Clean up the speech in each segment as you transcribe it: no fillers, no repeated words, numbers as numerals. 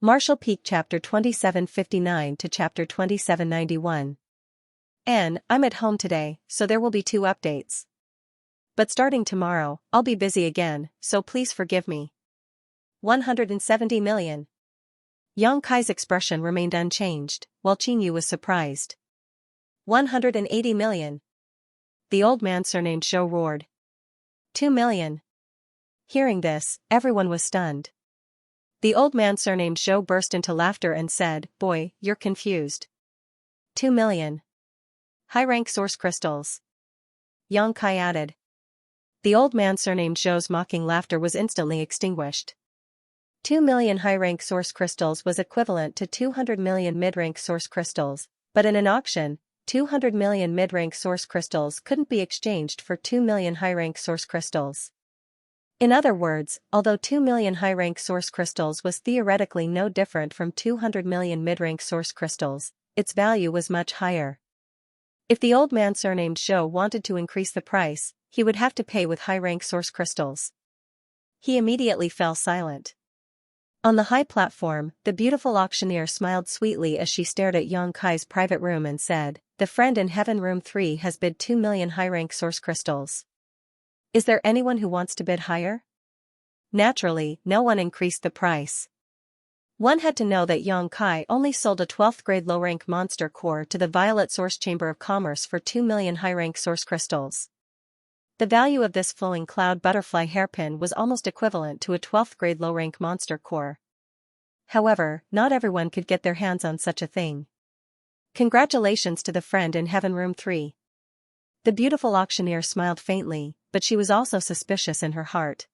Marshall Peak Chapter 2759 to Chapter 2791. Anne, I'm at home today, so there will be 2 updates. But starting tomorrow, I'll be busy again, so please forgive me. 170 million. Yang Kai's expression remained unchanged, while Qingyu was surprised. 180 million. The old man surnamed Zhou roared. 2 million. Hearing this, everyone was stunned. The old man surnamed Zhou burst into laughter and said, "Boy, you're confused. 2 million. High-rank source crystals." Yang Kai added. The old man surnamed Zhou's mocking laughter was instantly extinguished. 2 million high-rank source crystals was equivalent to 200 million mid-rank source crystals, but in an auction, 200 million mid-rank source crystals couldn't be exchanged for 2 million high-rank source crystals. In other words, although 2 million high-rank source crystals was theoretically no different from 200 million mid-rank source crystals, its value was much higher. If the old man surnamed Zhou wanted to increase the price, he would have to pay with high-rank source crystals. He immediately fell silent. On the high platform, the beautiful auctioneer smiled sweetly as she stared at Yang Kai's private room and said, "The friend in Heaven Room 3 has bid 2 million high-rank source crystals. Is there anyone who wants to bid higher?" Naturally, no one increased the price. One had to know that Yang Kai only sold a 12th grade low-rank monster core to the Violet Source Chamber of Commerce for 2 million high-rank source crystals. The value of this flowing cloud butterfly hairpin was almost equivalent to a 12th grade low-rank monster core. However, not everyone could get their hands on such a thing. Congratulations to the friend in Heaven Room 3. The beautiful auctioneer smiled faintly, but she was also suspicious in her heart.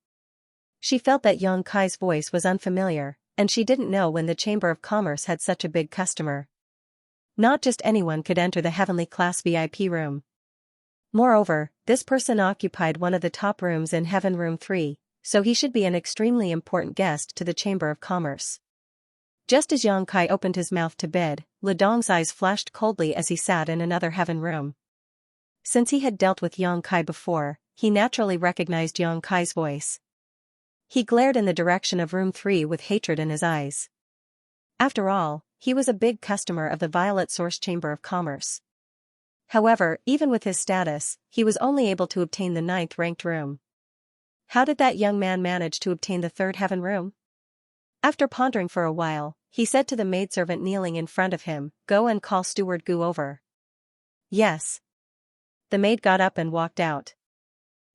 She felt that Yang Kai's voice was unfamiliar, and she didn't know when the Chamber of Commerce had such a big customer. Not just anyone could enter the heavenly class VIP room. Moreover, this person occupied one of the top rooms in Heaven Room 3, so he should be an extremely important guest to the Chamber of Commerce. Just as Yang Kai opened his mouth to bid, Ledong's eyes flashed coldly as he sat in another heaven room. Since he had dealt with Yang Kai before, he naturally recognized Yang Kai's voice. He glared in the direction of room 3 with hatred in his eyes. After all, he was a big customer of the Violet Source Chamber of Commerce. However, even with his status, he was only able to obtain the 9th-ranked room. How did that young man manage to obtain the 3rd heaven room? After pondering for a while, he said to the maidservant kneeling in front of him, "Go and call Steward Gu over." "Yes." The maid got up and walked out.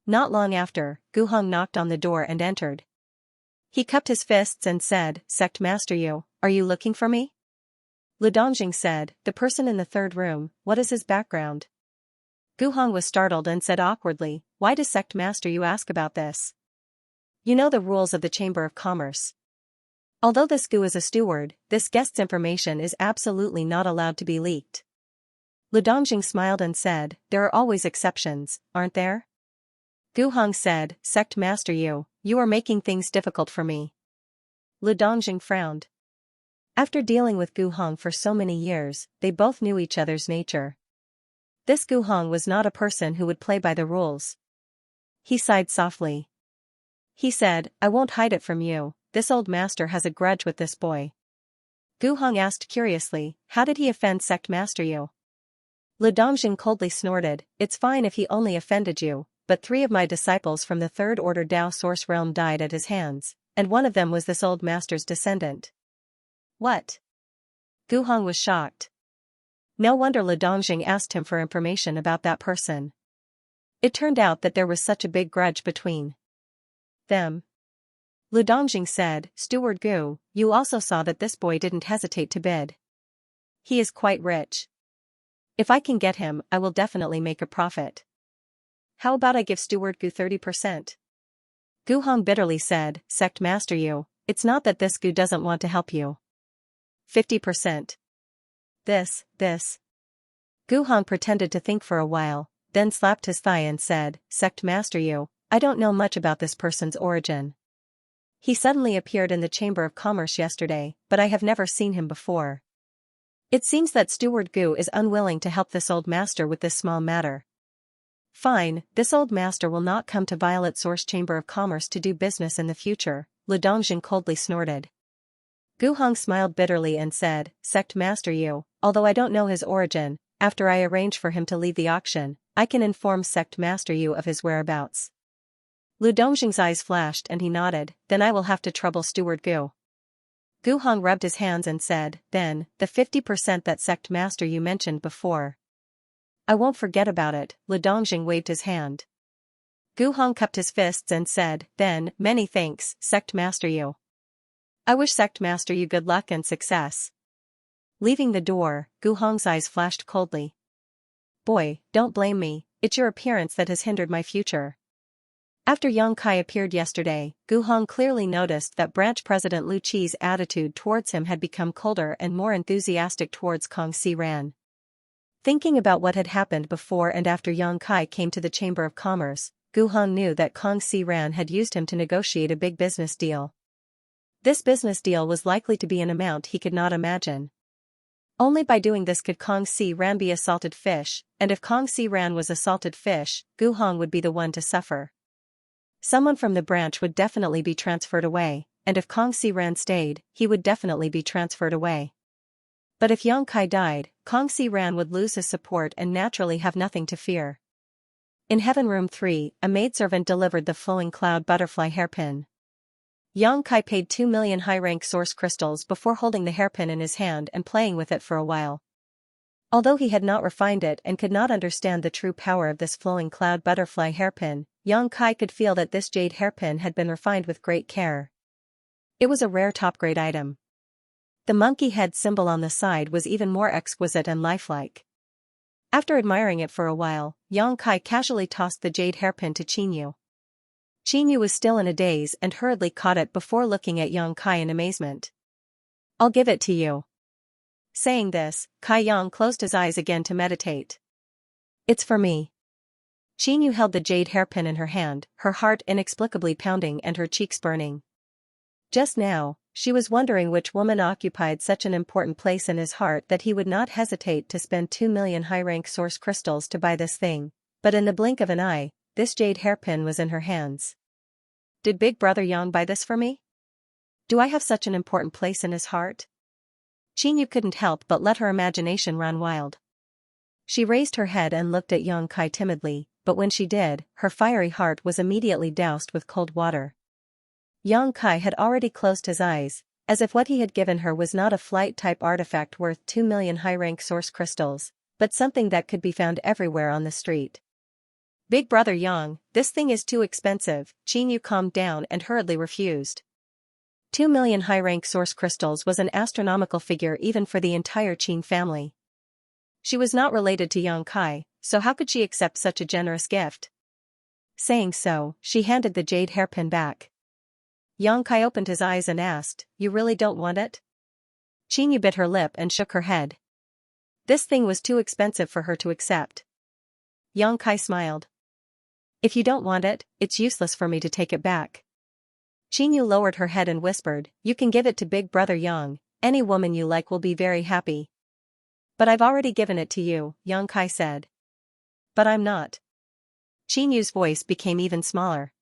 Not long after, Gu Hong knocked on the door and entered. He cupped his fists and said, "Sect Master Yu, are you looking for me?" Lu Dongjing said, "The person in the 3rd room, what is his background?" Gu Hong was startled and said awkwardly, "Why does Sect Master Yu ask about this? You know the rules of the Chamber of Commerce. Although this Gu is a steward, this guest's information is absolutely not allowed to be leaked." Lu Dongjing smiled and said, "There are always exceptions, aren't there?" Gu Hong said, "Sect Master Yu, you are making things difficult for me." Lu Dongjing frowned. After dealing with Gu Hong for so many years, they both knew each other's nature. This Gu Hong was not a person who would play by the rules. He sighed softly. He said, "I won't hide it from you, this old master has a grudge with this boy." Gu Hong asked curiously, "How did he offend Sect Master Yu?" Lu Dongjing coldly snorted, "It's fine if he only offended you, but 3 of my disciples from the 3rd Order Tao Source Realm died at his hands, and one of them was this old master's descendant." What? Gu Hong was shocked. No wonder Lu Dongjing asked him for information about that person. It turned out that there was such a big grudge between them. Lu Dongjing said, "Steward Gu, you also saw that this boy didn't hesitate to bid. He is quite rich. If I can get him, I will definitely make a profit. How about I give Steward Gu 30%? Gu Hong bitterly said, "Sect Master Yu, it's not that this Gu doesn't want to help you. 50%. This. Gu Hong pretended to think for a while, then slapped his thigh and said, "Sect Master Yu, I don't know much about this person's origin. He suddenly appeared in the Chamber of Commerce yesterday, but I have never seen him before. It seems that Steward Gu is unwilling to help this old master with this small matter. Fine, this old master will not come to Violet Source Chamber of Commerce to do business in the future," Lu Dongjing coldly snorted. Gu Hong smiled bitterly and said, Sect Master Yu, although I don't know his origin, after I arrange for him to leave the auction, I can inform Sect Master Yu of his whereabouts. Lu Dongjing's eyes flashed and he nodded, then I will have to trouble Steward Gu. Gu Hong rubbed his hands and said, then, the 50% that Sect Master Yu mentioned before. I won't forget about it, Lu Dongjing waved his hand. Gu Hong cupped his fists and said, then, many thanks, Sect Master Yu. I wish Sect Master Yu good luck and success. Leaving the door, Gu Hong's eyes flashed coldly. Boy, don't blame me, it's your appearance that has hindered my future. After Yang Kai appeared yesterday, Gu Hong clearly noticed that branch president Lu Qi's attitude towards him had become colder and more enthusiastic towards Kong Si Ran. Thinking about what had happened before and after Yang Kai came to the Chamber of Commerce, Gu Hong knew that Kong Si Ran had used him to negotiate a big business deal. This business deal was likely to be an amount he could not imagine. Only by doing this could Kong Si Ran be a salted fish, and if Kong Si Ran was a salted fish, Gu Hong would be the one to suffer. Someone from the branch would definitely be transferred away, and if Kong Si Ran stayed, he would definitely be transferred away. But if Yang Kai died, Kong Si Ran would lose his support and naturally have nothing to fear. In Heaven Room 3, a maidservant delivered the flowing cloud butterfly hairpin. Yang Kai paid 2 million high-rank source crystals before holding the hairpin in his hand and playing with it for a while. Although he had not refined it and could not understand the true power of this flowing cloud butterfly hairpin, Yang Kai could feel that this jade hairpin had been refined with great care. It was a rare top-grade item. The monkey head symbol on the side was even more exquisite and lifelike. After admiring it for a while, Yang Kai casually tossed the jade hairpin to Qinyu. Qinyu was still in a daze and hurriedly caught it before looking at Yang Kai in amazement. I'll give it to you. Saying this, Kai Yang closed his eyes again to meditate. It's for me. Qinyu held the jade hairpin in her hand, her heart inexplicably pounding and her cheeks burning. Just now, she was wondering which woman occupied such an important place in his heart that he would not hesitate to spend 2 million high-rank source crystals to buy this thing, but in the blink of an eye, this jade hairpin was in her hands. Did Big Brother Yang buy this for me? Do I have such an important place in his heart? Qinyu couldn't help but let her imagination run wild. She raised her head and looked at Yang Kai timidly, but when she did, her fiery heart was immediately doused with cold water. Yang Kai had already closed his eyes, as if what he had given her was not a flight-type artifact worth 2 million high-rank source crystals, but something that could be found everywhere on the street. Big Brother Yang, this thing is too expensive, Qinyu calmed down and hurriedly refused. 2 million high-rank source crystals was an astronomical figure even for the entire Qin family. She was not related to Yang Kai, so how could she accept such a generous gift? Saying so, she handed the jade hairpin back. Yang Kai opened his eyes and asked, You really don't want it? Qinyu bit her lip and shook her head. This thing was too expensive for her to accept. Yang Kai smiled. If you don't want it, it's useless for me to take it back. Qinyu lowered her head and whispered, You can give it to Big Brother Yang, any woman you like will be very happy. But I've already given it to you, Yang Kai said. But I'm not. Qinyu's voice became even smaller.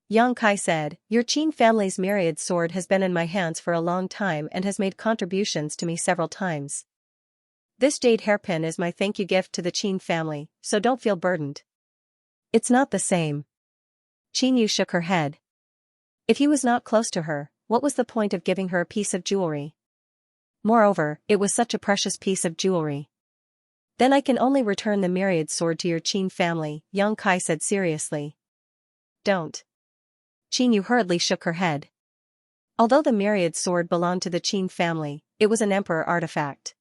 Yang Kai said, Your Qin family's myriad sword has been in my hands for a long time and has made contributions to me several times. This jade hairpin is my thank you gift to the Qin family, so don't feel burdened. It's not the same. Qinyu shook her head. If he was not close to her, what was the point of giving her a piece of jewelry? Moreover, it was such a precious piece of jewelry. Then I can only return the myriad sword to your Qin family, Yang Kai said seriously. Don't. Qinyu hurriedly shook her head. Although the myriad sword belonged to the Qin family, it was an emperor artifact.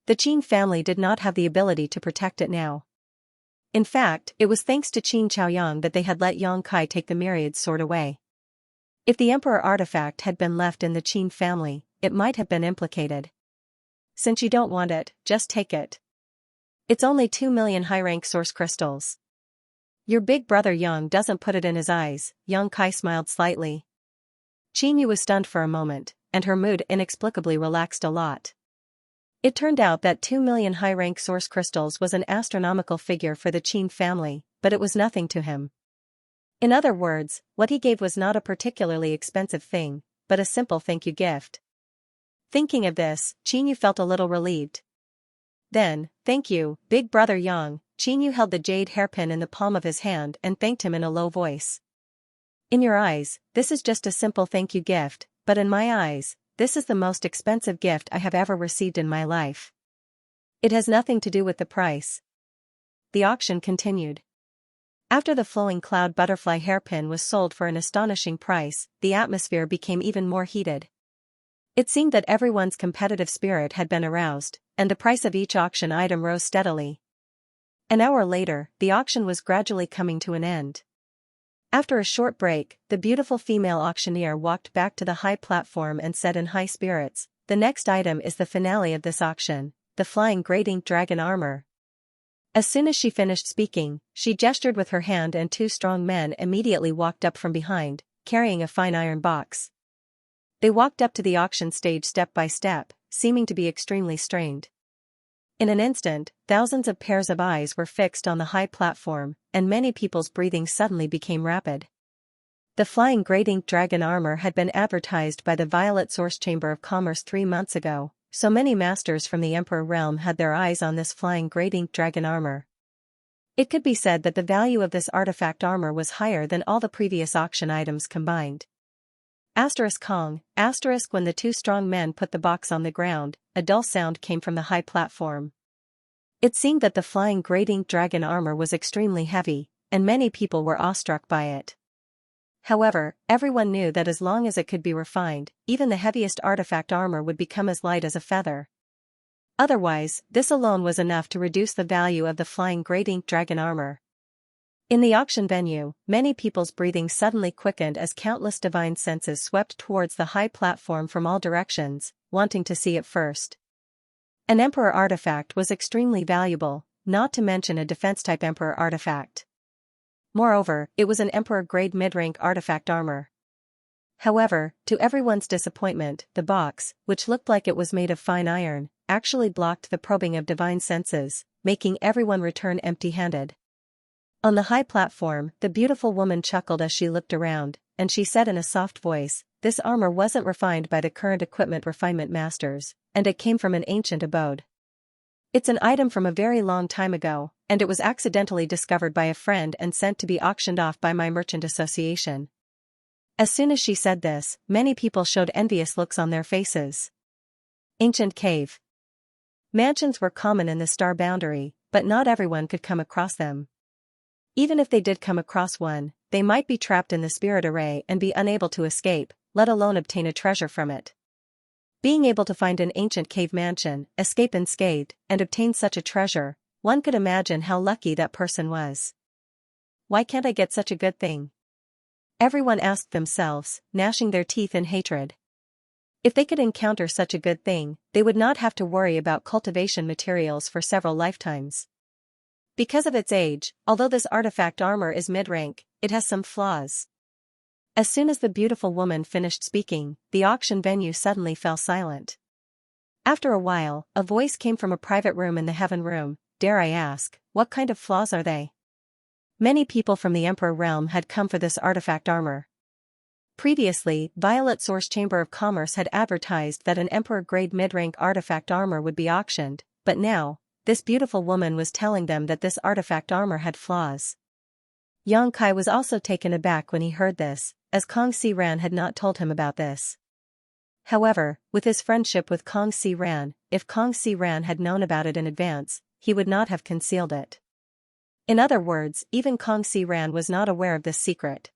The Qin family did not have the ability to protect it now. In fact, it was thanks to Qin Chaoyang that they had let Yang Kai take the myriad sword away. If the emperor artifact had been left in the Qin family, it might have been implicated. Since you don't want it, just take it. It's only 2 million high-rank source crystals. Your Big Brother Yang doesn't put it in his eyes, Yang Kai smiled slightly. Qinyu was stunned for a moment, and her mood inexplicably relaxed a lot. It turned out that 2 million high-rank source crystals was an astronomical figure for the Qin family, but it was nothing to him. In other words, what he gave was not a particularly expensive thing, but a simple thank you gift. Thinking of this, Qinyu felt a little relieved. Then, "Thank you, big brother Yang." Qinyu held the jade hairpin in the palm of his hand and thanked him in a low voice. "In your eyes, this is just a simple thank you gift, but in my eyes, this is the most expensive gift I have ever received in my life. It has nothing to do with the price." The auction continued. After the flowing cloud butterfly hairpin was sold for an astonishing price, the atmosphere became even more heated. It seemed that everyone's competitive spirit had been aroused, and the price of each auction item rose steadily. An hour later, the auction was gradually coming to an end. After a short break, the beautiful female auctioneer walked back to the high platform and said in high spirits, "The next item is the finale of this auction, the flying great ink dragon armor." As soon as she finished speaking, she gestured with her hand and two strong men immediately walked up from behind, carrying a fine iron box. They walked up to the auction stage step by step, seeming to be extremely strained. In an instant, thousands of pairs of eyes were fixed on the high platform, and many people's breathing suddenly became rapid. The flying great ink dragon armor had been advertised by the Violet Source Chamber of Commerce 3 months ago, so many masters from the Emperor realm had their eyes on this flying great ink dragon armor. It could be said that the value of this artifact armor was higher than all the previous auction items combined. Kong, when the two strong men put the box on the ground, a dull sound came from the high platform. It seemed that the flying great ink dragon armor was extremely heavy, and many people were awestruck by it. However, everyone knew that as long as it could be refined, even the heaviest artifact armor would become as light as a feather. Otherwise, this alone was enough to reduce the value of the flying great ink dragon armor. In the auction venue, many people's breathing suddenly quickened as countless divine senses swept towards the high platform from all directions, wanting to see it first. An emperor artifact was extremely valuable, not to mention a defense-type emperor artifact. Moreover, it was an emperor-grade mid-rank artifact armor. However, to everyone's disappointment, the box, which looked like it was made of fine iron, actually blocked the probing of divine senses, making everyone return empty-handed. On the high platform, the beautiful woman chuckled as she looked around, and she said in a soft voice, "This armor wasn't refined by the current equipment refinement masters, and it came from an ancient abode. It's an item from a very long time ago, and it was accidentally discovered by a friend and sent to be auctioned off by my merchant association." As soon as she said this, many people showed envious looks on their faces. Ancient cave. Mansions were common in the star boundary, but not everyone could come across them. Even if they did come across one, they might be trapped in the spirit array and be unable to escape, let alone obtain a treasure from it. Being able to find an ancient cave mansion, escape unscathed, and obtain such a treasure, one could imagine how lucky that person was. Why can't I get such a good thing? Everyone asked themselves, gnashing their teeth in hatred. If they could encounter such a good thing, they would not have to worry about cultivation materials for several lifetimes. Because of its age, although this artifact armor is mid-rank, it has some flaws. As soon as the beautiful woman finished speaking, the auction venue suddenly fell silent. After a while, a voice came from a private room in the heaven room. "Dare I ask, what kind of flaws are they?" Many people from the Emperor realm had come for this artifact armor. Previously, Violet Source Chamber of Commerce had advertised that an Emperor-grade mid-rank artifact armor would be auctioned, but now, this beautiful woman was telling them that this artifact armor had flaws. Yang Kai was also taken aback when he heard this, as Kong Si Ran had not told him about this. However, with his friendship with Kong Si Ran, if Kong Si Ran had known about it in advance, he would not have concealed it. In other words, even Kong Si Ran was not aware of this secret.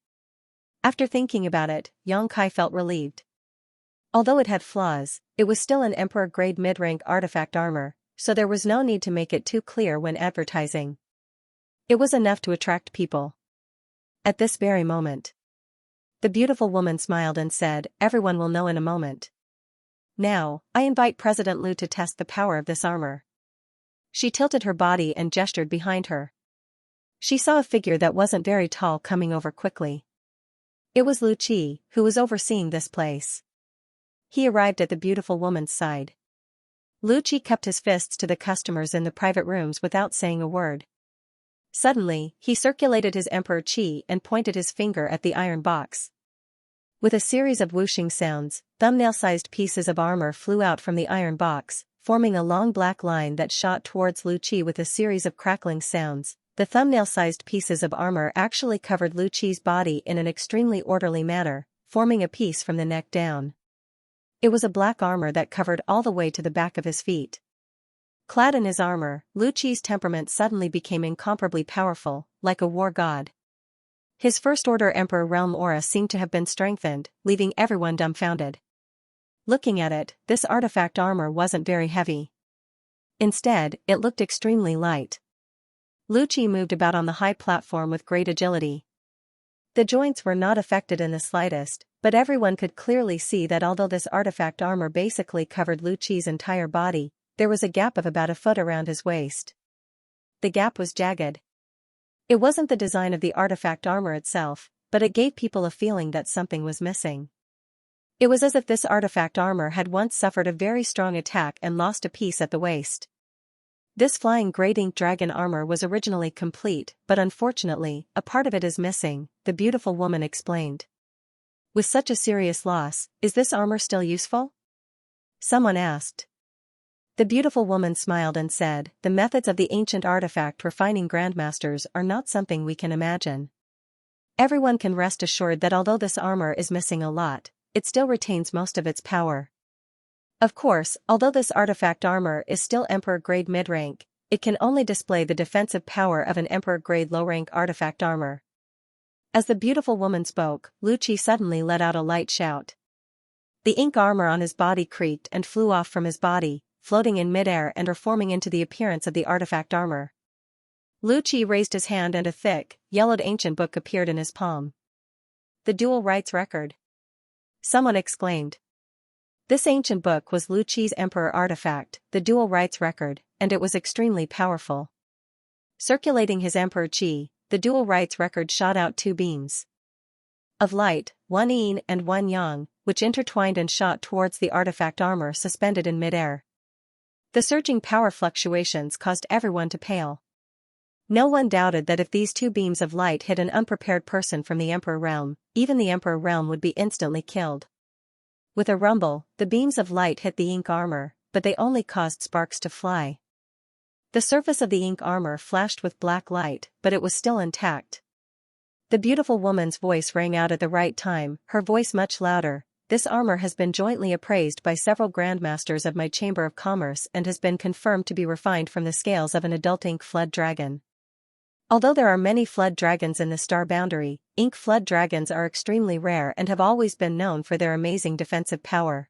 After thinking about it, Yang Kai felt relieved. Although it had flaws, it was still an Emperor-grade mid-rank artifact armor, so there was no need to make it too clear when advertising. It was enough to attract people. At this very moment, the beautiful woman smiled and said, "Everyone will know in a moment. Now, I invite President Liu to test the power of this armor." She tilted her body and gestured behind her. She saw a figure that wasn't very tall coming over quickly. It was Lu Qi, who was overseeing this place. He arrived at the beautiful woman's side. Lu Qi kept his fists to the customers in the private rooms without saying a word. Suddenly, he circulated his emperor qi and pointed his finger at the iron box. With a series of whooshing sounds, thumbnail-sized pieces of armor flew out from the iron box, forming a long black line that shot towards Lu Qi with a series of crackling sounds. The thumbnail-sized pieces of armor actually covered Lu Qi's body in an extremely orderly manner, forming a piece from the neck down. It was a black armor that covered all the way to the back of his feet. Clad in his armor, Lu Qi's temperament suddenly became incomparably powerful, like a war god. His First-Order Emperor realm aura seemed to have been strengthened, leaving everyone dumbfounded. Looking at it, this artifact armor wasn't very heavy. Instead, it looked extremely light. Lu Qi moved about on the high platform with great agility. The joints were not affected in the slightest, but everyone could clearly see that although this artifact armor basically covered Lu Qi's entire body, there was a gap of about a foot around his waist. The gap was jagged. It wasn't the design of the artifact armor itself, but it gave people a feeling that something was missing. It was as if this artifact armor had once suffered a very strong attack and lost a piece at the waist. This flying great ink dragon armor was originally complete, but unfortunately, a part of it is missing, the beautiful woman explained. With such a serious loss, is this armor still useful? Someone asked. The beautiful woman smiled and said, the methods of the ancient artifact refining grandmasters are not something we can imagine. Everyone can rest assured that although this armor is missing a lot, it still retains most of its power. Of course, although this artifact armor is still Emperor-grade mid-rank, it can only display the defensive power of an Emperor-grade low-rank artifact armor. As the beautiful woman spoke, Lu Qi suddenly let out a light shout. The ink armor on his body creaked and flew off from his body, floating in midair and reforming into the appearance of the artifact armor. Lu Qi raised his hand and a thick, yellowed ancient book appeared in his palm. The dual rights record. Someone exclaimed. This ancient book was Lu Qi's emperor artifact, the dual rights record, and it was extremely powerful. Circulating his emperor qi, the dual rights record shot out two beams of light, one yin and one yang, which intertwined and shot towards the artifact armor suspended in midair. The surging power fluctuations caused everyone to pale. No one doubted that if these two beams of light hit an unprepared person from the Emperor realm, even the Emperor realm would be instantly killed. With a rumble, the beams of light hit the ink armor, but they only caused sparks to fly. The surface of the ink armor flashed with black light, but it was still intact. The beautiful woman's voice rang out at the right time, her voice much louder. This armor has been jointly appraised by several grandmasters of my Chamber of Commerce and has been confirmed to be refined from the scales of an adult ink flood dragon. Although there are many flood dragons in the star boundary, ink flood dragons are extremely rare and have always been known for their amazing defensive power.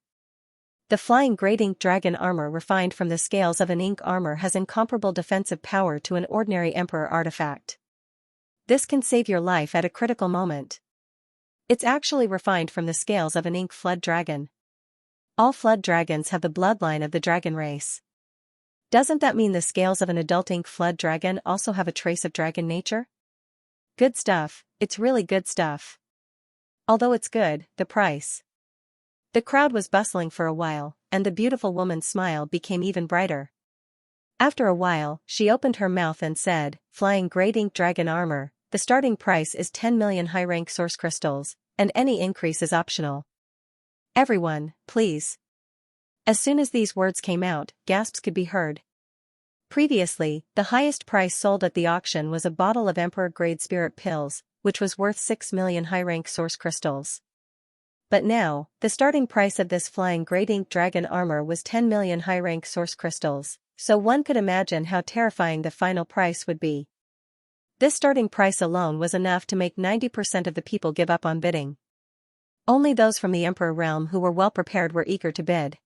The flying great ink dragon armor refined from the scales of an ink armor has incomparable defensive power to an ordinary emperor artifact. This can save your life at a critical moment. It's actually refined from the scales of an ink flood dragon. All flood dragons have the bloodline of the dragon race. Doesn't that mean the scales of an adult ink flood dragon also have a trace of dragon nature? Good stuff, it's really good stuff. Although it's good, the price. The crowd was bustling for a while, and the beautiful woman's smile became even brighter. After a while, she opened her mouth and said, flying great ink dragon armor, the starting price is 10 million high-rank source crystals, and any increase is optional. Everyone, please. As soon as these words came out, gasps could be heard. Previously, the highest price sold at the auction was a bottle of Emperor-grade spirit pills, which was worth 6 million high-rank source crystals. But now, the starting price of this flying great ink dragon armor was 10 million high-rank source crystals, so one could imagine how terrifying the final price would be. This starting price alone was enough to make 90% of the people give up on bidding. Only those from the Emperor realm who were well prepared were eager to bid.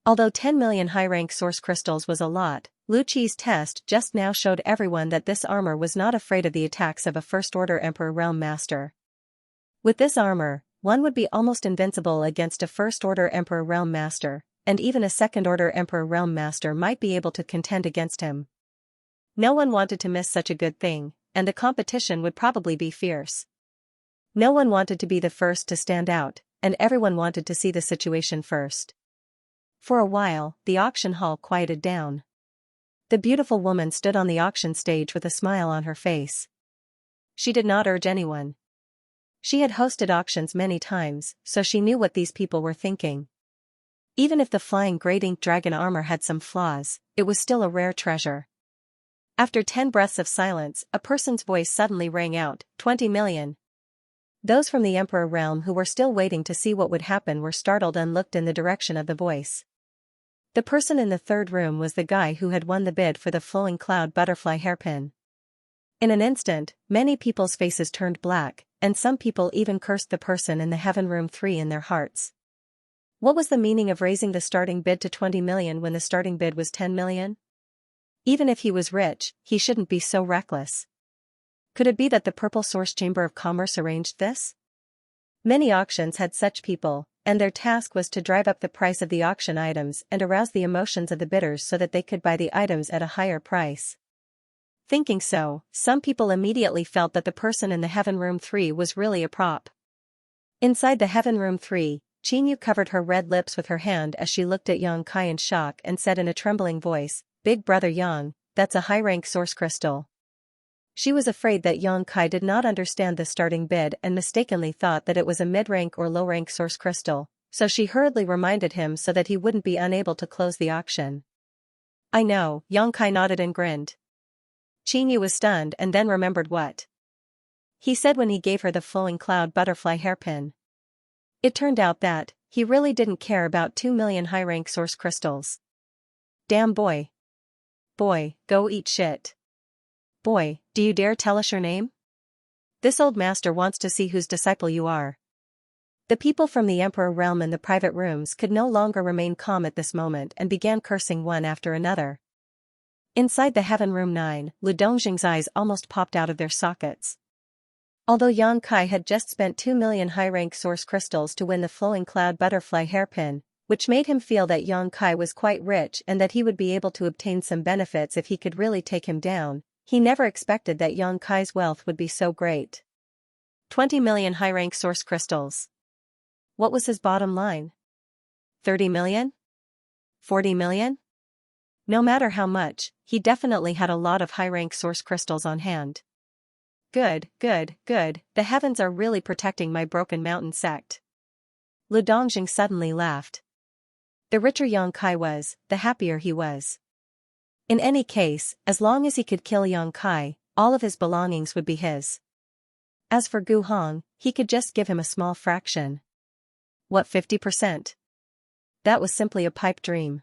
Although 10 million high-rank source crystals was a lot, Lu Qi's test just now showed everyone that this armor was not afraid of the attacks of a First-Order Emperor realm master. With this armor, one would be almost invincible against a First-Order Emperor realm master, and even a Second-Order Emperor realm master might be able to contend against him. No one wanted to miss such a good thing, and the competition would probably be fierce. No one wanted to be the first to stand out, and everyone wanted to see the situation first. For a while, the auction hall quieted down. The beautiful woman stood on the auction stage with a smile on her face. She did not urge anyone. She had hosted auctions many times, so she knew what these people were thinking. Even if the flying great ink dragon armor had some flaws, it was still a rare treasure. After 10 breaths of silence, a person's voice suddenly rang out, 20 million. Those from the Emperor realm who were still waiting to see what would happen were startled and looked in the direction of the voice. The person in the third room was the guy who had won the bid for the flowing cloud butterfly hairpin. In an instant, many people's faces turned black, and some people even cursed the person in the Heaven Room 3 in their hearts. What was the meaning of raising the starting bid to 20 million when the starting bid was 10 million? Even if he was rich, he shouldn't be so reckless. Could it be that the Purple Source Chamber of Commerce arranged this? Many auctions had such people, and their task was to drive up the price of the auction items and arouse the emotions of the bidders so that they could buy the items at a higher price. Thinking so, some people immediately felt that the person in the Heaven Room 3 was really a prop. Inside the Heaven Room 3, Xianxia covered her red lips with her hand as she looked at Yang Kai in shock and said in a trembling voice, "Big brother Yang, that's a high-rank source crystal." She was afraid that Yang Kai did not understand the starting bid and mistakenly thought that it was a mid-rank or low-rank source crystal, so she hurriedly reminded him so that he wouldn't be unable to close the auction. "I know," Yang Kai nodded and grinned. Xianxia was stunned and then remembered what he said when he gave her the flowing cloud butterfly hairpin. It turned out that he really didn't care about 2 million high-rank source crystals. Damn boy. Boy, go eat shit. Boy, do you dare tell us your name? This old master wants to see whose disciple you are. The people from the Emperor realm in the private rooms could no longer remain calm at this moment and began cursing one after another. Inside the Heaven Room 9, Lu Dongjing's eyes almost popped out of their sockets. Although Yang Kai had just spent 2 million high-rank source crystals to win the flowing cloud butterfly hairpin, which made him feel that Yang Kai was quite rich and that he would be able to obtain some benefits if he could really take him down, he never expected that Yang Kai's wealth would be so great. 20 million high-rank source crystals. What was his bottom line? 30 million? 40 million? No matter how much, he definitely had a lot of high-rank source crystals on hand. Good, good, good, the heavens are really protecting my Broken Mountain sect. Lu Dongjing suddenly laughed. The richer Yang Kai was, the happier he was. In any case, as long as he could kill Yang Kai, all of his belongings would be his. As for Gu Hong, he could just give him a small fraction. What, 50%? That was simply a pipe dream.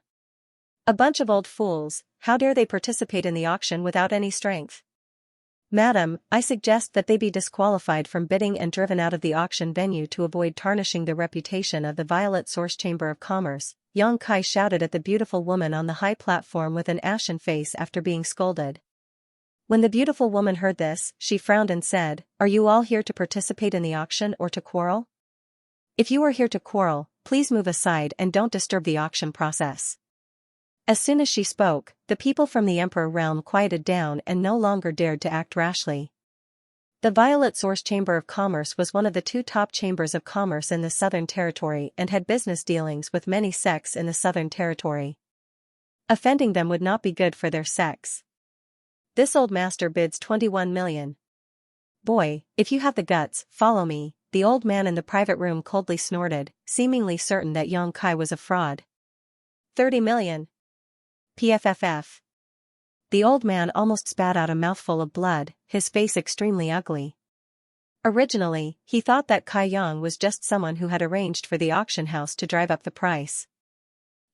A bunch of old fools, how dare they participate in the auction without any strength? Madam, I suggest that they be disqualified from bidding and driven out of the auction venue to avoid tarnishing the reputation of the Violet Source Chamber of Commerce, Yang Kai shouted at the beautiful woman on the high platform with an ashen face after being scolded. When the beautiful woman heard this, she frowned and said, "Are you all here to participate in the auction or to quarrel? If you are here to quarrel, please move aside and don't disturb the auction process." As soon as she spoke, the people from the Emperor realm quieted down and no longer dared to act rashly. The Violet Source Chamber of Commerce was one of the 2 top chambers of commerce in the Southern Territory and had business dealings with many sects in the Southern Territory. Offending them would not be good for their sects. This old master bids 21 million. Boy, if you have the guts, follow me, the old man in the private room coldly snorted, seemingly certain that Yang Kai was a fraud. 30 million. PFFF. The old man almost spat out a mouthful of blood, his face extremely ugly. Originally, he thought that Kai Yang was just someone who had arranged for the auction house to drive up the price.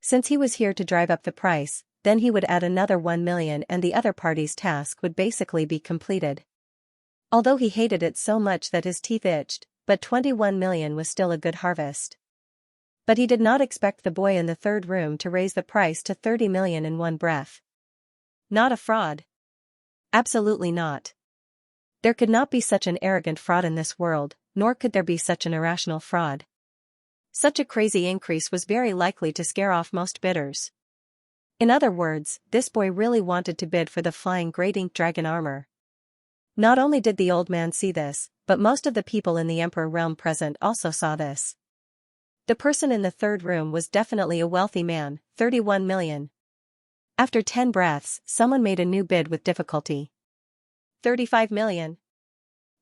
Since he was here to drive up the price, then he would add another 1 million and the other party's task would basically be completed. Although he hated it so much that his teeth itched, but 21 million was still a good harvest. But he did not expect the boy in the third room to raise the price to 30 million in one breath. Not a fraud. Absolutely not. There could not be such an arrogant fraud in this world, nor could there be such an irrational fraud. Such a crazy increase was very likely to scare off most bidders. In other words, this boy really wanted to bid for the flying great ink dragon armor. Not only did the old man see this, but most of the people in the Emperor realm present also saw this. The person in the third room was definitely a wealthy man, 31 million. After 10 breaths, someone made a new bid with difficulty. 35 million.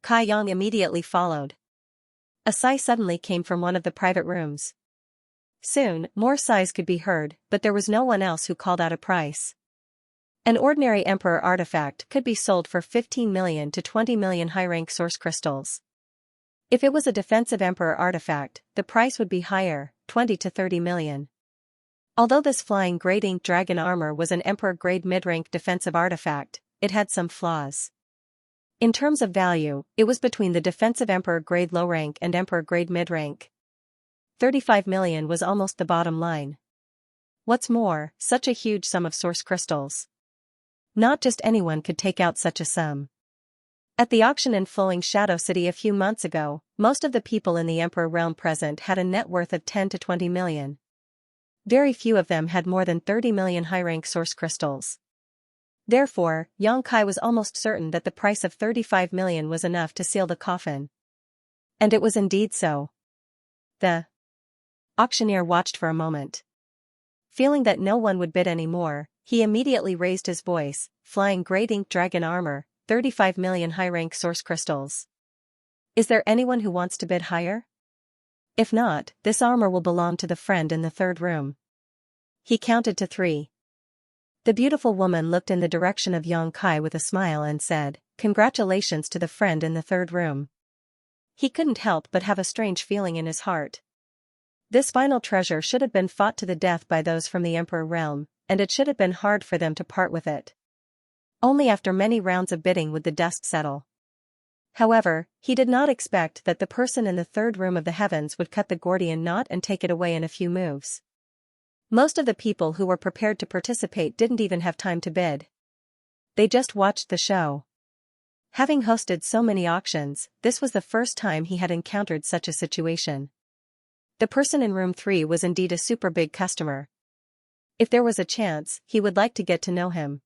Kai Yang immediately followed. A sigh suddenly came from one of the private rooms. Soon, more sighs could be heard, but there was no one else who called out a price. An ordinary Emperor artifact could be sold for 15 million to 20 million high-rank source crystals. If it was a defensive Emperor artifact, the price would be higher, 20 to 30 million. Although this flying Great Ink Dragon armor was an Emperor-grade mid-rank defensive artifact, it had some flaws. In terms of value, it was between the defensive Emperor-grade low-rank and Emperor-grade mid-rank. 35 million was almost the bottom line. What's more, such a huge sum of source crystals. Not just anyone could take out such a sum. At the auction in Flowing Shadow City a few months ago, most of the people in the Emperor realm present had a net worth of 10 to 20 million. Very few of them had more than 30 million high-rank source crystals. Therefore, Xianxia was almost certain that the price of 35 million was enough to seal the coffin. And it was indeed so. The auctioneer watched for a moment. Feeling that no one would bid any more, he immediately raised his voice, flying Great Ink Dragon armor, 35 million high-rank source crystals. Is there anyone who wants to bid higher? If not, this armor will belong to the friend in the third room. He counted to 3. The beautiful woman looked in the direction of Xianxia with a smile and said, "Congratulations to the friend in the third room." He couldn't help but have a strange feeling in his heart. This final treasure should have been fought to the death by those from the Emperor realm, and it should have been hard for them to part with it. Only after many rounds of bidding would the dust settle. However, he did not expect that the person in the third room of the heavens would cut the Gordian knot and take it away in a few moves. Most of the people who were prepared to participate didn't even have time to bid. They just watched the show. Having hosted so many auctions, this was the first time he had encountered such a situation. The person in room 3 was indeed a super big customer. If there was a chance, he would like to get to know him.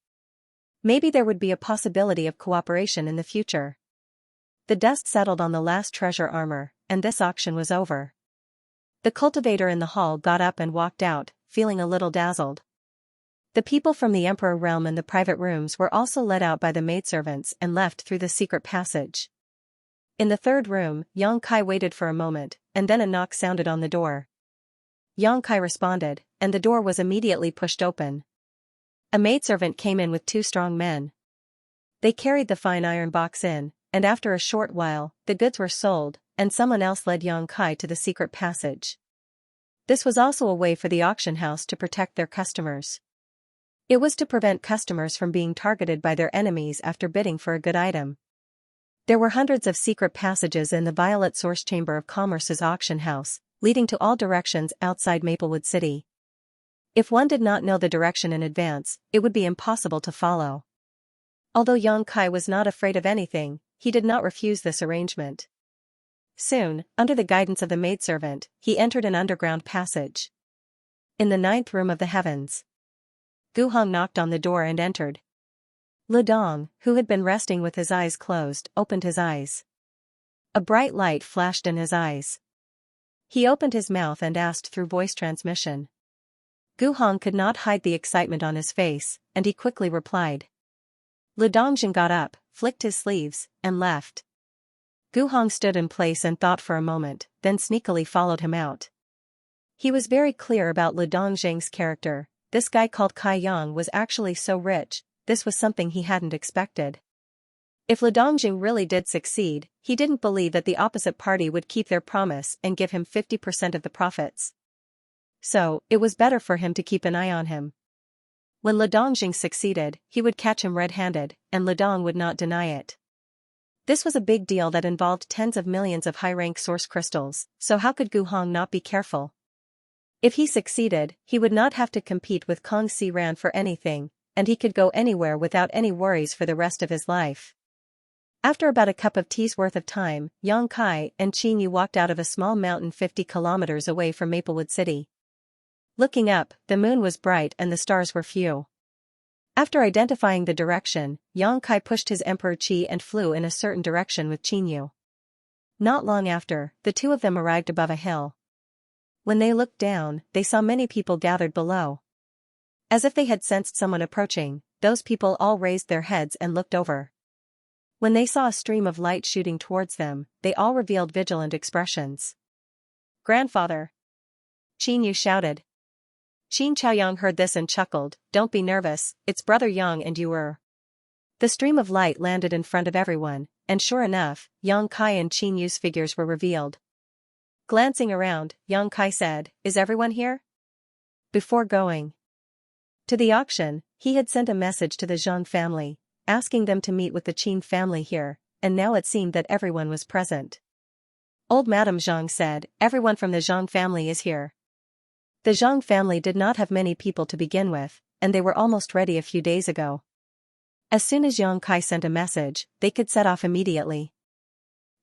Maybe there would be a possibility of cooperation in the future. The dust settled on the last treasure armor, and this auction was over. The cultivator in the hall got up and walked out, feeling a little dazzled. The people from the Emperor realm in the private rooms were also let out by the maidservants and left through the secret passage. In the third room, Xianxia waited for a moment, and then a knock sounded on the door. Xianxia responded, and the door was immediately pushed open. A maidservant came in with 2 strong men. They carried the fine iron box in, and after a short while, the goods were sold, and someone else led Xianxia to the secret passage. This was also a way for the auction house to protect their customers. It was to prevent customers from being targeted by their enemies after bidding for a good item. There were hundreds of secret passages in the Violet Source Chamber of Commerce's auction house, leading to all directions outside Maplewood City. If one did not know the direction in advance, it would be impossible to follow. Although Xianxia was not afraid of anything, he did not refuse this arrangement. Soon, under the guidance of the maidservant, he entered an underground passage. In the 9th room of the heavens, Gu Hong knocked on the door and entered. Lu Dong, who had been resting with his eyes closed, opened his eyes. A bright light flashed in his eyes. He opened his mouth and asked through voice transmission. Gu Hong could not hide the excitement on his face, and he quickly replied. Lu Dongjin got up, flicked his sleeves, and left. Gu Hong stood in place and thought for a moment, then sneakily followed him out. He was very clear about Lu Dongjing's character. This guy called Kai Yang was actually so rich, this was something he hadn't expected. If Lu Dongjing really did succeed, he didn't believe that the opposite party would keep their promise and give him 50% of the profits. So, it was better for him to keep an eye on him. When Lu Dongjing succeeded, he would catch him red-handed, and Lu Dong would not deny it. This was a big deal that involved tens of millions of high-rank source crystals, so how could Gu Hong not be careful? If he succeeded, he would not have to compete with Kong Si Ran for anything, and he could go anywhere without any worries for the rest of his life. After about a cup of tea's worth of time, Xianxia and Qin Yu walked out of a small mountain 50 kilometers away from Maplewood City. Looking up, the moon was bright and the stars were few. After identifying the direction, Xianxia pushed his Emperor Qi and flew in a certain direction with Qin Yu. Not long after, the two of them arrived above a hill. When they looked down, they saw many people gathered below. As if they had sensed someone approaching, those people all raised their heads and looked over. When they saw a stream of light shooting towards them, they all revealed vigilant expressions. "Grandfather!" Yu shouted. Qin Chaoyang heard this and chuckled, "Don't be nervous, it's Brother Yang and you er." The stream of light landed in front of everyone, and sure enough, Yang Kai and Qin Yu's figures were revealed. Glancing around, Yang Kai said, "Is everyone here?" Before going to the auction, he had sent a message to the Zhang family, asking them to meet with the Qin family here, and now it seemed that everyone was present. Old Madame Zhang said, "Everyone from the Zhang family is here." The Zhang family did not have many people to begin with, and they were almost ready a few days ago. As soon as Yang Kai sent a message, they could set off immediately.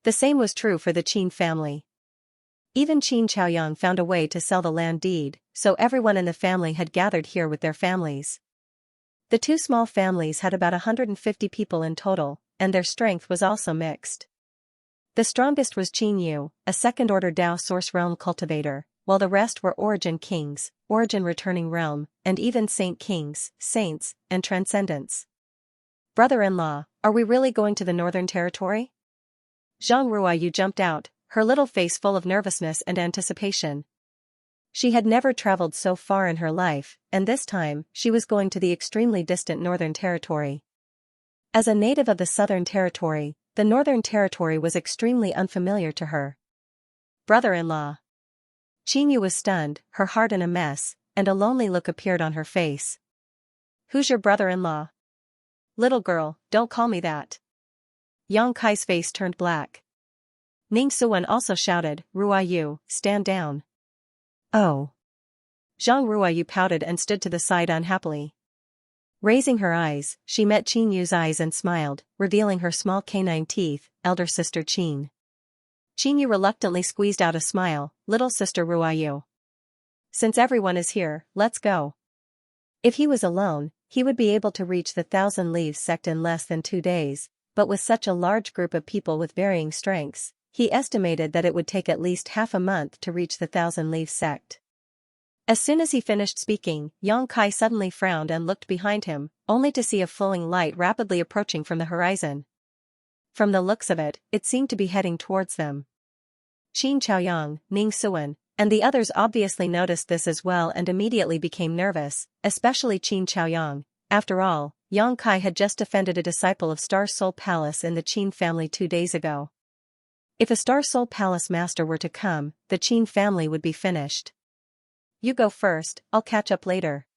The same was true for the Qin family. Even Qin Chaoyang found a way to sell the land deed, so everyone in the family had gathered here with their families. The two small families had about 150 people in total, and their strength was also mixed. The strongest was Qin Yu, a second-order Dao Source Realm cultivator, while the rest were Origin Kings, Origin Returning Realm, and even Saint Kings, Saints, and Transcendents. "Brother-in-law, are we really going to the Northern Territory?" Zhang Ruiyu jumped out, her little face full of nervousness and anticipation. She had never traveled so far in her life, and this time, she was going to the extremely distant Northern Territory. As a native of the Southern Territory, the Northern Territory was extremely unfamiliar to her. "Brother-in-law." Qin Yu was stunned, her heart in a mess, and a lonely look appeared on her face. "Who's your brother-in-law?" "Little girl, don't call me that." Yang Kai's face turned black. Ning Suwen also shouted, "Ruiyu, stand down." "Oh." Zhang Ruiyu pouted and stood to the side unhappily. Raising her eyes, she met Qin Yu's eyes and smiled, revealing her small canine teeth, "Elder sister Qin." Qin Yu reluctantly squeezed out a smile, "Little sister Ruiyu. Since everyone is here, let's go." If he was alone, he would be able to reach the Thousand Leaves sect in less than 2 days, but with such a large group of people with varying strengths, he estimated that it would take at least half a month to reach the Thousand Leaves sect. As soon as he finished speaking, Yang Kai suddenly frowned and looked behind him, only to see a flowing light rapidly approaching from the horizon. From the looks of it, it seemed to be heading towards them. Qin Chaoyang, Ning Suwen, and the others obviously noticed this as well and immediately became nervous, especially Qin Chaoyang. After all, Yang Kai had just defended a disciple of Star Soul Palace in the Qin family 2 days ago. If a Star Soul Palace master were to come, the Qin family would be finished. "You go first, I'll catch up later."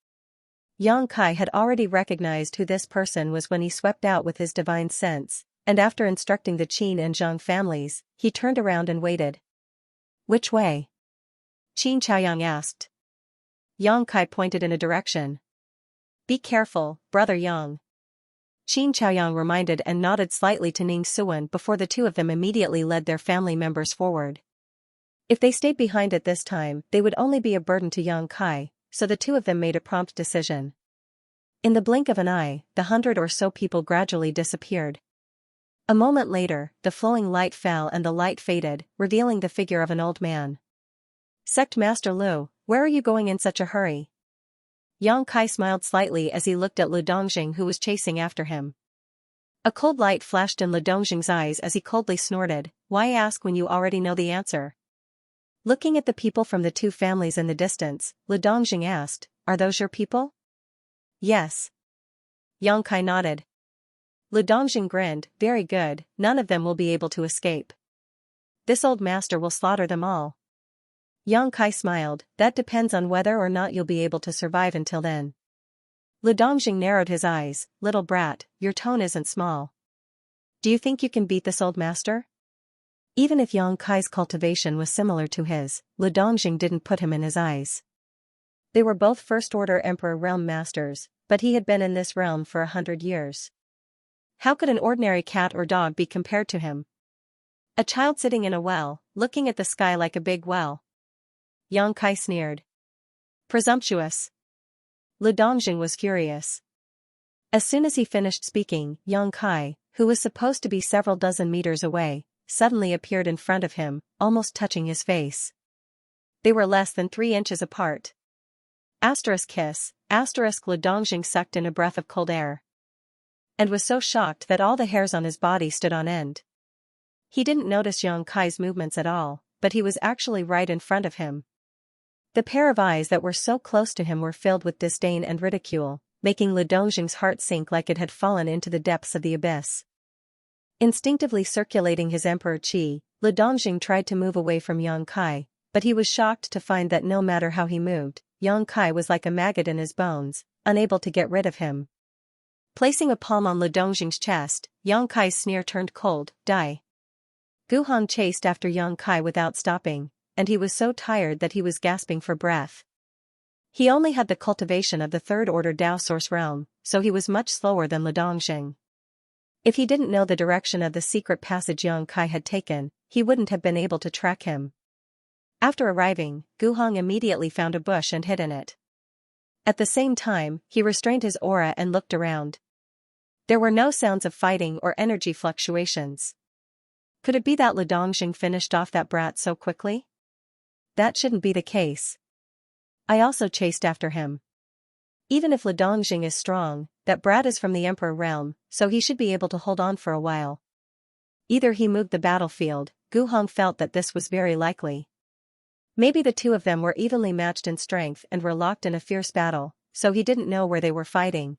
Yang Kai had already recognized who this person was when he swept out with his divine sense, and after instructing the Qin and Zhang families, he turned around and waited. "Which way?" Qin Chaoyang asked. Yang Kai pointed in a direction. "Be careful, Brother Yang." Qin Chaoyang reminded and nodded slightly to Ning Suwen before the two of them immediately led their family members forward. If they stayed behind at this time, they would only be a burden to Yang Kai, so the two of them made a prompt decision. In the blink of an eye, the 100 or so people gradually disappeared. A moment later, the flowing light fell and the light faded, revealing the figure of an old man. "Sect Master Lu, where are you going in such a hurry?" Yang Kai smiled slightly as he looked at Lu Dongjing who was chasing after him. A cold light flashed in Lu Dongjing's eyes as he coldly snorted, "Why ask when you already know the answer?" Looking at the people from the two families in the distance, Lu Dongjing asked, "Are those your people?" "Yes." Yang Kai nodded. Lu Dongjing grinned, "Very good, none of them will be able to escape. This old master will slaughter them all." Yang Kai smiled, "That depends on whether or not you'll be able to survive until then." Lu Dongjing narrowed his eyes, "Little brat, your tone isn't small. Do you think you can beat this old master?" Even if Yang Kai's cultivation was similar to his, Lu Dongjing didn't put him in his eyes. They were both first-order Emperor Realm masters, but he had been in this realm for 100 years. How could an ordinary cat or dog be compared to him? A child sitting in a well, looking at the sky like a big well. Yang Kai sneered. Presumptuous. Lu Dongjing was furious. As soon as he finished speaking, Yang Kai, who was supposed to be several dozen meters away, suddenly appeared in front of him, almost touching his face. They were less than 3 inches apart. Asterisk kiss, asterisk Lu Dongjing sucked in a breath of cold air. and was so shocked that all the hairs on his body stood on end. He didn't notice Xianxia's movements at all, but he was actually right in front of him. The pair of eyes that were so close to him were filled with disdain and ridicule, making Li Dongjing's heart sink like it had fallen into the depths of the abyss. Instinctively circulating his emperor qi, Li Dongjing tried to move away from Xianxia, but he was shocked to find that no matter how he moved, Xianxia was like a maggot in his bones, unable to get rid of him. Placing a palm on Li Dongjing's chest, Xianxia's sneer turned cold. Die. Gu Hong chased after Xianxia without stopping, and he was so tired that he was gasping for breath. He only had the cultivation of the third-order Dao Source realm, so he was much slower than Li Dongjing. If he didn't know the direction of the secret passage Xianxia had taken, he wouldn't have been able to track him. After arriving, Gu Hong immediately found a bush and hid in it. At the same time, he restrained his aura and looked around. There were no sounds of fighting or energy fluctuations. Could it be that Li Dongjing finished off that brat so quickly? That shouldn't be the case. I also chased after him. Even if Li Dongjing is strong, that brat is from the Emperor realm, so he should be able to hold on for a while. Either he moved the battlefield, Gu Hong felt that this was very likely. Maybe the two of them were evenly matched in strength and were locked in a fierce battle, so he didn't know where they were fighting.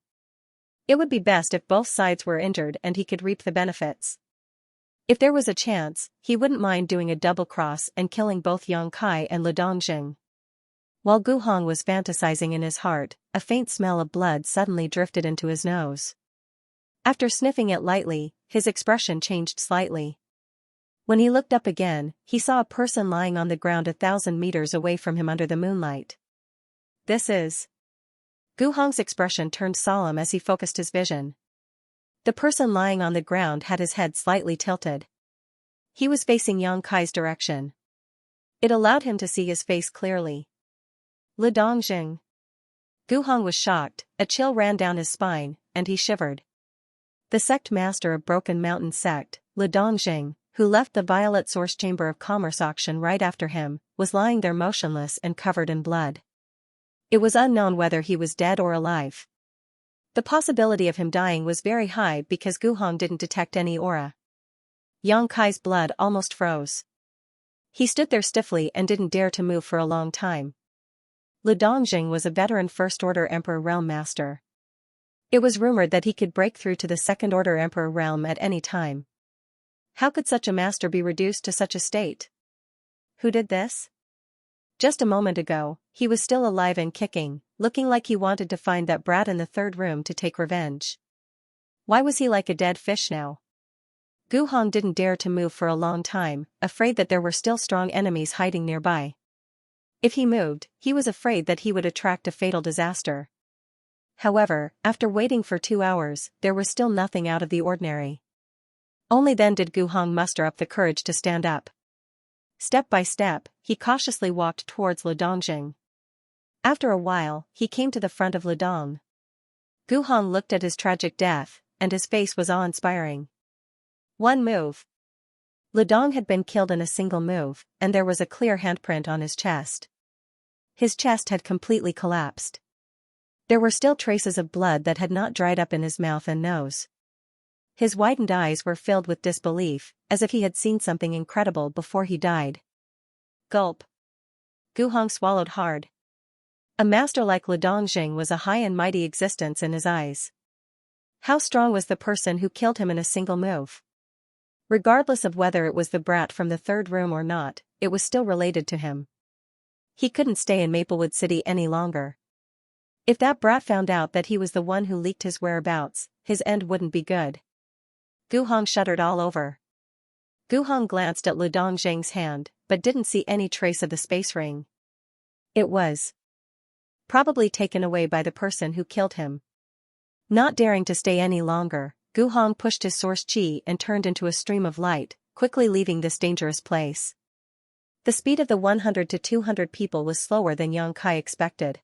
It would be best if both sides were injured and he could reap the benefits. If there was a chance, he wouldn't mind doing a double cross and killing both Xianxia and Li Dongjing. While Gu Hong was fantasizing in his heart, a faint smell of blood suddenly drifted into his nose. After sniffing it lightly, his expression changed slightly. When he looked up again, he saw a person lying on the ground 1,000 meters away from him under the moonlight. This is... Gu Hong's expression turned solemn as he focused his vision. The person lying on the ground had his head slightly tilted. He was facing Xianxia's direction. It allowed him to see his face clearly. Li Dongjing. Gu Hong was shocked, a chill ran down his spine, and he shivered. The sect master of Broken Mountain Sect, Li Dongjing, who left the Violet Source Chamber of Commerce auction right after him, was lying there motionless and covered in blood. It was unknown whether he was dead or alive. The possibility of him dying was very high because Gu Hong didn't detect any aura. Xianxia's blood almost froze. He stood there stiffly and didn't dare to move for a long time. Li Dongjing was a veteran First-Order Emperor Realm Master. It was rumored that he could break through to the Second-Order Emperor Realm at any time. How could such a master be reduced to such a state? Who did this? Just a moment ago, he was still alive and kicking, looking like he wanted to find that brat in the third room to take revenge. Why was he like a dead fish now? Gu Hong didn't dare to move for a long time, afraid that there were still strong enemies hiding nearby. If he moved, he was afraid that he would attract a fatal disaster. However, after waiting for 2 hours, there was still nothing out of the ordinary. Only then did Gu Hong muster up the courage to stand up. Step by step, he cautiously walked towards Li Dongjing. After a while, he came to the front of Li Dong. Gu Hong looked at his tragic death, and his face was awe-inspiring. One move. Li Dong had been killed in a single move, and there was a clear handprint on his chest. His chest had completely collapsed. There were still traces of blood that had not dried up in his mouth and nose. His widened eyes were filled with disbelief, as if he had seen something incredible before he died. Gulp. Gu Hong swallowed hard. A master like Li Dongjing was a high and mighty existence in his eyes. How strong was the person who killed him in a single move? Regardless of whether it was the brat from the third room or not, it was still related to him. He couldn't stay in Maplewood City any longer. If that brat found out that he was the one who leaked his whereabouts, his end wouldn't be good. Gu Hong shuddered all over. Gu Hong glanced at Li Dongjing's hand, but didn't see any trace of the space ring. It was probably taken away by the person who killed him. Not daring to stay any longer, Gu Hong pushed his source qi and turned into a stream of light, quickly leaving this dangerous place. The speed of the 100 to 200 people was slower than Xianxia expected.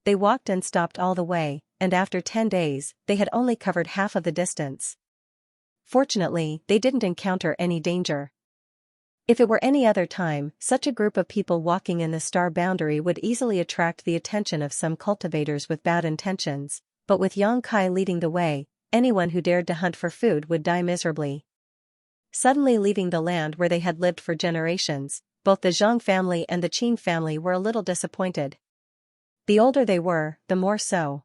They walked and stopped all the way, and after 10 days, they had only covered half of the distance. Fortunately, they didn't encounter any danger. If it were any other time, such a group of people walking in the star boundary would easily attract the attention of some cultivators with bad intentions, but with Xianxia leading the way, anyone who dared to hunt for food would die miserably. Suddenly leaving the land where they had lived for generations, both the Zhang family and the Qin family were a little disappointed. The older they were, the more so.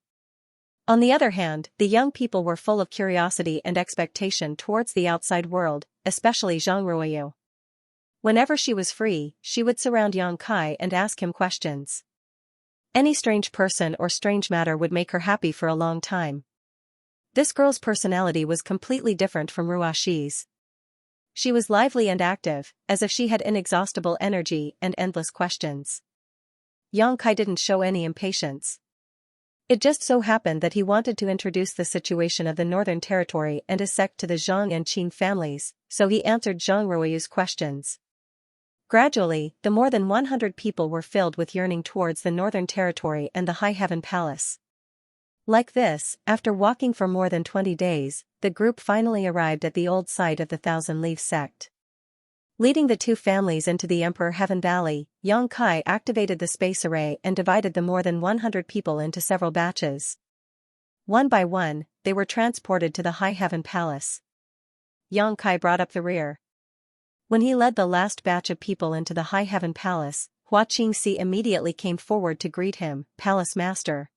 On the other hand, the young people were full of curiosity and expectation towards the outside world, especially Zhang Ruoyu. Whenever she was free, she would surround Yang Kai and ask him questions. Any strange person or strange matter would make her happy for a long time. This girl's personality was completely different from Ruoxi's. She was lively and active, as if she had inexhaustible energy and endless questions. Yang Kai didn't show any impatience. It just so happened that he wanted to introduce the situation of the Northern Territory and his sect to the Zhang and Qin families, so he answered Zhang Ruoyu's questions. Gradually, the more than 100 people were filled with yearning towards the Northern Territory and the High Heaven Palace. Like this, after walking for more than 20 days, the group finally arrived at the old site of the Thousand Leaf sect. Leading the two families into the Emperor Heaven Valley, Yang Kai activated the space array and divided the more than 100 people into several batches. One by one, they were transported to the High Heaven Palace. Yang Kai brought up the rear. When he led the last batch of people into the High Heaven Palace, Xianxia immediately came forward to greet him, Palace Master.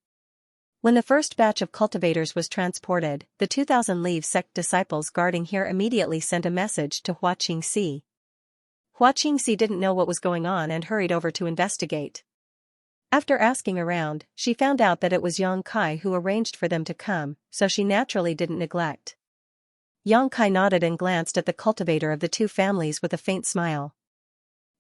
When the first batch of cultivators was transported, the 2000 Leaf sect disciples guarding here immediately sent a message to Xianxia. Xianxia didn't know what was going on and hurried over to investigate. After asking around, she found out that it was Yang Kai who arranged for them to come, so she naturally didn't neglect. Yang Kai nodded and glanced at the cultivator of the two families with a faint smile.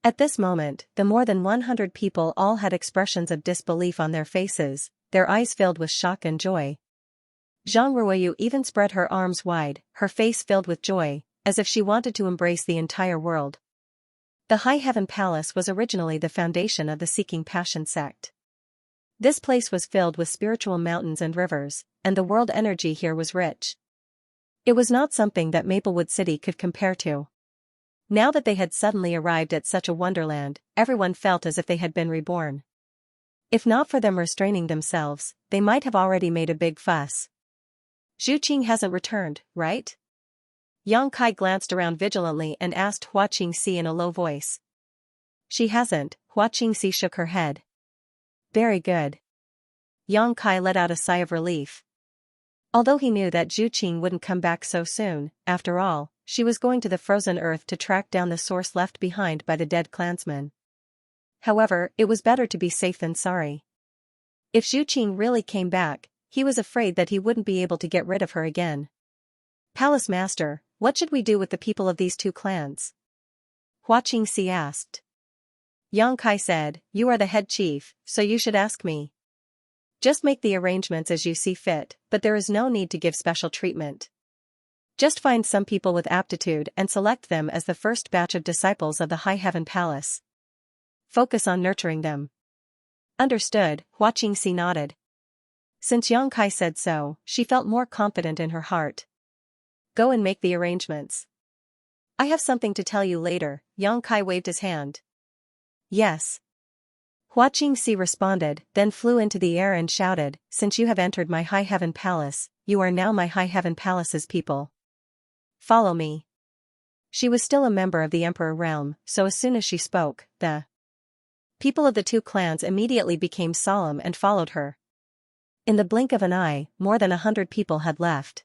At this moment, the more than 100 people all had expressions of disbelief on their faces, their eyes filled with shock and joy. Zhang Ruoyu even spread her arms wide, her face filled with joy, as if she wanted to embrace the entire world. The High Heaven Palace was originally the foundation of the Seeking Passion sect. This place was filled with spiritual mountains and rivers, and the world energy here was rich. It was not something that Maplewood City could compare to. Now that they had suddenly arrived at such a wonderland, everyone felt as if they had been reborn. If not for them restraining themselves, they might have already made a big fuss. Zhu Qing hasn't returned, right? Yang Kai glanced around vigilantly and asked Xianxia in a low voice. She hasn't, Xianxia shook her head. Very good. Yang Kai let out a sigh of relief. Although he knew that Zhu Qing wouldn't come back so soon, after all, she was going to the frozen earth to track down the source left behind by the dead clansmen. However, it was better to be safe than sorry. If Zhu Qing really came back, he was afraid that he wouldn't be able to get rid of her again. Palace Master, what should we do with the people of these two clans? Xianxia asked. Yang Kai said, you are the head chief, so you should ask me. Just make the arrangements as you see fit, but there is no need to give special treatment. Just find some people with aptitude and select them as the first batch of disciples of the High Heaven Palace. Focus on nurturing them. Understood, Xianxia nodded. Since Yang Kai said so, she felt more confident in her heart. Go and make the arrangements. I have something to tell you later, Yang Kai waved his hand. Yes. Xianxia responded, then flew into the air and shouted, since you have entered my High Heaven Palace, you are now my High Heaven Palace's people. Follow me. She was still a member of the Emperor realm, so as soon as she spoke, the people of the two clans immediately became solemn and followed her. In the blink of an eye, more than 100 people had left.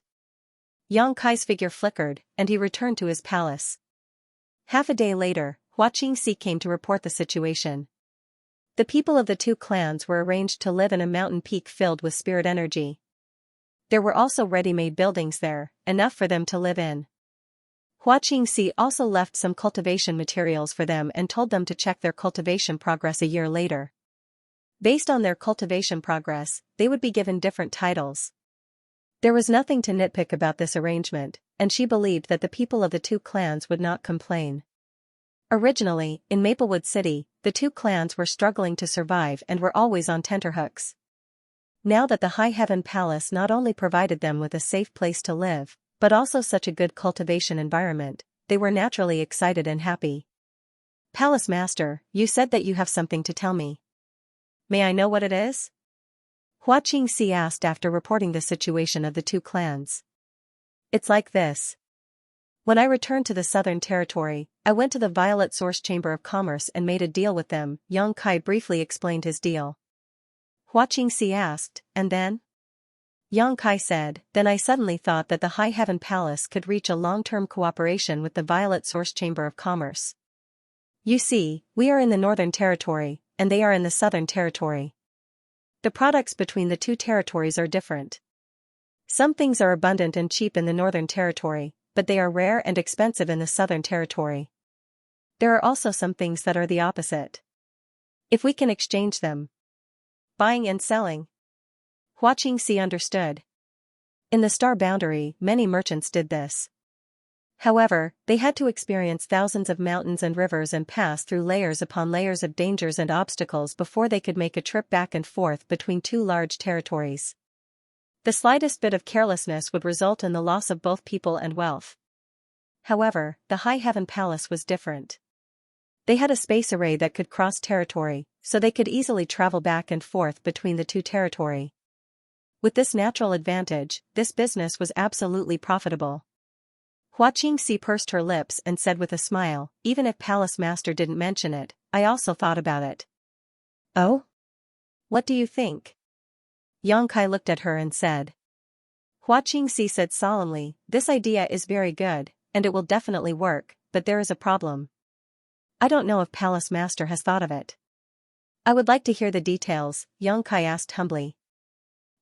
Yang Kai's figure flickered, and he returned to his palace. Half a day later, Xianxia came to report the situation. The people of the two clans were arranged to live in a mountain peak filled with spirit energy. There were also ready-made buildings there, enough for them to live in. Xianxia also left some cultivation materials for them and told them to check their cultivation progress a year later. Based on their cultivation progress, they would be given different titles. There was nothing to nitpick about this arrangement, and she believed that the people of the two clans would not complain. Originally, in Maplewood City, the two clans were struggling to survive and were always on tenterhooks. Now that the High Heaven Palace not only provided them with a safe place to live, but also such a good cultivation environment, they were naturally excited and happy. Palace Master, you said that you have something to tell me. May I know what it is? Xianxia asked after reporting the situation of the two clans. It's like this. When I returned to the Southern Territory, I went to the Violet Source Chamber of Commerce and made a deal with them. Xianxia briefly explained his deal. Hua Qingxi asked, and then? Xianxia said, then I suddenly thought that the High Heaven Palace could reach a long-term cooperation with the Violet Source Chamber of Commerce. You see, we are in the Northern Territory, and they are in the Southern Territory. The products between the two territories are different. Some things are abundant and cheap in the Northern Territory, but they are rare and expensive in the Southern Territory. There are also some things that are the opposite. If we can exchange them. Buying and selling. Hua Qingxi understood. In the Star Boundary, many merchants did this. However, they had to experience thousands of mountains and rivers and pass through layers upon layers of dangers and obstacles before they could make a trip back and forth between two large territories. The slightest bit of carelessness would result in the loss of both people and wealth. However, the High Heaven Palace was different. They had a space array that could cross territory, so they could easily travel back and forth between the two territories. With this natural advantage, this business was absolutely profitable. Hua Qingxi pursed her lips and said with a smile, even if Palace Master didn't mention it, I also thought about it. Oh? What do you think? Xianxia looked at her and said. Hua Qingxi said solemnly, this idea is very good, and it will definitely work, but there is a problem. I don't know if Palace Master has thought of it. I would like to hear the details, Xianxia asked humbly.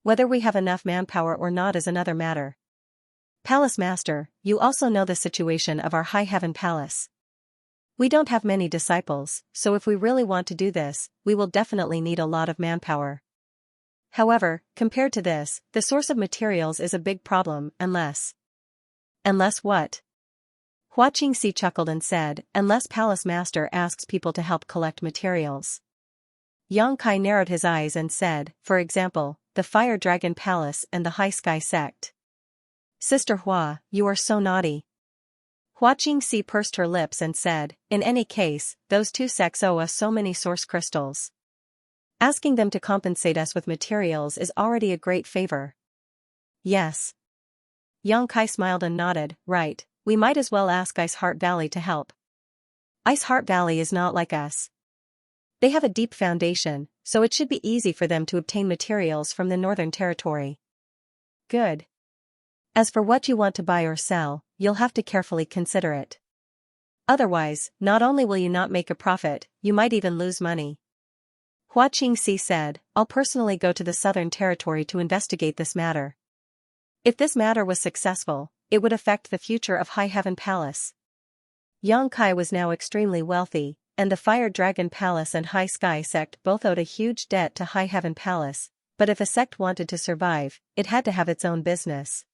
Whether we have enough manpower or not is another matter. Palace Master, you also know the situation of our High Heaven Palace. We don't have many disciples, so if we really want to do this, we will definitely need a lot of manpower. However, compared to this, the source of materials is a big problem, unless. Unless what? Hua Qingxi chuckled and said, unless Palace Master asks people to help collect materials. Xianxia narrowed his eyes and said, for example, the Fire Dragon Palace and the High Sky Sect. Sister Hua, you are so naughty. Hua Qingxi pursed her lips and said, in any case, those two sects owe us so many source crystals. Asking them to compensate us with materials is already a great favor. Yes. Xianxia smiled and nodded, right, we might as well ask Ice Heart Valley to help. Ice Heart Valley is not like us. They have a deep foundation, so it should be easy for them to obtain materials from the Northern Territory. Good. As for what you want to buy or sell, you'll have to carefully consider it. Otherwise, not only will you not make a profit, you might even lose money. Hua Qingxi said, I'll personally go to the Southern Territory to investigate this matter. If this matter was successful, it would affect the future of High Heaven Palace. Xianxia was now extremely wealthy, and the Fire Dragon Palace and High Sky Sect both owed a huge debt to High Heaven Palace, but if a sect wanted to survive, it had to have its own business.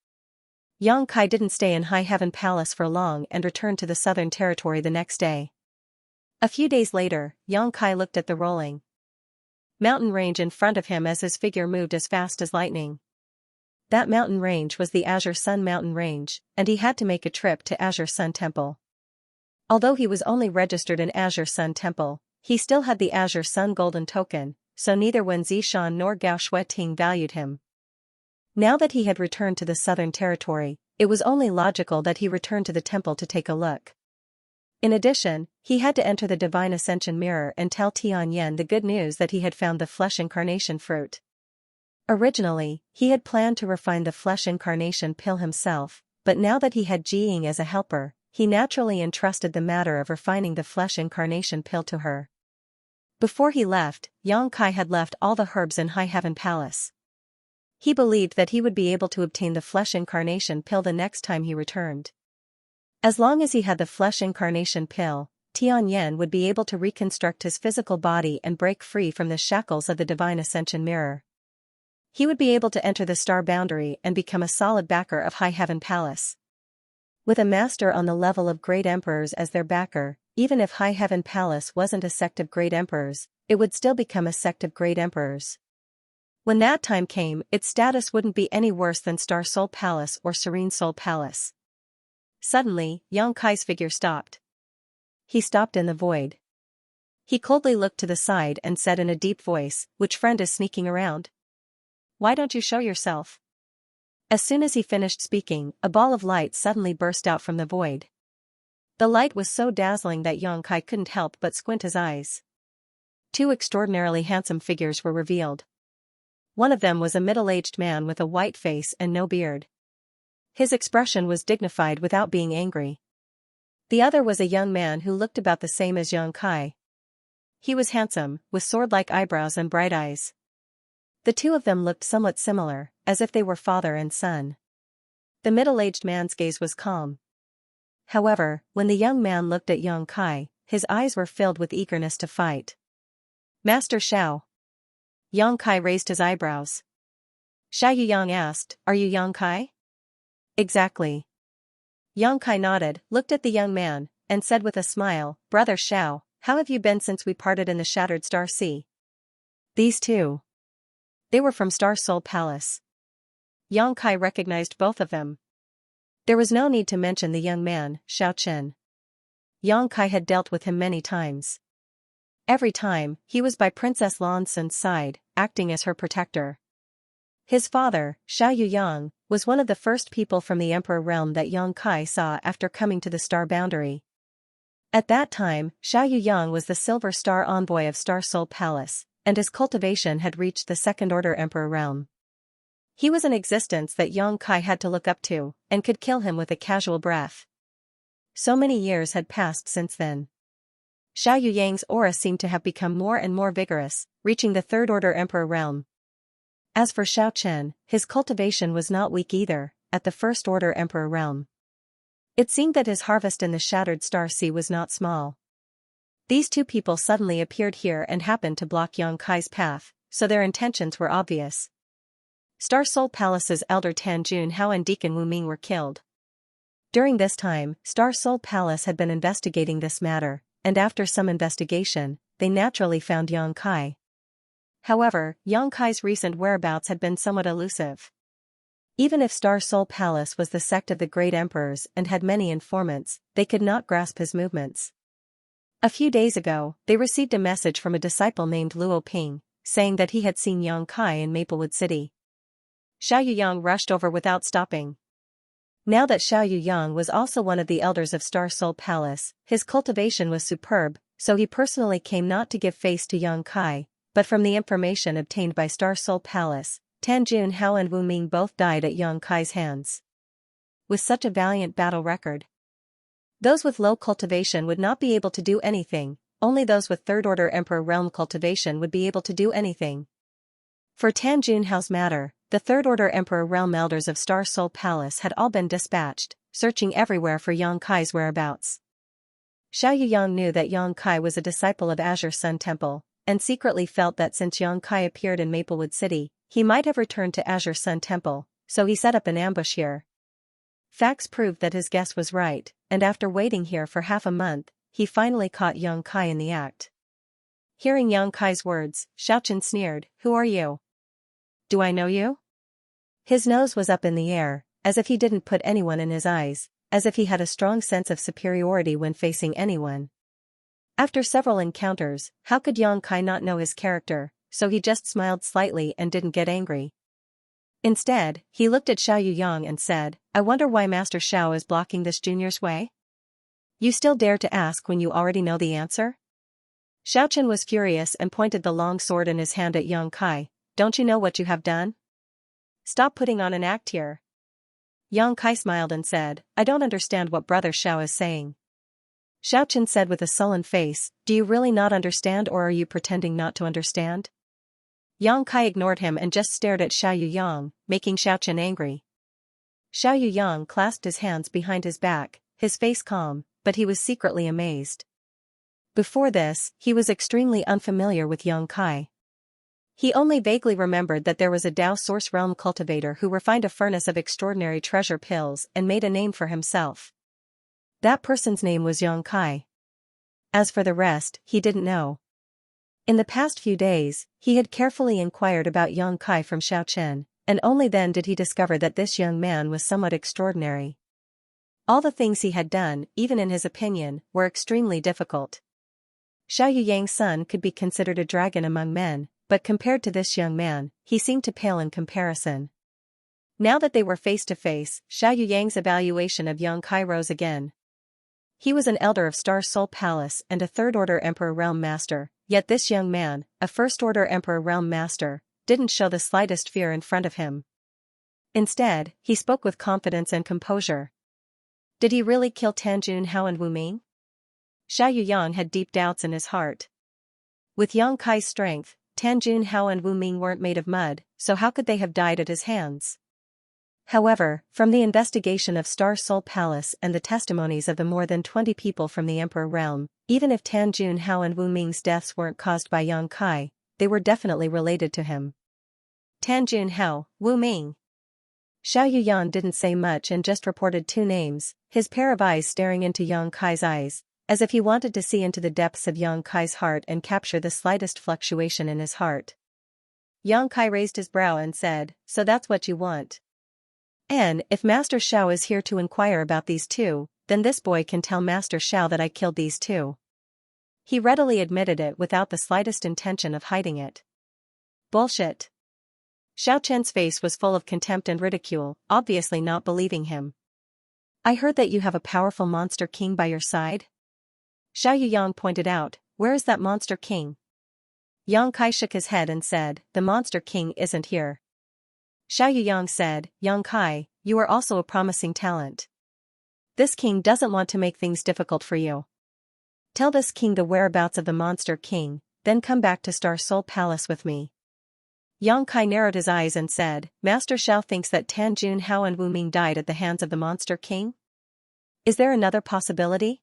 Xianxia didn't stay in High Heaven Palace for long and returned to the Southern Territory the next day. A few days later, Xianxia looked at the rolling mountain range in front of him as his figure moved as fast as lightning. That mountain range was the Azure Sun Mountain Range, and he had to make a trip to Azure Sun Temple. Although he was only registered in Azure Sun Temple, he still had the Azure Sun Golden Token, so neither Wen Zishan nor Gao Shueting valued him. Now that he had returned to the Southern Territory, it was only logical that he return to the temple to take a look. In addition, he had to enter the Divine Ascension Mirror and tell Tianyan the good news that he had found the Flesh Incarnation Fruit. Originally, he had planned to refine the Flesh Incarnation Pill himself, but now that he had Jiying as a helper, he naturally entrusted the matter of refining the Flesh Incarnation Pill to her. Before he left, Xianxia had left all the herbs in High Heaven Palace. He believed that he would be able to obtain the Flesh Incarnation Pill the next time he returned. As long as he had the Flesh Incarnation Pill, Tianyan would be able to reconstruct his physical body and break free from the shackles of the Divine Ascension Mirror. He would be able to enter the Star Boundary and become a solid backer of High Heaven Palace. With a master on the level of great emperors as their backer, even if High Heaven Palace wasn't a sect of great emperors, it would still become a sect of great emperors. When that time came, its status wouldn't be any worse than Star Soul Palace or Serene Soul Palace. Suddenly, Xianxia's figure stopped. He stopped in the void. He coldly looked to the side and said in a deep voice, "Which friend is sneaking around? Why don't you show yourself?" As soon as he finished speaking, a ball of light suddenly burst out from the void. The light was so dazzling that Xianxia couldn't help but squint his eyes. Two extraordinarily handsome figures were revealed. One of them was a middle-aged man with a white face and no beard. His expression was dignified without being angry. The other was a young man who looked about the same as Xianxia. He was handsome, with sword-like eyebrows and bright eyes. The two of them looked somewhat similar, as if they were father and son. The middle-aged man's gaze was calm. However, when the young man looked at Xianxia, his eyes were filled with eagerness to fight. "Master Xiao." Xianxia raised his eyebrows. Xiaoyang asked, "Are you Xianxia?" "Exactly." Xianxia nodded, looked at the young man, and said with a smile, "Brother Xiao, how have you been since we parted in the Shattered Star Sea?" These two. They were from Star Soul Palace. Xianxia recognized both of them. There was no need to mention the young man, Xiaochen. Xianxia had dealt with him many times. Every time, he was by Princess Lansun's side, acting as her protector. His father, Xiaoyang, was one of the first people from the Emperor realm that Xianxia saw after coming to the Star Boundary. At that time, Xiaoyang was the Silver Star envoy of Star Soul Palace, and his cultivation had reached the Second Order Emperor realm. He was an existence that Xianxia had to look up to, and could kill him with a casual breath. So many years had passed since then. Xiaoyang's aura seemed to have become more and more vigorous, reaching the Third Order Emperor realm. As for Xiaochen, his cultivation was not weak either, at the First Order Emperor realm. It seemed that his harvest in the Shattered Star Sea was not small. These two people suddenly appeared here and happened to block Xianxia's path, so their intentions were obvious. Star Soul Palace's elder Tan Junhao and Deacon Wu Ming were killed. During this time, Star Soul Palace had been investigating this matter, and after some investigation, they naturally found Xianxia. However, Xianxia's recent whereabouts had been somewhat elusive. Even if Star Soul Palace was the sect of the Great Emperors and had many informants, they could not grasp his movements. A few days ago, they received a message from a disciple named Luo Ping, saying that he had seen Xianxia in Maplewood City. Xiaoyang rushed over without stopping. Now that Xiaoyang was also one of the elders of Star Soul Palace, his cultivation was superb, so he personally came not to give face to Xianxia, but from the information obtained by Star Soul Palace, Tan Junhao and Wu Ming both died at Xianxia's hands. With such a valiant battle record, those with low cultivation would not be able to do anything, only those with Third Order Emperor realm cultivation would be able to do anything. For Tan Junhao's matter, the Third Order Emperor realm elders of Star Soul Palace had all been dispatched, searching everywhere for Xianxia's whereabouts. Xiaoyang knew that Xianxia was a disciple of Azure Sun Temple, and secretly felt that since Xianxia appeared in Maplewood City, he might have returned to Azure Sun Temple, so he set up an ambush here. Facts proved that his guess was right, and after waiting here for half a month, he finally caught Xianxia in the act. Hearing Xianxia's words, Xiaochen sneered, "Who are you? Do I know you?" His nose was up in the air, as if he didn't put anyone in his eyes, as if he had a strong sense of superiority when facing anyone. After several encounters, how could Xianxia not know his character, so he just smiled slightly and didn't get angry. Instead, he looked at Xiaoyang and said, "I wonder why Master Xiao is blocking this junior's way? You still dare to ask when you already know the answer?" Xiaochen was furious and pointed the long sword in his hand at Xianxia. "Don't you know what you have done? Stop putting on an act here." Xianxia smiled and said, "I don't understand what Brother Xiao is saying." Xiaochen said with a sullen face, "Do you really not understand, or are you pretending not to understand?" Xianxia ignored him and just stared at Xiaoyang, making Xiaochen angry. Xiaoyang clasped his hands behind his back, his face calm, but he was secretly amazed. Before this, he was extremely unfamiliar with Xianxia. He only vaguely remembered that there was a Dao Source Realm cultivator who refined a furnace of extraordinary treasure pills and made a name for himself. That person's name was Xianxia. As for the rest, he didn't know. In the past few days, he had carefully inquired about Xianxia from Xiaochen, and only then did he discover that this young man was somewhat extraordinary. All the things he had done, even in his opinion, were extremely difficult. Xiaoyang's son could be considered a dragon among men, but compared to this young man, he seemed to pale in comparison. Now that they were face to face, Xiao Yuyang's evaluation of Yang Kai rose again. He was an elder of Star Soul Palace and a third-order Emperor Realm Master, yet this young man, a first-order Emperor Realm Master, didn't show the slightest fear in front of him. Instead, he spoke with confidence and composure. Did he really kill Tan Junhao and Wu Ming? Xiao Yuyang had deep doubts in his heart. With Yang Kai's strength, Tan Junhao and Wu Ming weren't made of mud, so how could they have died at his hands? However, from the investigation of Star Soul Palace and the testimonies of the more than 20 people from the Emperor Realm, even if Tan Junhao and Wu Ming's deaths weren't caused by Yang Kai, they were definitely related to him. Tan Junhao, Wu Ming. Xiao Yuyang didn't say much and just reported two names, his pair of eyes staring into Yang Kai's eyes, as if he wanted to see into the depths of Yang Kai's heart and capture the slightest fluctuation in his heart. Yang Kai raised his brow and said, "So that's what you want. And if Master Xiao is here to inquire about these two, then this boy can tell Master Xiao that I killed these two." He readily admitted it without the slightest intention of hiding it. Bullshit. Xiao Chen's face was full of contempt and ridicule, obviously not believing him. "I heard that you have a powerful monster king by your side?" Xiao Yuyang pointed out, "Where is that monster king?" Yang Kai shook his head and said, "The monster king isn't here." Xiao Yuyang said, "Yang Kai, you are also a promising talent. This king doesn't want to make things difficult for you. Tell this king the whereabouts of the monster king, then come back to Star Soul Palace with me." Yang Kai narrowed his eyes and said, "Master Xiao thinks that Tan Junhao and Wu Ming died at the hands of the monster king? Is there another possibility?"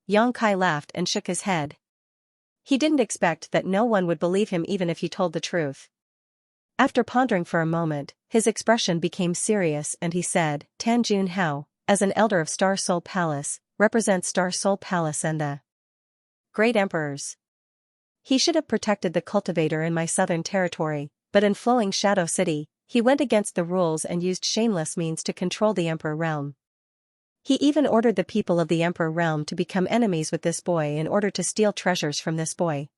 Yang Kai laughed and shook his head. He didn't expect that no one would believe him even if he told the truth. After pondering for a moment, his expression became serious and he said, "Tan Junhao, as an elder of Star Soul Palace, represents Star Soul Palace and the Great Emperors. He should have protected the cultivator in my southern territory, but in Flowing Shadow City, he went against the rules and used shameless means to control the Emperor Realm. He even ordered the people of the Emperor Realm to become enemies with this boy in order to steal treasures from this boy.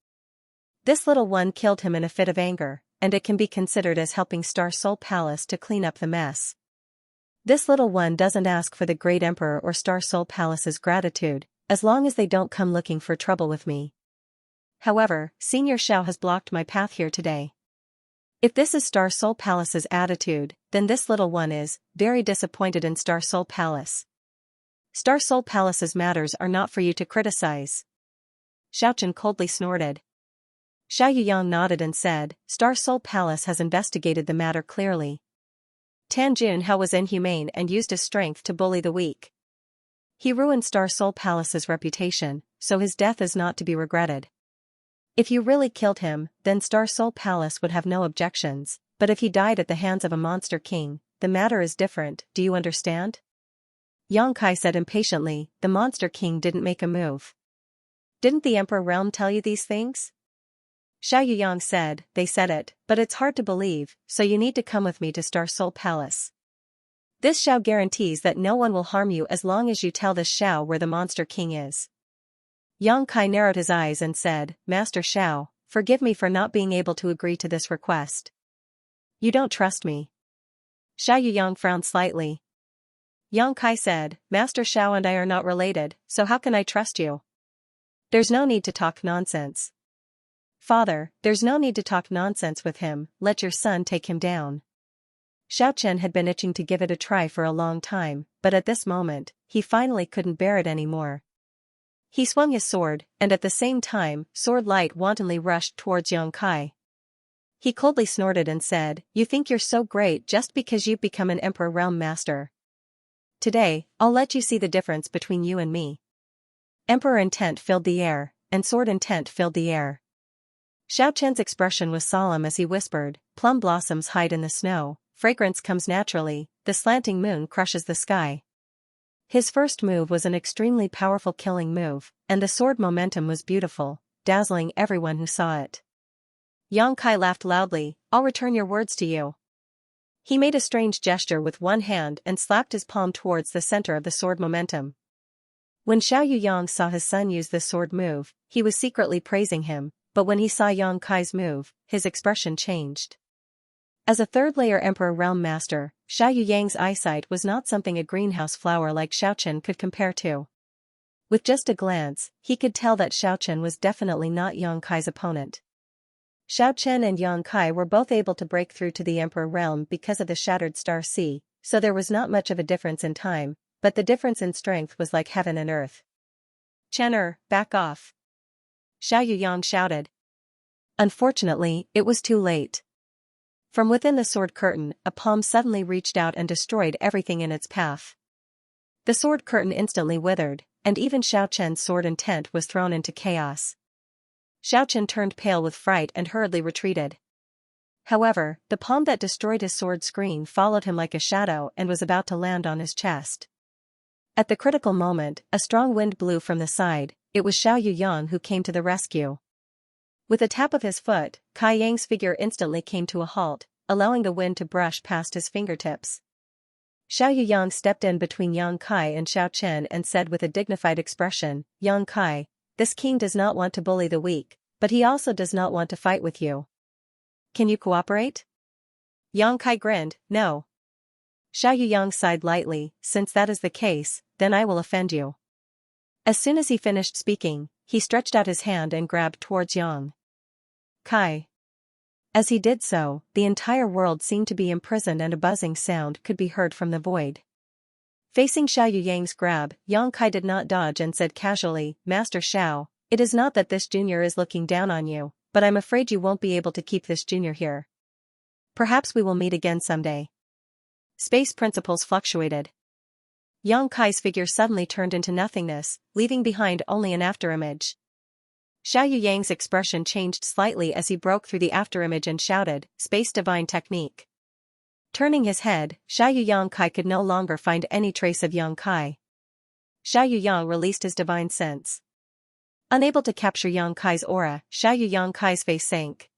This little one killed him in a fit of anger, and it can be considered as helping Star Soul Palace to clean up the mess. This little one doesn't ask for the Great Emperor or Star Soul Palace's gratitude, as long as they don't come looking for trouble with me. However, Senior Xiao has blocked my path here today. If this is Star Soul Palace's attitude, then this little one is very disappointed in Star Soul Palace. Star Soul Palace's matters are not for you to criticize." Xiao Chen coldly snorted. Xiao Yuyang nodded and said, "Star Soul Palace has investigated the matter clearly. Tan Junhao was inhumane and used his strength to bully the weak. He ruined Star Soul Palace's reputation, so his death is not to be regretted. If you really killed him, then Star Soul Palace would have no objections, but if he died at the hands of a monster king, the matter is different, do you understand?" Yang Kai said impatiently, "The monster king didn't make a move. Didn't the Emperor Realm tell you these things?" Xiao Yuyang said, "They said it, but it's hard to believe, so you need to come with me to Star Soul Palace. This Xiao guarantees that no one will harm you as long as you tell this Xiao where the monster king is." Yang Kai narrowed his eyes and said, "Master Xiao, forgive me for not being able to agree to this request. You don't trust me." Xiao Yuyang frowned slightly. Yang Kai said, "Master Xiao and I are not related, so how can I trust you? There's no need to talk nonsense." "Father, there's no need to talk nonsense with him, let your son take him down." Xiao Chen had been itching to give it a try for a long time, but at this moment, he finally couldn't bear it anymore. He swung his sword, and at the same time, sword light wantonly rushed towards Yang Kai. He coldly snorted and said, "You think you're so great just because you've become an Emperor Realm Master. Today, I'll let you see the difference between you and me." Emperor intent filled the air, and sword intent filled the air. Xiao Chen's expression was solemn as he whispered, "Plum blossoms hide in the snow, fragrance comes naturally, the slanting moon crushes the sky." His first move was an extremely powerful killing move, and the sword momentum was beautiful, dazzling everyone who saw it. Yang Kai laughed loudly, "I'll return your words to you." He made a strange gesture with one hand and slapped his palm towards the center of the sword momentum. When Xiao Yuyang saw his son use this sword move, he was secretly praising him, but when he saw Yang Kai's move, his expression changed. As a third-layer Emperor Realm Master, Xiao Yang's eyesight was not something a greenhouse flower like Xiaochen could compare to. With just a glance, he could tell that Xiaochen was definitely not Yang Kai's opponent. Xiaochen and Yang Kai were both able to break through to the Emperor Realm because of the Shattered Star Sea, so there was not much of a difference in time, but the difference in strength was like heaven and earth. "Chener, back off!" Xiao Yang shouted. Unfortunately, it was too late. From within the sword curtain, a palm suddenly reached out and destroyed everything in its path. The sword curtain instantly withered, and even Xiao Chen's sword and tent was thrown into chaos. Xiao Chen turned pale with fright and hurriedly retreated. However, the palm that destroyed his sword screen followed him like a shadow and was about to land on his chest. At the critical moment, a strong wind blew from the side. It was Xiao Yang who came to the rescue. With a tap of his foot, Kai Yang's figure instantly came to a halt, allowing the wind to brush past his fingertips. Xiao Yang stepped in between Yang Kai and Xiao Chen and said with a dignified expression, "Yang Kai, this king does not want to bully the weak, but he also does not want to fight with you. Can you cooperate?" Yang Kai grinned, "No." Xiao Yang sighed lightly, "Since that is the case, then I will offend you." As soon as he finished speaking, he stretched out his hand and grabbed towards Yang Kai. As he did so, the entire world seemed to be imprisoned and a buzzing sound could be heard from the void. Facing Xiao Yang's grab, Yang Kai did not dodge and said casually, "Master Xiao, it is not that this junior is looking down on you, but I'm afraid you won't be able to keep this junior here. Perhaps we will meet again someday." Space principles fluctuated. Yang Kai's figure suddenly turned into nothingness, leaving behind only an afterimage. Xiao Yang's expression changed slightly as he broke through the afterimage and shouted, "Space Divine Technique." Turning his head, Xiao Yang Kai could no longer find any trace of Yang Kai. Xiao Yang released his divine sense. Unable to capture Yang Kai's aura, Xiao Yang Kai's face sank.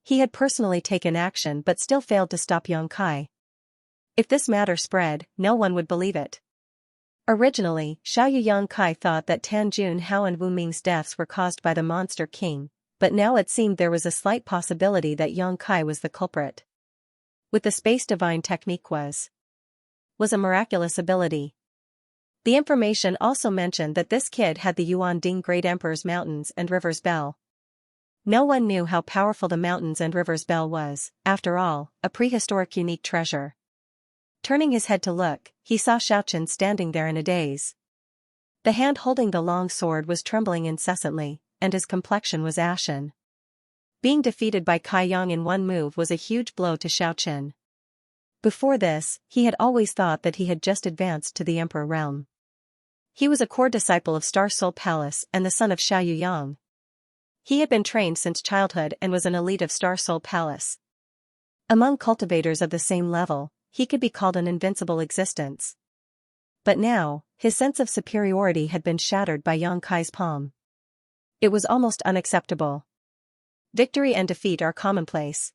He had personally taken action but still failed to stop Yang Kai. If this matter spread, no one would believe it. Originally, Xiao Yang Kai thought that Tan Jun Hao and Wu Ming's deaths were caused by the Monster King, but now it seemed there was a slight possibility that Yang Kai was the culprit. With the Space Divine Technique was a miraculous ability. The information also mentioned that this kid had the Yuan Ding Great Emperor's Mountains and Rivers Bell. No one knew how powerful the Mountains and Rivers Bell was, after all, a prehistoric unique treasure. Turning his head to look, he saw Xiaochen standing there in a daze. The hand holding the long sword was trembling incessantly, and his complexion was ashen. Being defeated by Kai Yang in one move was a huge blow to Xiaochen. Before this, he had always thought that he had just advanced to the Emperor realm. He was a core disciple of Star Soul Palace and the son of Xiao Yang. He had been trained since childhood and was an elite of Star Soul Palace. Among cultivators of the same level, he could be called an invincible existence. But now, his sense of superiority had been shattered by Yang Kai's palm. It was almost unacceptable. Victory and defeat are commonplace.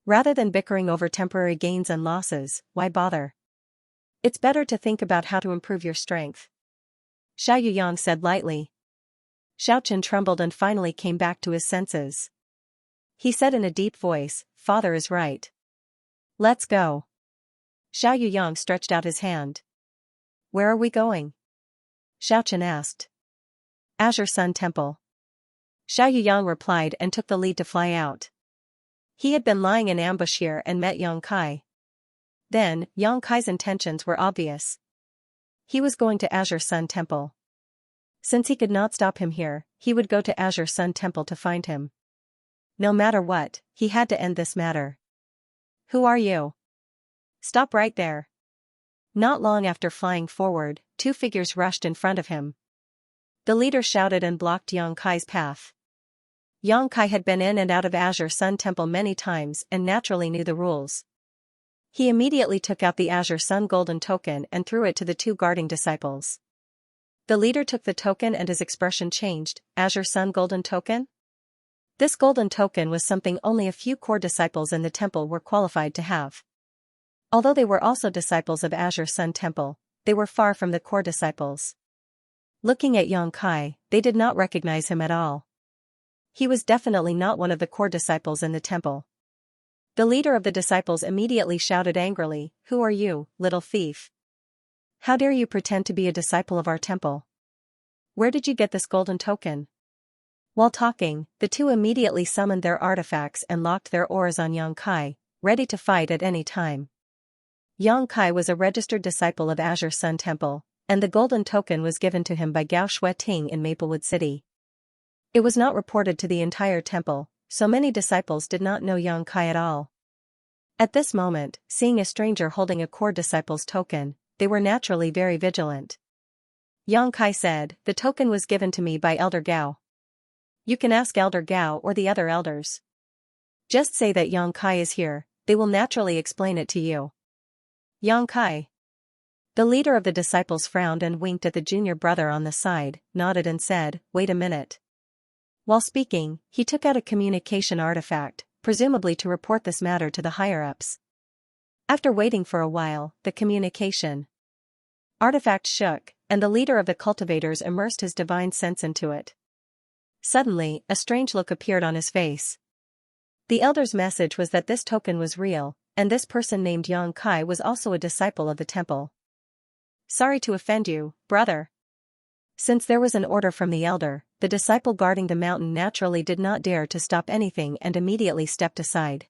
Rather than bickering over temporary gains and losses, why bother? It's better to think about how to improve your strength. Xiao Yang said lightly. Xiaochen trembled and finally came back to his senses. He said in a deep voice, "Father is right. Let's go." Xiao Yang stretched out his hand. "Where are we going?" Xiaochen asked. "Azure Sun Temple." Xiao Yang replied and took the lead to fly out. He had been lying in ambush here and met Yang Kai. Then, Yang Kai's intentions were obvious. He was going to Azure Sun Temple. Since he could not stop him here, he would go to Azure Sun Temple to find him. No matter what, he had to end this matter. "Who are you? Stop right there." Not long after flying forward, two figures rushed in front of him. The leader shouted and blocked Yang Kai's path. Yang Kai had been in and out of Azure Sun Temple many times and naturally knew the rules. He immediately took out the Azure Sun Golden Token and threw it to the two guarding disciples. The leader took the token and his expression changed. Azure Sun Golden Token? This golden token was something only a few core disciples in the temple were qualified to have. Although they were also disciples of Azure Sun Temple, they were far from the core disciples. Looking at Yang Kai, they did not recognize him at all. He was definitely not one of the core disciples in the temple. The leader of the disciples immediately shouted angrily, "Who are you, little thief? How dare you pretend to be a disciple of our temple? Where did you get this golden token?" While talking, the two immediately summoned their artifacts and locked their oars on Yang Kai, ready to fight at any time. Yang Kai was a registered disciple of Azure Sun Temple, and the golden token was given to him by Gao Shueting in Maplewood City. It was not reported to the entire temple, so many disciples did not know Yang Kai at all. At this moment, seeing a stranger holding a core disciple's token, they were naturally very vigilant. Yang Kai said, "The token was given to me by Elder Gao. You can ask Elder Gao or the other elders. Just say that Yang Kai is here, they will naturally explain it to you." Yang Kai. The leader of the disciples frowned and winked at the junior brother on the side, nodded and said, "Wait a minute." While speaking, he took out a communication artifact, presumably to report this matter to the higher-ups. After waiting for a while, the communication artifact shook, and the leader of the cultivators immersed his divine sense into it. Suddenly, a strange look appeared on his face. The elder's message was that this token was real, and this person named Yang Kai was also a disciple of the temple. "Sorry to offend you, brother." Since there was an order from the elder, the disciple guarding the mountain naturally did not dare to stop anything and immediately stepped aside.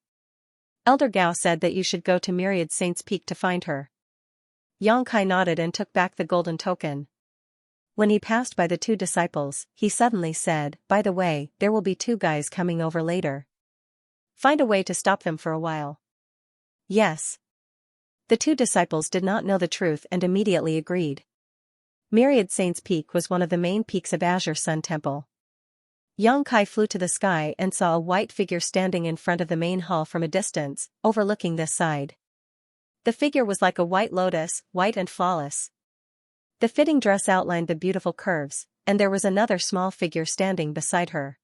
Elder Gao said that you should go to Myriad Saints Peak to find her. Yang Kai nodded and took back the golden token. When he passed by the two disciples, he suddenly said, "By the way, there will be two guys coming over later. Find a way to stop them for a while." "Yes." The two disciples did not know the truth and immediately agreed. Myriad Saints Peak was one of the main peaks of Azure Sun Temple. Yang Kai flew to the sky and saw a white figure standing in front of the main hall from a distance, overlooking this side. The figure was like a white lotus, white and flawless. The fitting dress outlined the beautiful curves, and there was another small figure standing beside her.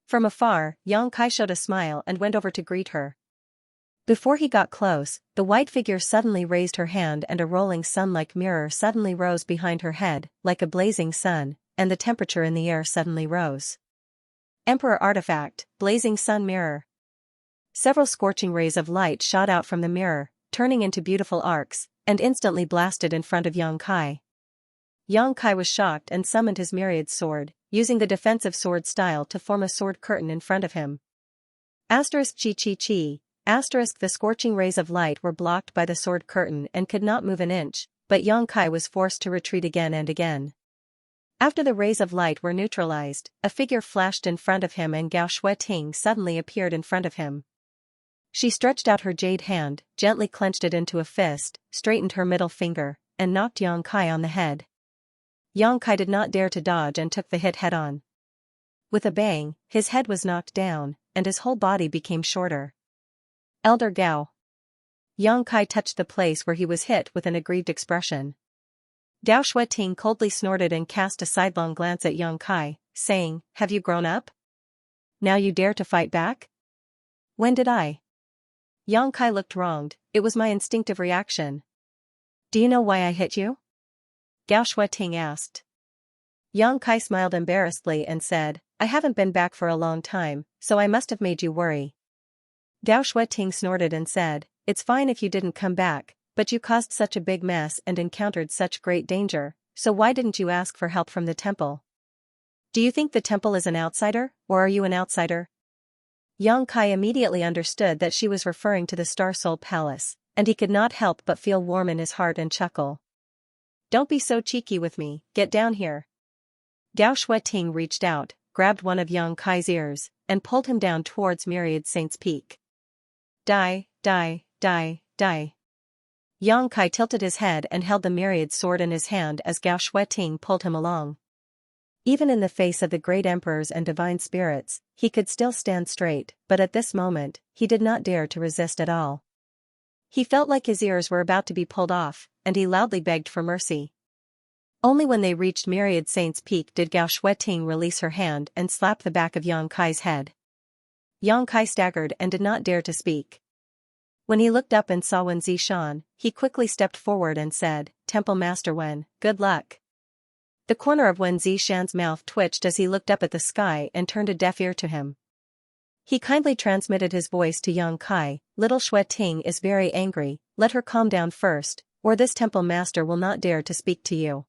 From afar, Yang Kai showed a smile and went over to greet her. Before he got close, the white figure suddenly raised her hand and a rolling sun-like mirror suddenly rose behind her head, like a blazing sun, and the temperature in the air suddenly rose. Emperor Artifact, Blazing Sun Mirror. Several scorching rays of light shot out from the mirror, turning into beautiful arcs, and instantly blasted in front of Yang Kai. Yang Kai was shocked and summoned his myriad sword, using the defensive sword style to form a sword curtain in front of him. Asterisk chi chi chi. Asterisk the scorching rays of light were blocked by the sword curtain and could not move an inch, but Yang Kai was forced to retreat again and again. After the rays of light were neutralized, a figure flashed in front of him and Gao Shueting suddenly appeared in front of him. She stretched out her jade hand, gently clenched it into a fist, straightened her middle finger, and knocked Yang Kai on the head. Yang Kai did not dare to dodge and took the hit head-on. With a bang, his head was knocked down, and his whole body became shorter. Elder Gao. Yang Kai touched the place where he was hit with an aggrieved expression. Gao Shueting coldly snorted and cast a sidelong glance at Yang Kai, saying, "Have you grown up? Now you dare to fight back?" "When did I?" Yang Kai looked wronged. "It was my instinctive reaction." "Do you know why I hit you?" Gao Shueting asked. Yang Kai smiled embarrassedly and said, "I haven't been back for a long time, so I must have made you worry." Gao Shueting snorted and said, "It's fine if you didn't come back, but you caused such a big mess and encountered such great danger, so why didn't you ask for help from the temple? Do you think the temple is an outsider, or are you an outsider?" Yang Kai immediately understood that she was referring to the Star Soul Palace, and he could not help but feel warm in his heart and chuckle. "Don't be so cheeky with me, get down here." Gao Shueting reached out, grabbed one of Yang Kai's ears, and pulled him down towards Myriad Saints Peak. "Die, die, die, die." Yang Kai tilted his head and held the myriad sword in his hand as Gao Shueting pulled him along. Even in the face of the great emperors and divine spirits, he could still stand straight, but at this moment, he did not dare to resist at all. He felt like his ears were about to be pulled off, and he loudly begged for mercy. Only when they reached Myriad Saints Peak did Gao Shueting release her hand and slap the back of Yang Kai's head. Yang Kai staggered and did not dare to speak. When he looked up and saw Wen Zishan, he quickly stepped forward and said, "Temple Master Wen, good luck." The corner of Wen Zishan's mouth twitched as he looked up at the sky and turned a deaf ear to him. He kindly transmitted his voice to Yang Kai. Little Xue Ting is very angry, let her calm down first, or this temple master will not dare to speak to you.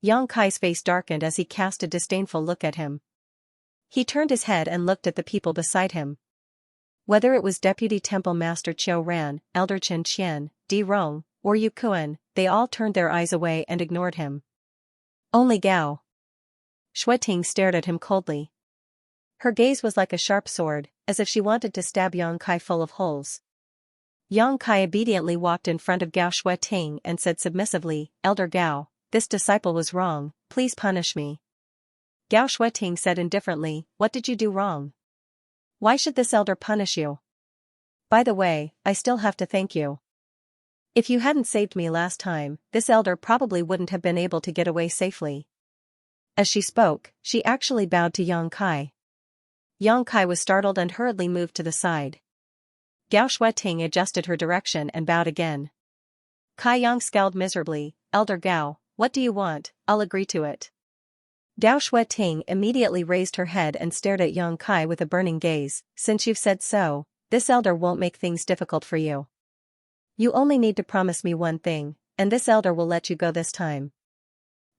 Yang Kai's face darkened as he cast a disdainful look at him. He turned his head and looked at the people beside him. Whether it was Deputy Temple Master Qiu Ran, Elder Chen Qian, Di Rong, or Yu Kuan, they all turned their eyes away and ignored him. Only Gao Xue Ting stared at him coldly. Her gaze was like a sharp sword, as if she wanted to stab Yang Kai full of holes. Yang Kai obediently walked in front of Gao Xue Ting and said submissively, Elder Gao, this disciple was wrong, please punish me. Gao Xue Ting said indifferently, what did you do wrong? Why should this elder punish you? By the way, I still have to thank you. If you hadn't saved me last time, this elder probably wouldn't have been able to get away safely. As she spoke, she actually bowed to Yang Kai. Yang Kai was startled and hurriedly moved to the side. Gao Xue Ting adjusted her direction and bowed again. Kai Yang scowled miserably, Elder Gao, what do you want? I'll agree to it. Gao Xue Ting immediately raised her head and stared at Yang Kai with a burning gaze, since you've said so, this elder won't make things difficult for you. You only need to promise me one thing, and this elder will let you go this time.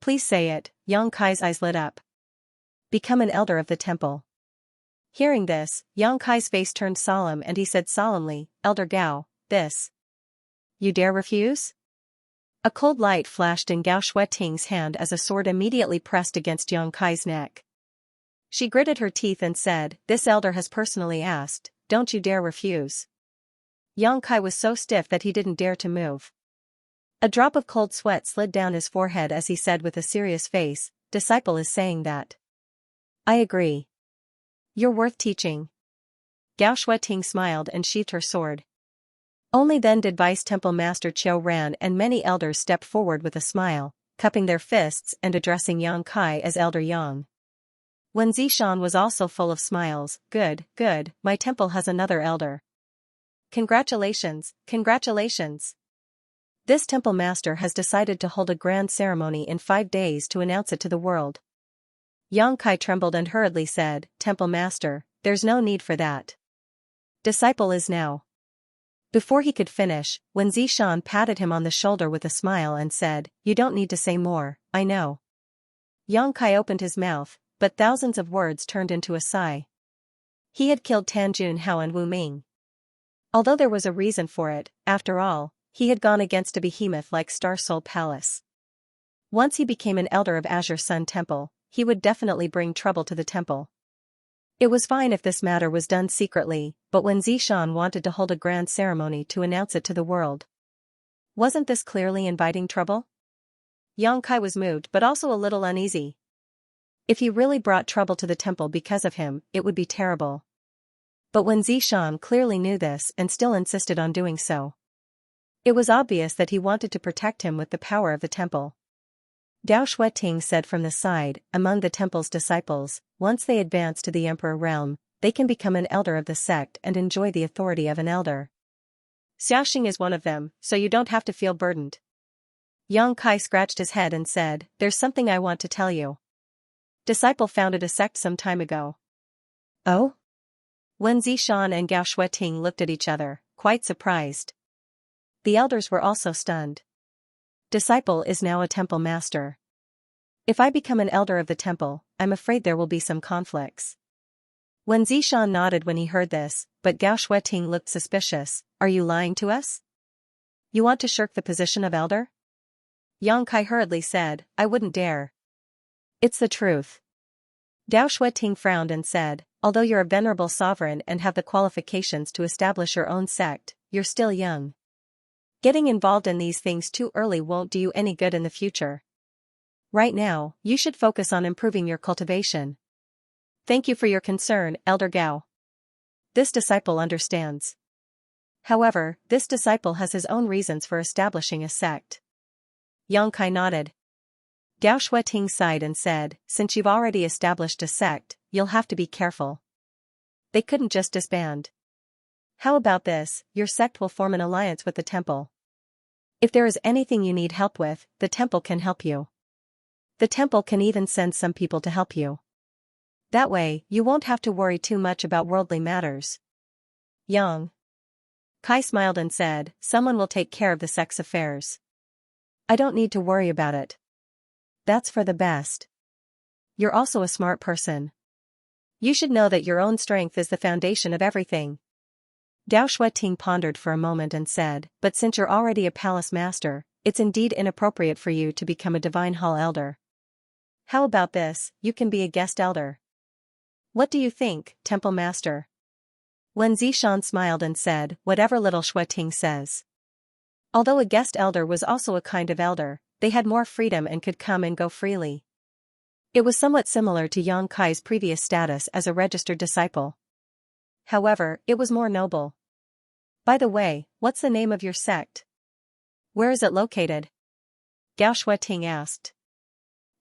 Please say it. Yang Kai's eyes lit up. Become an elder of the temple. Hearing this, Yang Kai's face turned solemn and he said solemnly, Elder Gao, this. You dare refuse? A cold light flashed in Gao Xue Ting's hand as a sword immediately pressed against Yang Kai's neck. She gritted her teeth and said, this elder has personally asked, don't you dare refuse. Yang Kai was so stiff that he didn't dare to move. A drop of cold sweat slid down his forehead as he said with a serious face, disciple is saying that. I agree. You're worth teaching. Gao Xue Ting smiled and sheathed her sword. Only then did Vice Temple Master Qiu Ran and many elders step forward with a smile, cupping their fists and addressing Yang Kai as Elder Yang. Wen Zishan was also full of smiles, good, good, my temple has another elder. Congratulations, congratulations. This temple master has decided to hold a grand ceremony in 5 days to announce it to the world. Yang Kai trembled and hurriedly said, Temple Master, there's no need for that. Disciple is now. Before he could finish, Wen Zishan patted him on the shoulder with a smile and said, you don't need to say more, I know. Yang Kai opened his mouth, but thousands of words turned into a sigh. He had killed Tan Jun Hao and Wu Ming. Although there was a reason for it, after all, he had gone against a behemoth like Star Soul Palace. Once he became an elder of Azure Sun Temple, he would definitely bring trouble to the temple. It was fine if this matter was done secretly, but when Zishan wanted to hold a grand ceremony to announce it to the world. Wasn't this clearly inviting trouble? Yang Kai was moved but also a little uneasy. If he really brought trouble to the temple because of him, it would be terrible. But when Zishan clearly knew this and still insisted on doing so. It was obvious that he wanted to protect him with the power of the temple. Gao Xue Ting said from the side, among the temple's disciples, once they advance to the emperor realm, they can become an elder of the sect and enjoy the authority of an elder. Xianxia is one of them, so you don't have to feel burdened. Yang Kai scratched his head and said, there's something I want to tell you. Disciple founded a sect some time ago. Oh? Wen Zishan and Gao Xue Ting looked at each other, quite surprised. The elders were also stunned. Disciple is now a temple master. If I become an elder of the temple, I'm afraid there will be some conflicts. Wen Zishan nodded when he heard this, but Gao Xue Ting looked suspicious. Are you lying to us? You want to shirk the position of elder? Yang Kai hurriedly said, I wouldn't dare. It's the truth. Gao Xue Ting frowned and said, although you're a venerable sovereign and have the qualifications to establish your own sect, you're still young. Getting involved in these things too early won't do you any good in the future. Right now, you should focus on improving your cultivation. Thank you for your concern, Elder Gao. This disciple understands. However, this disciple has his own reasons for establishing a sect. Yang Kai nodded. Gao Xue Ting sighed and said, since you've already established a sect, you'll have to be careful. They couldn't just disband. How about this, your sect will form an alliance with the temple. If there is anything you need help with, the temple can help you. The temple can even send some people to help you. That way, you won't have to worry too much about worldly matters. Yang Kai smiled and said, someone will take care of the sect's affairs. I don't need to worry about it. That's for the best. You're also a smart person. You should know that your own strength is the foundation of everything. Dao Shueting pondered for a moment and said, but since you're already a palace master, it's indeed inappropriate for you to become a divine hall elder. How about this, you can be a guest elder. What do you think, temple master? Wen Zishan smiled and said, whatever little Shueting says. Although a guest elder was also a kind of elder, they had more freedom and could come and go freely. It was somewhat similar to Yang Kai's previous status as a registered disciple. However, it was more noble. By the way, what's the name of your sect? Where is it located? Gao Shueting asked.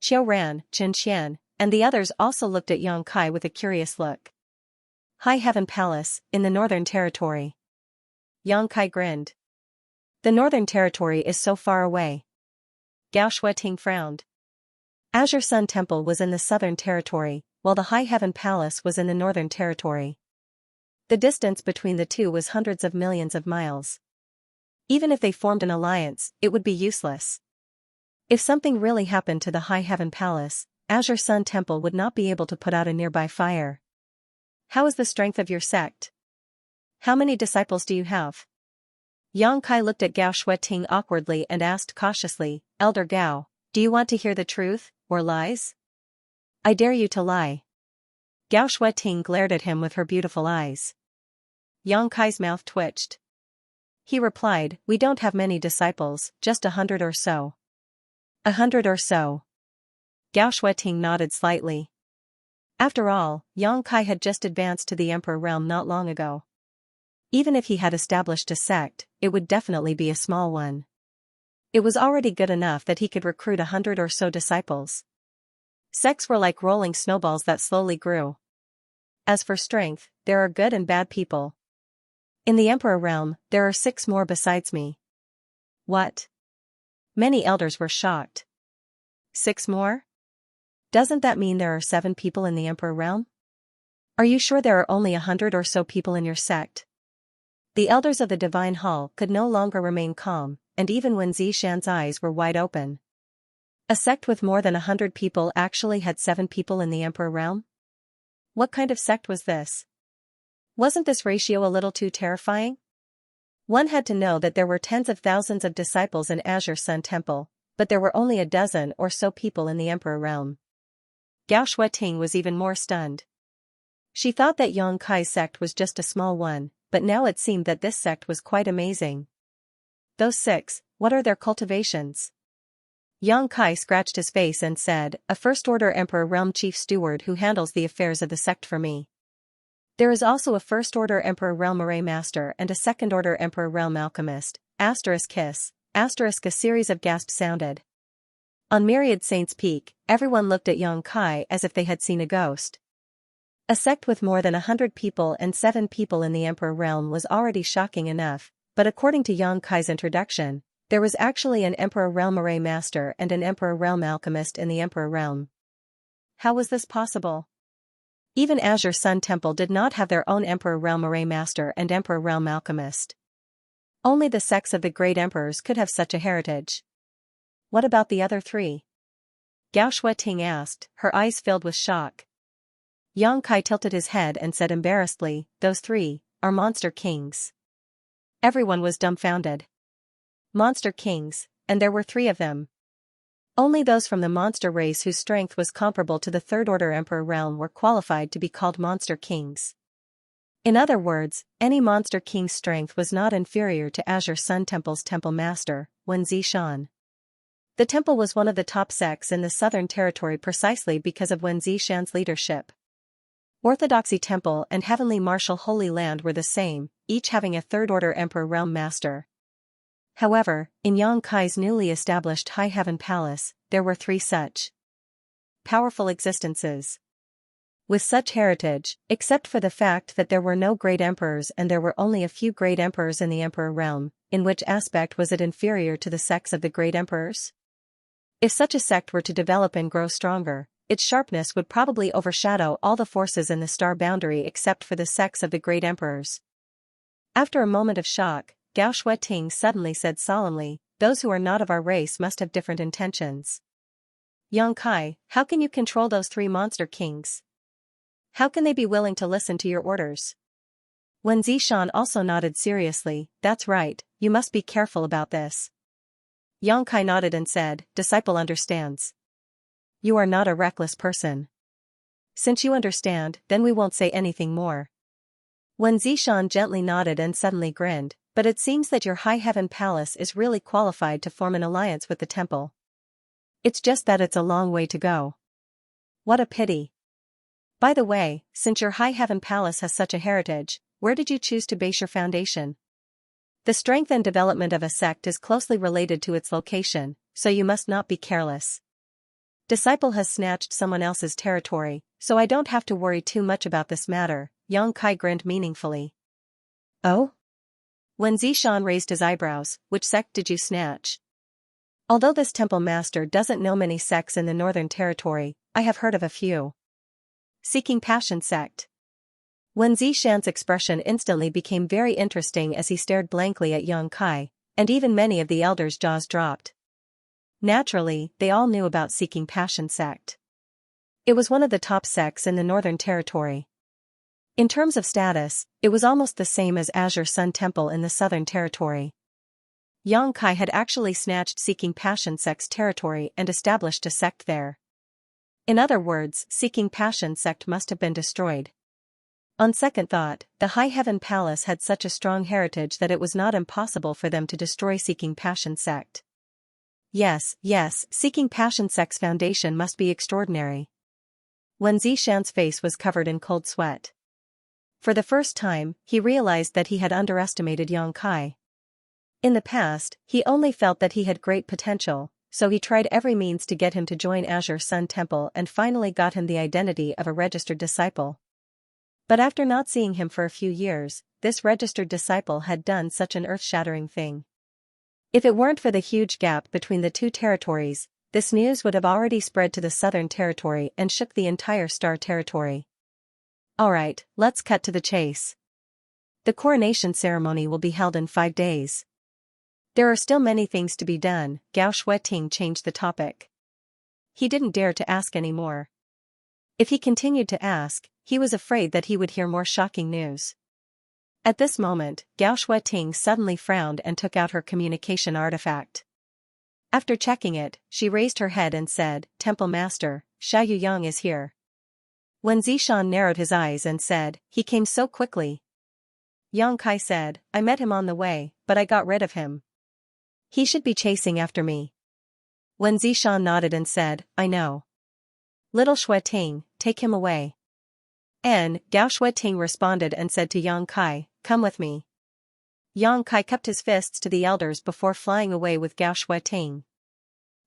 Qiu Ran, Chen Xian, and the others also looked at Yang Kai with a curious look. High Heaven Palace, in the Northern Territory. Yang Kai grinned. The Northern Territory is so far away. Gao Shueting frowned. Azure Sun Temple was in the Southern Territory, while the High Heaven Palace was in the Northern Territory. The distance between the two was hundreds of millions of miles. Even if they formed an alliance, it would be useless. If something really happened to the High Heaven Palace, Azure Sun Temple would not be able to put out a nearby fire. How is the strength of your sect? How many disciples do you have? Yang Kai looked at Gao Shueting awkwardly and asked cautiously, Elder Gao, do you want to hear the truth, or lies? I dare you to lie. Gao Shueting glared at him with her beautiful eyes. Yang Kai's mouth twitched. He replied, we don't have many disciples, just 100 or so. 100 or so. Gao Shueting nodded slightly. After all, Yang Kai had just advanced to the Emperor realm not long ago. Even if he had established a sect, it would definitely be a small one. It was already good enough that he could recruit 100 or so disciples. Sects were like rolling snowballs that slowly grew. As for strength, there are good and bad people. In the Emperor realm, there are 6 more besides me. What? Many elders were shocked. 6 more? Doesn't that mean there are 7 people in the Emperor realm? Are you sure there are only 100 or so people in your sect? The elders of the Divine Hall could no longer remain calm, and even when Zishan's eyes were wide open. A sect with more than 100 people actually had 7 people in the Emperor realm? What kind of sect was this? Wasn't this ratio a little too terrifying? One had to know that there were tens of thousands of disciples in Azure Sun Temple, but there were only a dozen or so people in the Emperor realm. Gao Shueting was even more stunned. She thought that Yang Kai's sect was just a small one, but now it seemed that this sect was quite amazing. Those 6, what are their cultivations? Yang Kai scratched his face and said, a First-Order Emperor Realm Chief Steward who handles the affairs of the sect for me. There is also a First-Order Emperor Realm Array Master and a Second-Order Emperor Realm Alchemist, *kiss, *, a series of gasps sounded. On Myriad Saints Peak, everyone looked at Yang Kai as if they had seen a ghost. A sect with more than 100 people and 7 people in the Emperor realm was already shocking enough, but according to Yang Kai's introduction, there was actually an Emperor Realm Array Master and an Emperor Realm Alchemist in the Emperor realm. How was this possible? Even Azure Sun Temple did not have their own Emperor Realm Array Master and Emperor Realm Alchemist. Only the sects of the great emperors could have such a heritage. What about the other 3? Gao Shueting asked, her eyes filled with shock. Yang Kai tilted his head and said embarrassedly, those 3 are Monster Kings. Everyone was dumbfounded. Monster Kings, and there were 3 of them. Only those from the monster race whose strength was comparable to the Third Order Emperor realm were qualified to be called Monster Kings. In other words, any Monster King's strength was not inferior to Azure Sun Temple's Temple Master, Wen Zishan. The temple was one of the top sects in the Southern Territory precisely because of Wen Zishan's leadership. Orthodoxy Temple and Heavenly Martial Holy Land were the same, each having a Third Order Emperor Realm Master. However, in Yang Kai's newly established High Heaven Palace, there were 3 such powerful existences. With such heritage, except for the fact that there were no great emperors and there were only a few great emperors in the Emperor realm, in which aspect was it inferior to the sects of the great emperors? If such a sect were to develop and grow stronger, its sharpness would probably overshadow all the forces in the star boundary except for the sex of the great emperors. After a moment of shock, Gao Shueting suddenly said solemnly, "Those who are not of our race must have different intentions." "Yang Kai, how can you control those three monster kings? How can they be willing to listen to your orders?" Wen Zishan also nodded seriously, "That's right, you must be careful about this." Yang Kai nodded and said, "Disciple understands. You are not a reckless person. Since you understand, then we won't say anything more." Wen Zishan gently nodded and suddenly grinned, "But it seems that your High Heaven Palace is really qualified to form an alliance with the temple. It's just that it's a long way to go. What a pity. By the way, since your High Heaven Palace has such a heritage, where did you choose to base your foundation? The strength and development of a sect is closely related to its location, so you must not be careless. Disciple has snatched someone else's territory, so I don't have to worry too much about this matter." Yang Kai grinned meaningfully. "Oh?" Wen Zishan raised his eyebrows, "Which sect did you snatch?" "Although this temple master doesn't know many sects in the Northern Territory, I have heard of a few. Seeking Passion sect." Wen Zishan's expression instantly became very interesting as he stared blankly at Yang Kai, and even many of the elders' jaws dropped. Naturally, they all knew about Seeking Passion sect. It was one of the top sects in the Northern Territory. In terms of status, it was almost the same as Azure Sun Temple in the Southern Territory. Yang Kai had actually snatched Seeking Passion sect's territory and established a sect there. In other words, Seeking Passion sect must have been destroyed. On second thought, the High Heaven Palace had such a strong heritage that it was not impossible for them to destroy Seeking Passion sect. Yes, Seeking Passion sect's foundation must be extraordinary. Wen Zishan's face was covered in cold sweat. For the first time, he realized that he had underestimated Yang Kai. In the past, he only felt that he had great potential, so he tried every means to get him to join Azure Sun Temple and finally got him the identity of a registered disciple. But after not seeing him for a few years, this registered disciple had done such an earth-shattering thing. If it weren't for the huge gap between the two territories, this news would have already spread to the Southern Territory and shook the entire Star Territory. Alright, let's cut to the chase. The coronation ceremony will be held in 5 days. There are still many things to be done. Gao Shueting changed the topic. He didn't dare to ask any more. If he continued to ask, he was afraid that he would hear more shocking news. At this moment, Gao Shueting suddenly frowned and took out her communication artifact. After checking it, she raised her head and said, "Temple Master, Xiao Yang is here." Wen Zishan narrowed his eyes and said, "He came so quickly." Yang Kai said, "I met him on the way, but I got rid of him. He should be chasing after me." Wen Zishan nodded and said, "I know. Little Shueting, take him away." Gao Shueting responded and said to Yang Kai, "Come with me." Yang Kai kept his fists to the elders before flying away with Gao Shueting.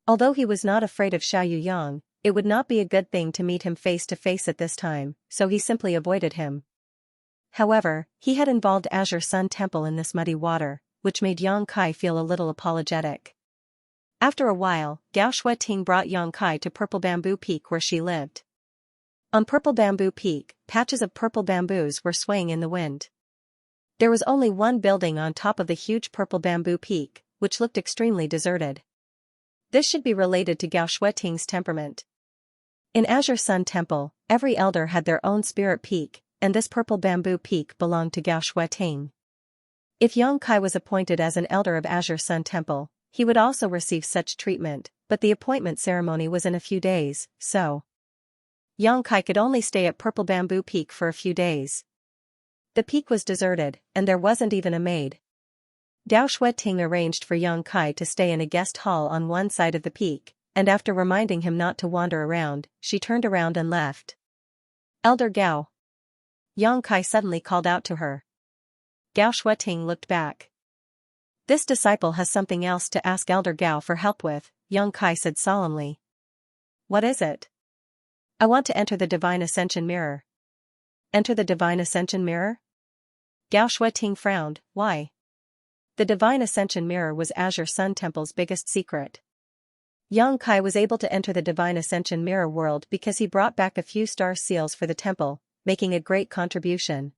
Although he was not afraid of Xiao Yang, it would not be a good thing to meet him face to face at this time, so he simply avoided him. However, he had involved Azure Sun Temple in this muddy water, which made Yang Kai feel a little apologetic. After a while, Gao Shueting brought Yang Kai to Purple Bamboo Peak where she lived. On Purple Bamboo Peak, patches of purple bamboos were swaying in the wind. There was only one building on top of the huge Purple Bamboo Peak, which looked extremely deserted. This should be related to Gao Shueting's temperament. In Azure Sun Temple, every elder had their own spirit peak, and this Purple Bamboo Peak belonged to Gao Shueting. If Yang Kai was appointed as an elder of Azure Sun Temple, he would also receive such treatment, but the appointment ceremony was in a few days, so Yang Kai could only stay at Purple Bamboo Peak for a few days. The peak was deserted, and there wasn't even a maid. Gao Shueting arranged for Yang Kai to stay in a guest hall on one side of the peak, and after reminding him not to wander around, she turned around and left. "Elder Gao." Yang Kai suddenly called out to her. Gao Shueting looked back. "This disciple has something else to ask Elder Gao for help with," Yang Kai said solemnly. "What is it?" "I want to enter the Divine Ascension Mirror." "Enter the Divine Ascension Mirror?" Gao Shueting frowned. "Why?" The Divine Ascension Mirror was Azure Sun Temple's biggest secret. Yang Kai was able to enter the Divine Ascension Mirror world because he brought back a few star seals for the temple, making a great contribution.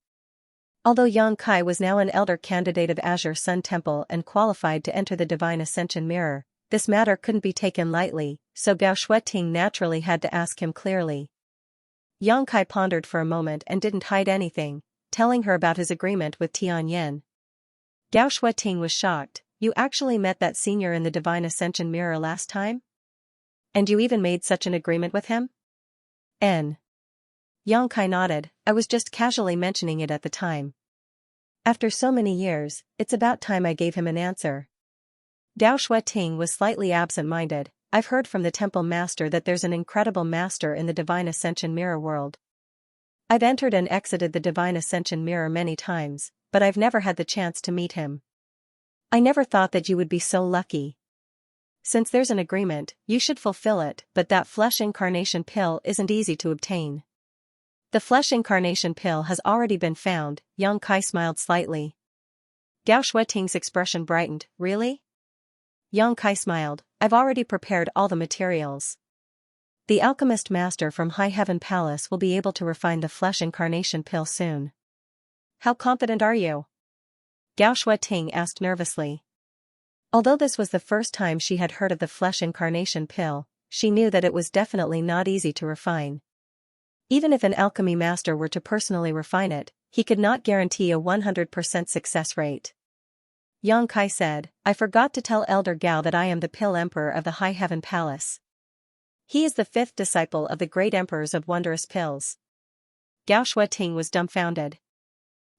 Although Yang Kai was now an elder candidate of Azure Sun Temple and qualified to enter the Divine Ascension Mirror, this matter couldn't be taken lightly, so Gao Shueting naturally had to ask him clearly. Yang Kai pondered for a moment and didn't hide anything, telling her about his agreement with Tianyan. Gao Shueting was shocked. You actually met that senior in the Divine Ascension Mirror last time? And you even made such an agreement with him? Yang Kai nodded. I was just casually mentioning it at the time. After so many years, it's about time I gave him an answer. Gao Shueting was slightly absent-minded. I've heard from the temple master that there's an incredible master in the Divine Ascension Mirror world. I've entered and exited the Divine Ascension Mirror many times, but I've never had the chance to meet him. I never thought that you would be so lucky. Since there's an agreement, you should fulfill it, but that flesh incarnation pill isn't easy to obtain. The flesh incarnation pill has already been found. Yang Kai smiled slightly. Gao Shueting's expression brightened. Really? Yang Kai smiled. I've already prepared all the materials. The alchemist master from High Heaven Palace will be able to refine the flesh incarnation pill soon. How confident are you? Gao Shueting asked nervously. Although this was the first time she had heard of the flesh incarnation pill, she knew that it was definitely not easy to refine. Even if an alchemy master were to personally refine it, he could not guarantee a 100% success rate. Yang Kai said, I forgot to tell Elder Gao that I am the Pill Emperor of the High Heaven Palace. He is the 5th disciple of the great emperors of wondrous pills. Gao Shueting was dumbfounded.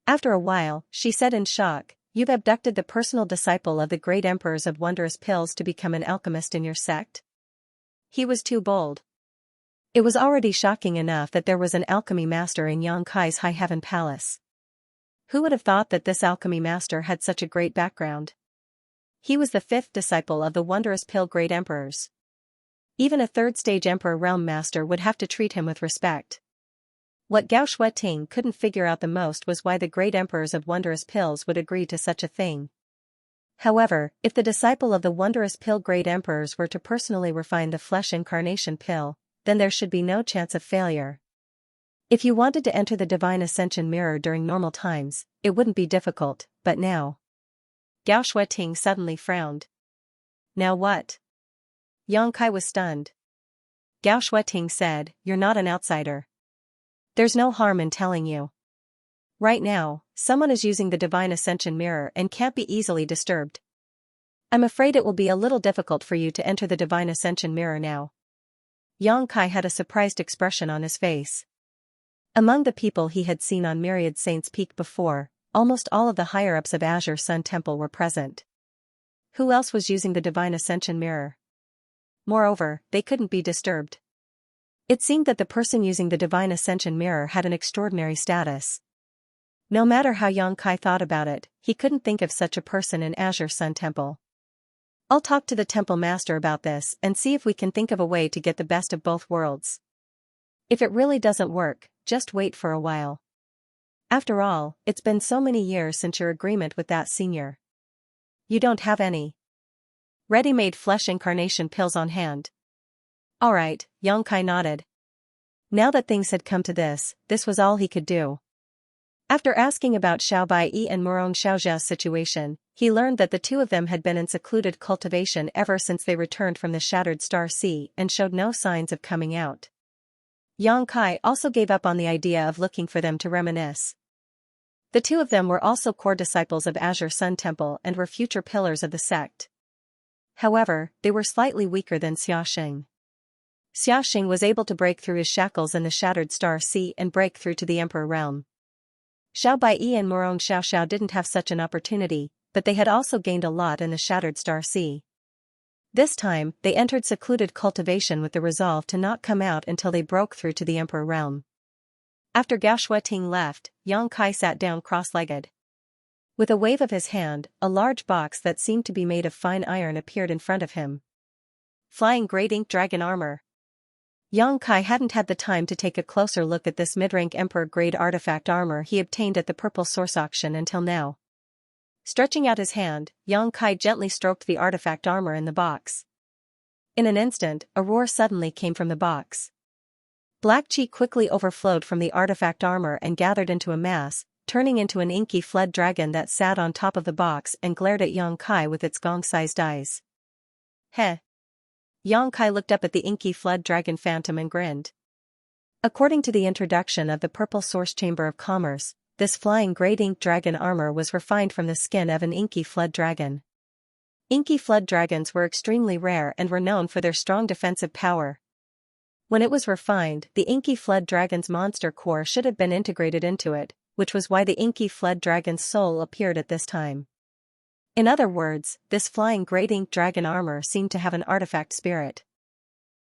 After a while, she said in shock, You've abducted the personal disciple of the great emperors of wondrous pills to become an alchemist in your sect? He was too bold. It was already shocking enough that there was an alchemy master in Yang Kai's High Heaven Palace. Who would have thought that this alchemy master had such a great background? He was the 5th disciple of the wondrous pill great emperors. Even a 3rd-stage emperor realm master would have to treat him with respect. What Gao Shueting couldn't figure out the most was why the great emperors of wondrous pills would agree to such a thing. However, if the disciple of the wondrous pill great emperors were to personally refine the flesh incarnation pill, then there should be no chance of failure. If you wanted to enter the Divine Ascension Mirror during normal times, it wouldn't be difficult, but now. Gao Shueting suddenly frowned. Now what? Yang Kai was stunned. Gao Shueting said, You're not an outsider. There's no harm in telling you. Right now, someone is using the Divine Ascension Mirror and can't be easily disturbed. I'm afraid it will be a little difficult for you to enter the Divine Ascension Mirror now. Yang Kai had a surprised expression on his face. Among the people he had seen on Myriad Saints Peak before, almost all of the higher-ups of Azure Sun Temple were present. Who else was using the Divine Ascension Mirror? Moreover, they couldn't be disturbed. It seemed that the person using the Divine Ascension Mirror had an extraordinary status. No matter how Yang Kai thought about it, he couldn't think of such a person in Azure Sun Temple. I'll talk to the temple master about this and see if we can think of a way to get the best of both worlds. If it really doesn't work, just wait for a while. After all, it's been so many years since your agreement with that senior. You don't have any ready-made flesh incarnation pills on hand. Alright, Yang Kai nodded. Now that things had come to this was all he could do. After asking about Xiao Baiyi and Murong Xiaojia's situation, he learned that the two of them had been in secluded cultivation ever since they returned from the Shattered Star Sea and showed no signs of coming out. Yang Kai also gave up on the idea of looking for them to reminisce. The two of them were also core disciples of Azure Sun Temple and were future pillars of the sect. However, they were slightly weaker than Xiaxing. Xiaxing was able to break through his shackles in the Shattered Star Sea and break through to the Emperor Realm. Xiao Baiyi and Murong Xiaoxiao didn't have such an opportunity, but they had also gained a lot in the Shattered Star Sea. This time, they entered secluded cultivation with the resolve to not come out until they broke through to the Emperor Realm. After Gao Shueting left, Yang Kai sat down cross-legged. With a wave of his hand, a large box that seemed to be made of fine iron appeared in front of him. Flying Great Ink Dragon Armor. Yang Kai hadn't had the time to take a closer look at this mid-rank Emperor-grade artifact armor he obtained at the Purple Source Auction until now. Stretching out his hand, Yang Kai gently stroked the artifact armor in the box. In an instant, a roar suddenly came from the box. Black chi quickly overflowed from the artifact armor and gathered into a mass, turning into an inky fled dragon that sat on top of the box and glared at Yang Kai with its gong-sized eyes. Heh. Yang Kai looked up at the inky fled dragon phantom and grinned. According to the introduction of the Purple Source Chamber of Commerce, this flying great ink dragon armor was refined from the skin of an inky fled dragon. Inky fled dragons were extremely rare and were known for their strong defensive power. When it was refined, the inky fled dragon's monster core should have been integrated into it, which was why the inky fled dragon's soul appeared at this time. In other words, this flying great ink dragon armor seemed to have an artifact spirit.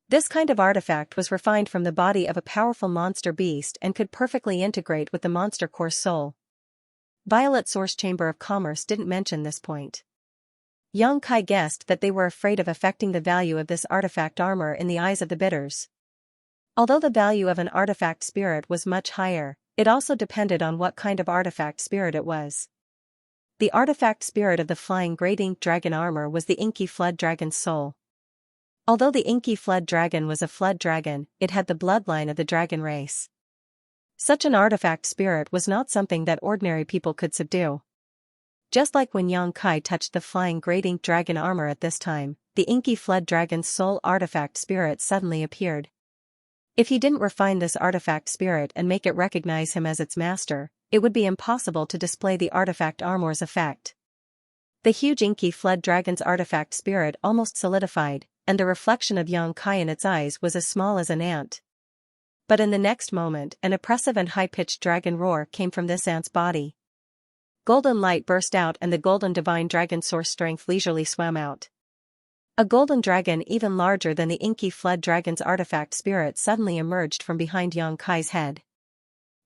This kind of artifact was refined from the body of a powerful monster beast and could perfectly integrate with the monster core's soul. Violet Source Chamber of Commerce didn't mention this point. Yang Kai guessed that they were afraid of affecting the value of this artifact armor in the eyes of the bidders. Although the value of an artifact spirit was much higher, it also depended on what kind of artifact spirit it was. The artifact spirit of the flying great ink dragon armor was the inky fled dragon's soul. Although the inky fled dragon was a fled dragon, it had the bloodline of the dragon race. Such an artifact spirit was not something that ordinary people could subdue. Just like when Yang Kai touched the flying great ink dragon armor at this time, the inky fled dragon's soul artifact spirit suddenly appeared. If he didn't refine this artifact spirit and make it recognize him as its master, it would be impossible to display the artifact armor's effect. The huge inky fled dragon's artifact spirit almost solidified, and the reflection of Yang Kai in its eyes was as small as an ant. But in the next moment, an oppressive and high-pitched dragon roar came from this ant's body. Golden light burst out and the golden divine dragon source strength leisurely swam out. A golden dragon even larger than the inky fled dragon's artifact spirit suddenly emerged from behind Yang Kai's head.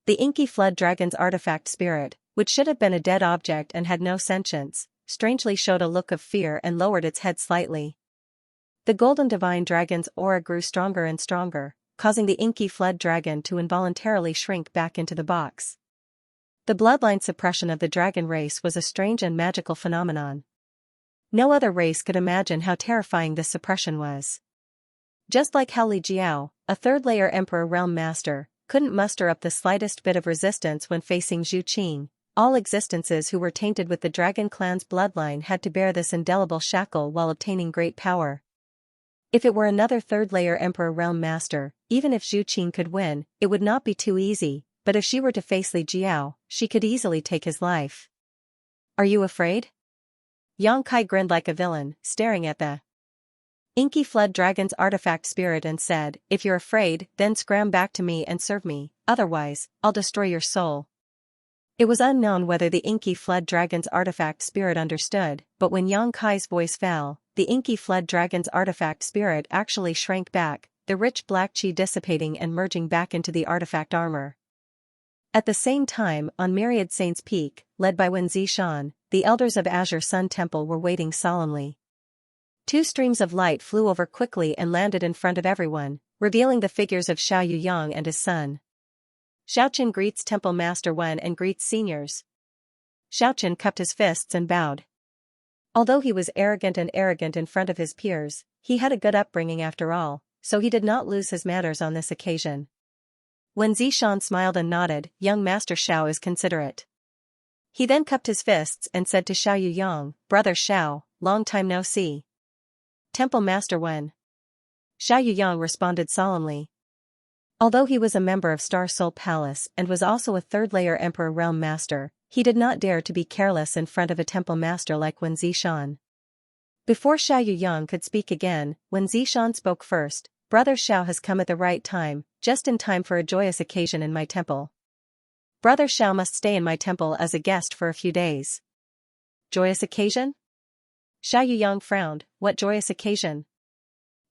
The inky fled dragon's artifact spirit, which should have been a dead object and had no sentience, strangely showed a look of fear and lowered its head slightly. The golden divine dragon's aura grew stronger and stronger, causing the inky fled dragon to involuntarily shrink back into the box. The bloodline suppression of the dragon race was a strange and magical phenomenon. No other race could imagine how terrifying this suppression was. Just like how Li Jiao, a third-layer Emperor Realm Master, couldn't muster up the slightest bit of resistance when facing Zhu Qing, all existences who were tainted with the Dragon Clan's bloodline had to bear this indelible shackle while obtaining great power. If it were another third-layer Emperor Realm Master, even if Zhu Qing could win, it would not be too easy, but if she were to face Li Jiao, she could easily take his life. Are you afraid? Yang Kai grinned like a villain, staring at the inky fled dragon's artifact spirit and said, "If you're afraid, then scram back to me and serve me, otherwise, I'll destroy your soul." It was unknown whether the inky fled dragon's artifact spirit understood, but when Yang Kai's voice fell, the inky fled dragon's artifact spirit actually shrank back, the rich black chi dissipating and merging back into the artifact armor. At the same time, on Myriad Saints Peak, led by Wen Zishan, the elders of Azure Sun Temple were waiting solemnly. Two streams of light flew over quickly and landed in front of everyone, revealing the figures of Xiao Yuyang and his son. Xiaoqin greets Temple Master Wen and greets seniors. Xiaoqin cupped his fists and bowed. Although he was arrogant in front of his peers, he had a good upbringing after all, so he did not lose his manners on this occasion. When Zishan smiled and nodded, young Master Xiao is considerate. He then cupped his fists and said to Xiao Yuyang, "Brother Xiao, long time no see." Temple Master Wen. Xiao Yuyang responded solemnly. Although he was a member of Star Soul Palace and was also a third-layer Emperor Realm Master, he did not dare to be careless in front of a temple master like Wen Zishan. Before Xiao Yuyang could speak again, Wen Zishan spoke first. "Brother Xiao has come at the right time, just in time for a joyous occasion in my temple. Brother Xiao must stay in my temple as a guest for a few days." Joyous occasion? Xiao Yuyang frowned. What joyous occasion?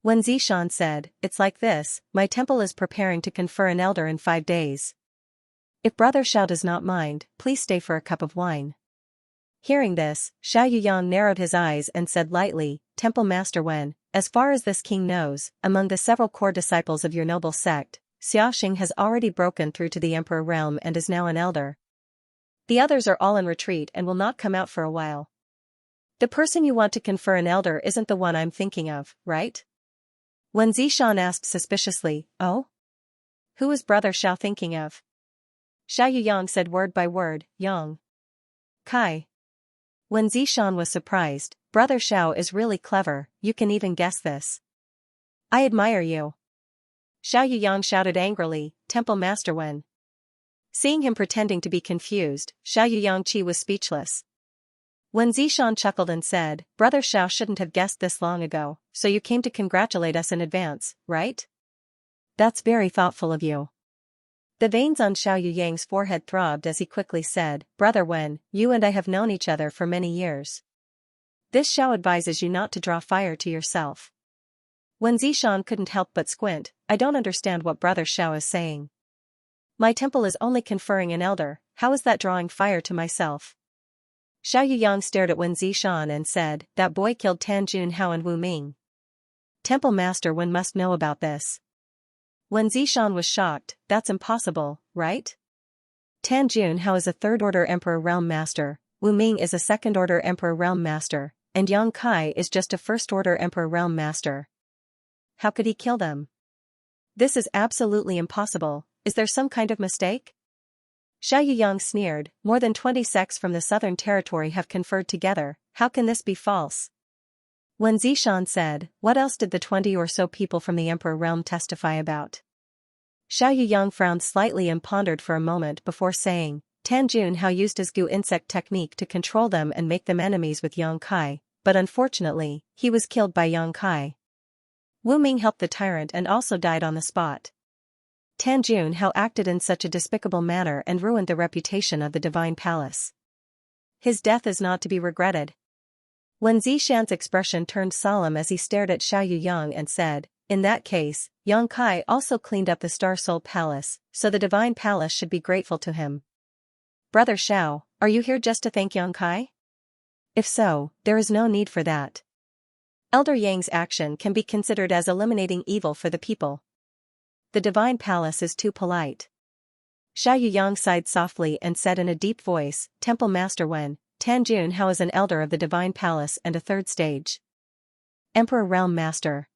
Wen Zishan said, "It's like this, my temple is preparing to confer an elder in 5 days. If Brother Xiao does not mind, please stay for a cup of wine." Hearing this, Xiao Yuyang narrowed his eyes and said lightly, "Temple Master Wen, as far as this king knows, among the several core disciples of your noble sect, Xiaoxing has already broken through to the Emperor realm and is now an elder. The others are all in retreat and will not come out for a while. The person you want to confer an elder isn't the one I'm thinking of, right?" When Zishan asked suspiciously, "Oh? Who is Brother Xiao thinking of?" Xiao Yang said word by word, "Yang Kai." When Zishan was surprised, "Brother Xiao is really clever, you can even guess this. I admire you." Xiao Yang shouted angrily, "Temple Master Wen." Seeing him pretending to be confused, Xiao Yangqi was speechless. When Zishan chuckled and said, "Brother Xiao shouldn't have guessed this long ago, so you came to congratulate us in advance, right? That's very thoughtful of you." The veins on Xiao Yang's forehead throbbed as he quickly said, "Brother Wen, you and I have known each other for many years. This Xiao advises you not to draw fire to yourself." When Zishan couldn't help but squint, "I don't understand what Brother Xiao is saying. My temple is only conferring an elder, how is that drawing fire to myself?" Xiao Yang stared at Wen Zishan and said, "That boy killed Tan Junhao and Wu Ming. Temple Master Wen must know about this." Wen Zishan was shocked, "That's impossible, right? Tan Junhao is a third-order Emperor Realm Master, Wu Ming is a second-order Emperor Realm Master, and Yang Kai is just a first-order Emperor Realm Master. How could he kill them? This is absolutely impossible, is there some kind of mistake?" Xiao Yang sneered, "More than 20 sects from the Southern Territory have conferred together, how can this be false?" When Zishan said, "What else did the 20 or so people from the Emperor Realm testify about?" Xiao Yang frowned slightly and pondered for a moment before saying, "Tan Junhao used his Gu insect technique to control them and make them enemies with Yang Kai, but unfortunately, he was killed by Yang Kai. Wu Ming helped the tyrant and also died on the spot. Tan Junhao acted in such a despicable manner and ruined the reputation of the Divine Palace. His death is not to be regretted." When Zishan's expression turned solemn as he stared at Xiao Yang and said, "In that case, Yang Kai also cleaned up the Star Soul Palace, so the Divine Palace should be grateful to him. Brother Xiao, are you here just to thank Yang Kai? If so, there is no need for that. Elder Yang's action can be considered as eliminating evil for the people. The Divine Palace is too polite." Xiao Yang sighed softly and said in a deep voice, "Temple Master Wen, Tan Junhao is an elder of the Divine Palace and a third stage Emperor Realm Master.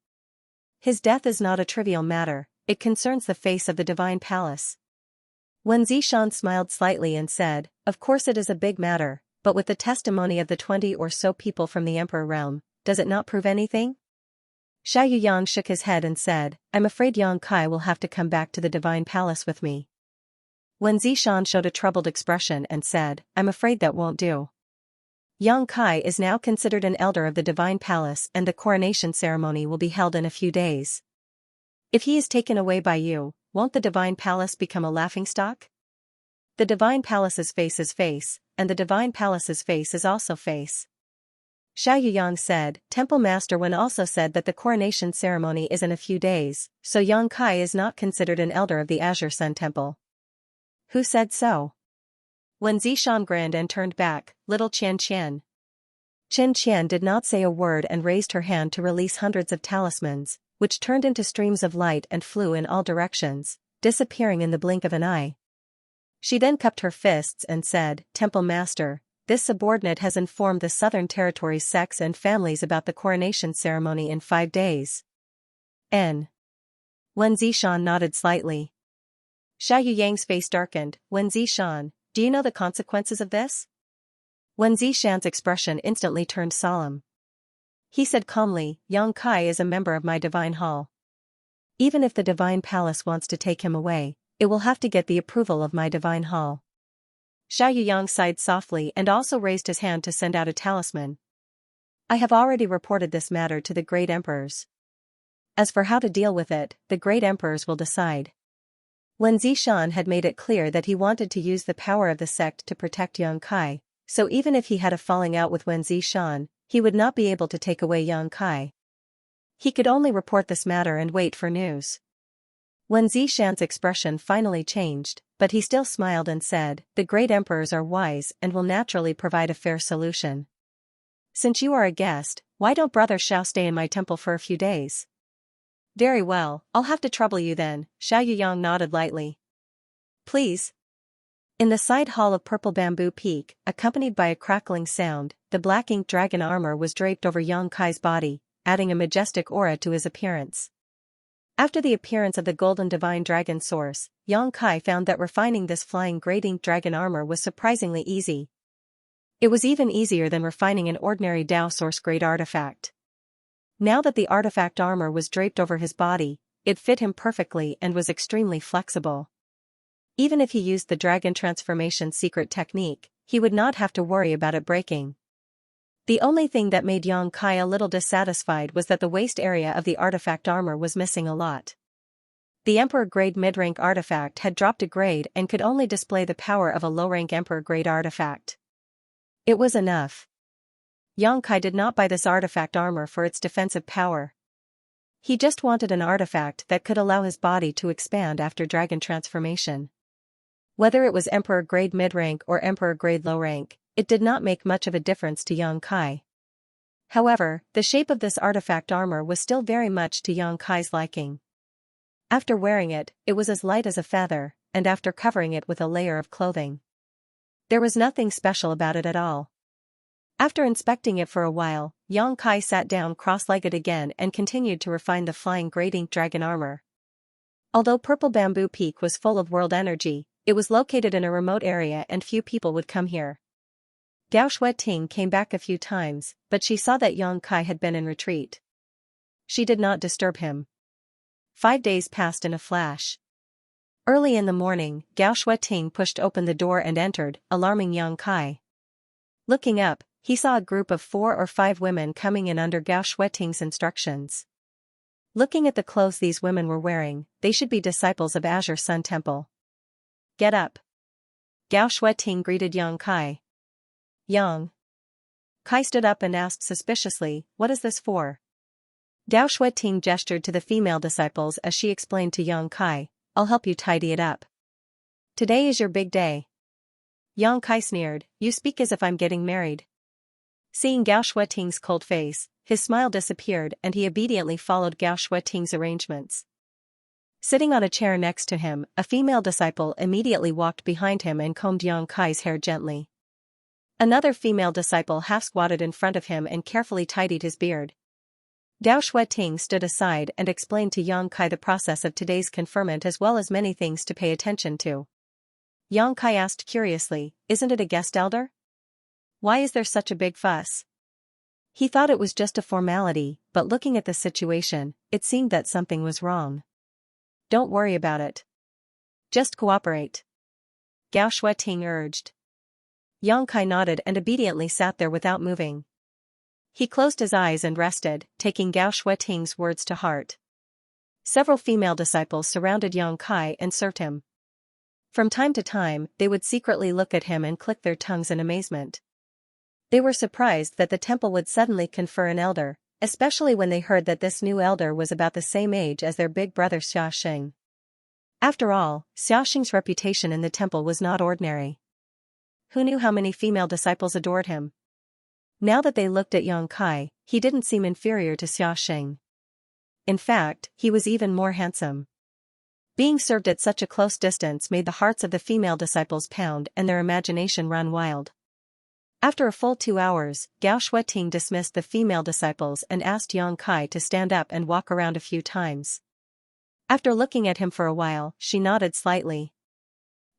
His death is not a trivial matter, it concerns the face of the Divine Palace." When Zishan smiled slightly and said, "Of course it is a big matter, but with the testimony of the 20 or so people from the Emperor Realm, does it not prove anything?" Xiao Yang shook his head and said, "I'm afraid Yang Kai will have to come back to the Divine Palace with me." When Zishan showed a troubled expression and said, "I'm afraid that won't do. Yang Kai is now considered an elder of the Divine Palace and the coronation ceremony will be held in a few days. If he is taken away by you, won't the Divine Palace become a laughingstock? The Divine Palace's face is face, and the Divine Palace's face is also face." Xiao Yang said, "Temple Master Wen also said that the coronation ceremony is in a few days, so Yang Kai is not considered an elder of the Azure Sun Temple." "Who said so?" When Zishan grinned and turned back, "Little Qian Qian." Qian Qian did not say a word and raised her hand to release hundreds of talismans, which turned into streams of light and flew in all directions, disappearing in the blink of an eye. She then cupped her fists and said, "Temple Master, this subordinate has informed the Southern Territory's sects and families about the coronation ceremony in 5 days. When Zishan nodded slightly. Xiao Yang's face darkened. "When Zishan, do you know the consequences of this?" When Zishan's expression instantly turned solemn. He said calmly, "Yang Kai is a member of my Divine Hall. Even if the Divine Palace wants to take him away, it will have to get the approval of my Divine Hall." Xiao Yang sighed softly and also raised his hand to send out a talisman. "I have already reported this matter to the great emperors. As for how to deal with it, the great emperors will decide." When Zishan had made it clear that he wanted to use the power of the sect to protect Yang Kai, so even if he had a falling out with Wen Zishan, he would not be able to take away Yang Kai. He could only report this matter and wait for news. When Zishan's expression finally changed, but he still smiled and said, "The great emperors are wise and will naturally provide a fair solution. Since you are a guest, why don't Brother Xiao stay in my temple for a few days?" "Very well, I'll have to trouble you then," Xiao Yang nodded lightly. "Please." In the side hall of Purple Bamboo Peak, accompanied by a crackling sound, the black ink dragon armor was draped over Yang Kai's body, adding a majestic aura to his appearance. After the appearance of the golden divine dragon source, Xianxia found that refining this flying great ink dragon armor was surprisingly easy. It was even easier than refining an ordinary Tao source grade artifact. Now that the artifact armor was draped over his body, it fit him perfectly and was extremely flexible. Even if he used the dragon transformation secret technique, he would not have to worry about it breaking. The only thing that made Xianxia a little dissatisfied was that the waist area of the artifact armor was missing a lot. The Emperor grade mid-rank artifact had dropped a grade and could only display the power of a low-rank Emperor grade artifact. It was enough. Xianxia did not buy this artifact armor for its defensive power. He just wanted an artifact that could allow his body to expand after dragon transformation. Whether it was Emperor grade mid-rank or Emperor grade low-rank, it did not make much of a difference to Xianxia. However, the shape of this artifact armor was still very much to Xianxia's liking. After wearing it, it was as light as a feather, and after covering it with a layer of clothing, there was nothing special about it at all. After inspecting it for a while, Xianxia sat down cross-legged again and continued to refine the flying great ink dragon armor. Although Purple Bamboo Peak was full of world energy, it was located in a remote area and few people would come here. Gao Shueting came back a few times, but she saw that Xianxia had been in retreat. She did not disturb him. 5 days passed in a flash. Early in the morning, Gao Shueting pushed open the door and entered, alarming Xianxia. Looking up, he saw a group of 4 or 5 women coming in under Gao Shueting's instructions. Looking at the clothes these women were wearing, they should be disciples of Azure Sun Temple. Get up. Gao Shueting greeted Xianxia. Xianxia stood up and asked suspiciously, "What is this for?" Gao Shueting gestured to the female disciples as she explained to Xianxia, "I'll help you tidy it up. Today is your big day." Xianxia sneered, "You speak as if I'm getting married." Seeing Gao Shueting's cold face, his smile disappeared and he obediently followed Gao Shueting's arrangements. Sitting on a chair next to him, a female disciple immediately walked behind him and combed Xianxia's hair gently. Another female disciple half-squatted in front of him and carefully tidied his beard. Gao Shueting stood aside and explained to Xianxia the process of today's conferment as well as many things to pay attention to. Xianxia asked curiously, "Isn't it a guest elder? Why is there such a big fuss?" He thought it was just a formality, but looking at the situation, it seemed that something was wrong. "Don't worry about it. Just cooperate," Gao Shueting urged. Xianxia nodded and obediently sat there without moving. He closed his eyes and rested, taking Gao Shueting's words to heart. Several female disciples surrounded Xianxia and served him. From time to time, they would secretly look at him and click their tongues in amazement. They were surprised that the temple would suddenly confer an elder, especially when they heard that this new elder was about the same age as their big brother Xiaxing. After all, Xiaxing's reputation in the temple was not ordinary. Who knew how many female disciples adored him? Now that they looked at Xianxia, he didn't seem inferior to Xiaxing. In fact, he was even more handsome. Being served at such a close distance made the hearts of the female disciples pound and their imagination run wild. After a full 2 hours, Gao Shueting dismissed the female disciples and asked Xianxia to stand up and walk around a few times. After looking at him for a while, she nodded slightly.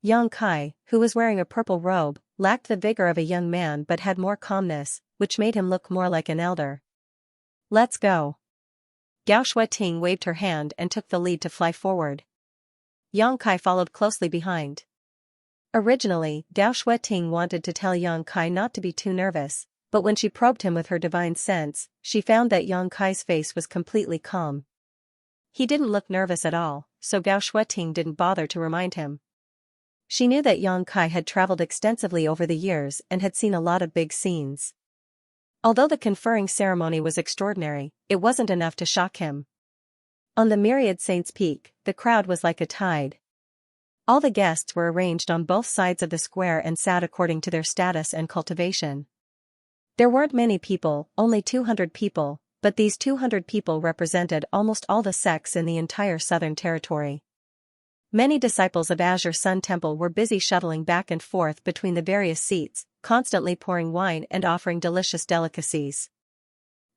Xianxia, who was wearing a purple robe, lacked the vigor of a young man but had more calmness, which made him look more like an elder. "Let's go." Gao Shueting waved her hand and took the lead to fly forward. Xianxia followed closely behind. Originally, Gao Shueting wanted to tell Xianxia not to be too nervous, but when she probed him with her divine sense, she found that Xianxia's face was completely calm. He didn't look nervous at all, so Gao Shueting didn't bother to remind him. She knew that Xianxia had traveled extensively over the years and had seen a lot of big scenes. Although the conferring ceremony was extraordinary, it wasn't enough to shock him. On the myriad Saints' Peak, the crowd was like a tide. All the guests were arranged on both sides of the square and sat according to their status and cultivation. There weren't many people, only 200 people, but these 200 people represented almost all the sects in the entire Southern Territory. Many disciples of Azure Sun Temple were busy shuttling back and forth between the various seats, constantly pouring wine and offering delicious delicacies.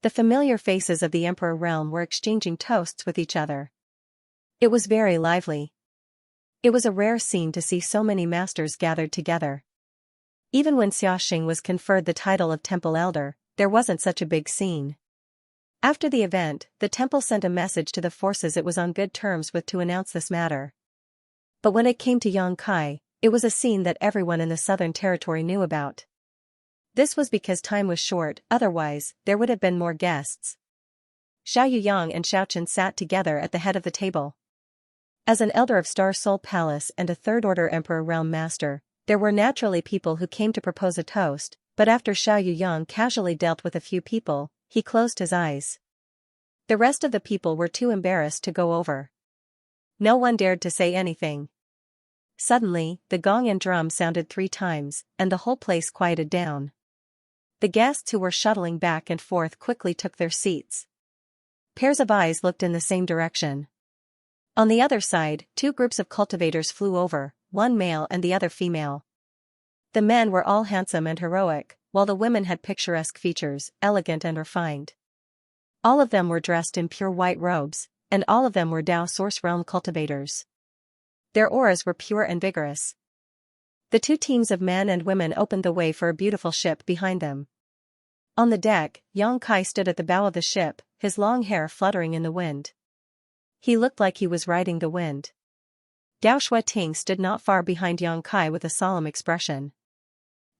The familiar faces of the Emperor realm were exchanging toasts with each other. It was very lively. It was a rare scene to see so many masters gathered together. Even when Xiaxing was conferred the title of temple elder, there wasn't such a big scene. After the event, the temple sent a message to the forces it was on good terms with to announce this matter. But when it came to Xianxia, it was a scene that everyone in the southern territory knew about. This was because time was short, otherwise, there would have been more guests. Xiao Yuyang and Xiaochen sat together at the head of the table. As an elder of Star Soul Palace and a third-order Emperor Realm Master, there were naturally people who came to propose a toast, but after Xiao Yuyang casually dealt with a few people, he closed his eyes. The rest of the people were too embarrassed to go over. No one dared to say anything. Suddenly, the gong and drum sounded 3 times, and the whole place quieted down. The guests who were shuttling back and forth quickly took their seats. Pairs of eyes looked in the same direction. On the other side, 2 groups of cultivators flew over, one male and the other female. The men were all handsome and heroic, while the women had picturesque features, elegant and refined. All of them were dressed in pure white robes, and all of them were Dao Source Realm cultivators. Their auras were pure and vigorous. The 2 teams of men and women opened the way for a beautiful ship behind them. On the deck, Xianxia stood at the bow of the ship, his long hair fluttering in the wind. He looked like he was riding the wind. Gao Shuiting stood not far behind Xianxia with a solemn expression.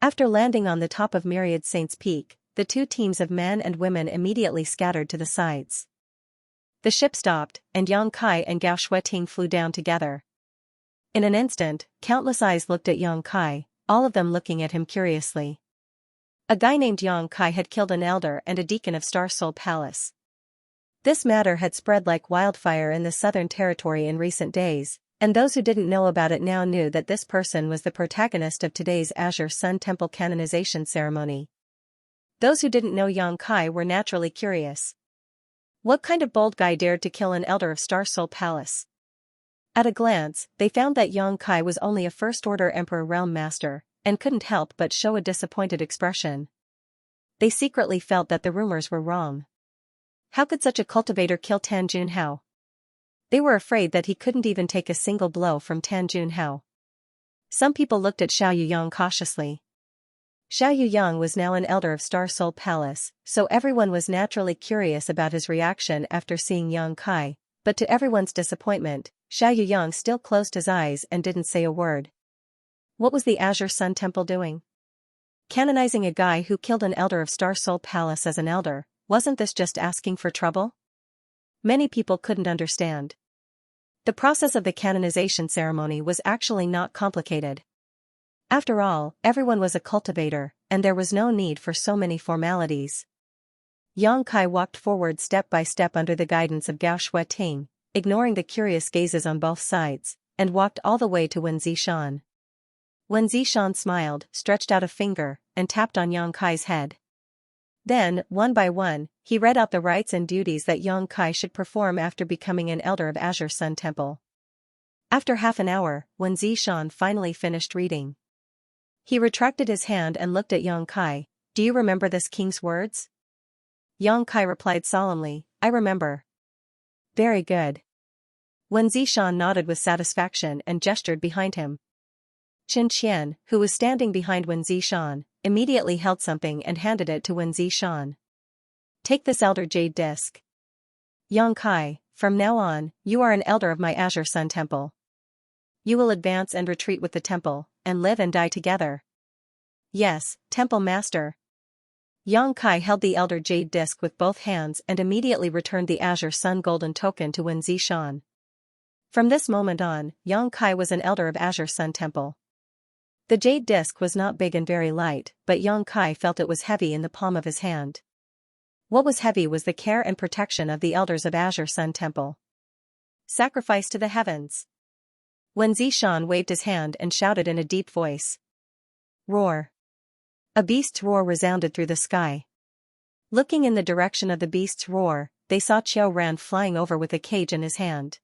After landing on the top of Myriad Saints Peak, the 2 teams of men and women immediately scattered to the sides. The ship stopped, and Xianxia and Gao Shuiting flew down together. In an instant, countless eyes looked at Xianxia, all of them looking at him curiously. A guy named Xianxia had killed an elder and a deacon of Star Soul Palace. This matter had spread like wildfire in the southern territory in recent days, and those who didn't know about it now knew that this person was the protagonist of today's Azure Sun Temple canonization ceremony. Those who didn't know Xianxia were naturally curious. What kind of bold guy dared to kill an elder of Star Soul Palace? At a glance, they found that Xianxia was only a first-order Emperor Realm Master, and couldn't help but show a disappointed expression. They secretly felt that the rumors were wrong. How could such a cultivator kill Tan Junhao? They were afraid that he couldn't even take a single blow from Tan Junhao. Some people looked at Xiao Yuyang cautiously. Xiao Yuyang was now an elder of Star Soul Palace, so everyone was naturally curious about his reaction after seeing Xianxia, but to everyone's disappointment, Xiao Yuyang still closed his eyes and didn't say a word. What was the Azure Sun Temple doing? Canonizing a guy who killed an elder of Star Soul Palace as an elder, wasn't this just asking for trouble? Many people couldn't understand. The process of the canonization ceremony was actually not complicated. After all, everyone was a cultivator, and there was no need for so many formalities. Xianxia walked forward step by step under the guidance of Gao Shuiting, ignoring the curious gazes on both sides, and walked all the way to Wen Zishan. Wen Zishan smiled, stretched out a finger, and tapped on Xianxia's head. Then, one by one, he read out the rites and duties that Xianxia should perform after becoming an elder of Azure Sun Temple. After half an hour, Wen Zishan finally finished reading. He retracted his hand and looked at Xianxia. Do you remember this king's words? Xianxia replied solemnly, I remember. Very good. Wen Zishan nodded with satisfaction and gestured behind him. Qin Qian, who was standing behind Wen Zishan, immediately held something and handed it to Wen Zishan. Take this elder jade disc. Xianxia, from now on, you are an elder of my Azure Sun Temple. You will advance and retreat with the temple, and live and die together. Yes, Temple Master. Xianxia held the elder jade disc with both hands and immediately returned the Azure Sun golden token to Wen Zishan. From this moment on, Xianxia was an elder of Azure Sun Temple. The jade disc was not big and very light, but Xianxia felt it was heavy in the palm of his hand. What was heavy was the care and protection of the elders of Azure Sun Temple. Sacrifice to the heavens. Wen Zishan waved his hand and shouted in a deep voice. Roar. A beast's roar resounded through the sky. Looking in the direction of the beast's roar, they saw Qiao Ran flying over with a cage in his hand.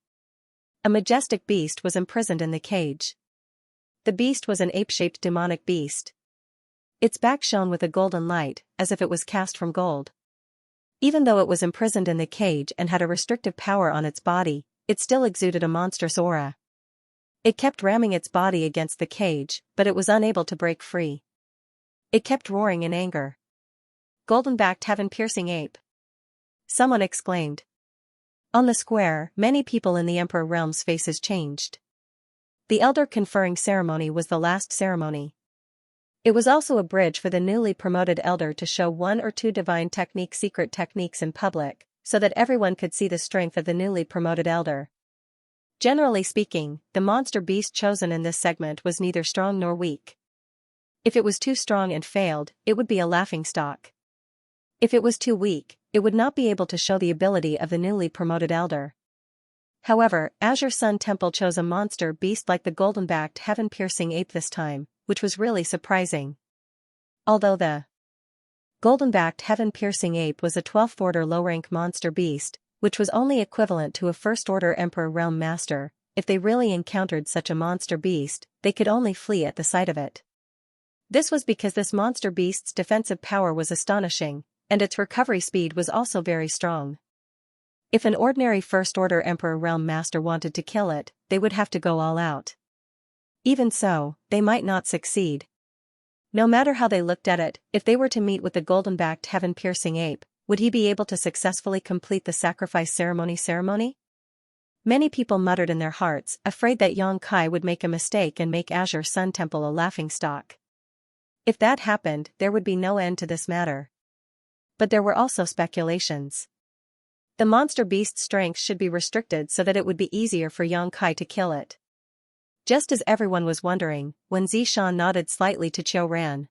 A majestic beast was imprisoned in the cage. The beast was an ape-shaped demonic beast. Its back shone with a golden light, as if it was cast from gold. Even though it was imprisoned in the cage and had a restrictive power on its body, it still exuded a monstrous aura. It kept ramming its body against the cage, but it was unable to break free. It kept roaring in anger. "Golden-backed heaven-piercing ape!" someone exclaimed. On the square, many people in the Emperor realm's faces changed. The elder conferring ceremony was the last ceremony. It was also a bridge for the newly promoted elder to show one or two divine secret techniques in public, so that everyone could see the strength of the newly promoted elder. Generally speaking, the monster beast chosen in this segment was neither strong nor weak. If it was too strong and failed, it would be a laughingstock. If it was too weak, it would not be able to show the ability of the newly promoted elder. However, Azure Sun Temple chose a monster beast like the golden-backed heaven-piercing ape this time, which was really surprising. Although the golden-backed heaven-piercing ape was a 12th order low-rank monster beast, which was only equivalent to a first-order Emperor Realm Master, if they really encountered such a monster beast, they could only flee at the sight of it. This was because this monster beast's defensive power was astonishing, and its recovery speed was also very strong. If an ordinary first-order Emperor Realm Master wanted to kill it, they would have to go all out. Even so, they might not succeed. No matter how they looked at it, if they were to meet with the golden-backed heaven-piercing ape, would he be able to successfully complete the sacrifice ceremony? Many people muttered in their hearts, afraid that Xianxia would make a mistake and make Azure Sun Temple a laughingstock. If that happened, there would be no end to this matter. But there were also speculations. The monster beast's strength should be restricted so that it would be easier for Xianxia to kill it. Just as everyone was wondering, when Zishan nodded slightly to Qiu Ran.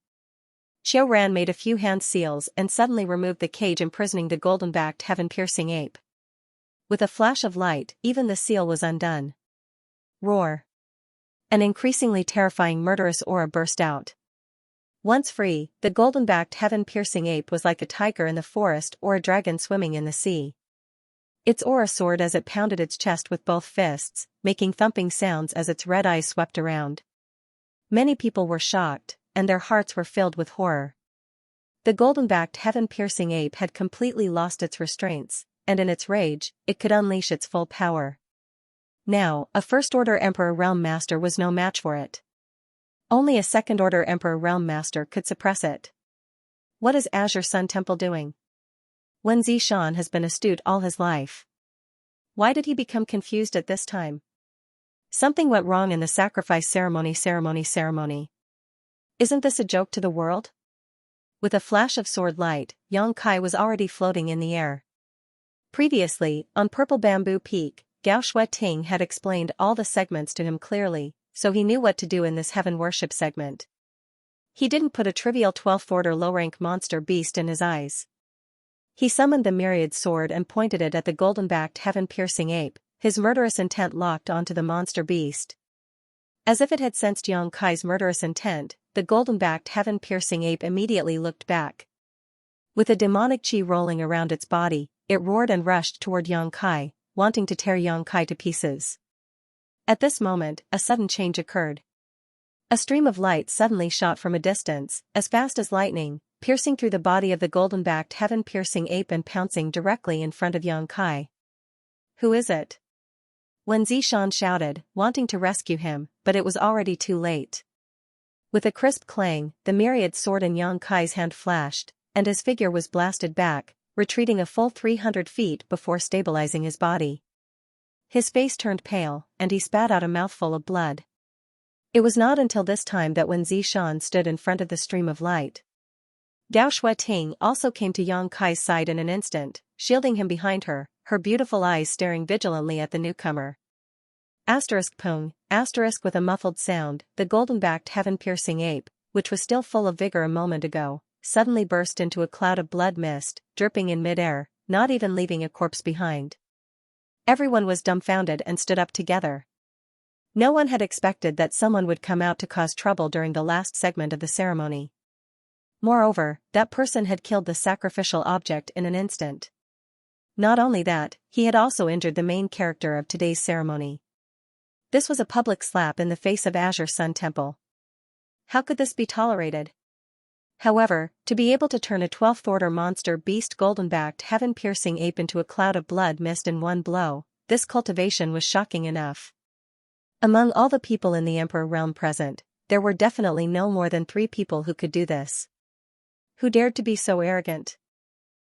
Qiu Ran made a few hand seals and suddenly removed the cage imprisoning the golden-backed heaven-piercing ape. With a flash of light, even the seal was undone. Roar! An increasingly terrifying murderous aura burst out. Once free, the golden-backed heaven-piercing ape was like a tiger in the forest or a dragon swimming in the sea. Its aura soared as it pounded its chest with both fists, making thumping sounds as its red eyes swept around. Many people were shocked, and their hearts were filled with horror. The golden-backed heaven-piercing ape had completely lost its restraints, and in its rage, it could unleash its full power. Now, a first-order Emperor Realm Master was no match for it. Only a second-order Emperor Realm Master could suppress it. What is Azure Sun Temple doing? Wen Zishan has been astute all his life. Why did he become confused at this time? Something went wrong in the sacrifice ceremony. Isn't this a joke to the world? With a flash of sword light, Xianxia was already floating in the air. Previously, on Purple Bamboo Peak, Gao Shueting had explained all the segments to him clearly, so he knew what to do in this heaven worship segment. He didn't put a trivial 12th order low-rank monster beast in his eyes. He summoned the myriad sword and pointed it at the golden-backed heaven-piercing ape, his murderous intent locked onto the monster beast. As if it had sensed Xianxia's murderous intent, the golden-backed heaven-piercing ape immediately looked back. With a demonic chi rolling around its body, it roared and rushed toward Xianxia, wanting to tear Xianxia to pieces. At this moment, a sudden change occurred. A stream of light suddenly shot from a distance, as fast as lightning, piercing through the body of the golden-backed heaven-piercing ape and pouncing directly in front of Xianxia. Who is it? Wen Zishan shouted, wanting to rescue him, but it was already too late. With a crisp clang, the myriad sword in Xianxia's hand flashed, and his figure was blasted back, retreating a full 300 feet before stabilizing his body. His face turned pale, and he spat out a mouthful of blood. It was not until this time that Wen Zishan stood in front of the stream of light. Gao Shueting also came to Xianxia's side in an instant, shielding him behind her, her beautiful eyes staring vigilantly at the newcomer. Pung, with a muffled sound, the golden-backed heaven-piercing ape, which was still full of vigor a moment ago, suddenly burst into a cloud of blood mist, dripping in mid-air, not even leaving a corpse behind. Everyone was dumbfounded and stood up together. No one had expected that someone would come out to cause trouble during the last segment of the ceremony. Moreover, that person had killed the sacrificial object in an instant. Not only that, he had also injured the main character of today's ceremony. This was a public slap in the face of Azure Sun Temple. How could this be tolerated? However, to be able to turn a 12th order monster beast golden-backed heaven-piercing ape into a cloud of blood mist in one blow, this cultivation was shocking enough. Among all the people in the Emperor realm present, there were definitely no more than 3 people who could do this. Who dared to be so arrogant?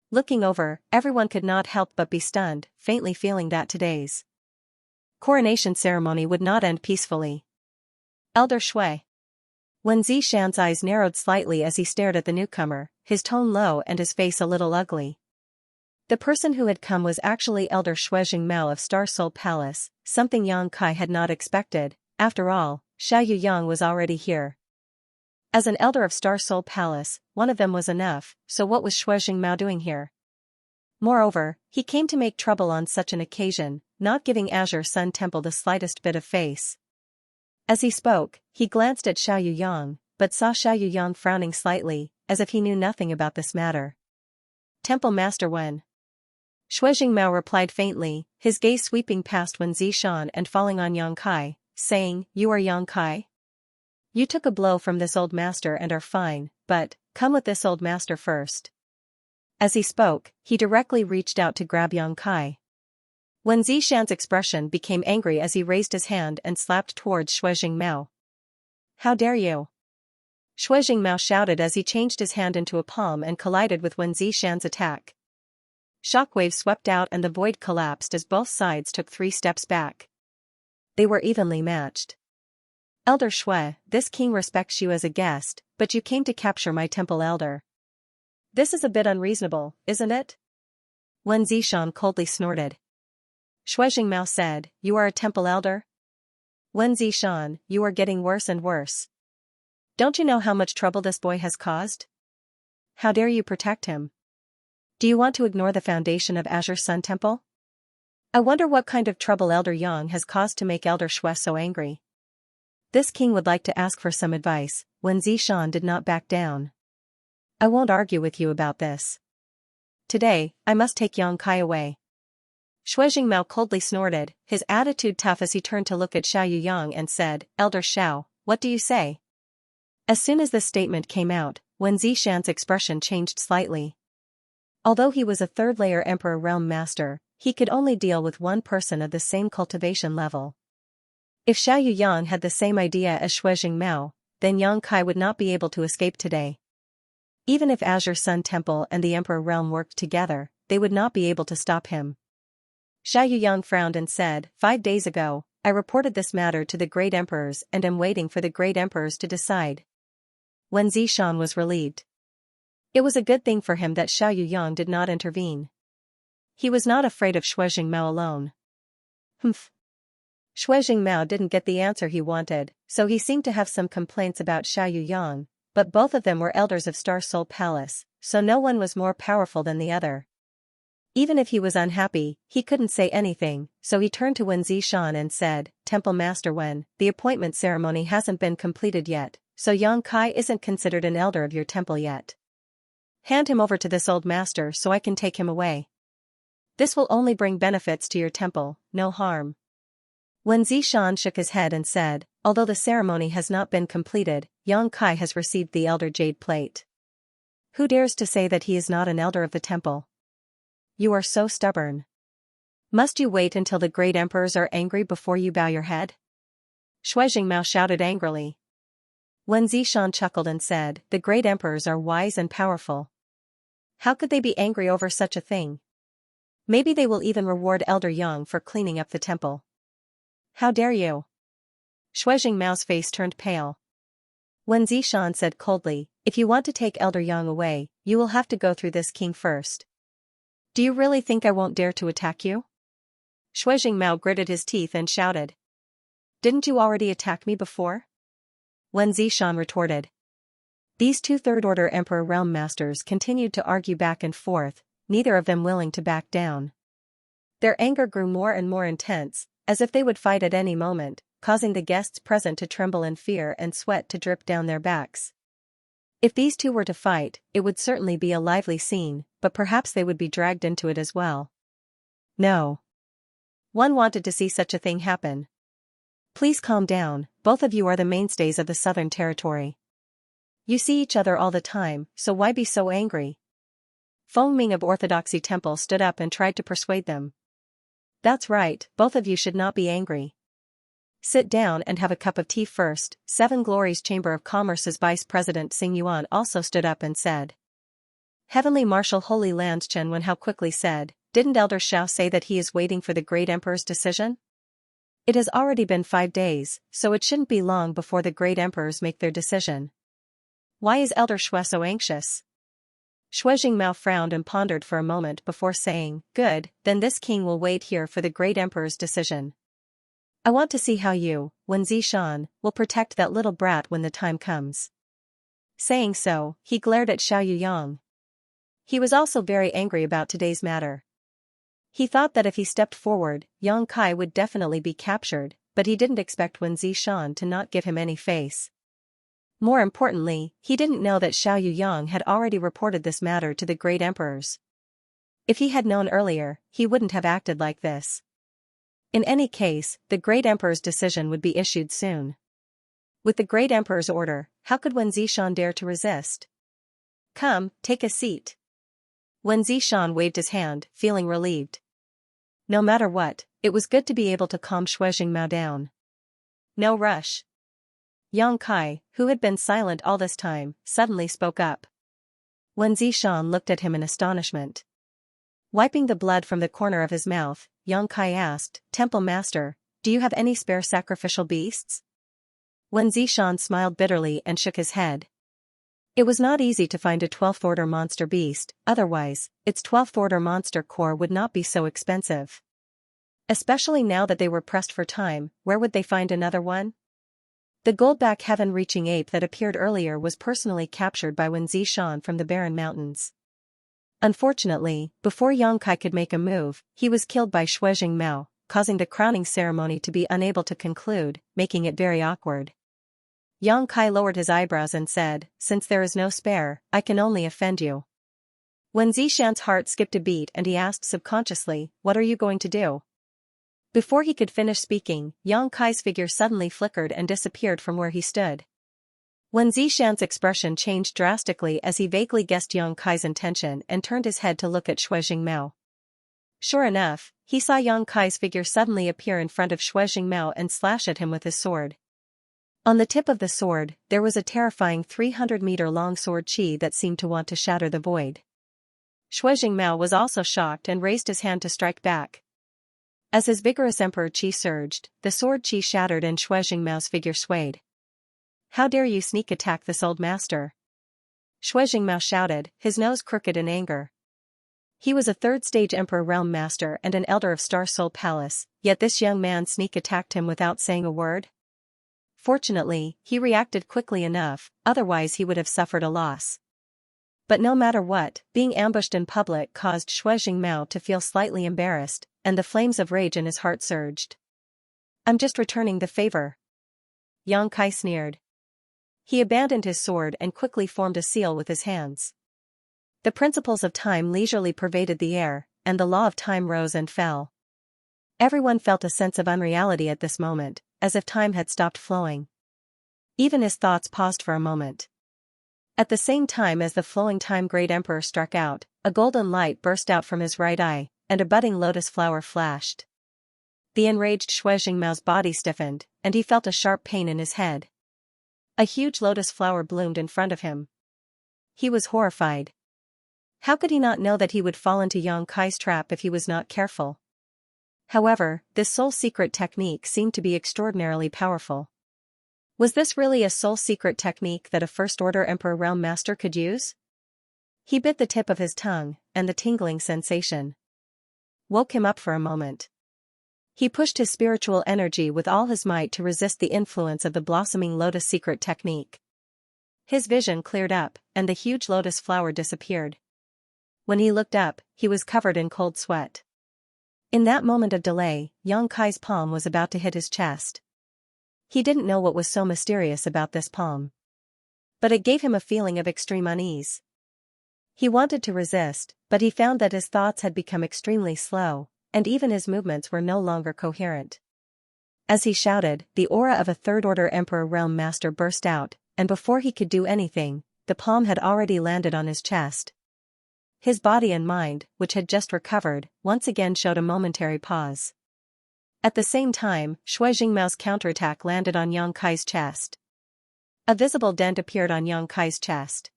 Looking over, everyone could not help but be stunned, faintly feeling that today's coronation ceremony would not end peacefully. Elder Shui. Wen Zishan's eyes narrowed slightly as he stared at the newcomer, his tone low and his face a little ugly. The person who had come was actually Elder Shui Jingmao of Star Soul Palace, something Yang Kai had not expected. After all, Xiaoyu Yang was already here. As an elder of Star Soul Palace, one of them was enough, so what was Shui Jingmao doing here? Moreover, he came to make trouble on such an occasion, not giving Azure Sun Temple the slightest bit of face. As he spoke, he glanced at Xiaoyu Yang, but saw Xiaoyu Yang frowning slightly, as if he knew nothing about this matter. Temple Master Wen. Shui Jingmao replied faintly, his gaze sweeping past Wen Zishan and falling on Yang Kai, saying, "You are Yang Kai? You took a blow from this old master and are fine, but, come with this old master first." As he spoke, he directly reached out to grab Yang Kai. Wen Zishan's expression became angry as he raised his hand and slapped towards Shui Jingmao. "How dare you!" Shui Jingmao shouted as he changed his hand into a palm and collided with Wen Zishan's attack. Shockwaves swept out and the void collapsed as both sides took 3 steps back. They were evenly matched. "Elder Shui, this king respects you as a guest, but you came to capture my temple elder. This is a bit unreasonable, isn't it?" Wen Zishan coldly snorted. Shui Jingmao said, "You are a temple elder? Wen Zishan, you are getting worse and worse. Don't you know how much trouble this boy has caused? How dare you protect him? Do you want to ignore the foundation of Azure Sun Temple? I wonder what kind of trouble Elder Yang has caused to make Elder Shui so angry. This king would like to ask for some advice." Wen Zishan did not back down. "I won't argue with you about this. Today, I must take Yang Kai away." Shui Jingmao coldly snorted, his attitude tough as he turned to look at Xiaoyu Yang and said, "Elder Xiao, what do you say?" As soon as this statement came out, Wen Zishan's expression changed slightly. Although he was a 3rd-layer Emperor Realm Master, he could only deal with one person of the same cultivation level. If Xiaoyu Yang had the same idea as Shui Jingmao, then Yang Kai would not be able to escape today. Even if Azure Sun Temple and the Emperor Realm worked together, they would not be able to stop him. Xiaoyu Yang frowned and said, 5 days ago, I reported this matter to the Great Emperors and am waiting for the Great Emperors to decide." Wen Zishan was relieved. It was a good thing for him that Xiaoyu Yang did not intervene. He was not afraid of Shui Jingmao alone. Humph. Shui Jingmao didn't get the answer he wanted, so he seemed to have some complaints about Xiaoyu Yang, but both of them were elders of Star Soul Palace, so no one was more powerful than the other. Even if he was unhappy, he couldn't say anything, so he turned to Wen Zishan and said, "Temple Master Wen, the appointment ceremony hasn't been completed yet, so Yang Kai isn't considered an elder of your temple yet. Hand him over to this old master so I can take him away. This will only bring benefits to your temple, no harm." Wen Zishan shook his head and said, "Although the ceremony has not been completed, Yang Kai has received the Elder Jade Plate. Who dares to say that he is not an elder of the temple? You are so stubborn. Must you wait until the great emperors are angry before you bow your head?" Shui Jingmao shouted angrily. Wen Zishan chuckled and said, "The great emperors are wise and powerful. How could they be angry over such a thing? Maybe they will even reward Elder Yang for cleaning up the temple." "How dare you?" Shui Jingmao's face turned pale. Wen Zishan said coldly, "If you want to take Elder Yang away, you will have to go through this king first. Do you really think I won't dare to attack you?" Shui Jingmao gritted his teeth and shouted. "Didn't you already attack me before?" Wen Zishan retorted. These 2 third-order Emperor Realm Masters continued to argue back and forth, neither of them willing to back down. Their anger grew more and more intense, as if they would fight at any moment, causing the guests present to tremble in fear and sweat to drip down their backs. If these 2 were to fight, it would certainly be a lively scene, but perhaps they would be dragged into it as well. No one wanted to see such a thing happen. "Please calm down, both of you are the mainstays of the Southern Territory. You see each other all the time, so why be so angry?" Feng Ming of Orthodoxy Temple stood up and tried to persuade them. That's right, both of you should not be angry. Sit down and have a cup of tea first. Seven Glories Chamber of Commerce's Vice President Xing Yuan also stood up and said. Heavenly Marshal Holy Lands Chen Wen Hao quickly said, didn't Elder Xiao say that he is waiting for the Great Emperor's decision? It has already been 5 days, so it shouldn't be long before the Great Emperors make their decision. Why is Elder Shui so anxious? Shui Jingmao frowned and pondered for a moment before saying, good, then this king will wait here for the Great Emperor's decision. I want to see how you, Wen Zishan, will protect that little brat when the time comes. Saying so, he glared at Xiao Yuyang. He was also very angry about today's matter. He thought that if he stepped forward, Yang Kai would definitely be captured, but he didn't expect Wen Zishan to not give him any face. More importantly, he didn't know that Xiao Yuyang had already reported this matter to the Great Emperors. If he had known earlier, he wouldn't have acted like this. In any case, the Great Emperor's decision would be issued soon. With the Great Emperor's order, how could Wen Zishan dare to resist? Come, take a seat. Wen Zishan waved his hand, feeling relieved. No matter what, it was good to be able to calm Shui Jingmao down. No rush. Yang Kai, who had been silent all this time, suddenly spoke up. Wen Zishan looked at him in astonishment. Wiping the blood from the corner of his mouth, Yang Kai asked, Temple Master, do you have any spare sacrificial beasts? Wen Zishan smiled bitterly and shook his head. It was not easy to find a 12th order monster beast, otherwise, its 12th order monster core would not be so expensive. Especially now that they were pressed for time, where would they find another one? The goldback heaven-reaching ape that appeared earlier was personally captured by Wen Zishan from the barren mountains. Unfortunately, before Yang Kai could make a move, he was killed by Shui Jingmao, causing the crowning ceremony to be unable to conclude, making it very awkward. Yang Kai lowered his eyebrows and said, since there is no spare, I can only offend you. Wen Zishan's heart skipped a beat and he asked subconsciously, what are you going to do? Before he could finish speaking, Yang Kai's figure suddenly flickered and disappeared from where he stood. Wen Zishan's expression changed drastically as he vaguely guessed Yang Kai's intention and turned his head to look at Shui Jingmao. Sure enough, he saw Yang Kai's figure suddenly appear in front of Shui Jingmao and slash at him with his sword. On the tip of the sword, there was a terrifying 300-meter-long sword chi that seemed to want to shatter the void. Shui Jingmao was also shocked and raised his hand to strike back. As his vigorous emperor chi surged, the sword chi shattered and Shui Jingmao's figure swayed. How dare you sneak attack this old master? Shui Jingmao shouted, his nose crooked in anger. He was a third-stage Emperor Realm Master and an elder of Star Soul Palace, yet this young man sneak attacked him without saying a word? Fortunately, he reacted quickly enough, otherwise he would have suffered a loss. But no matter what, being ambushed in public caused Shui Jingmao to feel slightly embarrassed, and the flames of rage in his heart surged. I'm just returning the favor. Yang Kai sneered. He abandoned his sword and quickly formed a seal with his hands. The principles of time leisurely pervaded the air, and the law of time rose and fell. Everyone felt a sense of unreality at this moment, as if time had stopped flowing. Even his thoughts paused for a moment. At the same time as the flowing time Great Emperor struck out, a golden light burst out from his right eye, and a budding lotus flower flashed. The enraged Shui Jingmao's body stiffened, and he felt a sharp pain in his head. A huge lotus flower bloomed in front of him. He was horrified. How could he not know that he would fall into Yang Kai's trap if he was not careful? However, this soul secret technique seemed to be extraordinarily powerful. Was this really a soul secret technique that a First-Order Emperor Realm Master could use? He bit the tip of his tongue, and the tingling sensation woke him up for a moment. He pushed his spiritual energy with all his might to resist the influence of the blossoming lotus secret technique. His vision cleared up, and the huge lotus flower disappeared. When he looked up, he was covered in cold sweat. In that moment of delay, Yang Kai's palm was about to hit his chest. He didn't know what was so mysterious about this palm. But it gave him a feeling of extreme unease. He wanted to resist, but he found that his thoughts had become extremely slow, and even his movements were no longer coherent. As he shouted, the aura of a Third-Order Emperor Realm Master burst out, and before he could do anything, the palm had already landed on his chest. His body and mind, which had just recovered, once again showed a momentary pause. At the same time, Shui Jingmao's counterattack landed on Yang Kai's chest. A visible dent appeared on Yang Kai's chest.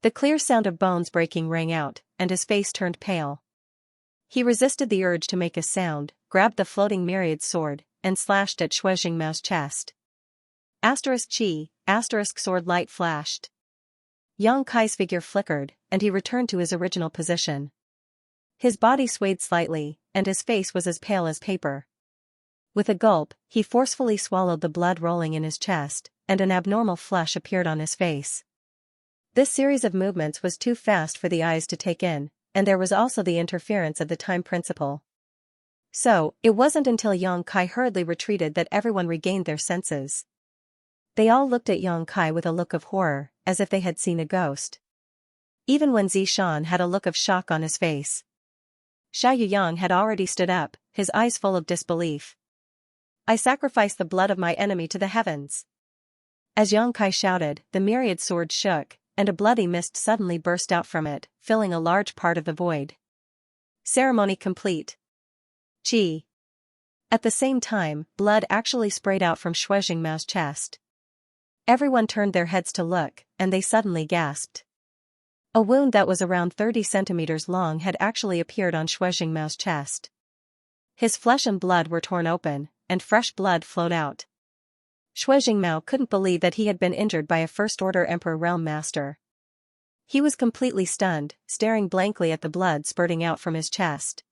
The clear sound of bones breaking rang out, and his face turned pale. He resisted the urge to make a sound, grabbed the floating myriad sword, and slashed at Shui Jingmao's chest. Chi, sword light flashed. Yang Kai's figure flickered, and he returned to his original position. His body swayed slightly, and his face was as pale as paper. With a gulp, he forcefully swallowed the blood rolling in his chest, and an abnormal flush appeared on his face. This series of movements was too fast for the eyes to take in, and there was also the interference of the time principle. So, it wasn't until Yang Kai hurriedly retreated that everyone regained their senses. They all looked at Yang Kai with a look of horror, as if they had seen a ghost. Even Wen Zishan had a look of shock on his face. Xiao Yang had already stood up, his eyes full of disbelief. "I sacrifice the blood of my enemy to the heavens." As Yang Kai shouted, the myriad sword shook, and a bloody mist suddenly burst out from it, filling a large part of the void. Ceremony complete. Qi. At the same time, blood actually sprayed out from Shui Jingmao's chest. Everyone turned their heads to look, and they suddenly gasped. A wound that was around 30 centimeters long had actually appeared on Shui Jingmao's chest. His flesh and blood were torn open, and fresh blood flowed out. Shui Jingmao couldn't believe that he had been injured by a First-Order Emperor Realm Master. He was completely stunned, staring blankly at the blood spurting out from his chest.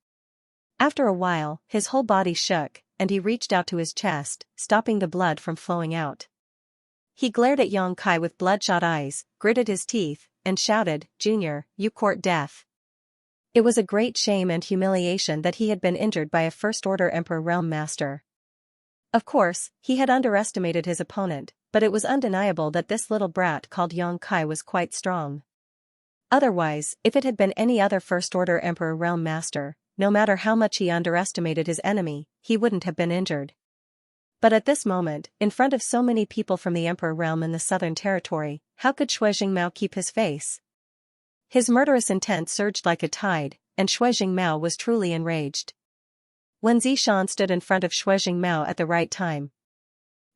After a while, his whole body shook, and he reached out to his chest, stopping the blood from flowing out. He glared at Yang Kai with bloodshot eyes, gritted his teeth, and shouted, "Junior, you court death." It was a great shame and humiliation that he had been injured by a First-Order Emperor Realm Master. Of course, he had underestimated his opponent, but it was undeniable that this little brat called Yang Kai was quite strong. Otherwise, if it had been any other First-Order Emperor Realm Master, no matter how much he underestimated his enemy, he wouldn't have been injured. But at this moment, in front of so many people from the Emperor Realm in the Southern Territory, how could Shui Jingmao keep his face? His murderous intent surged like a tide, and Shui Jingmao was truly enraged. Wen Zishan stood in front of Shui Jingmao at the right time.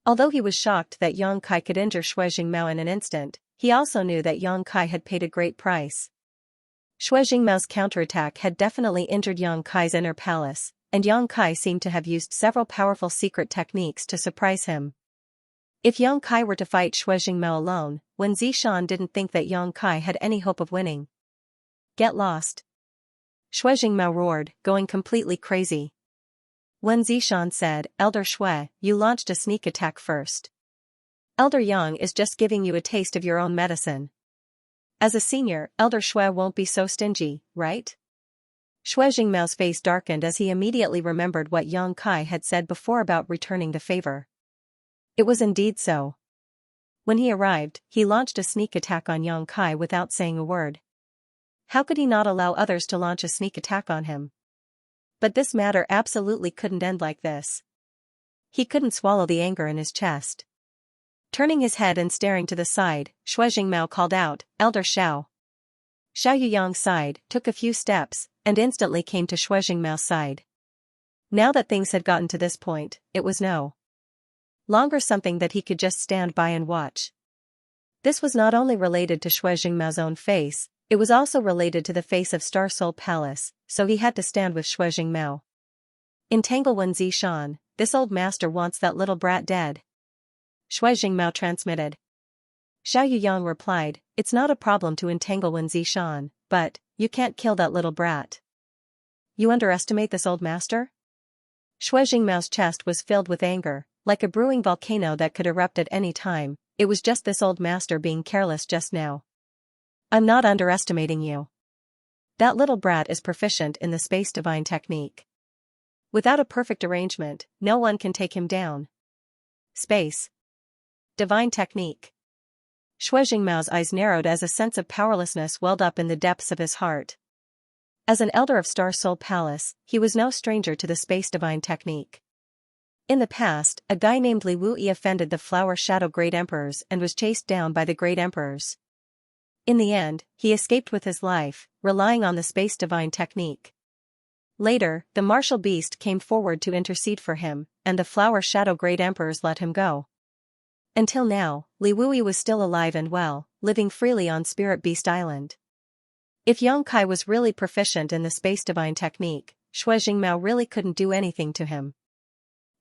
Although he was shocked that Yang Kai could injure Shui Jingmao in an instant, he also knew that Yang Kai had paid a great price. Shui Jingmao's counterattack had definitely injured Yang Kai's inner palace, and Yang Kai seemed to have used several powerful secret techniques to surprise him. If Yang Kai were to fight Shui Jingmao alone, Wen Zishan didn't think that Yang Kai had any hope of winning. "Get lost!" Shui Jingmao roared, going completely crazy. Wen Zishan said, "Elder Shui, you launched a sneak attack first. Elder Yang is just giving you a taste of your own medicine. As a senior, Elder Shui won't be so stingy, right?" Shui Jingmao's face darkened as he immediately remembered what Yang Kai had said before about returning the favor. It was indeed so. When he arrived, he launched a sneak attack on Yang Kai without saying a word. How could he not allow others to launch a sneak attack on him? But this matter absolutely couldn't end like this. He couldn't swallow the anger in his chest. Turning his head and staring to the side, Shui Jingmao called out, "Elder Xiao." Xiao Yang sighed, took a few steps, and instantly came to Shui Jingmao's side. Now that things had gotten to this point, it was no longer something that he could just stand by and watch. This was not only related to Shui Jingmao's own face, it was also related to the face of Star Soul Palace, so he had to stand with Shui Jingmao. "Entangle Wen Zishan, this old master wants that little brat dead," Shui Jingmao transmitted. Xiao Yang replied, "It's not a problem to entangle Wen Zishan, but, you can't kill that little brat. You underestimate this old master?" Shui Jingmao's chest was filled with anger, like a brewing volcano that could erupt at any time. It was just this old master being careless just now. "I'm not underestimating you. That little brat is proficient in the space divine technique. Without a perfect arrangement, no one can take him down. Space divine technique." Shui Jingmao's eyes narrowed as a sense of powerlessness welled up in the depths of his heart. As an elder of Star Soul Palace, he was no stranger to the space divine technique. In the past, a guy named Li Wuyi offended the Flower Shadow Great Emperors and was chased down by the Great Emperors. In the end, he escaped with his life, relying on the space divine technique. Later, the martial beast came forward to intercede for him, and the flower shadow great emperors let him go. Until now, Li Wui was still alive and well, living freely on Spirit Beast Island. If Yang Kai was really proficient in the space divine technique, Shui Jingmao really couldn't do anything to him.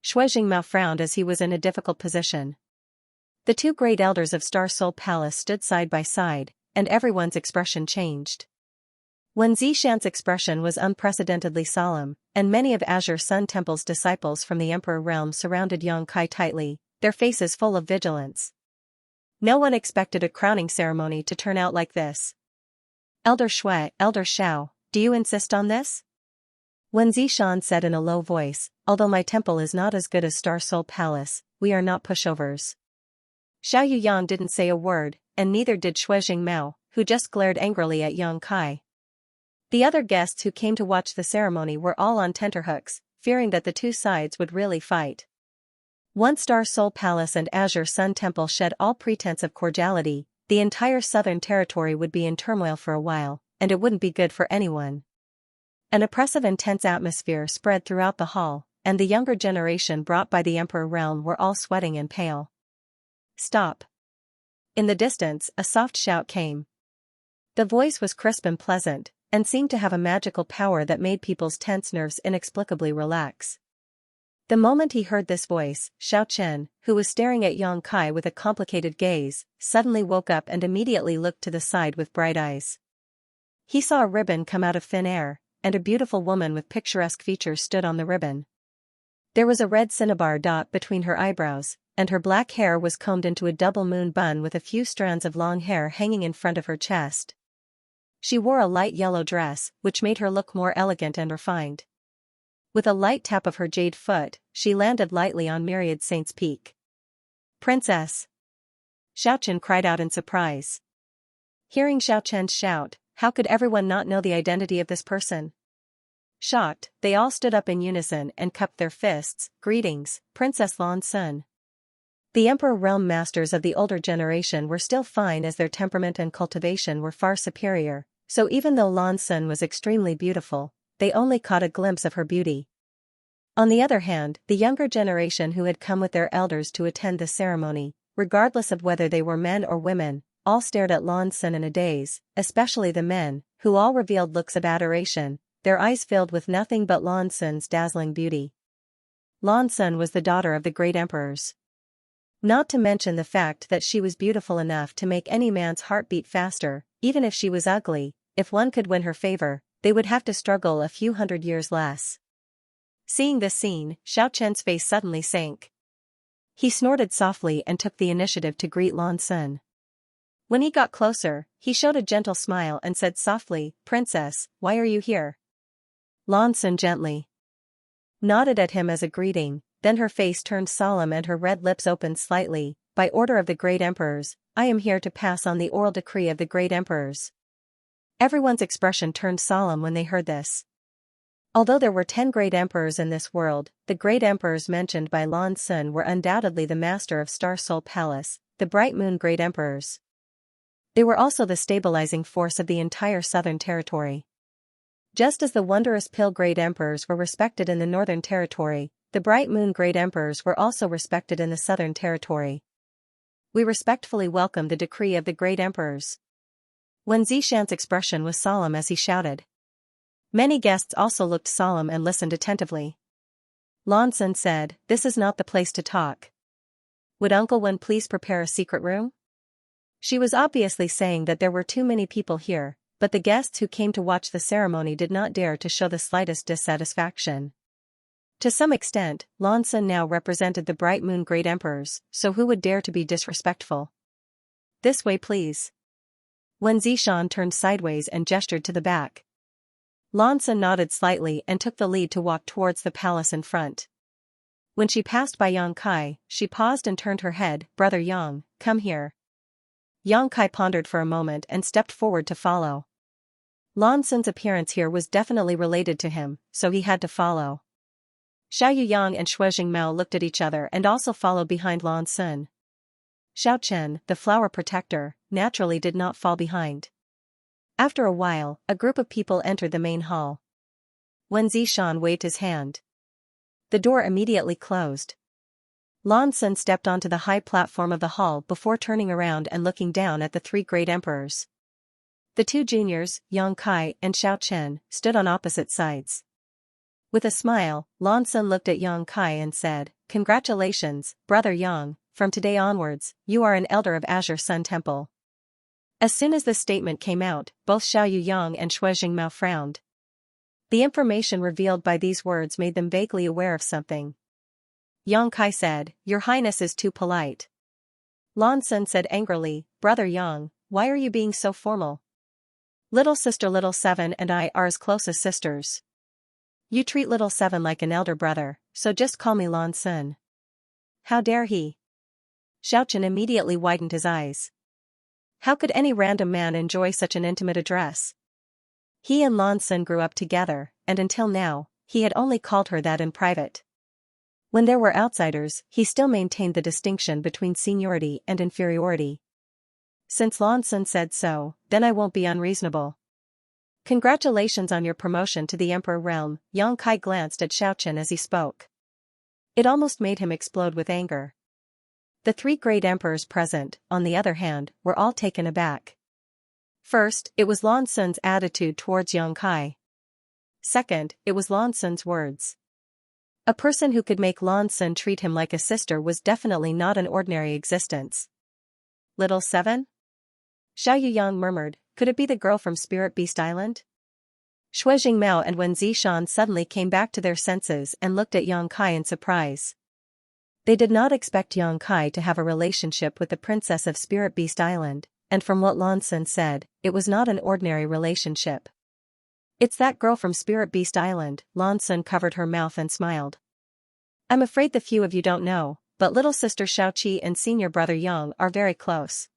Shui Jingmao frowned as he was in a difficult position. The two great elders of Star Soul Palace stood side by side, and everyone's expression changed. Wen Zishan's expression was unprecedentedly solemn, and many of Azure Sun Temple's disciples from the Emperor realm surrounded Yang Kai tightly, their faces full of vigilance. No one expected a crowning ceremony to turn out like this. Elder Shui, Elder Xiao, do you insist on this? Wen Zishan said in a low voice, although my temple is not as good as Star Soul Palace, we are not pushovers. Xiao Yuyang didn't say a word, and neither did Shui Jingmao, who just glared angrily at Yang Kai. The other guests who came to watch the ceremony were all on tenterhooks, fearing that the two sides would really fight. Once Star Soul Palace and Azure Sun Temple shed all pretense of cordiality, the entire Southern Territory would be in turmoil for a while, and it wouldn't be good for anyone. An oppressive intense atmosphere spread throughout the hall, and the younger generation brought by the Emperor realm were all sweating and pale. Stop. In the distance, a soft shout came. The voice was crisp and pleasant, and seemed to have a magical power that made people's tense nerves inexplicably relax. The moment he heard this voice, Xiao Chen, who was staring at Yang Kai with a complicated gaze, suddenly woke up and immediately looked to the side with bright eyes. He saw a ribbon come out of thin air, and a beautiful woman with picturesque features stood on the ribbon. There was a red cinnabar dot between her eyebrows, and her black hair was combed into a double moon bun with a few strands of long hair hanging in front of her chest. She wore a light yellow dress, which made her look more elegant and refined. With a light tap of her jade foot, she landed lightly on Myriad Saint's peak. Princess! Xiao Chen cried out in surprise. Hearing Xiao Chen's shout, how could everyone not know the identity of this person? Shocked, they all stood up in unison and cupped their fists. Greetings, Princess Lan Sun. The Emperor realm masters of the older generation were still fine as their temperament and cultivation were far superior, so even though Lan Sun was extremely beautiful, they only caught a glimpse of her beauty. On the other hand, the younger generation who had come with their elders to attend the ceremony, regardless of whether they were men or women, all stared at Lan Sun in a daze, especially the men, who all revealed looks of adoration, their eyes filled with nothing but Lan Sun's dazzling beauty. Lan Sun was the daughter of the great emperors. Not to mention the fact that she was beautiful enough to make any man's heart beat faster, even if she was ugly. If one could win her favor, they would have to struggle a few hundred years less. Seeing this scene, Xiao Chen's face suddenly sank. He snorted softly and took the initiative to greet Lan Sun. When he got closer, he showed a gentle smile and said softly, Princess, why are you here? Lan Sun gently nodded at him as a greeting, then her face turned solemn and her red lips opened slightly. By order of the great emperors, I am here to pass on the oral decree of the great emperors. Everyone's expression turned solemn when they heard this. Although there were 10 great emperors in this world, the great emperors mentioned by Lan Sun were undoubtedly the master of Star Soul Palace, the Bright Moon great emperors. They were also the stabilizing force of the entire Southern Territory. Just as the Wondrous Pill great emperors were respected in the Northern Territory, the Bright Moon great emperors were also respected in the Southern Territory. We respectfully welcome the decree of the great emperors. Wen Zishan's expression was solemn as he shouted. Many guests also looked solemn and listened attentively. Lan Sun said, this is not the place to talk. Would Uncle Wen please prepare a secret room? She was obviously saying that there were too many people here, but the guests who came to watch the ceremony did not dare to show the slightest dissatisfaction. To some extent, Lan Sun now represented the Bright Moon great emperors, so who would dare to be disrespectful? This way please. Wen Zishan turned sideways and gestured to the back. Lan Sun nodded slightly and took the lead to walk towards the palace in front. When she passed by Yang Kai, she paused and turned her head. Brother Yang, come here. Yang Kai pondered for a moment and stepped forward to follow. Lan Sun's appearance here was definitely related to him, so he had to follow. Xiao Yuyang and Shui Jingmao looked at each other and also followed behind Lan Sun. Xiaochen, the flower protector, naturally did not fall behind. After a while, a group of people entered the main hall. Wen Zishan waved his hand. The door immediately closed. Lan Sun stepped onto the high platform of the hall before turning around and looking down at the three great emperors. The two juniors, Yang Kai and Xiaochen, stood on opposite sides. With a smile, Lan Sun looked at Yang Kai and said, "Congratulations, brother Yang, from today onwards, you are an elder of Azure Sun Temple." As soon as this statement came out, both Xiaoyu Yang and Shui Jingmao frowned. The information revealed by these words made them vaguely aware of something. Yang Kai said, "Your Highness is too polite." Lan Sun said angrily, "Brother Yang, why are you being so formal? Little sister Little Seven and I are as close as sisters. You treat Little Seven like an elder brother, so just call me Lan Sun." "How dare he?" Xiaochen immediately widened his eyes. How could any random man enjoy such an intimate address? He and Lan Sun grew up together, and until now, he had only called her that in private. When there were outsiders, he still maintained the distinction between seniority and inferiority. Since Lan Sun said so, then I won't be unreasonable. "Congratulations on your promotion to the Emperor realm." Yang Kai glanced at Xiaochen as he spoke. It almost made him explode with anger. The three great emperors present, on the other hand, were all taken aback. First, it was Lan Sun's attitude towards Yang Kai. Second, it was Lan Sun's words. A person who could make Lan Sun treat him like a sister was definitely not an ordinary existence. "Little Seven?" Xiaoyu Yang murmured, "Could it be the girl from Spirit Beast Island?" Shui Jingmao and Wen Zishan suddenly came back to their senses and looked at Yang Kai in surprise. They did not expect Yang Kai to have a relationship with the princess of Spirit Beast Island, and from what Lan Sun said, it was not an ordinary relationship. "It's that girl from Spirit Beast Island." Lan Sun covered her mouth and smiled. "I'm afraid the few of you don't know, but little sister Xiaoqi and senior brother Yang are very close.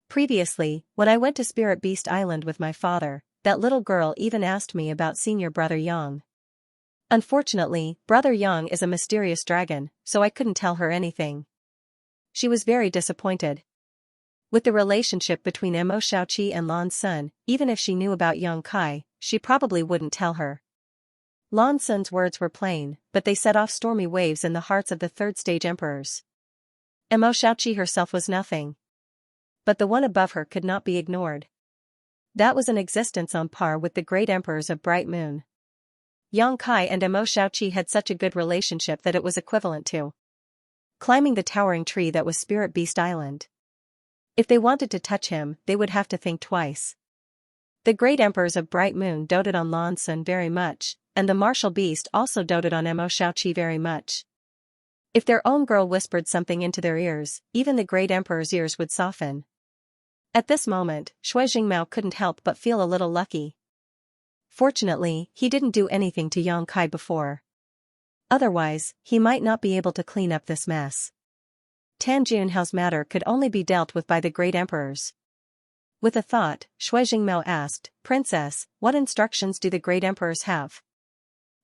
Previously, when I went to Spirit Beast Island with my father, that little girl even asked me about senior brother Yang. Unfortunately, brother Yang is a mysterious dragon, so I couldn't tell her anything. She was very disappointed. With the relationship between Mo Xiaoqi and Lan Sun, even if she knew about Yang Kai, she probably wouldn't tell her." Lan Sun's words were plain, but they set off stormy waves in the hearts of the third-stage emperors. Mo Xiaoqi herself was nothing. But the one above her could not be ignored. That was an existence on par with the great emperors of Bright Moon. Yang Kai and Mo Xiaoqi had such a good relationship that it was equivalent to climbing the towering tree that was Spirit Beast Island. If they wanted to touch him, they would have to think twice. The great emperors of Bright Moon doted on Lan Sun very much, and the martial beast also doted on Mo Xiaoqi very much. If their own girl whispered something into their ears, even the great emperor's ears would soften. At this moment, Shui Jingmao couldn't help but feel a little lucky. Fortunately, he didn't do anything to Yang Kai before. Otherwise, he might not be able to clean up this mess. Tan Junhao's matter could only be dealt with by the great emperors. With a thought, Shui Jingmao asked, "Princess, what instructions do the great emperors have?"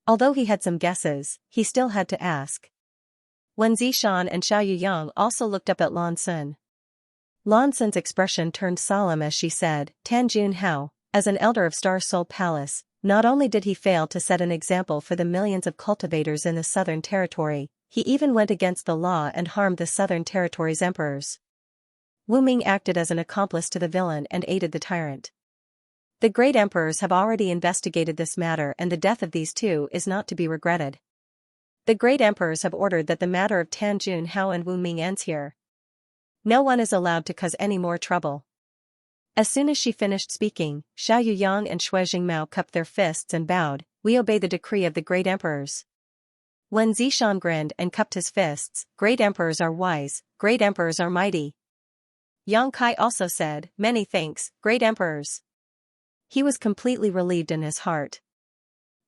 Although he had some guesses, he still had to ask. Wen Zishan and Xiaoyu Yang also looked up at Lan Sun. Lan Sun's expression turned solemn as she said, "Tan Junhao, as an elder of Star Soul Palace, not only did he fail to set an example for the millions of cultivators in the Southern Territory, he even went against the law and harmed the Southern Territory's emperors. Wu Ming acted as an accomplice to the villain and aided the tyrant. The great emperors have already investigated this matter, and the death of these two is not to be regretted. The great emperors have ordered that the matter of Tan Junhao and Wu Ming ends here. No one is allowed to cause any more trouble." As soon as she finished speaking, Xiaoyu Yang and Shui Jingmao cupped their fists and bowed, "We obey the decree of the great emperors." Wen Zishan grinned and cupped his fists, "Great emperors are wise, great emperors are mighty." Yang Kai also said, "Many thanks, great emperors." He was completely relieved in his heart.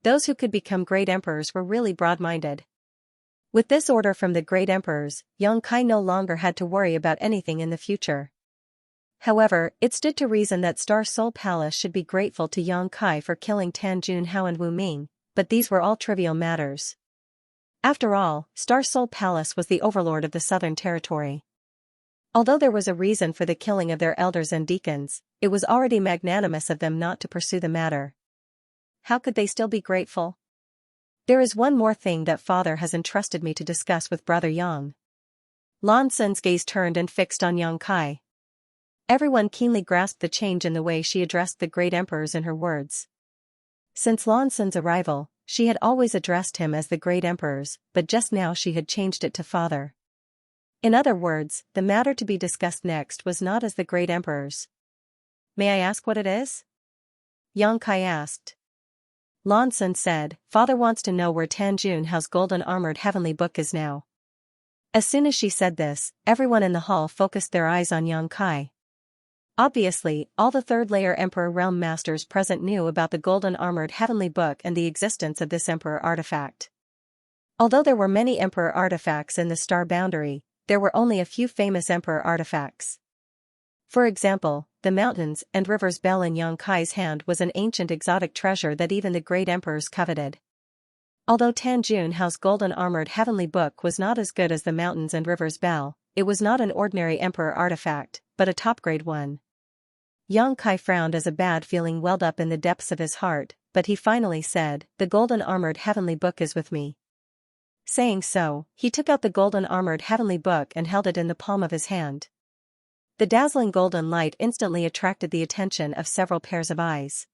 Those who could become great emperors were really broad-minded. With this order from the great emperors, Yang Kai no longer had to worry about anything in the future. However, it stood to reason that Star Soul Palace should be grateful to Yang Kai for killing Tan Junhao and Wu Ming, but these were all trivial matters. After all, Star Soul Palace was the overlord of the Southern Territory. Although there was a reason for the killing of their elders and deacons, it was already magnanimous of them not to pursue the matter. How could they still be grateful? There is one more thing that father has entrusted me to discuss with Brother Yang. Lan Xin's gaze turned and fixed on Yang Kai. Everyone keenly grasped the change in the way she addressed the great emperors in her words. Since Lan Xin's arrival, she had always addressed him as the great emperors, but just now she had changed it to father. In other words, the matter to be discussed next was not as the great emperors. May I ask what it is? Yang Kai asked. Lan Xin said, Father wants to know where Tan Junhao's golden armored heavenly book is now. As soon as she said this, everyone in the hall focused their eyes on Yang Kai. Obviously, all the third-layer Emperor Realm Masters present knew about the golden armored heavenly book and the existence of this Emperor artifact. Although there were many Emperor artifacts in the star boundary, there were only a few famous Emperor artifacts. For example, the mountains and rivers bell in Yang Kai's hand was an ancient exotic treasure that even the great emperors coveted. Although Tan Junhao's golden armored heavenly book was not as good as the mountains and rivers bell, it was not an ordinary Emperor artifact, but a top-grade one. Yang Kai frowned as a bad feeling welled up in the depths of his heart, but he finally said, The golden armored heavenly book is with me. Saying so, he took out the golden armored heavenly book and held it in the palm of his hand. The dazzling golden light instantly attracted the attention of several pairs of eyes.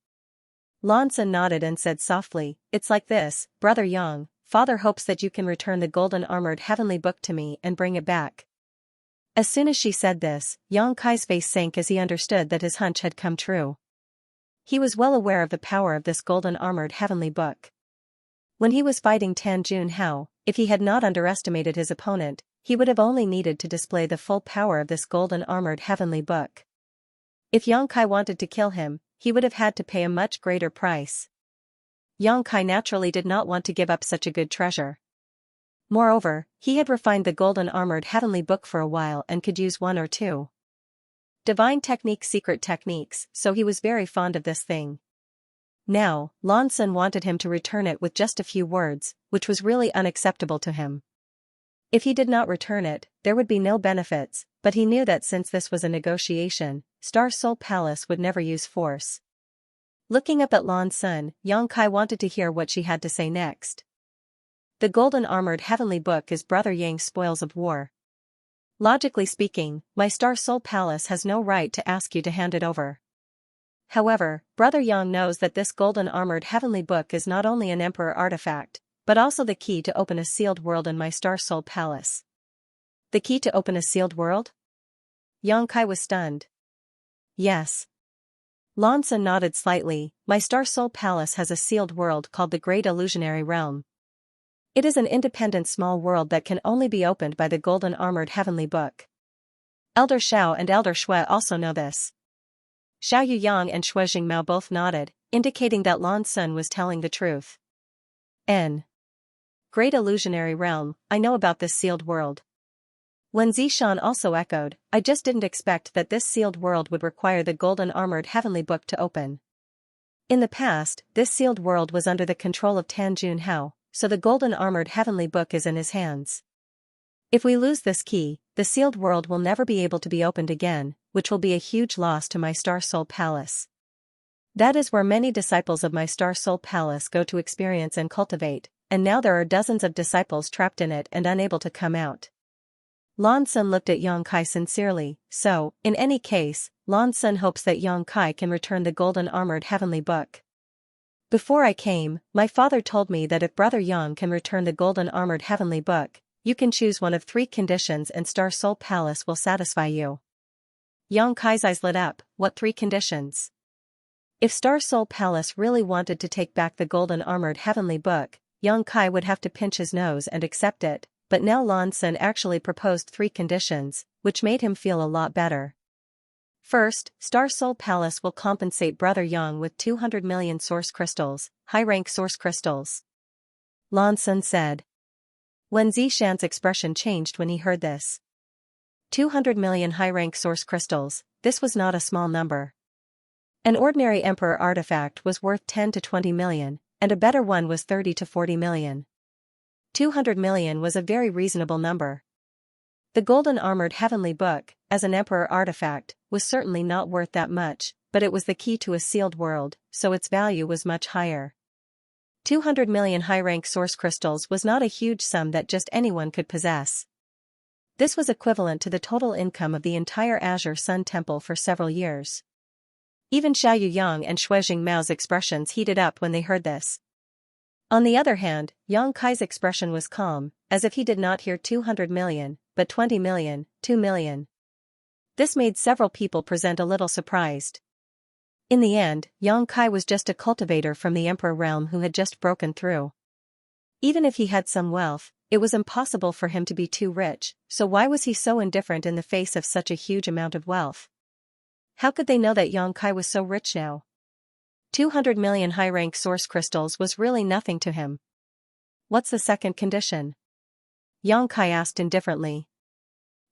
Lan Xin nodded and said softly, It's like this, Brother Yang, Father hopes that you can return the golden armored heavenly book to me and bring it back. As soon as she said this, Yang Kai's face sank as he understood that his hunch had come true. He was well aware of the power of this golden armored heavenly book. When he was fighting Tan Junhao, if he had not underestimated his opponent, he would have only needed to display the full power of this golden armored heavenly book. If Yang Kai wanted to kill him, he would have had to pay a much greater price. Yang Kai naturally did not want to give up such a good treasure. Moreover, he had refined the golden armored heavenly book for a while and could use one or two divine techniques, secret techniques, so he was very fond of this thing. Now, Lan Xin wanted him to return it with just a few words, which was really unacceptable to him. If he did not return it, there would be no benefits, but he knew that since this was a negotiation, Star Soul Palace would never use force. Looking up at Lan Xin, Yang Kai wanted to hear what she had to say next. The golden armored heavenly book is Brother Yang's spoils of war. Logically speaking, my Star Soul Palace has no right to ask you to hand it over. However, Brother Yang knows that this golden armored heavenly book is not only an Emperor artifact, but also the key to open a sealed world in my Star Soul Palace. The key to open a sealed world? Yang Kai was stunned. Yes. Lan Xin nodded slightly, my Star Soul Palace has a sealed world called the Great Illusionary Realm. It is an independent small world that can only be opened by the golden armored heavenly book. Elder Xiao and Elder Shui also know this. Xiao Yuyang and Shui Jingmao both nodded, indicating that Lan Xin was telling the truth. N. Great Illusionary Realm, I know about this sealed world. Wen Zishan also echoed, I just didn't expect that this sealed world would require the golden armored heavenly book to open. In the past, this sealed world was under the control of Tan Junhao, so the golden armored heavenly book is in his hands. If we lose this key, the sealed world will never be able to be opened again, which will be a huge loss to my Star Soul Palace. That is where many disciples of my Star Soul Palace go to experience and cultivate, and now there are dozens of disciples trapped in it and unable to come out. Lan Xin looked at Yang Kai sincerely, so, in any case, Lan Xin hopes that Yang Kai can return the golden armored heavenly book. Before I came, my father told me that if Brother Yang can return the golden armored heavenly book, you can choose one of 3 conditions and Star Soul Palace will satisfy you. Yang Kai's eyes lit up, what 3 conditions? If Star Soul Palace really wanted to take back the golden armored heavenly book, Yang Kai would have to pinch his nose and accept it, but now Lan Xin actually proposed 3 conditions, which made him feel a lot better. First, Star Soul Palace will compensate Brother Yang with 200 million source crystals, high-rank source crystals. Lan Xin said. Wen Zishan's expression changed when he heard this. 200 million high-rank source crystals, this was not a small number. An ordinary Emperor artifact was worth 10 to 20 million, and a better one was 30 to 40 million. 200 million was a very reasonable number. The golden armored heavenly book, as an emperor artifact, was certainly not worth that much, but it was the key to a sealed world, so its value was much higher. 200 million high-rank source crystals was not a huge sum that just anyone could possess. This was equivalent to the total income of the entire Azure Sun Temple for several years. Even Xiaoyang and Shuijing Mao's expressions heated up when they heard this. On the other hand, Yang Kai's expression was calm, as if he did not hear 200 million, but 20 million, 2 million. This made several people present a little surprised. In the end, Yang Kai was just a cultivator from the Emperor realm who had just broken through. Even if he had some wealth, it was impossible for him to be too rich, so why was he so indifferent in the face of such a huge amount of wealth? How could they know that Yang Kai was so rich now? 200 million high-rank source crystals was really nothing to him. What's the second condition? Yang Kai asked indifferently.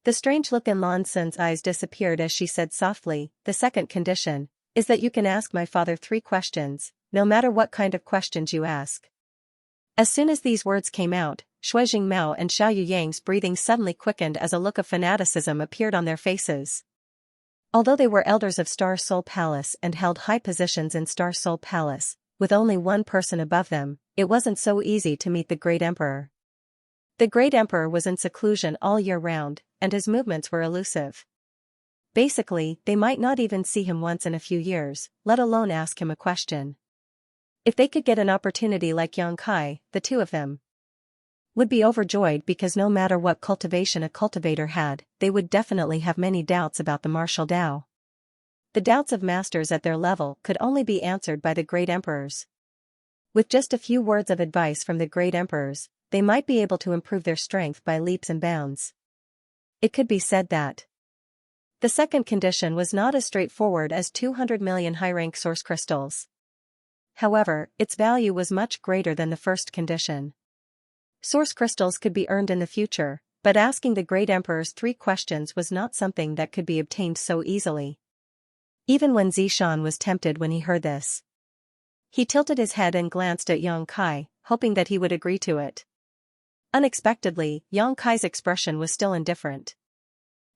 The strange look in Lan Sun's eyes disappeared as she said softly, the second condition is that you can ask my father 3 questions, no matter what kind of questions you ask. As soon as these words came out, Shuijing Mao and Xiaoyang's breathing suddenly quickened as a look of fanaticism appeared on their faces. Although they were elders of Star Soul Palace and held high positions in Star Soul Palace, with only one person above them, it wasn't so easy to meet the Great Emperor. The Great Emperor was in seclusion all year round, and his movements were elusive. Basically, they might not even see him once in a few years, let alone ask him a question. If they could get an opportunity like Yang Kai, the two of them would be overjoyed because no matter what cultivation a cultivator had, they would definitely have many doubts about the martial Tao. The doubts of masters at their level could only be answered by the great emperors. With just a few words of advice from the great emperors, they might be able to improve their strength by leaps and bounds. It could be said that the second condition was not as straightforward as 200 million high-rank source crystals. However, its value was much greater than the first condition. Source crystals could be earned in the future, but asking the great emperor's 3 questions was not something that could be obtained so easily. Even Wen Zishan was tempted when he heard this. He tilted his head and glanced at Yang Kai, hoping that he would agree to it. Unexpectedly, Yang Kai's expression was still indifferent.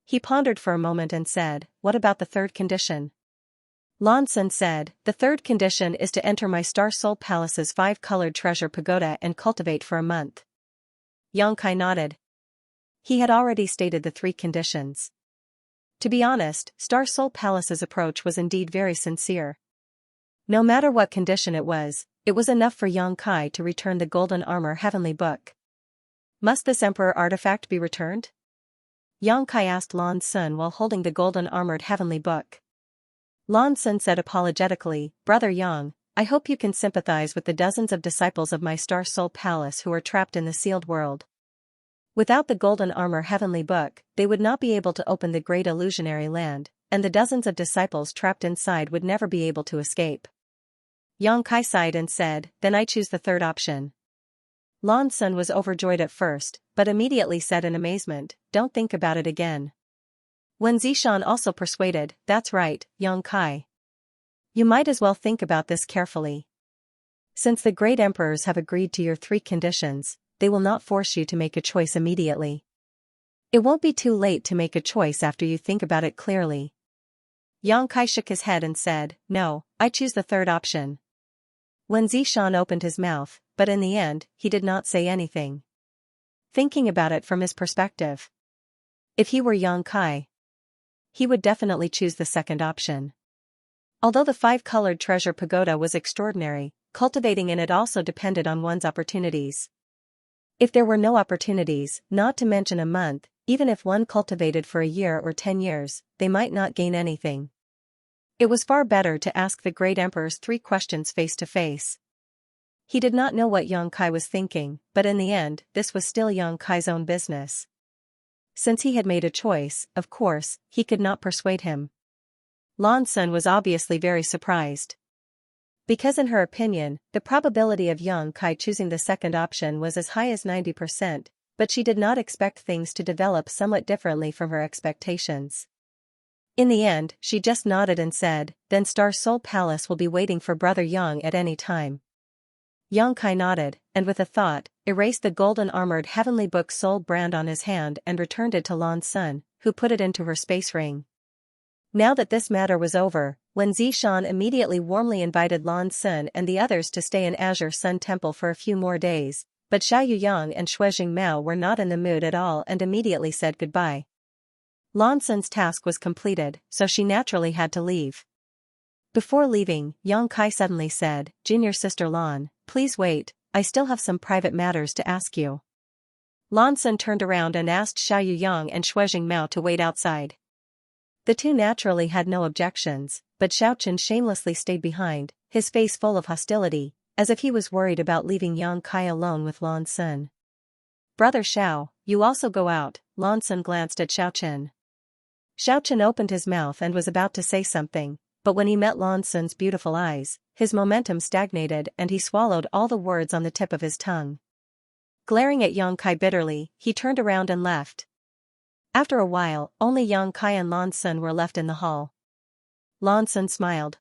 He pondered for a moment and said, "What about the third condition?" Lan Sun said, "The third condition is to enter my Star Soul Palace's 5-colored treasure pagoda and cultivate for a month." Yang Kai nodded. He had already stated the 3 conditions. To be honest, Star Soul Palace's approach was indeed very sincere. No matter what condition it was enough for Yang Kai to return the golden armor heavenly book. Must this emperor artifact be returned? Yang Kai asked Lan Sun while holding the golden armored heavenly book. Lan Sun said apologetically, "Brother Yang, I hope you can sympathize with the dozens of disciples of my Star Soul Palace who are trapped in the sealed world. Without the golden armor heavenly book, they would not be able to open the great illusionary land, and the dozens of disciples trapped inside would never be able to escape." Yang Kai sighed and said, "Then I choose the third option." Lan Sun was overjoyed at first, but immediately said in amazement, "Don't think about it again." Wen Zishan also persuaded, "That's right, Yang Kai. You might as well think about this carefully. Since the great emperors have agreed to your 3 conditions, they will not force you to make a choice immediately. It won't be too late to make a choice after you think about it clearly." Yang Kai shook his head and said, "No, I choose the third option." Wen Zishan opened his mouth, but in the end, he did not say anything. Thinking about it from his perspective, if he were Yang Kai, he would definitely choose the second option. Although the 5-colored treasure pagoda was extraordinary, cultivating in it also depended on one's opportunities. If there were no opportunities, not to mention a month, even if one cultivated for a year or 10 years, they might not gain anything. It was far better to ask the great emperor's 3 questions face to face. He did not know what Yang Kai was thinking, but in the end, this was still Yang Kai's own business. Since he had made a choice, of course, he could not persuade him. Lan Sun was obviously very surprised. Because in her opinion, the probability of Yang Kai choosing the second option was as high as 90%, but she did not expect things to develop somewhat differently from her expectations. In the end, she just nodded and said, "Then Star Soul Palace will be waiting for Brother Yang at any time." Yang Kai nodded, and with a thought, erased the golden-armored Heavenly Book Soul brand on his hand and returned it to Lan Sun, who put it into her space ring. Now that this matter was over, Lin Zishan immediately warmly invited Lan Sun and the others to stay in Azure Sun Temple for a few more days, but Xiao Yuyang and Shuijing Mao were not in the mood at all and immediately said goodbye. Lan Sun's task was completed, so she naturally had to leave. Before leaving, Yang Kai suddenly said, "Junior sister Lan, please wait, I still have some private matters to ask you." Lan Sun turned around and asked Xiao Yuyang and Shuijing Mao to wait outside. The two naturally had no objections, but Xiaochen shamelessly stayed behind, his face full of hostility, as if he was worried about leaving Yang Kai alone with Lan Sun. "Brother Xiao, you also go out," Lan Sun glanced at Xiaochen. Xiaochen opened his mouth and was about to say something, but when he met Lan Sun's beautiful eyes, his momentum stagnated and he swallowed all the words on the tip of his tongue. Glaring at Yang Kai bitterly, he turned around and left. After a while, only Yang Kai and Lan Sun were left in the hall. Lan Sun smiled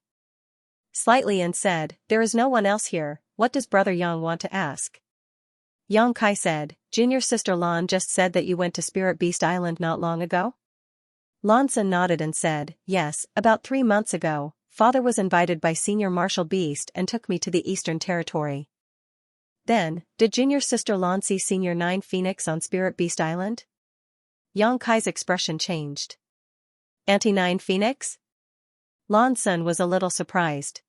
slightly and said, "There is no one else here, what does Brother Yang want to ask?" Yang Kai said, "Junior sister Lan just said that you went to Spirit Beast Island not long ago?" Lan Sun nodded and said, "Yes, about 3 months ago, Father was invited by Senior Marshal Beast and took me to the Eastern Territory." "Then, did Junior sister Lan see Senior 9 Phoenix on Spirit Beast Island?" Yang Kai's expression changed. "Anti-9 Phoenix?" Lan Sun was a little surprised.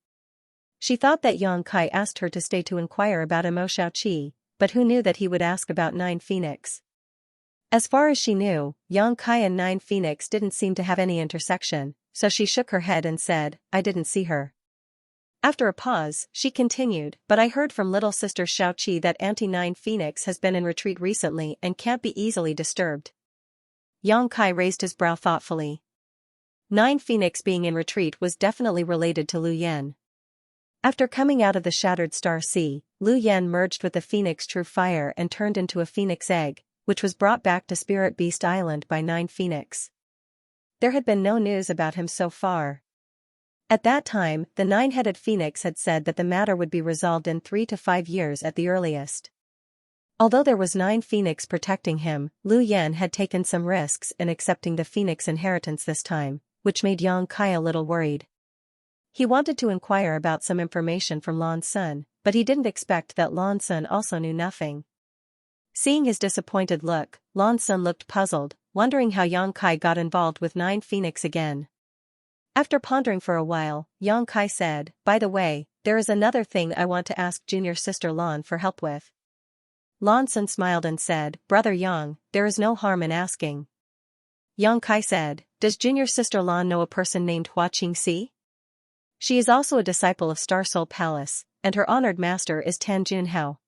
She thought that Yang Kai asked her to stay to inquire about Imo Xiaoqi, but who knew that he would ask about 9 Phoenix? As far as she knew, Yang Kai and 9 Phoenix didn't seem to have any intersection, so she shook her head and said, "I didn't see her." After a pause, she continued, "But I heard from little sister Xiaoqi that Anti-9 Phoenix has been in retreat recently and can't be easily disturbed." Yang Kai raised his brow thoughtfully. 9 Phoenix being in retreat was definitely related to Lu Yan. After coming out of the Shattered Star Sea, Lu Yan merged with the Phoenix True Fire and turned into a Phoenix Egg, which was brought back to Spirit Beast Island by 9 Phoenix. There had been no news about him so far. At that time, the 9-headed Phoenix had said that the matter would be resolved in 3 to 5 years at the earliest. Although there was 9 Phoenix protecting him, Lu Yan had taken some risks in accepting the Phoenix inheritance this time, which made Yang Kai a little worried. He wanted to inquire about some information from Lan Sun, but he didn't expect that Lan Sun also knew nothing. Seeing his disappointed look, Lan Sun looked puzzled, wondering how Yang Kai got involved with 9 Phoenix again. After pondering for a while, Yang Kai said, "By the way, there is another thing I want to ask junior sister Lan for help with." Lan Sun smiled and said, "Brother Yang, there is no harm in asking." Yang Kai said, "Does junior sister Lan know a person named Hua Qingxi? She is also a disciple of Star Soul Palace, and her honored master is Tan Junhao."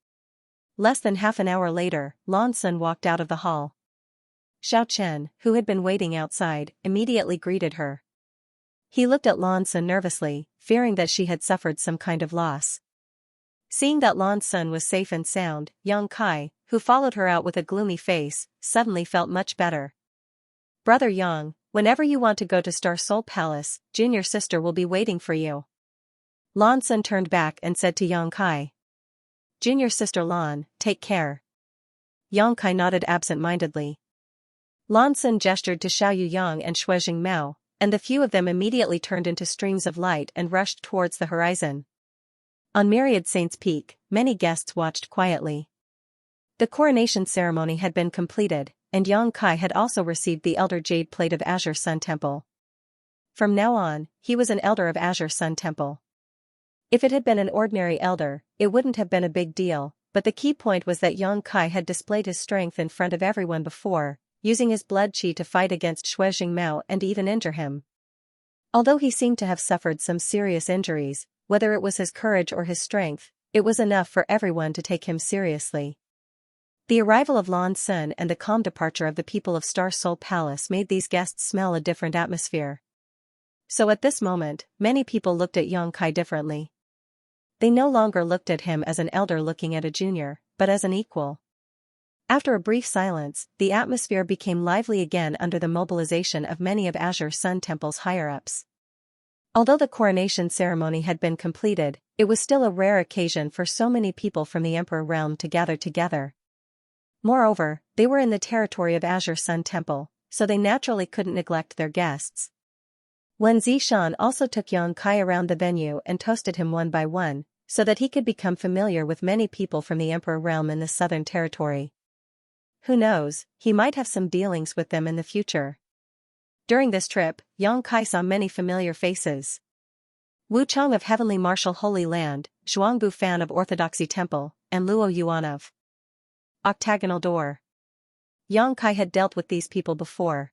Less than half an hour later, Lan Sun walked out of the hall. Xiao Chen, who had been waiting outside, immediately greeted her. He looked at Lan Sun nervously, fearing that she had suffered some kind of loss. Seeing that Lan Sun was safe and sound, Yang Kai, who followed her out with a gloomy face, suddenly felt much better. "Brother Yang, whenever you want to go to Star Soul Palace, junior sister will be waiting for you." Lan Sun turned back and said to Yang Kai, "Junior sister Lan, take care." Yang Kai nodded absent-mindedly. Lan Sun gestured to Xiao Yuyang and Shuijing Mao, and the few of them immediately turned into streams of light and rushed towards the horizon. On Myriad Saints Peak, many guests watched quietly. The coronation ceremony had been completed, and Yang Kai had also received the Elder Jade Plate of Azure Sun Temple. From now on, he was an Elder of Azure Sun Temple. If it had been an ordinary Elder, it wouldn't have been a big deal, but the key point was that Yang Kai had displayed his strength in front of everyone before, using his blood chi to fight against Shuijing Mao and even injure him. Although he seemed to have suffered some serious injuries, whether it was his courage or his strength, it was enough for everyone to take him seriously. The arrival of Lan Sun and the calm departure of the people of Star Soul Palace made these guests smell a different atmosphere. So at this moment, many people looked at Yang Kai differently. They no longer looked at him as an elder looking at a junior, but as an equal. After a brief silence, the atmosphere became lively again under the mobilization of many of Azure Sun Temple's higher-ups. Although the coronation ceremony had been completed, It was still a rare occasion for so many people from the Emperor realm to gather together. Moreover, they were in the territory of Azure Sun Temple, so they naturally couldn't neglect their guests. Wen Zishan also took Yang Kai around the venue and toasted him one by one, so that he could become familiar with many people from the Emperor realm in the southern territory. Who knows, he might have some dealings with them in the future. During this trip, Yang Kai saw many familiar faces. Wu Chang of Heavenly Martial Holy Land, Zhuangbu Fan of Orthodoxy Temple, and Luo Yuan of Octagonal Door. Yang Kai had dealt with these people before.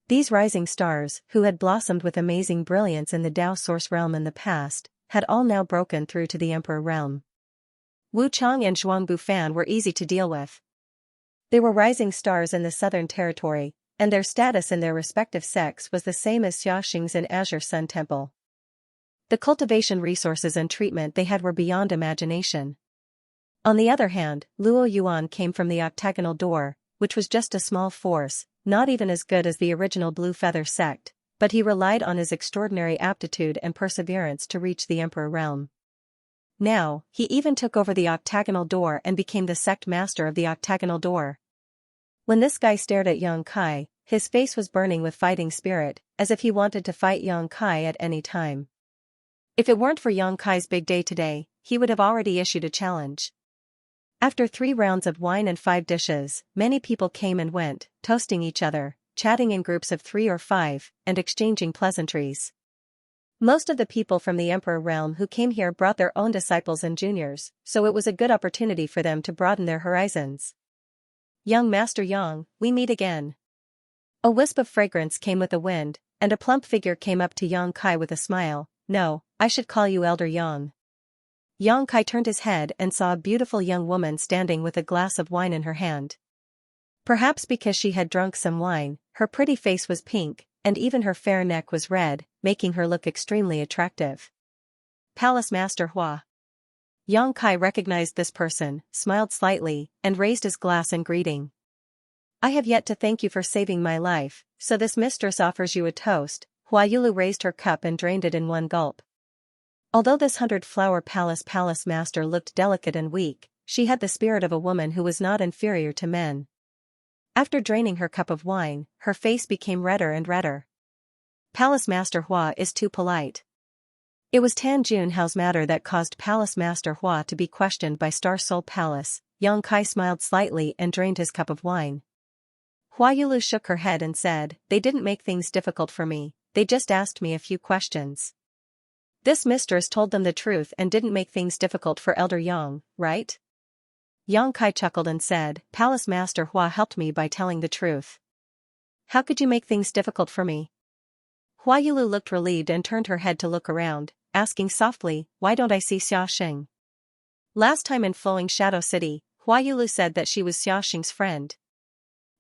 These rising stars, who had blossomed with amazing brilliance in the Dao Source realm in the past, had all now broken through to the Emperor realm. Wu Chang and Zhuangbu Fan were easy to deal with. They were rising stars in the southern territory, and their status in their respective sects was the same as Xiaxing's in Azure Sun Temple. The cultivation resources and treatment they had were beyond imagination. On the other hand, Luo Yuan came from the Octagonal Door, which was just a small force, not even as good as the original Blue Feather sect, but he relied on his extraordinary aptitude and perseverance to reach the Emperor realm. Now, he even took over the Octagonal Door and became the sect master of the Octagonal Door. When this guy stared at Yang Kai, his face was burning with fighting spirit, as if he wanted to fight Yang Kai at any time. If it weren't for Yang Kai's big day today, he would have already issued a challenge. After 3 rounds of wine and 5 dishes, many people came and went, toasting each other, chatting in groups of 3 or 5, and exchanging pleasantries. Most of the people from the Emperor realm who came here brought their own disciples and juniors, so it was a good opportunity for them to broaden their horizons. Young Master Yang, we meet again. A wisp of fragrance came with the wind, and a plump figure came up to Yang Kai with a smile. No, I should call you Elder Yang. Yang Kai turned his head and saw a beautiful young woman standing with a glass of wine in her hand. Perhaps because she had drunk some wine, her pretty face was pink, and even her fair neck was red, making her look extremely attractive. Palace Master Hua. Yang Kai recognized this person, smiled slightly, and raised his glass in greeting. I have yet to thank you for saving my life, so this mistress offers you a toast. Hua Yulu raised her cup and drained it in one gulp. Although this 100-flower palace master looked delicate and weak, she had the spirit of a woman who was not inferior to men. After draining her cup of wine, her face became redder and redder. Palace Master Hua is too polite. It was Tan Junhao's matter that caused Palace Master Hua to be questioned by Star Soul Palace. Yang Kai smiled slightly and drained his cup of wine. Hua Yulu shook her head and said, they didn't make things difficult for me, they just asked me a few questions. This mistress told them the truth and didn't make things difficult for Elder Yang, right? Yang Kai chuckled and said, Palace Master Hua helped me by telling the truth. How could you make things difficult for me? Hua Yulu looked relieved and turned her head to look around, asking softly, why don't I see Xiaxing? Last time in Flowing Shadow City, Hua Yulu said that she was Xiaxing's friend.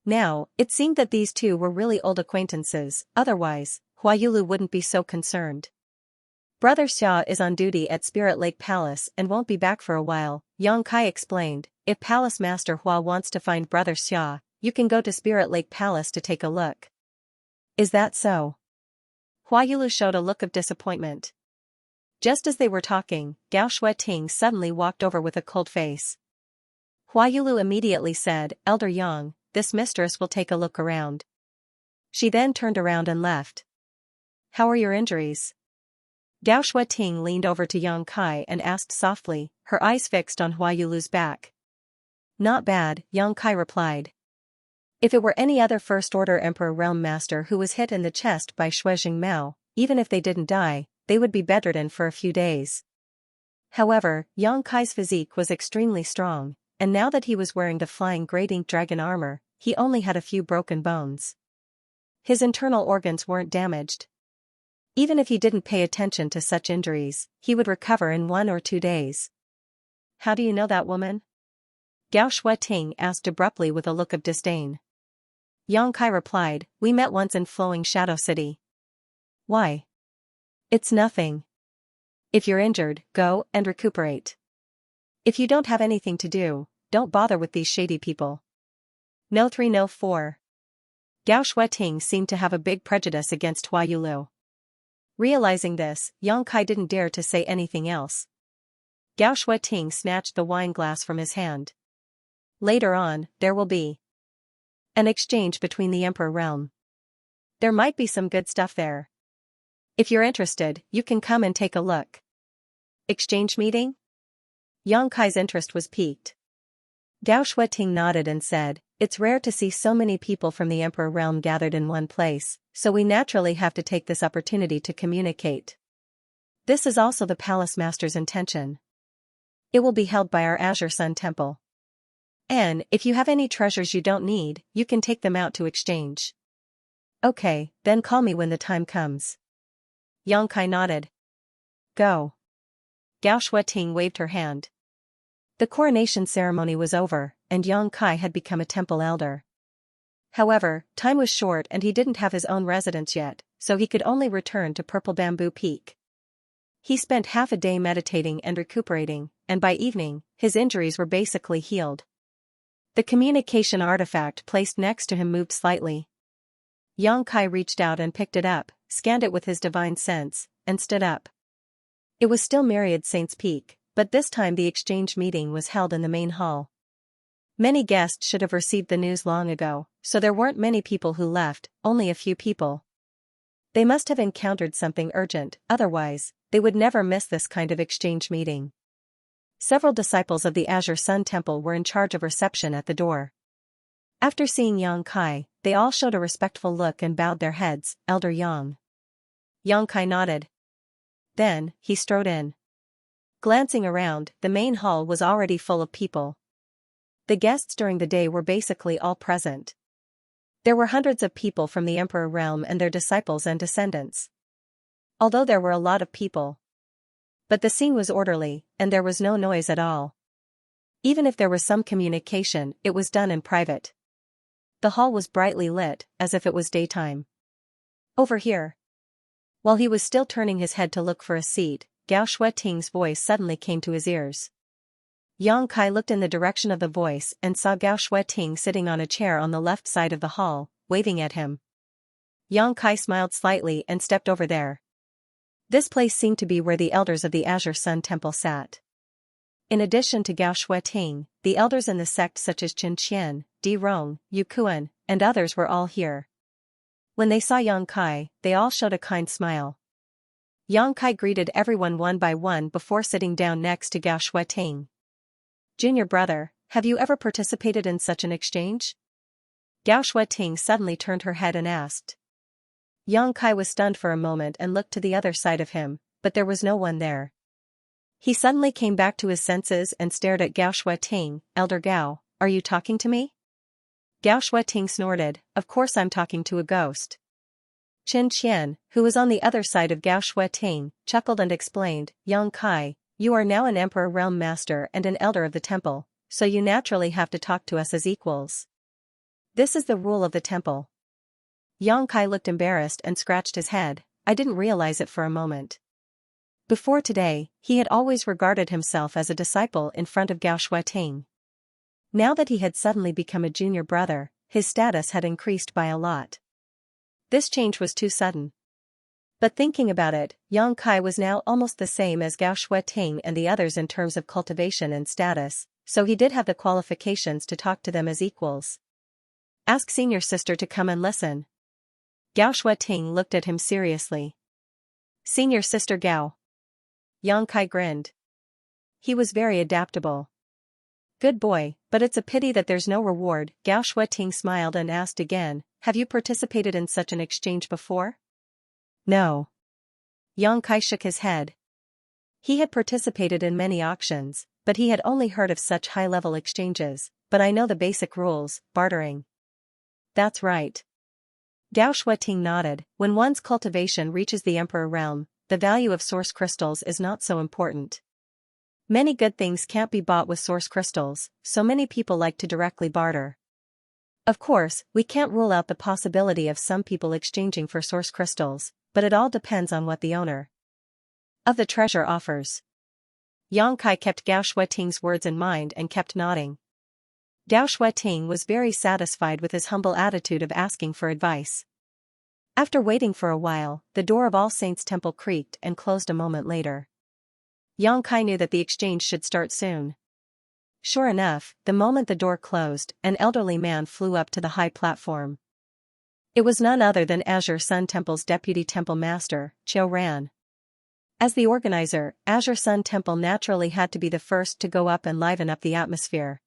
Now, it seemed that these two were really old acquaintances, otherwise, Hua Yulu wouldn't be so concerned. Brother Xia is on duty at Spirit Lake Palace and won't be back for a while, Yang Kai explained. If Palace Master Hua wants to find Brother Xia, you can go to Spirit Lake Palace to take a look. Is that so? Hua Yulu showed a look of disappointment. Just as they were talking, Gao Shueting suddenly walked over with a cold face. Hua Yulu immediately said, Elder Yang, this mistress will take a look around. She then turned around and left. How are your injuries? Gao Shueting leaned over to Yang Kai and asked softly, her eyes fixed on Hua Yulu's back. Not bad, Yang Kai replied. If it were any other First-Order Emperor Realm Master who was hit in the chest by Shuijing Mao, even if they didn't die, they would be bedridden for a few days. However, Yang Kai's physique was extremely strong, and now that he was wearing the flying Great Ink Dragon armor, he only had a few broken bones. His internal organs weren't damaged. Even if he didn't pay attention to such injuries, he would recover in 1 or 2 days. How do you know that woman? Gao Shueting asked abruptly with a look of disdain. Yang Kai replied, we met once in Flowing Shadow City. Why? It's nothing. If you're injured, go and recuperate. If you don't have anything to do, don't bother with these shady people. No 3 no 4. Gao Shueting seemed to have a big prejudice against Hua Yulu. Realizing this, Yang Kai didn't dare to say anything else. Gao Shueting snatched the wine glass from his hand. Later on, there will be an exchange between the Emperor realm. There might be some good stuff there. If you're interested, you can come and take a look. Exchange meeting? Yang Kai's interest was piqued. Gao Shueting nodded and said, "It's rare to see so many people from the Emperor realm gathered in one place, so we naturally have to take this opportunity to communicate. This is also the palace master's intention. It will be held by our Azure Sun Temple. And if you have any treasures you don't need, you can take them out to exchange." "Okay, then call me when the time comes." Yang Kai nodded. "Go." Gao Shueting waved her hand. The coronation ceremony was over, and Yang Kai had become a temple elder. However, time was short and he didn't have his own residence yet, so he could only return to Purple Bamboo Peak. He spent half a day meditating and recuperating, and by evening, his injuries were basically healed. The communication artifact placed next to him moved slightly. Yang Kai reached out and picked it up, scanned it with his divine sense, and stood up. It was still Myriad Saints Peak, but this time the exchange meeting was held in the main hall. Many guests should have received the news long ago, so there weren't many people who left, only a few people. They must have encountered something urgent, otherwise, they would never miss this kind of exchange meeting. Several disciples of the Azure Sun Temple were in charge of reception at the door. After seeing Yang Kai, they all showed a respectful look and bowed their heads. "Elder Yang." Yang Kai nodded. Then, he strode in. Glancing around, the main hall was already full of people. The guests during the day were basically all present. There were hundreds of people from the Emperor realm and their disciples and descendants. Although there were a lot of people, but the scene was orderly, and there was no noise at all. Even if there was some communication, it was done in private. The hall was brightly lit, as if it was daytime. "Over here." While he was still turning his head to look for a seat, Gao Shueting's voice suddenly came to his ears. Yang Kai looked in the direction of the voice and saw Gao Shueting sitting on a chair on the left side of the hall, waving at him. Yang Kai smiled slightly and stepped over there. This place seemed to be where the elders of the Azure Sun Temple sat. In addition to Gao Shueting, the elders in the sect such as Xianxia, Di Rong, Yu Kuan, and others were all here. When they saw Yang Kai, they all showed a kind smile. Yang Kai greeted everyone one by one before sitting down next to Gao Shueting. "Junior brother, have you ever participated in such an exchange?" Gao Shueting suddenly turned her head and asked. Yang Kai was stunned for a moment and looked to the other side of him, but there was no one there. He suddenly came back to his senses and stared at Gao Shueting. "Elder Gao, are you talking to me?" Gao Shueting snorted, "Of course I'm talking to a ghost." Chen Qian, who was on the other side of Gao Shueting, chuckled and explained, "Yang Kai, you are now an Emperor Realm Master and an elder of the temple, so you naturally have to talk to us as equals. This is the rule of the temple." Yang Kai looked embarrassed and scratched his head. "I didn't realize it for a moment." Before today, he had always regarded himself as a disciple in front of Gao Shueting. Now that he had suddenly become a junior brother, his status had increased by a lot. This change was too sudden. But thinking about it, Yang Kai was now almost the same as Gao Shueting and the others in terms of cultivation and status, so he did have the qualifications to talk to them as equals. "Ask senior sister to come and listen." Gao Shueting looked at him seriously. "Senior sister Gao." Yang Kai grinned. He was very adaptable. "Good boy, but it's a pity that there's no reward." Gao Shueting smiled and asked again, "Have you participated in such an exchange before?" "No." Yang Kai shook his head. He had participated in many auctions, but he had only heard of such high-level exchanges. "But I know the basic rules, bartering." "That's right." Gao Shueting nodded. "When one's cultivation reaches the Emperor realm, the value of source crystals is not so important. Many good things can't be bought with source crystals, so many people like to directly barter. Of course, we can't rule out the possibility of some people exchanging for source crystals, but it all depends on what the owner of the treasure offers." Yang Kai kept Gao Shueting's words in mind and kept nodding. Gao Shueting was very satisfied with his humble attitude of asking for advice. After waiting for a while, the door of All Saints Temple creaked and closed a moment later. Yang Kai knew that the exchange should start soon. Sure enough, the moment the door closed, an elderly man flew up to the high platform. It was none other than Azure Sun Temple's deputy temple master, Ran. As the organizer, Azure Sun Temple naturally had to be the first to go up and liven up the atmosphere.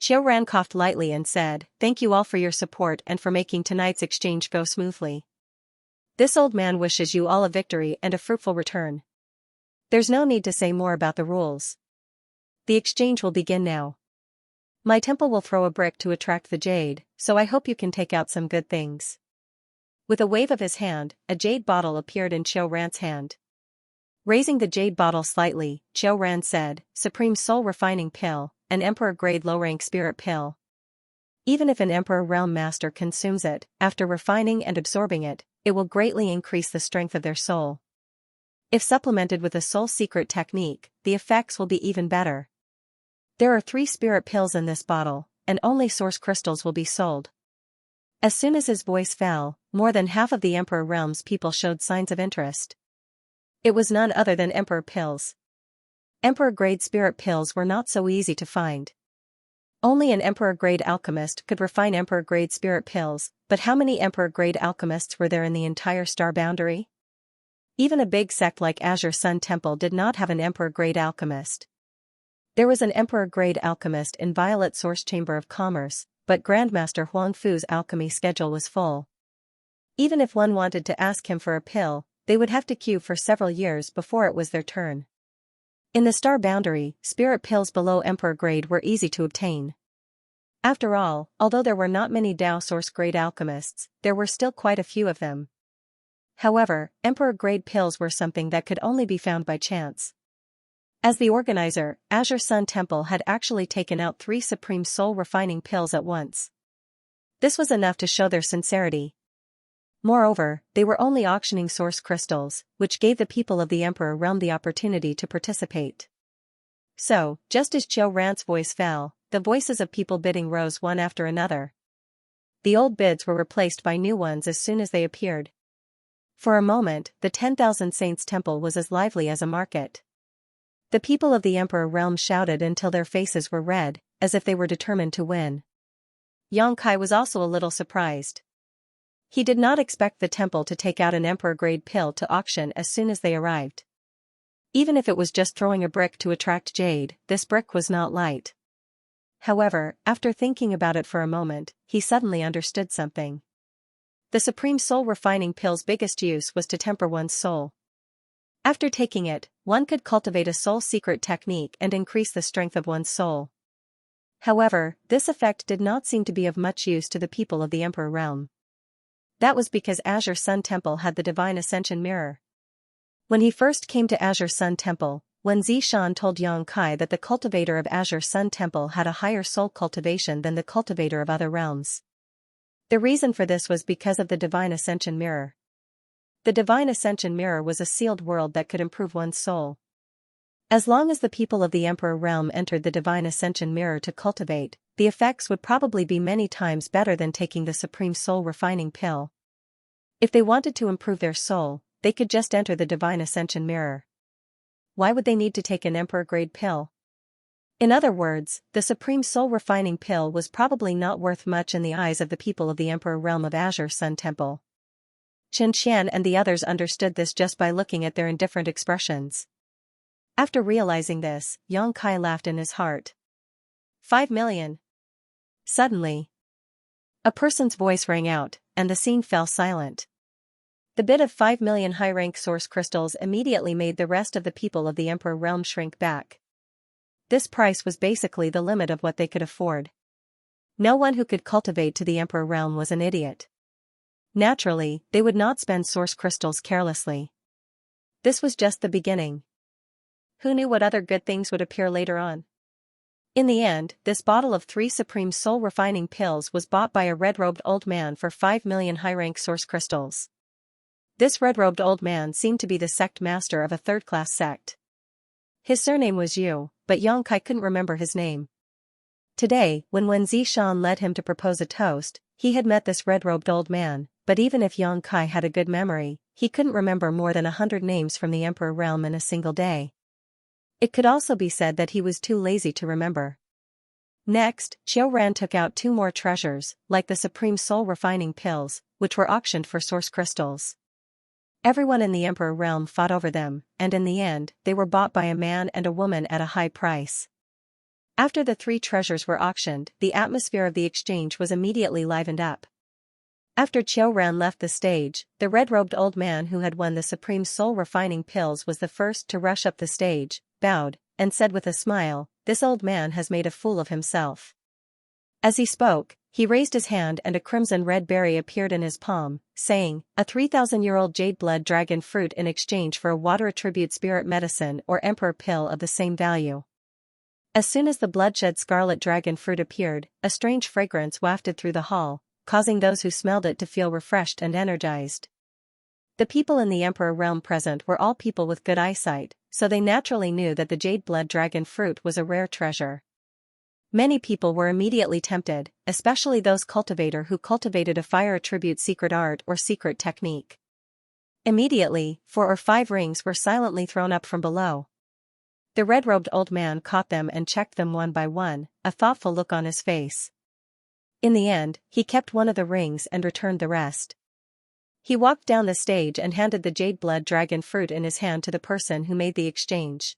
Ran coughed lightly and said, "Thank you all for your support and for making tonight's exchange go smoothly. This old man wishes you all a victory and a fruitful return. There's no need to say more about the rules. The exchange will begin now. My temple will throw a brick to attract the jade, so I hope you can take out some good things." With a wave of his hand, a jade bottle appeared in Ran's hand. Raising the jade bottle slightly, Ran said, "Supreme Soul Refining Pill, an Emperor-grade low-rank spirit pill. Even if an Emperor Realm Master consumes it, after refining and absorbing it, it will greatly increase the strength of their soul. If supplemented with a soul secret technique, the effects will be even better. There are 3 spirit pills in this bottle, and only source crystals will be sold." As soon as his voice fell, more than half of the Emperor Realm's people showed signs of interest. It was none other than Emperor pills. Emperor-grade spirit pills were not so easy to find. Only an Emperor-grade alchemist could refine Emperor-grade spirit pills, but how many Emperor-grade alchemists were there in the entire star boundary? Even a big sect like Azure Sun Temple did not have an Emperor-grade alchemist. There was an Emperor-grade alchemist in Violet Source Chamber of Commerce, but Grandmaster Huang Fu's alchemy schedule was full. Even if one wanted to ask him for a pill, they would have to queue for several years before it was their turn. In the star boundary, spirit pills below Emperor grade were easy to obtain. After all, although there were not many Dao Source grade alchemists, there were still quite a few of them. However, Emperor grade pills were something that could only be found by chance. As the organizer, Azure Sun Temple had actually taken out 3 Supreme Soul Refining pills at once. This was enough to show their sincerity. Moreover, they were only auctioning source crystals, which gave the people of the Emperor Realm the opportunity to participate. So, just as Ran's voice fell, the voices of people bidding rose one after another. The old bids were replaced by new ones as soon as they appeared. For a moment, the 10,000 Saints Temple was as lively as a market. The people of the Emperor Realm shouted until their faces were red, as if they were determined to win. Yang Kai was also a little surprised. He did not expect the temple to take out an Emperor-grade pill to auction as soon as they arrived. Even if it was just throwing a brick to attract jade, this brick was not light. However, after thinking about it for a moment, he suddenly understood something. The Supreme Soul Refining Pill's biggest use was to temper one's soul. After taking it, one could cultivate a soul secret technique and increase the strength of one's soul. However, this effect did not seem to be of much use to the people of the Emperor Realm. That was because Azure Sun Temple had the Divine Ascension Mirror. When he first came to Azure Sun Temple, Wen Zishan told Yang Kai that the cultivator of Azure Sun Temple had a higher soul cultivation than the cultivator of other realms. The reason for this was because of the Divine Ascension Mirror. The Divine Ascension Mirror was a sealed world that could improve one's soul. As long as the people of the Emperor Realm entered the Divine Ascension Mirror to cultivate, the effects would probably be many times better than taking the Supreme Soul Refining Pill. If they wanted to improve their soul, they could just enter the Divine Ascension Mirror. Why would they need to take an Emperor-grade pill? In other words, the Supreme Soul Refining Pill was probably not worth much in the eyes of the people of the Emperor Realm of Azure Sun Temple. Xianxia and the others understood this just by looking at their indifferent expressions. After realizing this, Yang Kai laughed in his heart. 5 million. Suddenly, a person's voice rang out, and the scene fell silent. The bid of 5 million high-rank source crystals immediately made the rest of the people of the Emperor Realm shrink back. This price was basically the limit of what they could afford. No one who could cultivate to the Emperor Realm was an idiot. Naturally, they would not spend source crystals carelessly. This was just the beginning. Who knew what other good things would appear later on? In the end, this bottle of 3 Supreme Soul Refining Pills was bought by a red-robed old man for 5 million high-rank source crystals. This red-robed old man seemed to be the sect master of a third-class sect. His surname was Yu, but Yang Kai couldn't remember his name. Today, when Wen Zishan led him to propose a toast, he had met this red-robed old man, but even if Yang Kai had a good memory, he couldn't remember more than 100 names from the Emperor Realm in a single day. It could also be said that he was too lazy to remember. Next, Xiaoran took out two more treasures, like the supreme soul refining pills, which were auctioned for source crystals. Everyone in the Emperor realm fought over them, and in the end, they were bought by a man and a woman at a high price. After the three treasures were auctioned, the atmosphere of the exchange was immediately livened up. After Xiaoran left the stage, the red-robed old man who had won the supreme soul refining pills was the first to rush up the stage, bowed, and said with a smile, "This old man has made a fool of himself." As he spoke, he raised his hand and a crimson-red berry appeared in his palm, saying, "A 3,000-year-old jade blood dragon fruit in exchange for a water attribute spirit medicine or emperor pill of the same value." As soon as the bloodshed scarlet dragon fruit appeared, a strange fragrance wafted through the hall, causing those who smelled it to feel refreshed and energized. The people in the Emperor realm present were all people with good eyesight, so they naturally knew that the jade blood dragon fruit was a rare treasure. Many people were immediately tempted, especially those cultivator who cultivated a fire attribute secret art or secret technique. Immediately, 4 or 5 rings were silently thrown up from below. The red-robed old man caught them and checked them one by one, a thoughtful look on his face. In the end, he kept one of the rings and returned the rest. He walked down the stage and handed the jade blood dragon fruit in his hand to the person who made the exchange.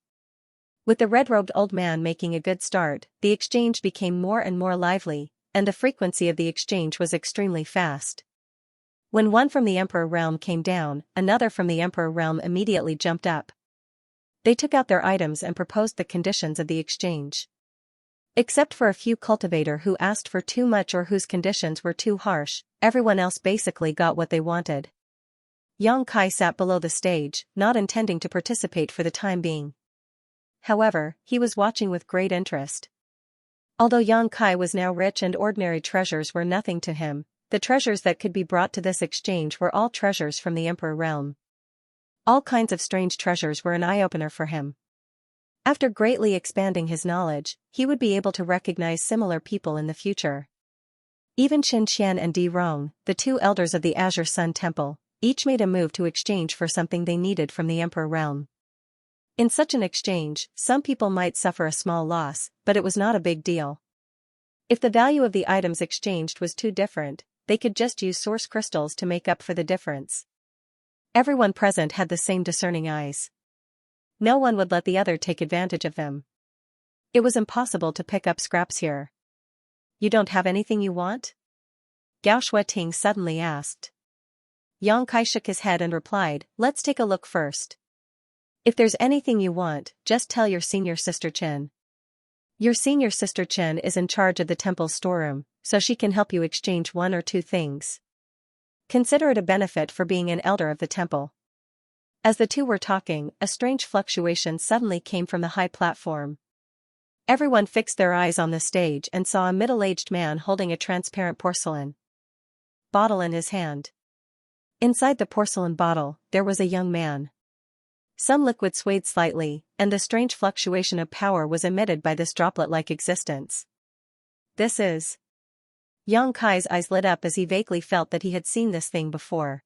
With the red-robed old man making a good start, the exchange became more and more lively, and the frequency of the exchange was extremely fast. When one from the Emperor realm came down, another from the Emperor realm immediately jumped up. They took out their items and proposed the conditions of the exchange. Except for a few cultivator who asked for too much or whose conditions were too harsh, everyone else basically got what they wanted. Yang Kai sat below the stage, not intending to participate for the time being. However, he was watching with great interest. Although Yang Kai was now rich and ordinary treasures were nothing to him, the treasures that could be brought to this exchange were all treasures from the Emperor realm. All kinds of strange treasures were an eye-opener for him. After greatly expanding his knowledge, he would be able to recognize similar people in the future. Even Xianxia and Di Rong, the two elders of the Azure Sun Temple, each made a move to exchange for something they needed from the Emperor realm. In such an exchange, some people might suffer a small loss, but it was not a big deal. If the value of the items exchanged was too different, they could just use source crystals to make up for the difference. Everyone present had the same discerning eyes. No one would let the other take advantage of them. It was impossible to pick up scraps here. "You don't have anything you want?" Gao Shueting suddenly asked. Yang Kai shook his head and replied, "Let's take a look first. If there's anything you want, just tell your senior sister Chen. Your senior sister Chen is in charge of the temple's storeroom, so she can help you exchange 1 or 2 things. Consider it a benefit for being an elder of the temple." As the two were talking, a strange fluctuation suddenly came from the high platform. Everyone fixed their eyes on the stage and saw a middle-aged man holding a transparent porcelain bottle in his hand. Inside the porcelain bottle, there was a young man. Some liquid swayed slightly, and the strange fluctuation of power was emitted by this droplet-like existence. "This is..." Yang Kai's eyes lit up as he vaguely felt that he had seen this thing before.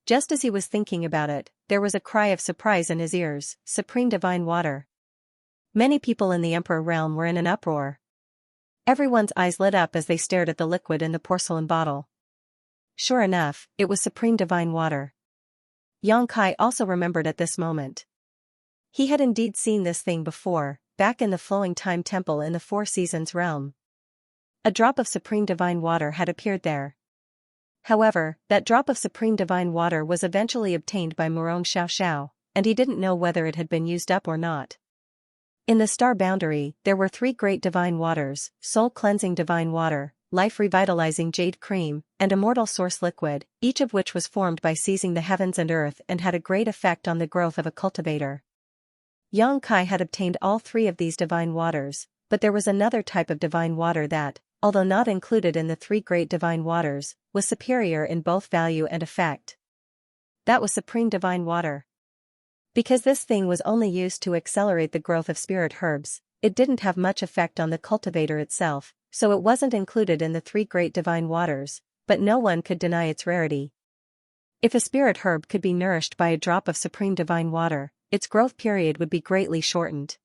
Just as he was thinking about it, there was a cry of surprise in his ears, "Supreme Divine Water." Many people in the Emperor realm were in an uproar. Everyone's eyes lit up as they stared at the liquid in the porcelain bottle. Sure enough, it was Supreme Divine Water. Yang Kai also remembered at this moment. He had indeed seen this thing before, back in the Flowing Time Temple in the Four Seasons realm. A drop of Supreme Divine Water had appeared there. However, that drop of Supreme Divine Water was eventually obtained by Murong Xiao, and he didn't know whether it had been used up or not. In the star boundary, there were 3 great divine waters: soul-cleansing divine water, life-revitalizing jade cream, and immortal source liquid, each of which was formed by seizing the heavens and earth and had a great effect on the growth of a cultivator. Yang Kai had obtained all 3 of these divine waters, but there was another type of divine water that, although not included in the 3 great divine waters, was superior in both value and effect. That was Supreme Divine Water. Because this thing was only used to accelerate the growth of spirit herbs, it didn't have much effect on the cultivator itself, so it wasn't included in the 3 great divine waters, but no one could deny its rarity. If a spirit herb could be nourished by a drop of Supreme Divine Water, its growth period would be greatly shortened.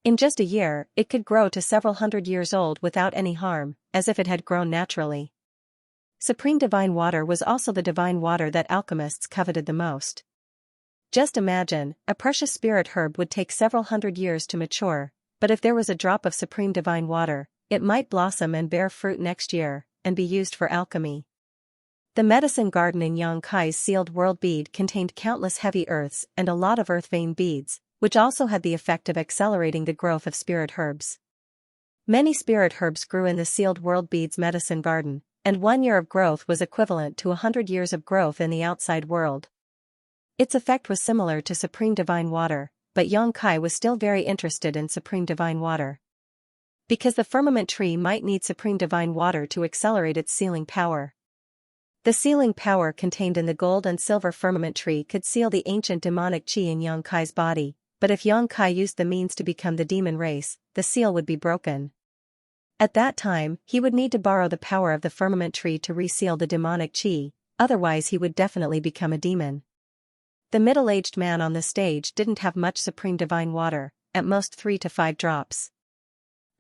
In just a year, it could grow to several hundred years old without any harm, as if it had grown naturally. Supreme divine water was also the divine water that alchemists coveted the most. Just imagine, a precious spirit herb would take several hundred years to mature, but if there was a drop of supreme divine water, it might blossom and bear fruit next year, and be used for alchemy. The medicine garden in Xianxia's sealed world bead contained countless heavy earths and a lot of earth vein beads, which also had the effect of accelerating the growth of spirit herbs. Many spirit herbs grew in the sealed world bead's medicine garden, and 1 year of growth was equivalent to 100 years of growth in the outside world. Its effect was similar to supreme divine water, but Xianxia was still very interested in supreme divine water. Because the firmament tree might need supreme divine water to accelerate its sealing power. The sealing power contained in the gold and silver firmament tree could seal the ancient demonic chi in Xianxia's body, but if Xianxia used the means to become the demon race, the seal would be broken. At that time, he would need to borrow the power of the firmament tree to reseal the demonic chi, otherwise he would definitely become a demon. The middle-aged man on the stage didn't have much supreme divine water, at most 3 to 5 drops.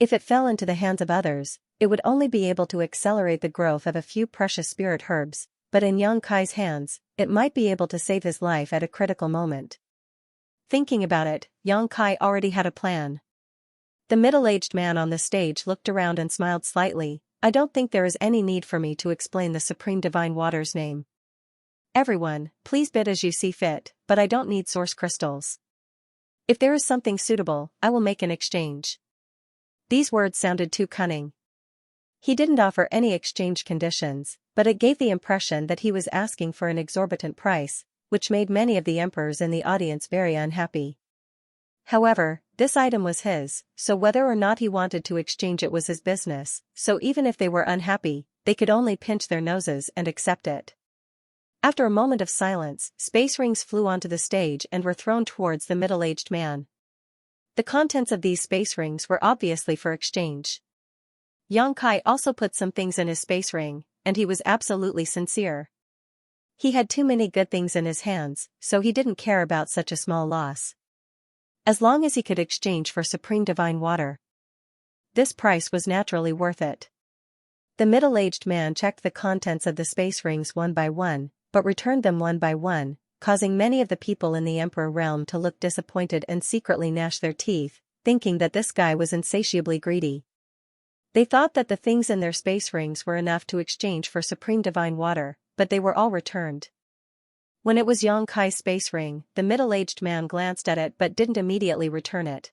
If it fell into the hands of others, it would only be able to accelerate the growth of a few precious spirit herbs, but in Xianxia's hands, it might be able to save his life at a critical moment. Thinking about it, Xianxia already had a plan. The middle-aged man on the stage looked around and smiled slightly. I don't think there is any need for me to explain the supreme divine water's name. Everyone, please bid as you see fit, but I don't need source crystals. If there is something suitable, I will make an exchange. These words sounded too cunning. He didn't offer any exchange conditions, but it gave the impression that he was asking for an exorbitant price, which made many of the emperors in the audience very unhappy. However, this item was his, so whether or not he wanted to exchange it was his business, so even if they were unhappy, they could only pinch their noses and accept it. After a moment of silence, space rings flew onto the stage and were thrown towards the middle-aged man. The contents of these space rings were obviously for exchange. Xianxia also put some things in his space ring, and he was absolutely sincere. He had too many good things in his hands, so he didn't care about such a small loss. As long as he could exchange for supreme divine water. This price was naturally worth it. The middle-aged man checked the contents of the space rings one by one, but returned them one by one, causing many of the people in the emperor realm to look disappointed and secretly gnash their teeth, thinking that this guy was insatiably greedy. They thought that the things in their space rings were enough to exchange for supreme divine water, but they were all returned. When it was Xianxia's space ring, the middle-aged man glanced at it but didn't immediately return it.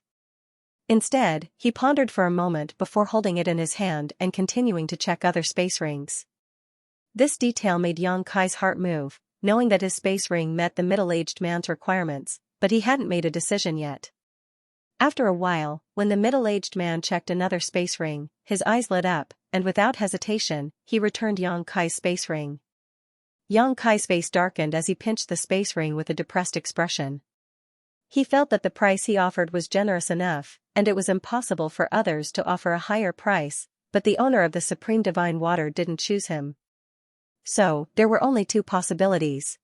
Instead, he pondered for a moment before holding it in his hand and continuing to check other space rings. This detail made Xianxia's heart move, knowing that his space ring met the middle-aged man's requirements, but he hadn't made a decision yet. After a while, when the middle-aged man checked another space ring, his eyes lit up, and without hesitation, he returned Xianxia's space ring. Xianxia's face darkened as he pinched the space ring with a depressed expression. He felt that the price he offered was generous enough, and it was impossible for others to offer a higher price, but the owner of the supreme divine water didn't choose him. So, there were only 2 possibilities.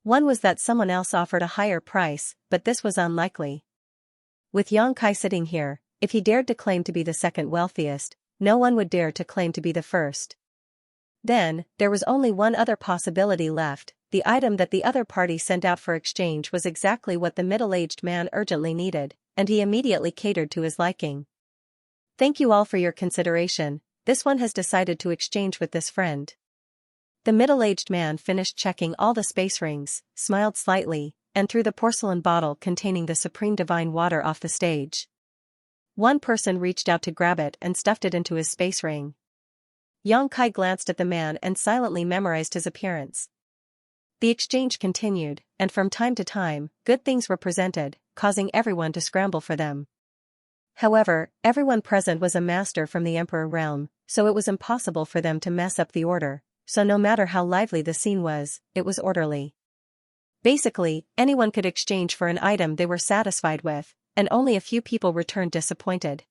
One was that someone else offered a higher price, but this was unlikely. With Xianxia sitting here, if he dared to claim to be the second wealthiest, no one would dare to claim to be the first. Then, there was only one other possibility left. The item that the other party sent out for exchange was exactly what the middle-aged man urgently needed, and he immediately catered to his liking. Thank you all for your consideration. This one has decided to exchange with this friend. The middle-aged man finished checking all the space rings, smiled slightly, and threw the porcelain bottle containing the supreme divine water off the stage. One person reached out to grab it and stuffed it into his space ring. Xianxia glanced at the man and silently memorized his appearance. The exchange continued, and from time to time, good things were presented, causing everyone to scramble for them. However, everyone present was a master from the emperor realm, so it was impossible for them to mess up the order, so no matter how lively the scene was, it was orderly. Basically, anyone could exchange for an item they were satisfied with, and only a few people returned disappointed.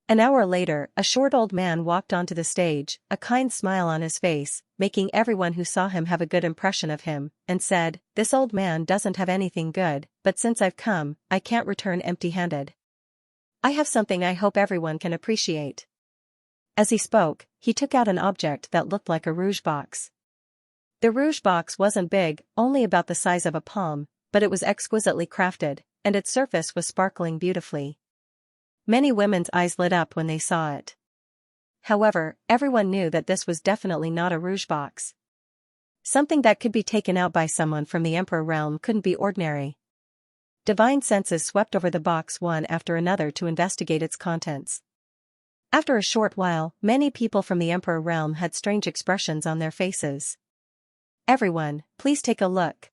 An hour later, a short old man walked onto the stage, a kind smile on his face, making everyone who saw him have a good impression of him, and said, "This old man doesn't have anything good, but since I've come, I can't return empty-handed. I have something I hope everyone can appreciate." As he spoke, he took out an object that looked like a rouge box. The rouge box wasn't big, only about the size of a palm, but it was exquisitely crafted, and its surface was sparkling beautifully. Many women's eyes lit up when they saw it. However, everyone knew that this was definitely not a rouge box. Something that could be taken out by someone from the Emperor realm couldn't be ordinary. Divine senses swept over the box one after another to investigate its contents. After a short while, many people from the Emperor realm had strange expressions on their faces. "Everyone, please take a look."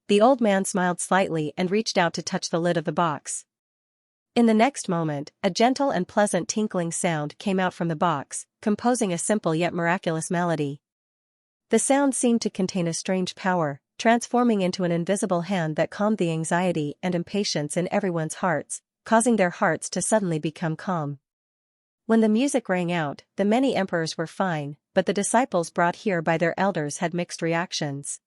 The old man smiled slightly and reached out to touch the lid of the box. In the next moment, a gentle and pleasant tinkling sound came out from the box, composing a simple yet miraculous melody. The sound seemed to contain a strange power, transforming into an invisible hand that calmed the anxiety and impatience in everyone's hearts, causing their hearts to suddenly become calm. When the music rang out, the many emperors were fine, but the disciples brought here by their elders had mixed reactions.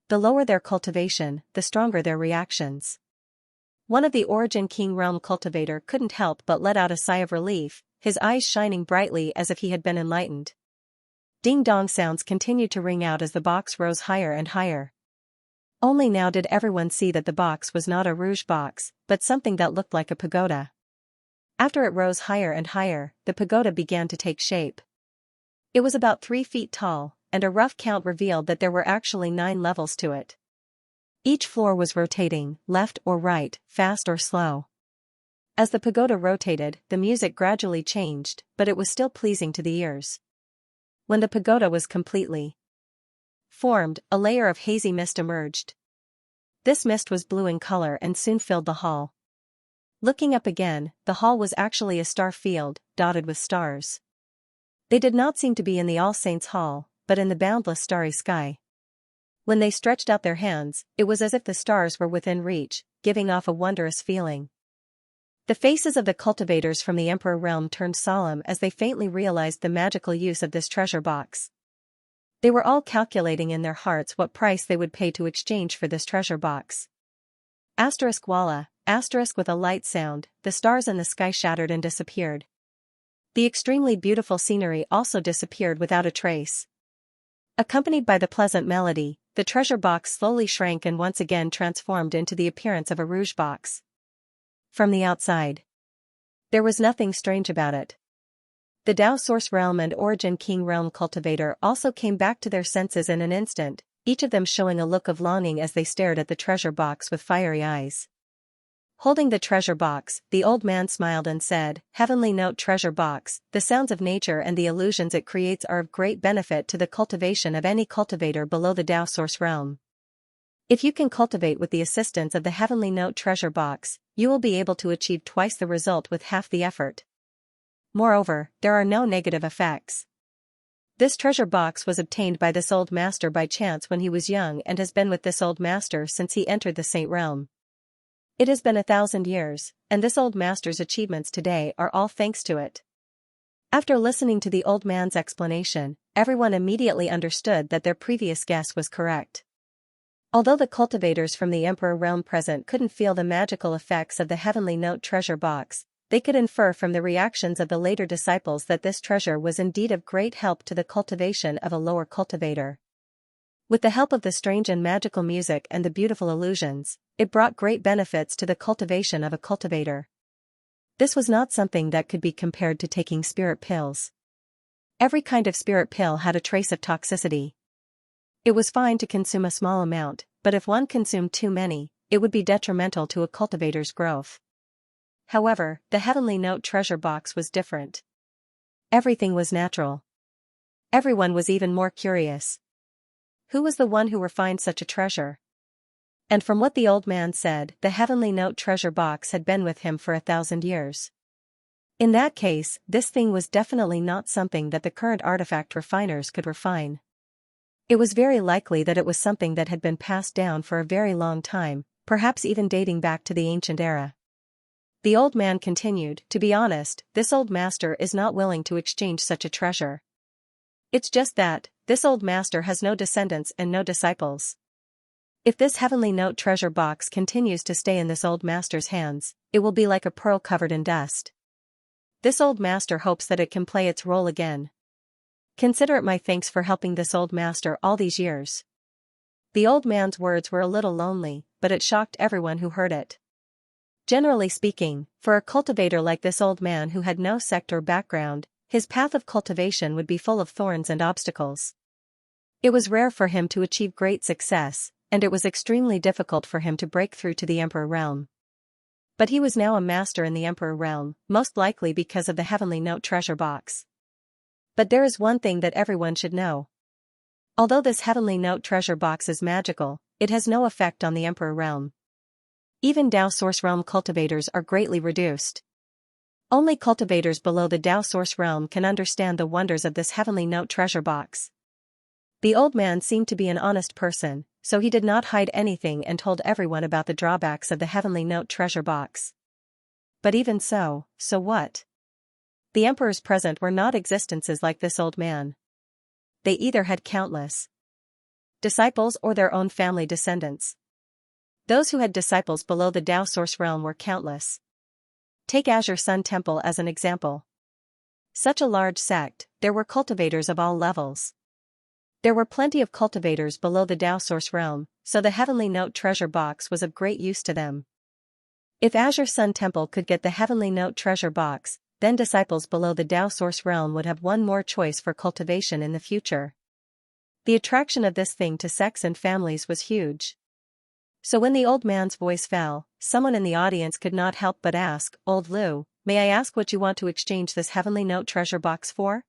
The lower their cultivation, the stronger their reactions. One of the Origin King realm cultivator couldn't help but let out a sigh of relief, his eyes shining brightly as if he had been enlightened. Ding-dong sounds continued to ring out as the box rose higher and higher. Only now did everyone see that the box was not a rouge box, but something that looked like a pagoda. After it rose higher and higher, the pagoda began to take shape. It was about 3 feet tall, and a rough count revealed that there were actually 9 levels to it. Each floor was rotating, left or right, fast or slow. As the pagoda rotated, the music gradually changed, but it was still pleasing to the ears. When the pagoda was completely formed, a layer of hazy mist emerged. This mist was blue in color and soon filled the hall. Looking up again, the hall was actually a star field, dotted with stars. They did not seem to be in the All Saints' Hall, but in the boundless starry sky. When they stretched out their hands, it was as if the stars were within reach, giving off a wondrous feeling. The faces of the cultivators from the Emperor realm turned solemn as they faintly realized the magical use of this treasure box. They were all calculating in their hearts what price they would pay to exchange for this treasure box. Asterisk voila, asterisk with a light sound, the stars in the sky shattered and disappeared. The extremely beautiful scenery also disappeared without a trace. Accompanied by the pleasant melody, the treasure box slowly shrank and once again transformed into the appearance of a rouge box. From the outside, there was nothing strange about it. The Tao Source Realm and Origin King Realm cultivator also came back to their senses in an instant, each of them showing a look of longing as they stared at the treasure box with fiery eyes. Holding the treasure box, the old man smiled and said, "Heavenly Note treasure box, the sounds of nature and the illusions it creates are of great benefit to the cultivation of any cultivator below the Tao Source Realm. If you can cultivate with the assistance of the Heavenly Note treasure box, you will be able to achieve twice the result with half the effort. Moreover, there are no negative effects. This treasure box was obtained by this old master by chance when he was young and has been with this old master since he entered the Saint Realm. It has been 1,000 years, and this old master's achievements today are all thanks to it." After listening to the old man's explanation, everyone immediately understood that their previous guess was correct. Although the cultivators from the Emperor realm present couldn't feel the magical effects of the Heavenly Note treasure box, they could infer from the reactions of the later disciples that this treasure was indeed of great help to the cultivation of a lower cultivator. With the help of the strange and magical music and the beautiful illusions, it brought great benefits to the cultivation of a cultivator. This was not something that could be compared to taking spirit pills. Every kind of spirit pill had a trace of toxicity. It was fine to consume a small amount, but if one consumed too many, it would be detrimental to a cultivator's growth. However, the Heavenly Note treasure box was different. Everything was natural. Everyone was even more curious. Who was the one who refined such a treasure? And from what the old man said, the Heavenly Note treasure box had been with him for 1,000 years. In that case, this thing was definitely not something that the current artifact refiners could refine. It was very likely that it was something that had been passed down for a very long time, perhaps even dating back to the ancient era. The old man continued, to be honest, this old master is not willing to exchange such a treasure. It's just that, this old master has no descendants and no disciples. If this heavenly note treasure box continues to stay in this old master's hands, it will be like a pearl covered in dust. This old master hopes that it can play its role again. Consider it my thanks for helping this old master all these years. The old man's words were a little lonely, but it shocked everyone who heard it. Generally speaking, for a cultivator like this old man who had no sect or background, his path of cultivation would be full of thorns and obstacles. It was rare for him to achieve great success, and it was extremely difficult for him to break through to the Emperor realm. But he was now a master in the Emperor realm, most likely because of the heavenly note treasure box. But there is one thing that everyone should know. Although this heavenly note treasure box is magical, it has no effect on the Emperor realm. Even Tao Source realm cultivators are greatly reduced. Only cultivators below the Tao Source realm can understand the wonders of this heavenly note treasure box. The old man seemed to be an honest person, so he did not hide anything and told everyone about the drawbacks of the heavenly note treasure box. But even so what? The emperors present were not existences like this old man. They either had countless disciples or their own family descendants. Those who had disciples below the Tao Source realm were countless. Take Azure Sun Temple as an example. Such a large sect, there were cultivators of all levels. There were plenty of cultivators below the Tao Source realm, so the heavenly note treasure box was of great use to them. If Azure Sun Temple could get the heavenly note treasure box, then disciples below the Tao Source realm would have one more choice for cultivation in the future. The attraction of this thing to sects and families was huge. So when the old man's voice fell, someone in the audience could not help but ask, "Old Lu, may I ask what you want to exchange this heavenly note treasure box for?"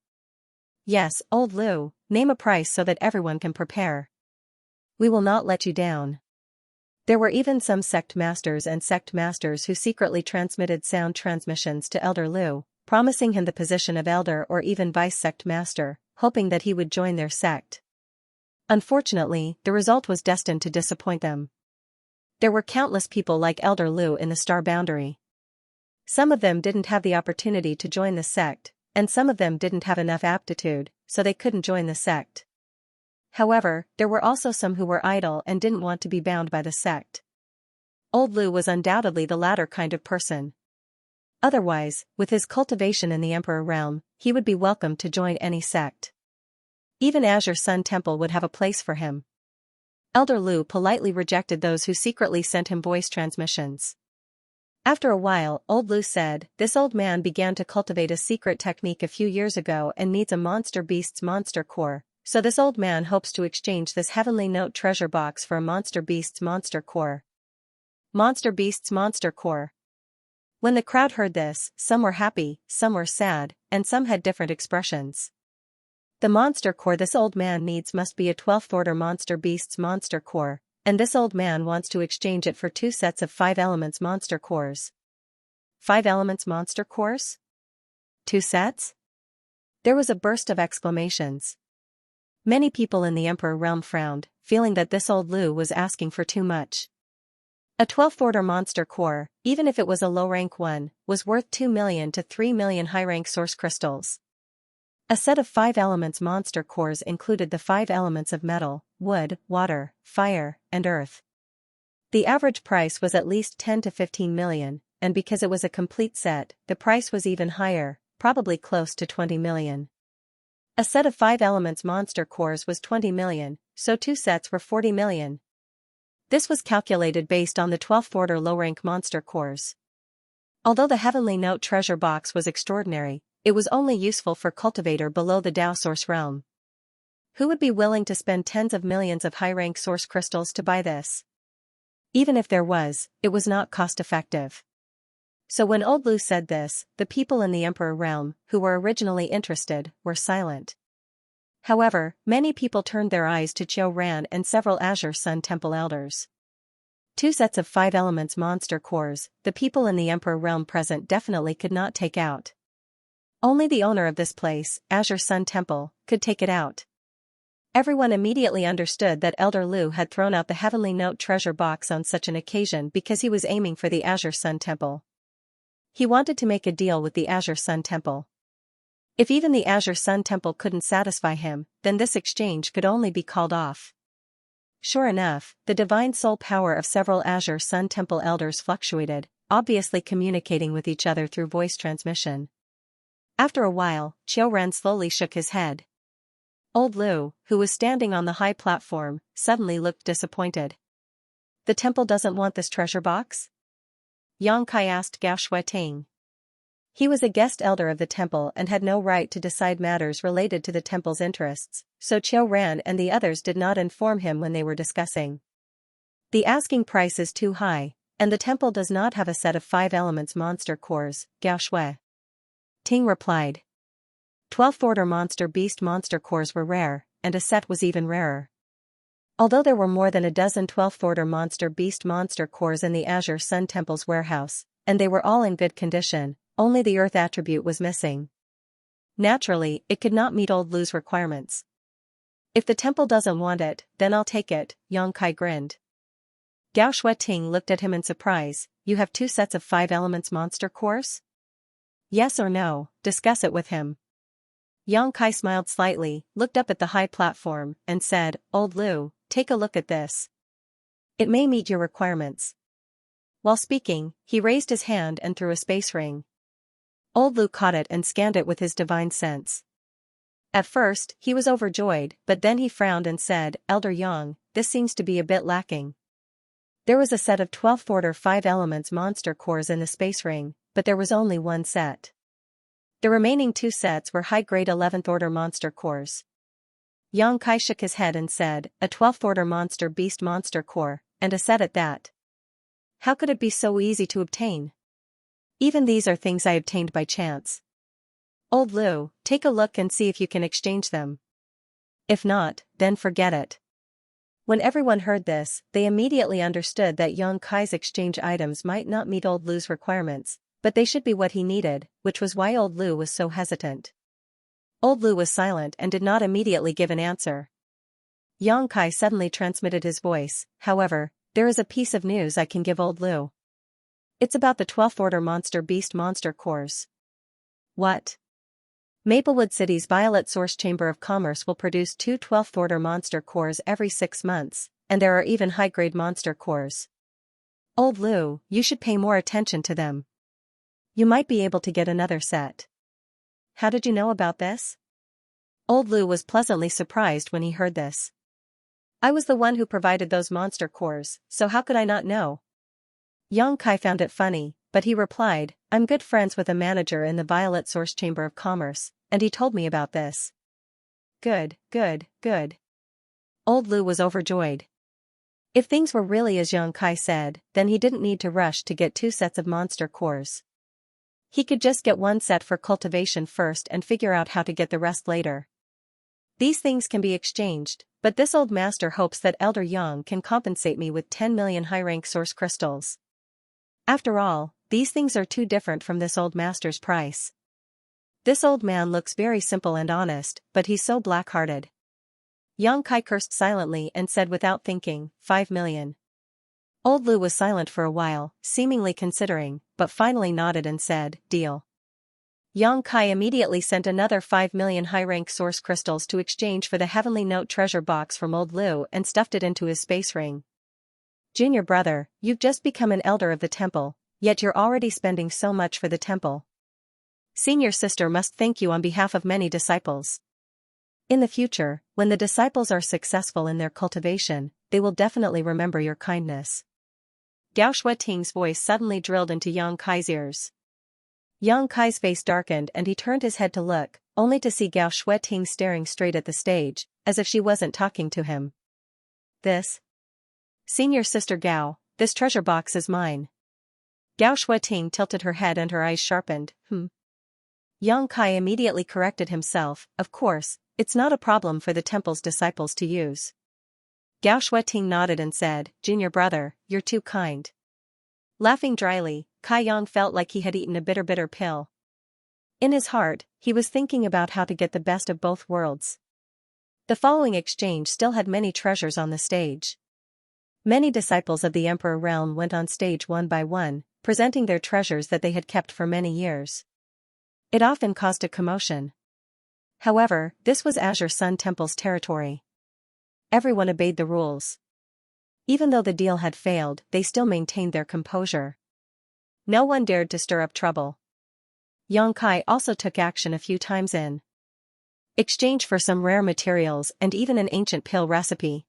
"Yes, Old Lu, name a price so that everyone can prepare. We will not let you down." There were even some sect masters who secretly transmitted sound transmissions to Elder Lu, promising him the position of elder or even vice sect master, hoping that he would join their sect. Unfortunately, the result was destined to disappoint them. There were countless people like Elder Lu in the star boundary. Some of them didn't have the opportunity to join the sect, and some of them didn't have enough aptitude, so they couldn't join the sect. However, there were also some who were idle and didn't want to be bound by the sect. Old Lu was undoubtedly the latter kind of person. Otherwise, with his cultivation in the Emperor realm, he would be welcome to join any sect. Even Azure Sun Temple would have a place for him. Elder Lu politely rejected those who secretly sent him voice transmissions. After a while, Old Lu said, "This old man began to cultivate a secret technique a few years ago and needs a monster beast's monster core, so this old man hopes to exchange this heavenly note treasure box for a monster beast's monster core." Monster beast's monster core. When the crowd heard this, some were happy, some were sad, and some had different expressions. The monster core this old man needs must be a 12th order monster beast's monster core, and this old man wants to exchange it for 2 sets of 5 elements monster cores. 5 elements monster cores? 2 sets? There was a burst of exclamations. Many people in the Emperor realm frowned, feeling that this old Lu was asking for too much. A 12th order monster core, even if it was a low-rank one, was worth 2 million to 3 million high-rank source crystals. A set of 5 elements monster cores included the 5 elements of metal, wood, water, fire, and earth. The average price was at least 10 to 15 million, and because it was a complete set, the price was even higher, probably close to 20 million. A set of 5 elements monster cores was 20 million, so 2 sets were 40 million. This was calculated based on the 12th order low-rank monster cores. Although the heavenly note treasure box was extraordinary, it was only useful for cultivator below the Tao Source realm. Who would be willing to spend tens of millions of high-rank source crystals to buy this? Even if there was, it was not cost-effective. So when Old Lu said this, the people in the Emperor realm, who were originally interested, were silent. However, many people turned their eyes to Qiu Ran and several Azure Sun Temple elders. 2 sets of 5 elements monster cores, the people in the Emperor realm present definitely could not take out. Only the owner of this place, Azure Sun Temple, could take it out. Everyone immediately understood that Elder Lu had thrown out the heavenly note treasure box on such an occasion because he was aiming for the Azure Sun Temple. He wanted to make a deal with the Azure Sun Temple. If even the Azure Sun Temple couldn't satisfy him, then this exchange could only be called off. Sure enough, the divine soul power of several Azure Sun Temple elders fluctuated, obviously communicating with each other through voice transmission. After a while, Qiu Ren slowly shook his head. Old Lu, who was standing on the high platform, suddenly looked disappointed. The temple doesn't want this treasure box? Yang Kai asked Gao Shueting. He was a guest elder of the temple and had no right to decide matters related to the temple's interests, so Qiu Ran and the others did not inform him when they were discussing. The asking price is too high, and the temple does not have a set of 5 elements monster cores, Gao Shui Ting replied. 12th order monster beast monster cores were rare, and a set was even rarer. Although there were more than a dozen 12th order monster beast monster cores in the Azure Sun Temple's warehouse, and they were all in good condition, only the earth attribute was missing. Naturally, it could not meet Old Lu's requirements. If the temple doesn't want it, then I'll take it, Yang Kai grinned. Gao Shueting looked at him in surprise. You have 2 sets of 5 elements monster cores? Yes or no, discuss it with him. Yang Kai smiled slightly, looked up at the high platform, and said, Old Lu, take a look at this. It may meet your requirements. While speaking, he raised his hand and threw a space ring. Old Lu caught it and scanned it with his divine sense. At first, he was overjoyed, but then he frowned and said, Elder Yang, this seems to be a bit lacking. There was a set of 12th order 5 elements monster cores in the space ring, but there was only 1 set. The remaining 2 sets were high-grade 11th order monster cores. Yang Kai shook his head and said, a 12th order monster beast monster core, and a set at that. How could it be so easy to obtain? Even these are things I obtained by chance. Old Lu, take a look and see if you can exchange them. If not, then forget it. When everyone heard this, they immediately understood that Yang Kai's exchange items might not meet Old Lu's requirements, but they should be what he needed, which was why Old Lu was so hesitant. Old Lu was silent and did not immediately give an answer. Yang Kai suddenly transmitted his voice. However, there is a piece of news I can give Old Lu. It's about the 12th order monster beast monster cores. What? Maplewood City's Violet Source Chamber of Commerce will produce 2 12th order monster cores every 6 months, and there are even high-grade monster cores. Old Lu, you should pay more attention to them. You might be able to get another set. How did you know about this? Old Lu was pleasantly surprised when he heard this. I was the one who provided those monster cores, so how could I not know? Yang Kai found it funny, but he replied, I'm good friends with a manager in the Violet Source Chamber of Commerce, and he told me about this. Good, good, good. Old Lu was overjoyed. If things were really as Yang Kai said, then he didn't need to rush to get 2 sets of monster cores. He could just get 1 set for cultivation first and figure out how to get the rest later. These things can be exchanged, but this old master hopes that Elder Yang can compensate me with 10 million high-rank source crystals. After all, these things are too different from this old master's price. This old man looks very simple and honest, but he's so black-hearted. Yang Kai cursed silently and said without thinking, 5 million. Old Lu was silent for a while, seemingly considering, but finally nodded and said, deal. Yang Kai immediately sent another 5 million high-rank source crystals to exchange for the Heavenly Note treasure box from Old Lu and stuffed it into his space ring. Junior brother, you've just become an elder of the temple, yet you're already spending so much for the temple. Senior sister must thank you on behalf of many disciples. In the future, when the disciples are successful in their cultivation, they will definitely remember your kindness. Gao Shueting's voice suddenly drilled into Yang Kai's ears. Yang Kai's face darkened and he turned his head to look, only to see Gao Shueting staring straight at the stage, as if she wasn't talking to him. This? Senior sister Gao, this treasure box is mine. Gao Shueting tilted her head and her eyes sharpened. Yang Kai immediately corrected himself, of course, it's not a problem for the temple's disciples to use. Gao Shueting nodded and said, Junior brother, you're too kind. Laughing dryly, Kai Yang felt like he had eaten a bitter pill. In his heart, he was thinking about how to get the best of both worlds. The following exchange still had many treasures on the stage. Many disciples of the Emperor Realm went on stage one by one, presenting their treasures that they had kept for many years. It often caused a commotion. However, this was Azure Sun Temple's territory. Everyone obeyed the rules. Even though the deal had failed, they still maintained their composure. No one dared to stir up trouble. Xianxia also took action a few times in exchange for some rare materials and even an ancient pill recipe.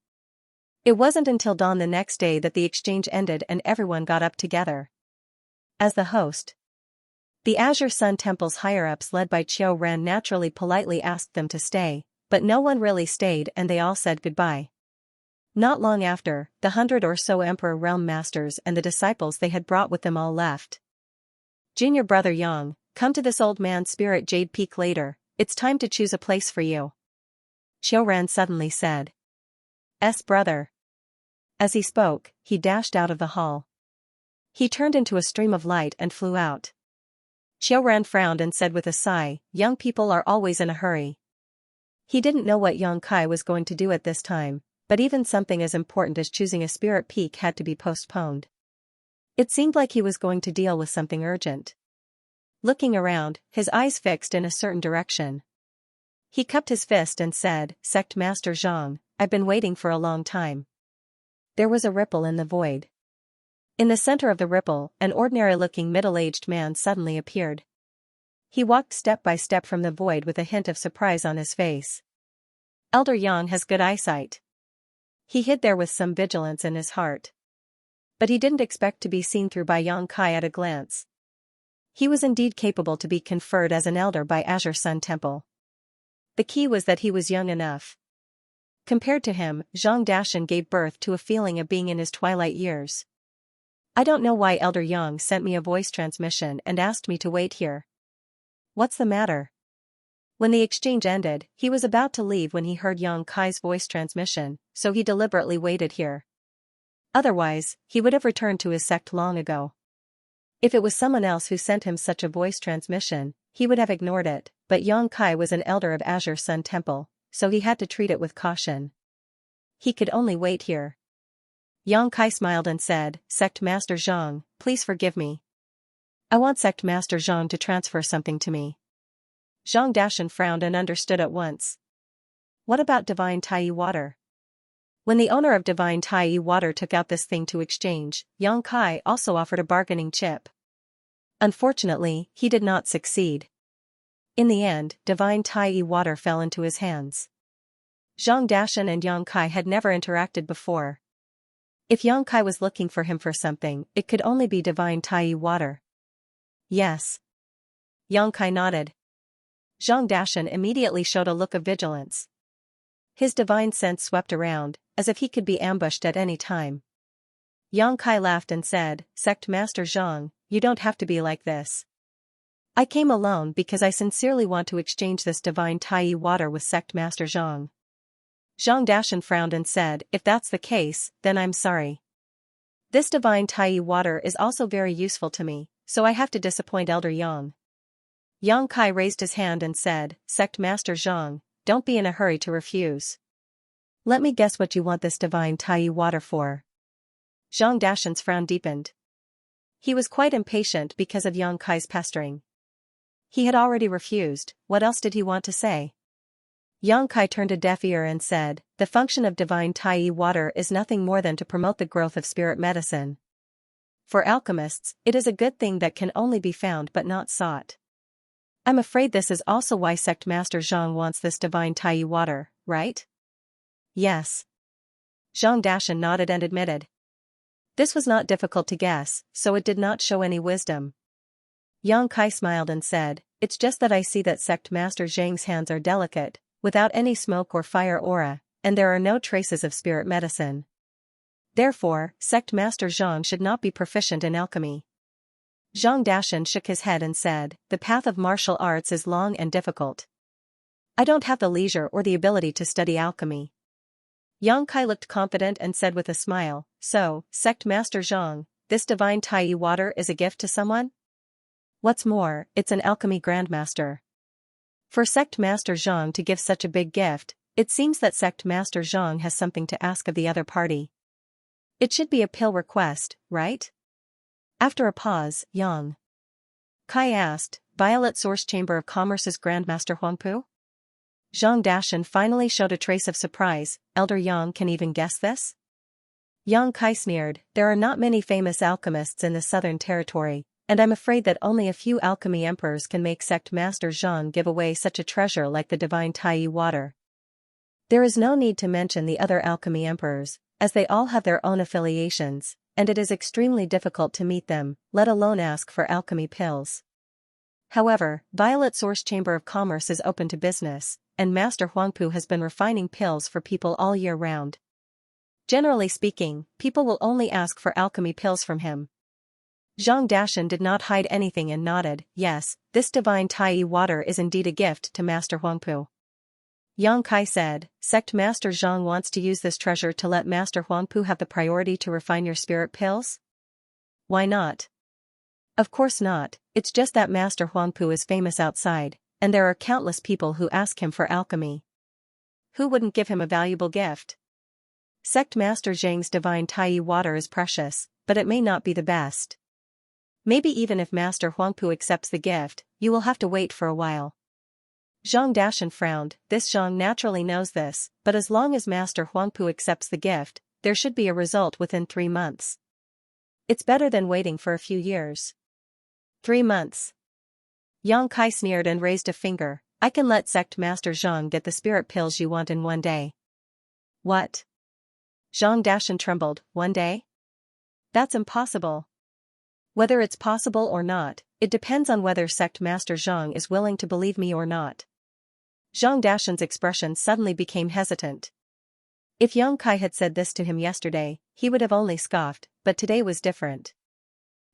It wasn't until dawn the next day that the exchange ended and everyone got up together. As the host, the Azure Sun Temple's higher-ups led by Qiu Ran naturally politely asked them to stay, but no one really stayed and they all said goodbye. Not long after, the 100 or so Emperor Realm Masters and the disciples they had brought with them all left. Junior brother Yang, come to this old man's spirit Jade Peak later, it's time to choose a place for you. Qiu Ran suddenly said. Brother. As he spoke, he dashed out of the hall. He turned into a stream of light and flew out. Qiu Ran frowned and said with a sigh, young people are always in a hurry. He didn't know what Xianxia was going to do at this time, but even something as important as choosing a spirit peak had to be postponed. It seemed like he was going to deal with something urgent. Looking around, his eyes fixed in a certain direction. He cupped his fist and said, Sect Master Zhang, I've been waiting for a long time. There was a ripple in the void. In the center of the ripple, an ordinary-looking middle-aged man suddenly appeared. He walked step by step from the void with a hint of surprise on his face. Elder Yang has good eyesight. He hid there with some vigilance in his heart. But he didn't expect to be seen through by Xianxia at a glance. He was indeed capable to be conferred as an elder by Azure Sun Temple. The key was that he was young enough. Compared to him, Zhang Dashan gave birth to a feeling of being in his twilight years. I don't know why Elder Yang sent me a voice transmission and asked me to wait here. What's the matter? When the exchange ended, he was about to leave when he heard Xianxia's voice transmission, so he deliberately waited here. Otherwise, he would have returned to his sect long ago. If it was someone else who sent him such a voice transmission, he would have ignored it, but Xianxia was an elder of Azure Sun Temple, so he had to treat it with caution. He could only wait here. Xianxia smiled and said, Sect Master Zhang, please forgive me. I want Sect Master Zhang to transfer something to me. Zhang Dashan frowned and understood at once. What about Divine Tai Water? When the owner of Divine Tai Water took out this thing to exchange, Xianxia also offered a bargaining chip. Unfortunately, he did not succeed. In the end, Divine Tai Water fell into his hands. Zhang Dashan and Xianxia had never interacted before. If Xianxia was looking for him for something, it could only be Divine Tai Water. Yes. Xianxia nodded. Zhang Dashan immediately showed a look of vigilance. His divine sense swept around, as if he could be ambushed at any time. Xianxia laughed and said, Sect Master Zhang, you don't have to be like this. I came alone because I sincerely want to exchange this Divine Tai Water with Sect Master Zhang. Zhang Dashan frowned and said, if that's the case, then I'm sorry. This Divine Tai Water is also very useful to me, so I have to disappoint Elder Yang. Xianxia raised his hand and said, Sect Master Zhang, don't be in a hurry to refuse. Let me guess what you want this Divine Tai Water for. Zhang Dashan's frown deepened. He was quite impatient because of Xianxia's pestering. He had already refused, what else did he want to say? Xianxia turned a deaf ear and said, the function of Divine Tai Water is nothing more than to promote the growth of spirit medicine. For alchemists, it is a good thing that can only be found but not sought. I'm afraid this is also why Sect Master Zhang wants this Divine Tai Water, right? Yes. Zhang Dashan nodded and admitted. This was not difficult to guess, so it did not show any wisdom. Xianxia smiled and said, it's just that I see that Sect Master Zhang's hands are delicate, without any smoke or fire aura, and there are no traces of spirit medicine. Therefore, Sect Master Zhang should not be proficient in alchemy. Zhang Dashan shook his head and said, the path of martial arts is long and difficult. I don't have the leisure or the ability to study alchemy. Xianxia looked confident and said with a smile, so, Sect Master Zhang, this Divine Tai Water is a gift to someone? What's more, it's an alchemy grandmaster. For Sect Master Zhang to give such a big gift, it seems that Sect Master Zhang has something to ask of the other party. It should be a pill request, right? After a pause, Yang Kai asked, Violet Source Chamber of Commerce's Grandmaster Huangpu? Zhang Dashan finally showed a trace of surprise. Elder Yang can even guess this? Yang Kai sneered, there are not many famous alchemists in the Southern Territory, and I'm afraid that only a few alchemy emperors can make Sect Master Zhang give away such a treasure like the divine Tai water. There is no need to mention the other alchemy emperors, as they all have their own affiliations, and it is extremely difficult to meet them, let alone ask for alchemy pills. However, Violet Source Chamber of Commerce is open to business, and Master Huangpu has been refining pills for people all year round. Generally speaking, people will only ask for alchemy pills from him. Zhang Dashan did not hide anything and nodded, yes, this divine Tai water is indeed a gift to Master Huangpu. Yang Kai said, Sect Master Zhang wants to use this treasure to let Master Huangpu have the priority to refine your spirit pills? Why not? Of course not, it's just that Master Huangpu is famous outside, and there are countless people who ask him for alchemy. Who wouldn't give him a valuable gift? Sect Master Zhang's divine Tai water is precious, but it may not be the best. Maybe even if Master Huangpu accepts the gift, you will have to wait for a while. Zhang Dashan frowned, this Zhang naturally knows this, but as long as Master Huangpu accepts the gift, there should be a result within 3 months. It's better than waiting for a few years. 3 months. Yang Kai sneered and raised a finger, I can let Sect Master Zhang get the spirit pills you want in 1 day. What? Zhang Dashan trembled, 1 day? That's impossible. Whether it's possible or not, it depends on whether Sect Master Zhang is willing to believe me or not. Zhang Dashan's expression suddenly became hesitant. If Yang Kai had said this to him yesterday, he would have only scoffed, but today was different.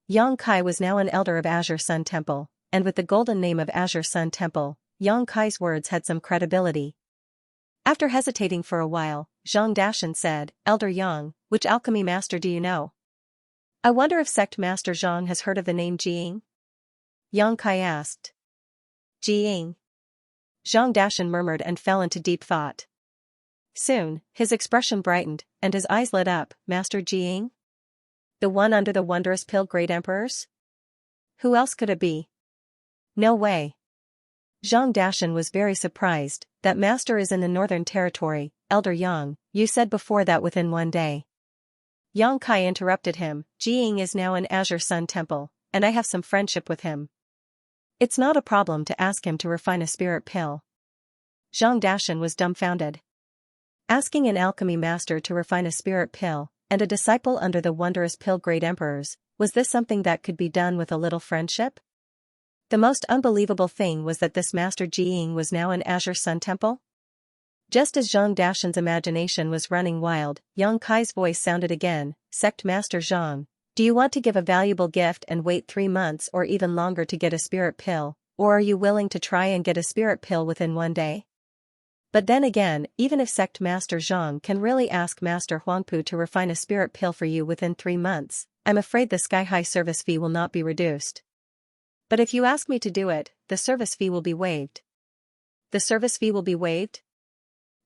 Yang Kai was now an elder of Azure Sun Temple, and with the golden name of Azure Sun Temple, Yang Kai's words had some credibility. After hesitating for a while, Zhang Dashan said, Elder Yang, which alchemy master do you know? I wonder if Sect Master Zhang has heard of the name Jiying? Yang Kai asked. Jiying. Zhang Dashan murmured and fell into deep thought. Soon, his expression brightened, and his eyes lit up, Master Jiying? The one under the wondrous pill Great Emperors? Who else could it be? No way. Zhang Dashan was very surprised, that master is in the Northern Territory, Elder Yang, you said before that within 1 day. Yang Kai interrupted him, Jiying is now in Azure Sun Temple, and I have some friendship with him. It's not a problem to ask him to refine a spirit pill. Zhang Dashan was dumbfounded. Asking an alchemy master to refine a spirit pill, and a disciple under the wondrous pill Great Emperors, was this something that could be done with a little friendship? The most unbelievable thing was that this Master Jiying was now in Azure Sun Temple. Just as Zhang Dashan's imagination was running wild, Yang Kai's voice sounded again, Sect Master Zhang, do you want to give a valuable gift and wait 3 months or even longer to get a spirit pill, or are you willing to try and get a spirit pill within 1 day? But then again, even if Sect Master Zhang can really ask Master Huangpu to refine a spirit pill for you within 3 months, I'm afraid the sky-high service fee will not be reduced. But if you ask me to do it, the service fee will be waived. The service fee will be waived?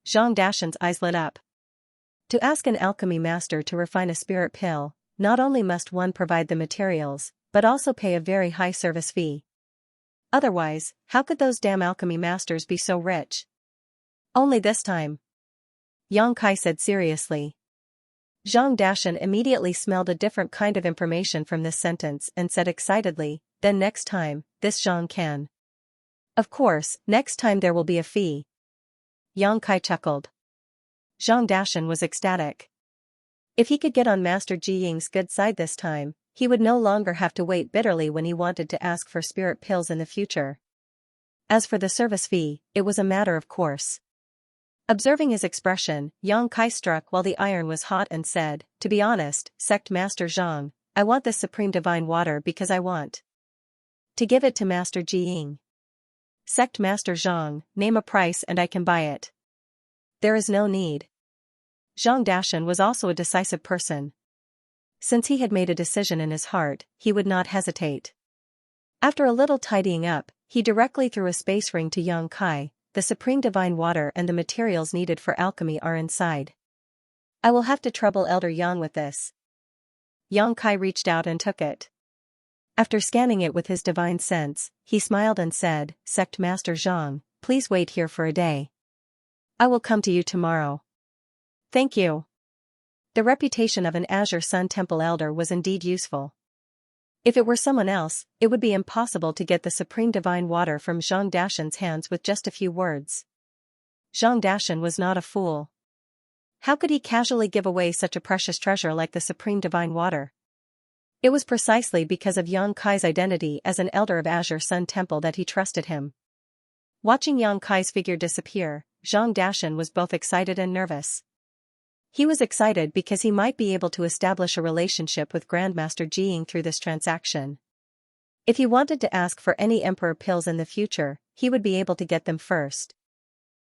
Zhang Dashan's eyes lit up. To ask an alchemy master to refine a spirit pill, not only must one provide the materials, but also pay a very high service fee. Otherwise, how could those damn alchemy masters be so rich? Only this time. Yang Kai said seriously. Zhang Dashan immediately smelled a different kind of information from this sentence and said excitedly, then next time, this Zhang can. Of course, next time there will be a fee. Yang Kai chuckled. Zhang Dashan was ecstatic. If he could get on Master Jiying's good side this time, he would no longer have to wait bitterly when he wanted to ask for spirit pills in the future. As for the service fee, it was a matter of course. Observing his expression, Yang Kai struck while the iron was hot and said, to be honest, Sect Master Zhang, I want this supreme divine water because I want to give it to Master Jiying. Sect Master Zhang, name a price and I can buy it. There is no need. Zhang Dashan was also a decisive person. Since he had made a decision in his heart, he would not hesitate. After a little tidying up, he directly threw a space ring to Yang Kai, the supreme divine water and the materials needed for alchemy are inside. I will have to trouble Elder Yang with this. Yang Kai reached out and took it. After scanning it with his divine sense, he smiled and said, Sect Master Zhang, please wait here for a day. I will come to you tomorrow. Thank you. The reputation of an Azure Sun Temple elder was indeed useful. If it were someone else, it would be impossible to get the supreme divine water from Zhang Dashan's hands with just a few words. Zhang Dashan was not a fool. How could he casually give away such a precious treasure like the supreme divine water? It was precisely because of Yang Kai's identity as an elder of Azure Sun Temple that he trusted him. Watching Yang Kai's figure disappear, Zhang Dashan was both excited and nervous. He was excited because he might be able to establish a relationship with Grandmaster Jiying through this transaction. If he wanted to ask for any Emperor pills in the future, he would be able to get them first.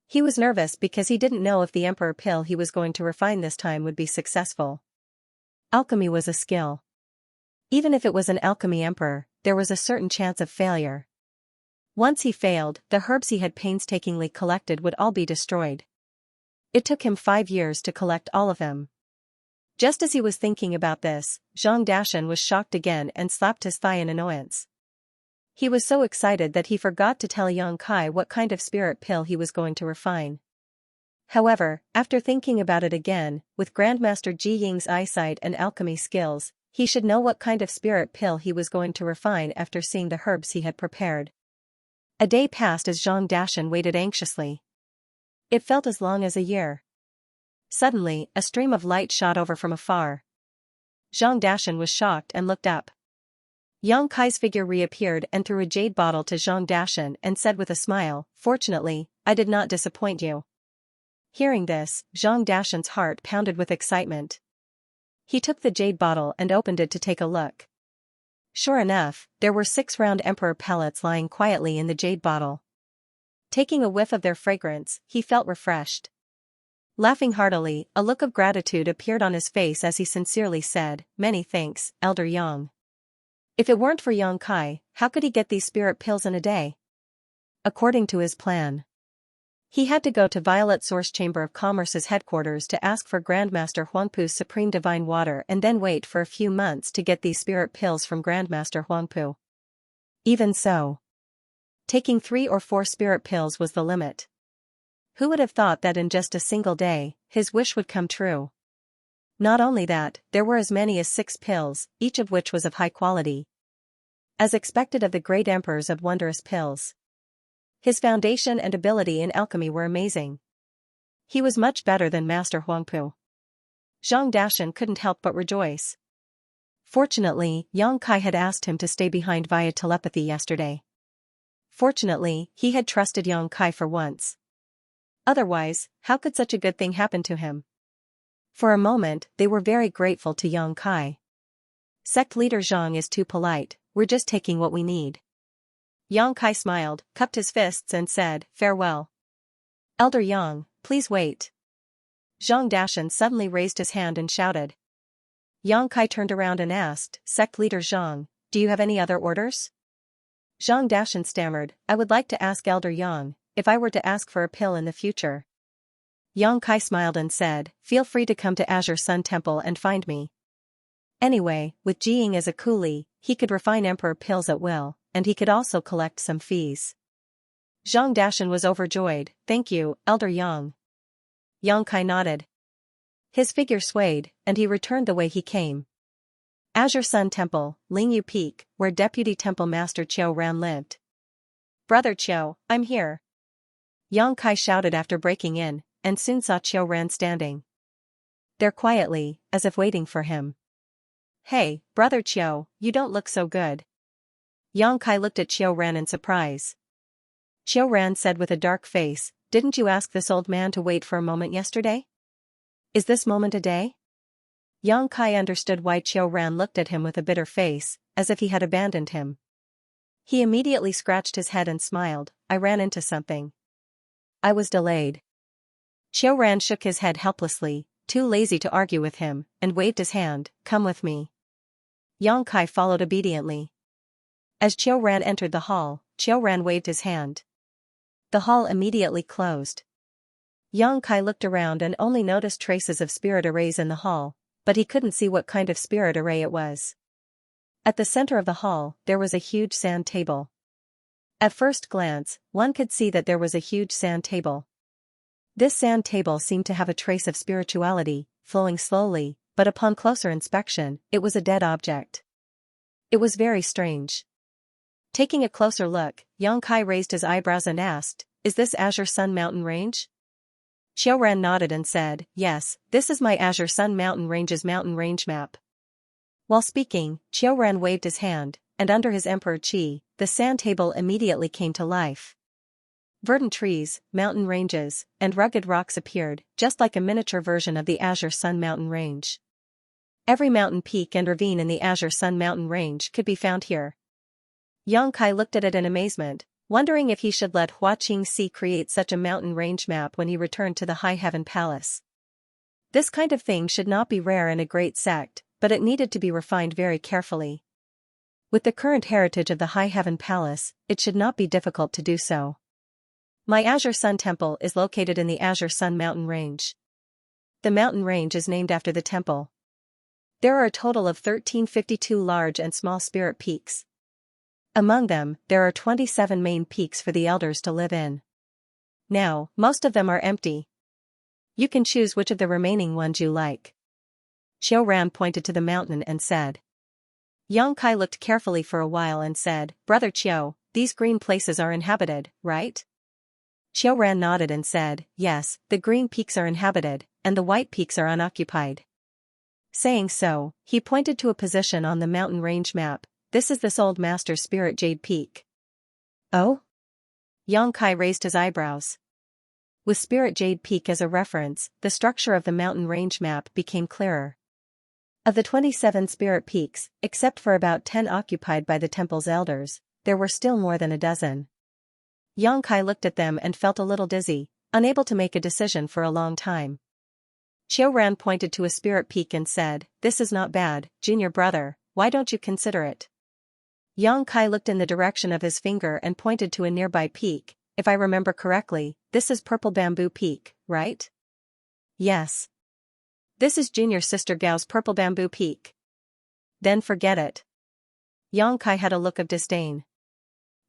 He was nervous because he didn't know if the Emperor pill he was going to refine this time would be successful. Alchemy was a skill. Even if it was an alchemy emperor, there was a certain chance of failure. Once he failed, the herbs he had painstakingly collected would all be destroyed. It took him 5 years to collect all of them. Just as he was thinking about this, Zhang Dashan was shocked again and slapped his thigh in annoyance. He was so excited that he forgot to tell Yang Kai what kind of spirit pill he was going to refine. However, after thinking about it again, with Grandmaster Ji Ying's eyesight and alchemy skills, he should know what kind of spirit pill he was going to refine after seeing the herbs he had prepared. A day passed as Zhang Dashan waited anxiously. It felt as long as a year. Suddenly, a stream of light shot over from afar. Zhang Dashan was shocked and looked up. Yang Kai's figure reappeared and threw a jade bottle to Zhang Dashan and said with a smile, Fortunately, I did not disappoint you. Hearing this, Zhang Dashan's heart pounded with excitement. He took the jade bottle and opened it to take a look. Sure enough, there were 6 round emperor pellets lying quietly in the jade bottle. Taking a whiff of their fragrance, he felt refreshed. Laughing heartily, a look of gratitude appeared on his face as he sincerely said, Many thanks, Elder Yang. If it weren't for Yang Kai, how could he get these spirit pills in a day? According to his plan, he had to go to Violet Source Chamber of Commerce's headquarters to ask for Grandmaster Huangpu's Supreme Divine Water and then wait for a few months to get these spirit pills from Grandmaster Huangpu. Even so, taking 3 or 4 spirit pills was the limit. Who would have thought that in just a single day, his wish would come true? Not only that, there were as many as 6 pills, each of which was of high quality. As expected of the great emperors of wondrous pills, his foundation and ability in alchemy were amazing. He was much better than Master Huangpu. Zhang Dashan couldn't help but rejoice. Fortunately, Yang Kai had asked him to stay behind via telepathy yesterday. Fortunately, he had trusted Yang Kai for once. Otherwise, how could such a good thing happen to him? For a moment, they were very grateful to Yang Kai. Sect leader Zhang is too polite, we're just taking what we need. Yang Kai smiled, cupped his fists and said, Farewell. Elder Yang, please wait. Zhang Dashan suddenly raised his hand and shouted. Yang Kai turned around and asked, Sect leader Zhang, do you have any other orders? Zhang Dashan stammered, I would like to ask Elder Yang, if I were to ask for a pill in the future. Yang Kai smiled and said, Feel free to come to Azure Sun Temple and find me. Anyway, with Jiying as a coolie, he could refine emperor pills at will, and he could also collect some fees. Zhang Dashan was overjoyed, Thank you, Elder Yang. Yang Kai nodded. His figure swayed, and he returned the way he came. Azure Sun Temple, Lingyu Peak, where Deputy Temple Master Qiu Ran lived. Brother Qiu, I'm here. Yang Kai shouted after breaking in, and soon saw Qiu Ran standing there quietly, as if waiting for him. Hey, Brother Qiu, you don't look so good. Yang Kai looked at Qiu Ran in surprise. Qiu Ran said with a dark face, Didn't you ask this old man to wait for a moment yesterday? Is this moment a day? Yang Kai understood why Qiu Ran looked at him with a bitter face, as if he had abandoned him. He immediately scratched his head and smiled, I ran into something. I was delayed. Qiu Ran shook his head helplessly, too lazy to argue with him, and waved his hand, Come with me. Yang Kai followed obediently. As Qiu Ran entered the hall, Qiu Ran waved his hand. The hall immediately closed. Yang Kai looked around and only noticed traces of spirit arrays in the hall, but he couldn't see what kind of spirit array it was. At the center of the hall, there was a huge sand table. At first glance, one could see that there was a huge sand table. This sand table seemed to have a trace of spirituality, flowing slowly, but upon closer inspection, it was a dead object. It was very strange. Taking a closer look, Xianxia raised his eyebrows and asked, "Is this Azure Sun Mountain Range?" Xiaoran nodded and said, "Yes, this is my Azure Sun Mountain Range's mountain range map." While speaking, Xiaoran waved his hand, and under his Emperor Qi, the sand table immediately came to life. Verdant trees, mountain ranges, and rugged rocks appeared, just like a miniature version of the Azure Sun Mountain Range. Every mountain peak and ravine in the Azure Sun Mountain Range could be found here. Xianxia looked at it in amazement, wondering if he should let Hua Qingxi create such a mountain range map when he returned to the High Heaven Palace. This kind of thing should not be rare in a great sect, but it needed to be refined very carefully. With the current heritage of the High Heaven Palace, it should not be difficult to do so. My Azure Sun Temple is located in the Azure Sun Mountain Range. The mountain range is named after the temple. There are a total of 1352 large and small spirit peaks. Among them, there are 27 main peaks for the elders to live in. Now, most of them are empty. You can choose which of the remaining ones you like. Xiaoran pointed to the mountain and said. Xianxia looked carefully for a while and said, "Brother Qiu, these green places are inhabited, right?" Xiaoran nodded and said, "Yes, the green peaks are inhabited, and the white peaks are unoccupied." Saying so, he pointed to a position on the mountain range map. "This is this old master's spirit jade peak." "Oh?" Xianxia raised his eyebrows. With Spirit Jade Peak as a reference, the structure of the mountain range map became clearer. Of the 27 spirit peaks, except for about 10 occupied by the temple's elders, there were still more than a dozen. Xianxia looked at them and felt a little dizzy, unable to make a decision for a long time. Xiaoran pointed to a spirit peak and said, "This is not bad, junior brother, why don't you consider it?" Xianxia looked in the direction of his finger and pointed to a nearby peak. "If I remember correctly, this is Purple Bamboo Peak, right?" "Yes. This is junior sister Gao's Purple Bamboo Peak." "Then forget it." Xianxia had a look of disdain.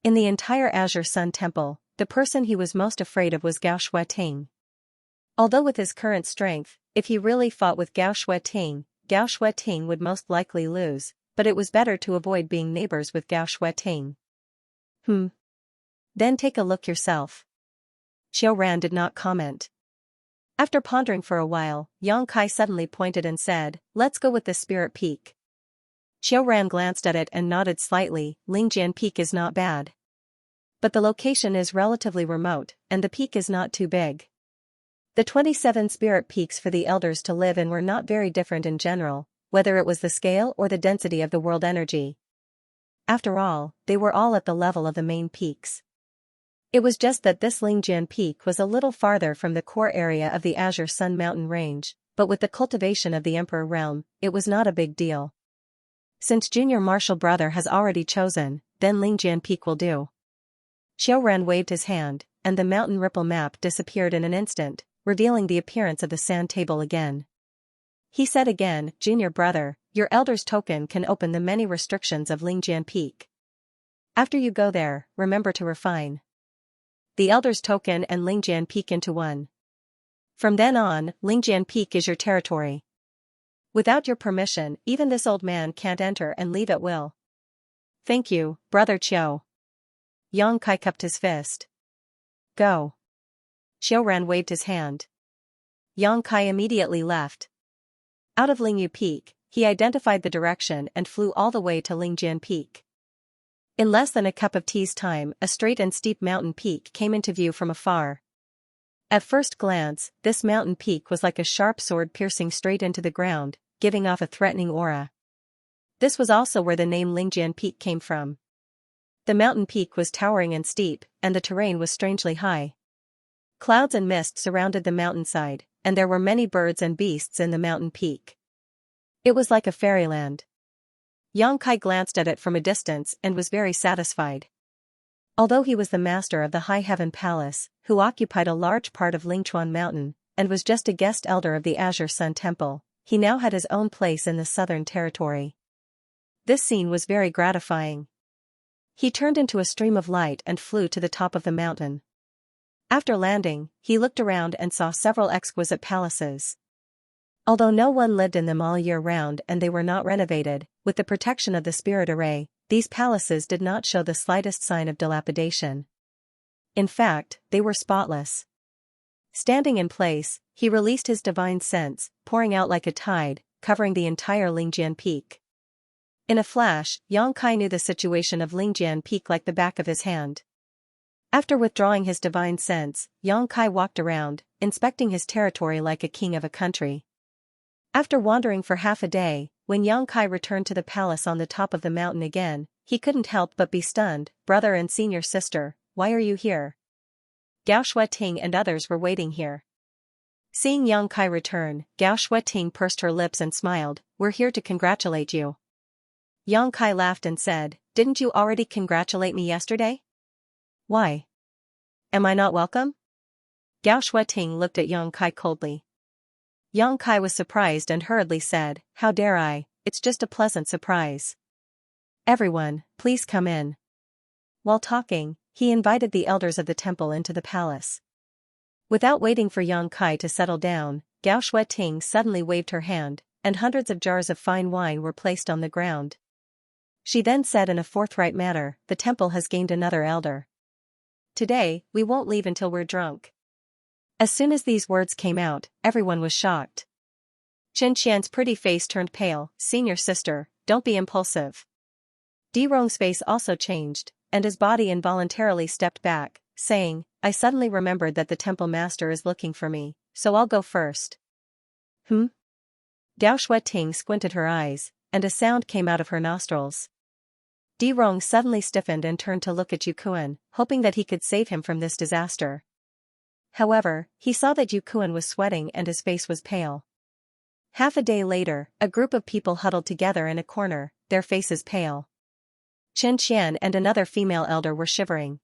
In the entire Azure Sun Temple, the person he was most afraid of was Gao Shueting. Although with his current strength, if he really fought with Gao Shueting would most likely lose, but it was better to avoid being neighbors with Gao Shueting. Then take a look yourself." Xiaoran did not comment. After pondering for a while, Xianxia suddenly pointed and said, "Let's go with the Spirit Peak." Xiaoran glanced at it and nodded slightly. Lingjian Peak is not bad. But the location is relatively remote, and the peak is not too big. The 27 spirit peaks for the elders to live in were not very different in general, whether it was the scale or the density of the world energy. After all, they were all at the level of the main peaks. It was just that this Lingjian Peak was a little farther from the core area of the Azure Sun Mountain Range, but with the cultivation of the Emperor Realm, it was not a big deal. Since Junior Martial Brother has already chosen, then Lingjian Peak will do. Xiaoran waved his hand, and the mountain ripple map disappeared in an instant, revealing the appearance of the sand table again. He said again, "Junior brother, your elder's token can open the many restrictions of Lingjian Peak. After you go there, remember to refine the elder's token and Lingjian Peak into one. From then on, Lingjian Peak is your territory. Without your permission, even this old man can't enter and leave at will." "Thank you, Brother Qiu." Xianxia cupped his fist. "Go." Xiaoran waved his hand. Xianxia immediately left. Out of Lingyu Peak, he identified the direction and flew all the way to Lingjian Peak. In less than a cup of tea's time, a straight and steep mountain peak came into view from afar. At first glance, this mountain peak was like a sharp sword piercing straight into the ground, giving off a threatening aura. This was also where the name Lingjian Peak came from. The mountain peak was towering and steep, and the terrain was strangely high. Clouds and mist surrounded the mountainside, and there were many birds and beasts in the mountain peak. It was like a fairyland. Xianxia glanced at it from a distance and was very satisfied. Although he was the master of the High Heaven Palace, who occupied a large part of Lingchuan Mountain, and was just a guest elder of the Azure Sun Temple, he now had his own place in the Southern Territory. This scene was very gratifying. He turned into a stream of light and flew to the top of the mountain. After landing, he looked around and saw several exquisite palaces. Although no one lived in them all year round and they were not renovated, with the protection of the spirit array, these palaces did not show the slightest sign of dilapidation. In fact, they were spotless. Standing in place, he released his divine sense, pouring out like a tide, covering the entire Lingjian Peak. In a flash, Yang Kai knew the situation of Lingjian Peak like the back of his hand. After withdrawing his divine sense, Yang Kai walked around, inspecting his territory like a king of a country. After wandering for half a day, when Yang Kai returned to the palace on the top of the mountain again, he couldn't help but be stunned. "Brother and senior sister, why are you here?" Gao Shueting and others were waiting here. Seeing Yang Kai return, Gao Shueting pursed her lips and smiled. "We're here to congratulate you." Yang Kai laughed and said, "Didn't you already congratulate me yesterday? Why? Am I not welcome?" Gao Shueting looked at Yang Kai coldly. Yang Kai was surprised and hurriedly said, "How dare I, it's just a pleasant surprise. Everyone, please come in." While talking, he invited the elders of the temple into the palace. Without waiting for Yang Kai to settle down, Gao Shueting suddenly waved her hand, and hundreds of jars of fine wine were placed on the ground. She then said in a forthright manner, "The temple has gained another elder. Today, we won't leave until we're drunk." As soon as these words came out, everyone was shocked. Xianxia's pretty face turned pale. "Senior sister, don't be impulsive." Dirong's face also changed, and his body involuntarily stepped back, saying, "I suddenly remembered that the temple master is looking for me, so I'll go first." "Hmm?" Gao Shueting squinted her eyes, and a sound came out of her nostrils. Dirong suddenly stiffened and turned to look at Yukuan, hoping that he could save him from this disaster. However, he saw that Yukuan was sweating and his face was pale. Half a day later, a group of people huddled together in a corner, their faces pale. Xianxia and another female elder were shivering.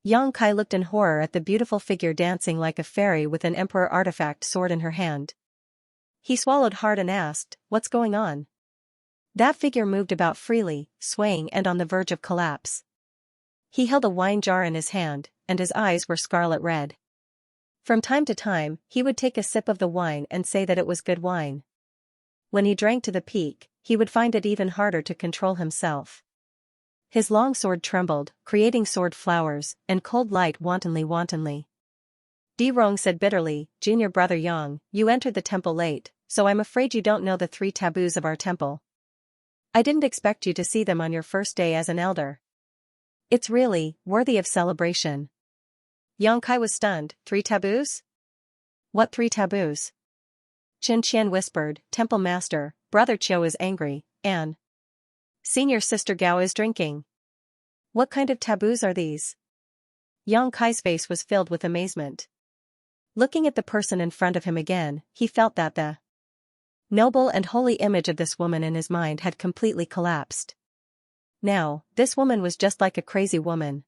Yang Kai looked in horror at the beautiful figure dancing like a fairy with an emperor artifact sword in her hand. He swallowed hard and asked, "What's going on?" That figure moved about freely, swaying and on the verge of collapse. He held a wine jar in his hand, and his eyes were scarlet red. From time to time, he would take a sip of the wine and say that it was good wine. When he drank to the peak, he would find it even harder to control himself. His long sword trembled, creating sword flowers, and cold light wantonly. Dirong said bitterly, "Junior brother Yang, you entered the temple late, so I'm afraid you don't know the 3 taboos of our temple. I didn't expect you to see them on your first day as an elder. It's really worthy of celebration." Yang Kai was stunned. 3 taboos? What 3 taboos? Chen Qian whispered, "Temple master, brother Qiu is angry, and senior sister Gao is drinking. What kind of taboos are these?" Yang Kai's face was filled with amazement. Looking at the person in front of him again, he felt that the noble and holy image of this woman in his mind had completely collapsed. Now, this woman was just like a crazy woman.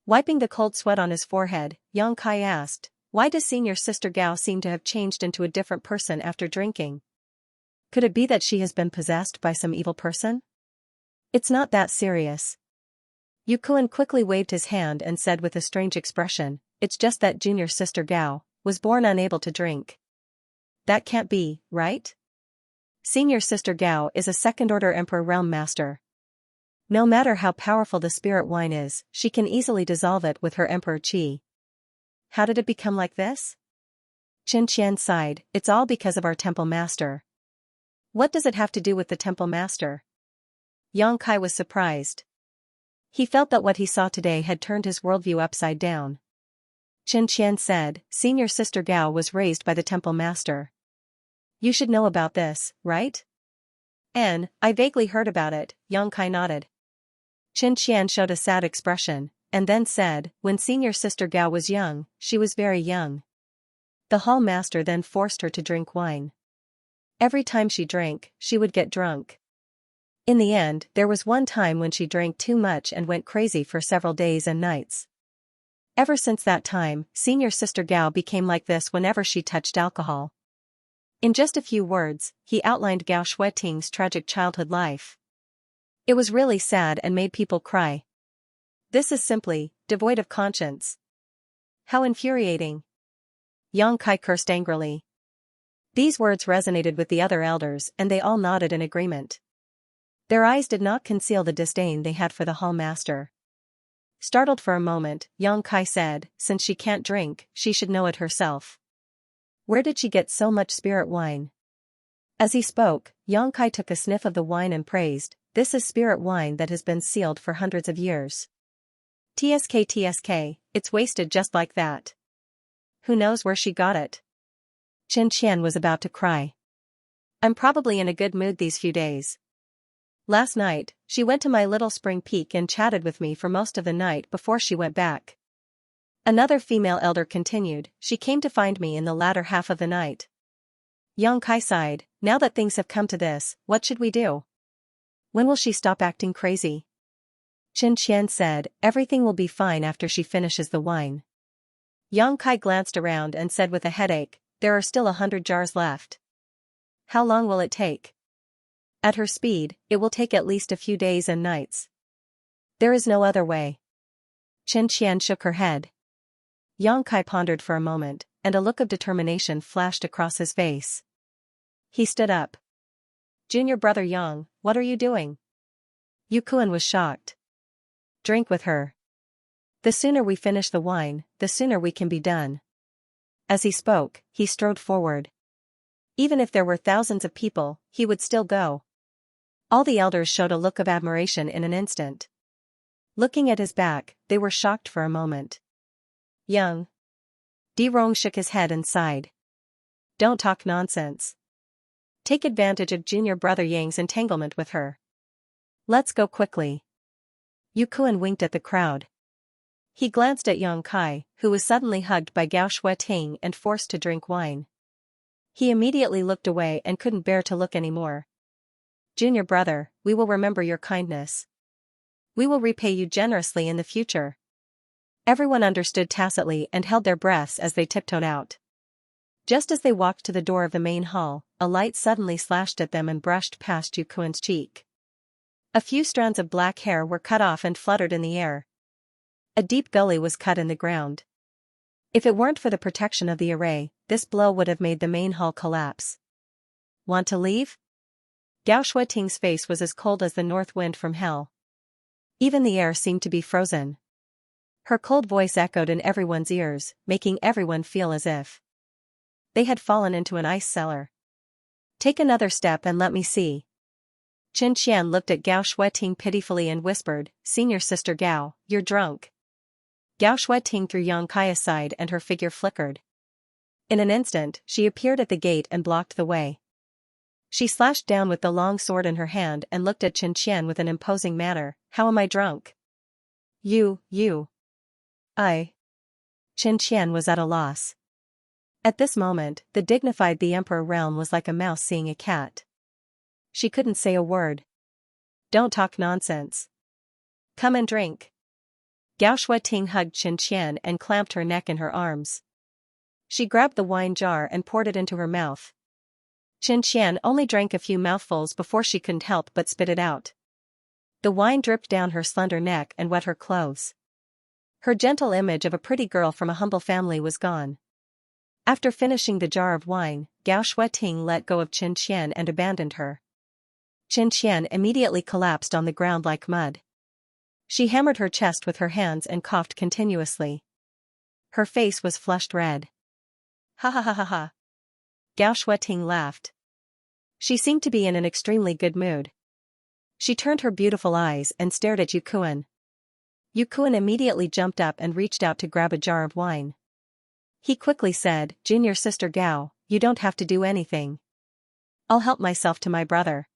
Wiping the cold sweat on his forehead, Yang Kai asked, "Why does senior sister Gao seem to have changed into a different person after drinking? Could it be that she has been possessed by some evil person?" "It's not that serious." Yukuan quickly waved his hand and said with a strange expression, "It's just that junior sister Gao was born unable to drink. That can't be, right? Senior sister Gao is a second-order emperor realm master. No matter how powerful the spirit wine is, she can easily dissolve it with her emperor qi. How did it become like this?" Chen Qian sighed, "It's all because of our temple master." "What does it have to do with the temple master?" Yang Kai was surprised. He felt that what he saw today had turned his worldview upside down. Chen Qian said, "Senior sister Gao was raised by the temple master. You should know about this, right?" I vaguely heard about it," Yang Kai nodded. Chen Qian showed a sad expression, and then said, "When senior sister Gao was young, she was very young. The hall master then forced her to drink wine. Every time she drank, she would get drunk. In the end, there was one time when she drank too much and went crazy for several days and nights. Ever since that time, senior sister Gao became like this whenever she touched alcohol." In just a few words, he outlined Gao Shueting's tragic childhood life. It was really sad and made people cry. This is simply devoid of conscience. How infuriating. Yang Kai cursed angrily. These words resonated with the other elders and they all nodded in agreement. Their eyes did not conceal the disdain they had for the hall master. Startled for a moment, Yang Kai said, since she can't drink, she should know it herself. Where did she get so much spirit wine? As he spoke, Yang Kai took a sniff of the wine and praised, this is spirit wine that has been sealed for hundreds of years. TSK, it's wasted just like that. Who knows where she got it? Xianxia was about to cry. I'm probably in a good mood these few days. Last night, she went to my little spring peak and chatted with me for most of the night before she went back. Another female elder continued, she came to find me in the latter half of the night. Yang Kai sighed, now that things have come to this, what should we do? When will she stop acting crazy? Xianxia said, everything will be fine after she finishes the wine. Yang Kai glanced around and said with a headache, there are still 100 jars left. How long will it take? At her speed, it will take at least a few days and nights. There is no other way. Xianxia shook her head. Yang Kai pondered for a moment, and a look of determination flashed across his face. He stood up. Junior brother Yang, what are you doing? Yukuan was shocked. Drink with her. The sooner we finish the wine, the sooner we can be done. As he spoke, he strode forward. Even if there were thousands of people, he would still go. All the elders showed a look of admiration in an instant. Looking at his back, they were shocked for a moment. Young. Di Rong shook his head and sighed. Don't talk nonsense. Take advantage of junior brother Yang's entanglement with her. Let's go quickly. Yukuan winked at the crowd. He glanced at Yang Kai, who was suddenly hugged by Gao Shueting and forced to drink wine. He immediately looked away and couldn't bear to look anymore. Junior brother, we will remember your kindness. We will repay you generously in the future. Everyone understood tacitly and held their breaths as they tiptoed out. Just as they walked to the door of the main hall, a light suddenly slashed at them and brushed past Yukuan's cheek. A few strands of black hair were cut off and fluttered in the air. A deep gully was cut in the ground. If it weren't for the protection of the array, this blow would have made the main hall collapse. Want to leave? Gao Shueting's face was as cold as the north wind from hell. Even the air seemed to be frozen. Her cold voice echoed in everyone's ears, making everyone feel as if they had fallen into an ice cellar. Take another step and let me see. Xianxia looked at Gao Shueting pitifully and whispered, Senior Sister Gao, you're drunk. Gao Shueting threw Yang Kai aside and her figure flickered. In an instant, she appeared at the gate and blocked the way. She slashed down with the long sword in her hand and looked at Xianxia with an imposing manner, how am I drunk? You. I. Xianxia was at a loss. At this moment, the emperor realm was like a mouse seeing a cat. She couldn't say a word. Don't talk nonsense. Come and drink. Gao Shueting hugged Xianxia and clamped her neck in her arms. She grabbed the wine jar and poured it into her mouth. Xianxia only drank a few mouthfuls before she couldn't help but spit it out. The wine dripped down her slender neck and wet her clothes. Her gentle image of a pretty girl from a humble family was gone. After finishing the jar of wine, Gao Shueting let go of Xianxia and abandoned her. Xianxia immediately collapsed on the ground like mud. She hammered her chest with her hands and coughed continuously. Her face was flushed red. Ha ha ha ha ha. Gao Shueting laughed. She seemed to be in an extremely good mood. She turned her beautiful eyes and stared at Yukuan. Yukuan immediately jumped up and reached out to grab a jar of wine. He quickly said, Junior Sister Gao, you don't have to do anything. I'll help myself to my brother.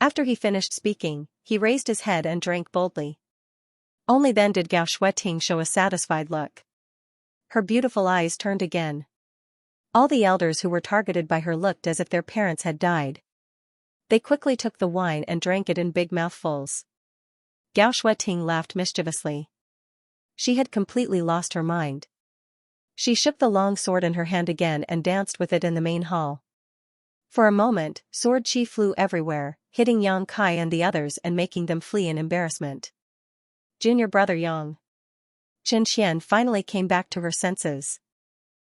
After he finished speaking, he raised his head and drank boldly. Only then did Gao Shueting show a satisfied look. Her beautiful eyes turned again. All the elders who were targeted by her looked as if their parents had died. They quickly took the wine and drank it in big mouthfuls. Gao Shueting laughed mischievously. She had completely lost her mind. She shook the long sword in her hand again and danced with it in the main hall. For a moment, sword chi flew everywhere, hitting Yang Kai and the others and making them flee in embarrassment. Junior brother Yang. Xianxia finally came back to her senses.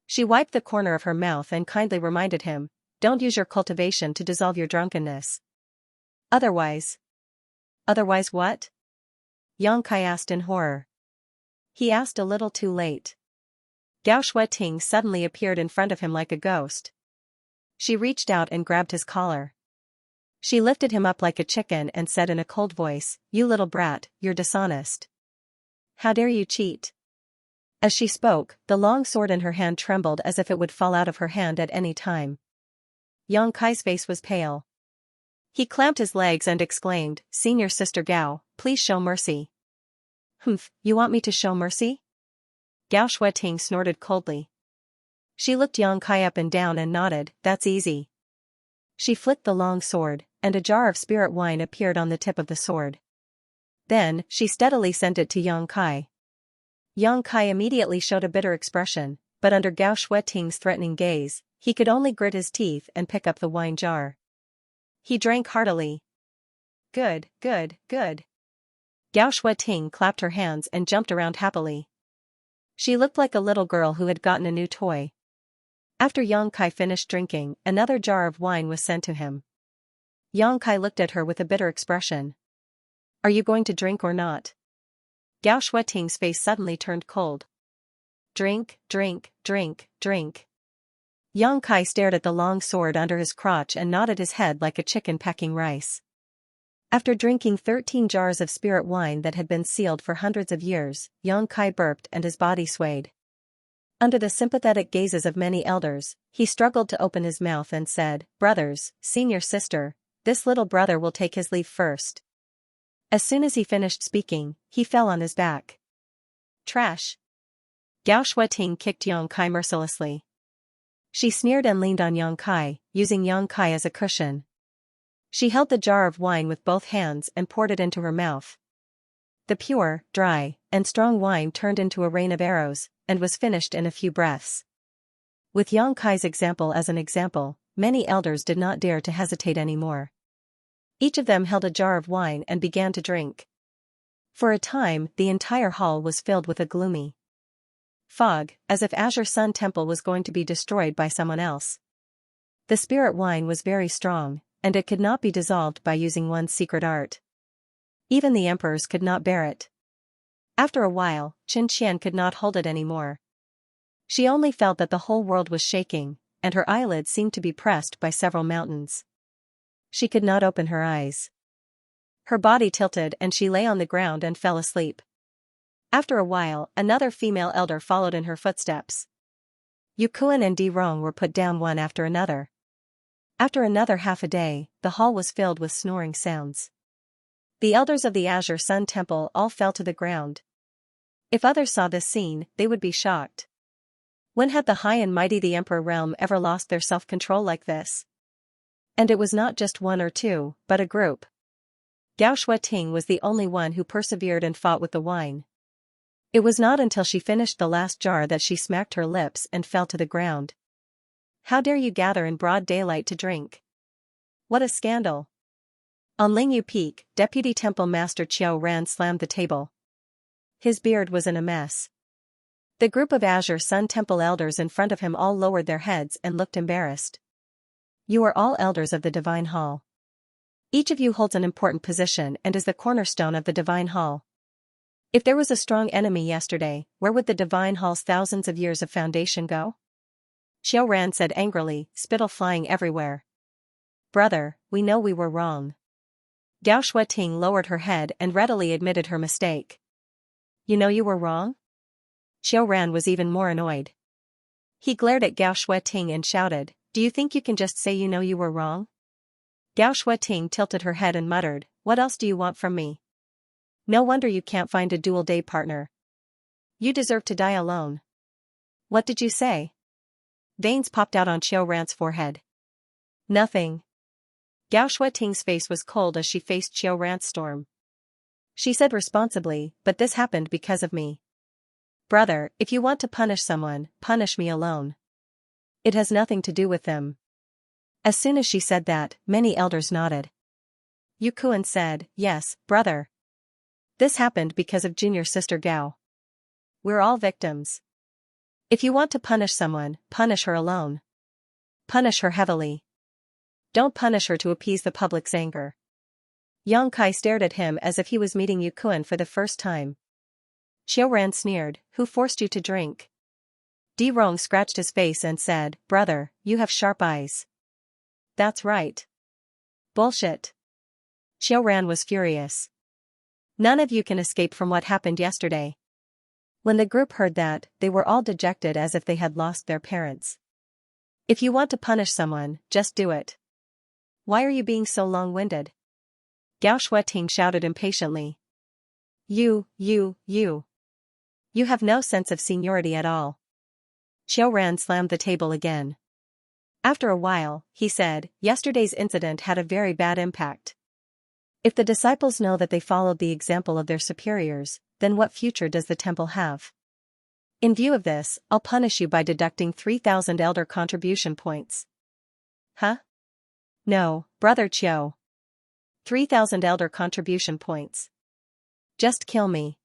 She wiped the corner of her mouth and kindly reminded him, "Don't use your cultivation to dissolve your drunkenness. Otherwise." Otherwise what? Yang Kai asked in horror. He asked a little too late. Gao Shueting suddenly appeared in front of him like a ghost. She reached out and grabbed his collar. She lifted him up like a chicken and said in a cold voice, "You little brat, you're dishonest. How dare you cheat?" As she spoke, the long sword in her hand trembled as if it would fall out of her hand at any time. Yang Kai's face was pale. He clamped his legs and exclaimed, "Senior Sister Gao, please show mercy." "Humph, you want me to show mercy?" Gao Shueting snorted coldly. She looked Yang Kai up and down and nodded, "That's easy." She flicked the long sword, and a jar of spirit wine appeared on the tip of the sword. Then, she steadily sent it to Yang Kai. Yang Kai immediately showed a bitter expression, but under Gao Shueting's threatening gaze, he could only grit his teeth and pick up the wine jar. He drank heartily. Good, good, good. Gao Shueting clapped her hands and jumped around happily. She looked like a little girl who had gotten a new toy. After Yang Kai finished drinking, another jar of wine was sent to him. Yang Kai looked at her with a bitter expression. "Are you going to drink or not?" Gao Shueting's face suddenly turned cold. "Drink, drink, drink, drink." Yang Kai stared at the long sword under his crotch and nodded his head like a chicken pecking rice. After drinking 13 jars of spirit wine that had been sealed for hundreds of years, Yang Kai burped and his body swayed. Under the sympathetic gazes of many elders, he struggled to open his mouth and said, "Brothers, senior sister, this little brother will take his leave first." As soon as he finished speaking, he fell on his back. Trash. Gao Shueting kicked Yang Kai mercilessly. She sneered and leaned on Yang Kai, using Yang Kai as a cushion. She held the jar of wine with both hands and poured it into her mouth. The pure, dry, and strong wine turned into a rain of arrows, and was finished in a few breaths. With Yang Kai's example as an example, many elders did not dare to hesitate anymore. Each of them held a jar of wine and began to drink. For a time, the entire hall was filled with a gloomy fog, as if Azure Sun Temple was going to be destroyed by someone else. The spirit wine was very strong, and it could not be dissolved by using one's secret art. Even the emperors could not bear it. After a while, Xianxia could not hold it anymore. She only felt that the whole world was shaking, and her eyelids seemed to be pressed by several mountains. She could not open her eyes. Her body tilted and she lay on the ground and fell asleep. After a while, another female elder followed in her footsteps. Yu Kuan and Di Rong were put down one after another. After another half a day, the hall was filled with snoring sounds. The elders of the Azure Sun Temple all fell to the ground. If others saw this scene, they would be shocked. When had the high and mighty the Emperor realm ever lost their self-control like this? And it was not just one or two, but a group. Gao Shueting was the only one who persevered and fought with the wine. It was not until she finished the last jar that she smacked her lips and fell to the ground. "How dare you gather in broad daylight to drink? What a scandal!" On Lingyu Peak, Deputy Temple Master Qiao Ran slammed the table. His beard was in a mess. The group of Azure Sun Temple elders in front of him all lowered their heads and looked embarrassed. "You are all elders of the Divine Hall. Each of you holds an important position and is the cornerstone of the Divine Hall. If there was a strong enemy yesterday, where would the Divine Hall's thousands of years of foundation go?" Qiao Ran said angrily, spittle flying everywhere. "Brother, we know we were wrong." Gao Shueting lowered her head and readily admitted her mistake. "You know you were wrong?" Qiao Ran was even more annoyed. He glared at Gao Shueting and shouted, "Do you think you can just say you know you were wrong?" Gao Shueting tilted her head and muttered, "What else do you want from me? No wonder you can't find a dual day partner. You deserve to die alone." "What did you say?" Veins popped out on Qiao Ran's forehead. "Nothing." Gao Shueting's face was cold as she faced Qiao Ran's storm. She said responsibly, "But this happened because of me. Brother, if you want to punish someone, punish me alone. It has nothing to do with them." As soon as she said that, many elders nodded. Yukuan said, yes, brother. This happened because of junior sister Gao. We're all victims. If you want to punish someone, punish her alone. Punish her heavily. Don't punish her to appease the public's anger. Yang Kai stared at him as if he was meeting Yukuan for the first time. Xiao Ran sneered, who forced you to drink? Di Rong scratched his face and said, brother, you have sharp eyes. That's right. Bullshit. Xiao Ran was furious. None of you can escape from what happened yesterday. When the group heard that, they were all dejected as if they had lost their parents. If you want to punish someone, just do it. Why are you being so long-winded? Gao Shueting shouted impatiently. You have no sense of seniority at all. Xiao Ran slammed the table again. After a while, he said, yesterday's incident had a very bad impact. If the disciples know that they followed the example of their superiors, then what future does the temple have? In view of this, I'll punish you by deducting 3,000 elder contribution points. Huh? No, Brother Qiu. 3,000 elder contribution points. Just kill me.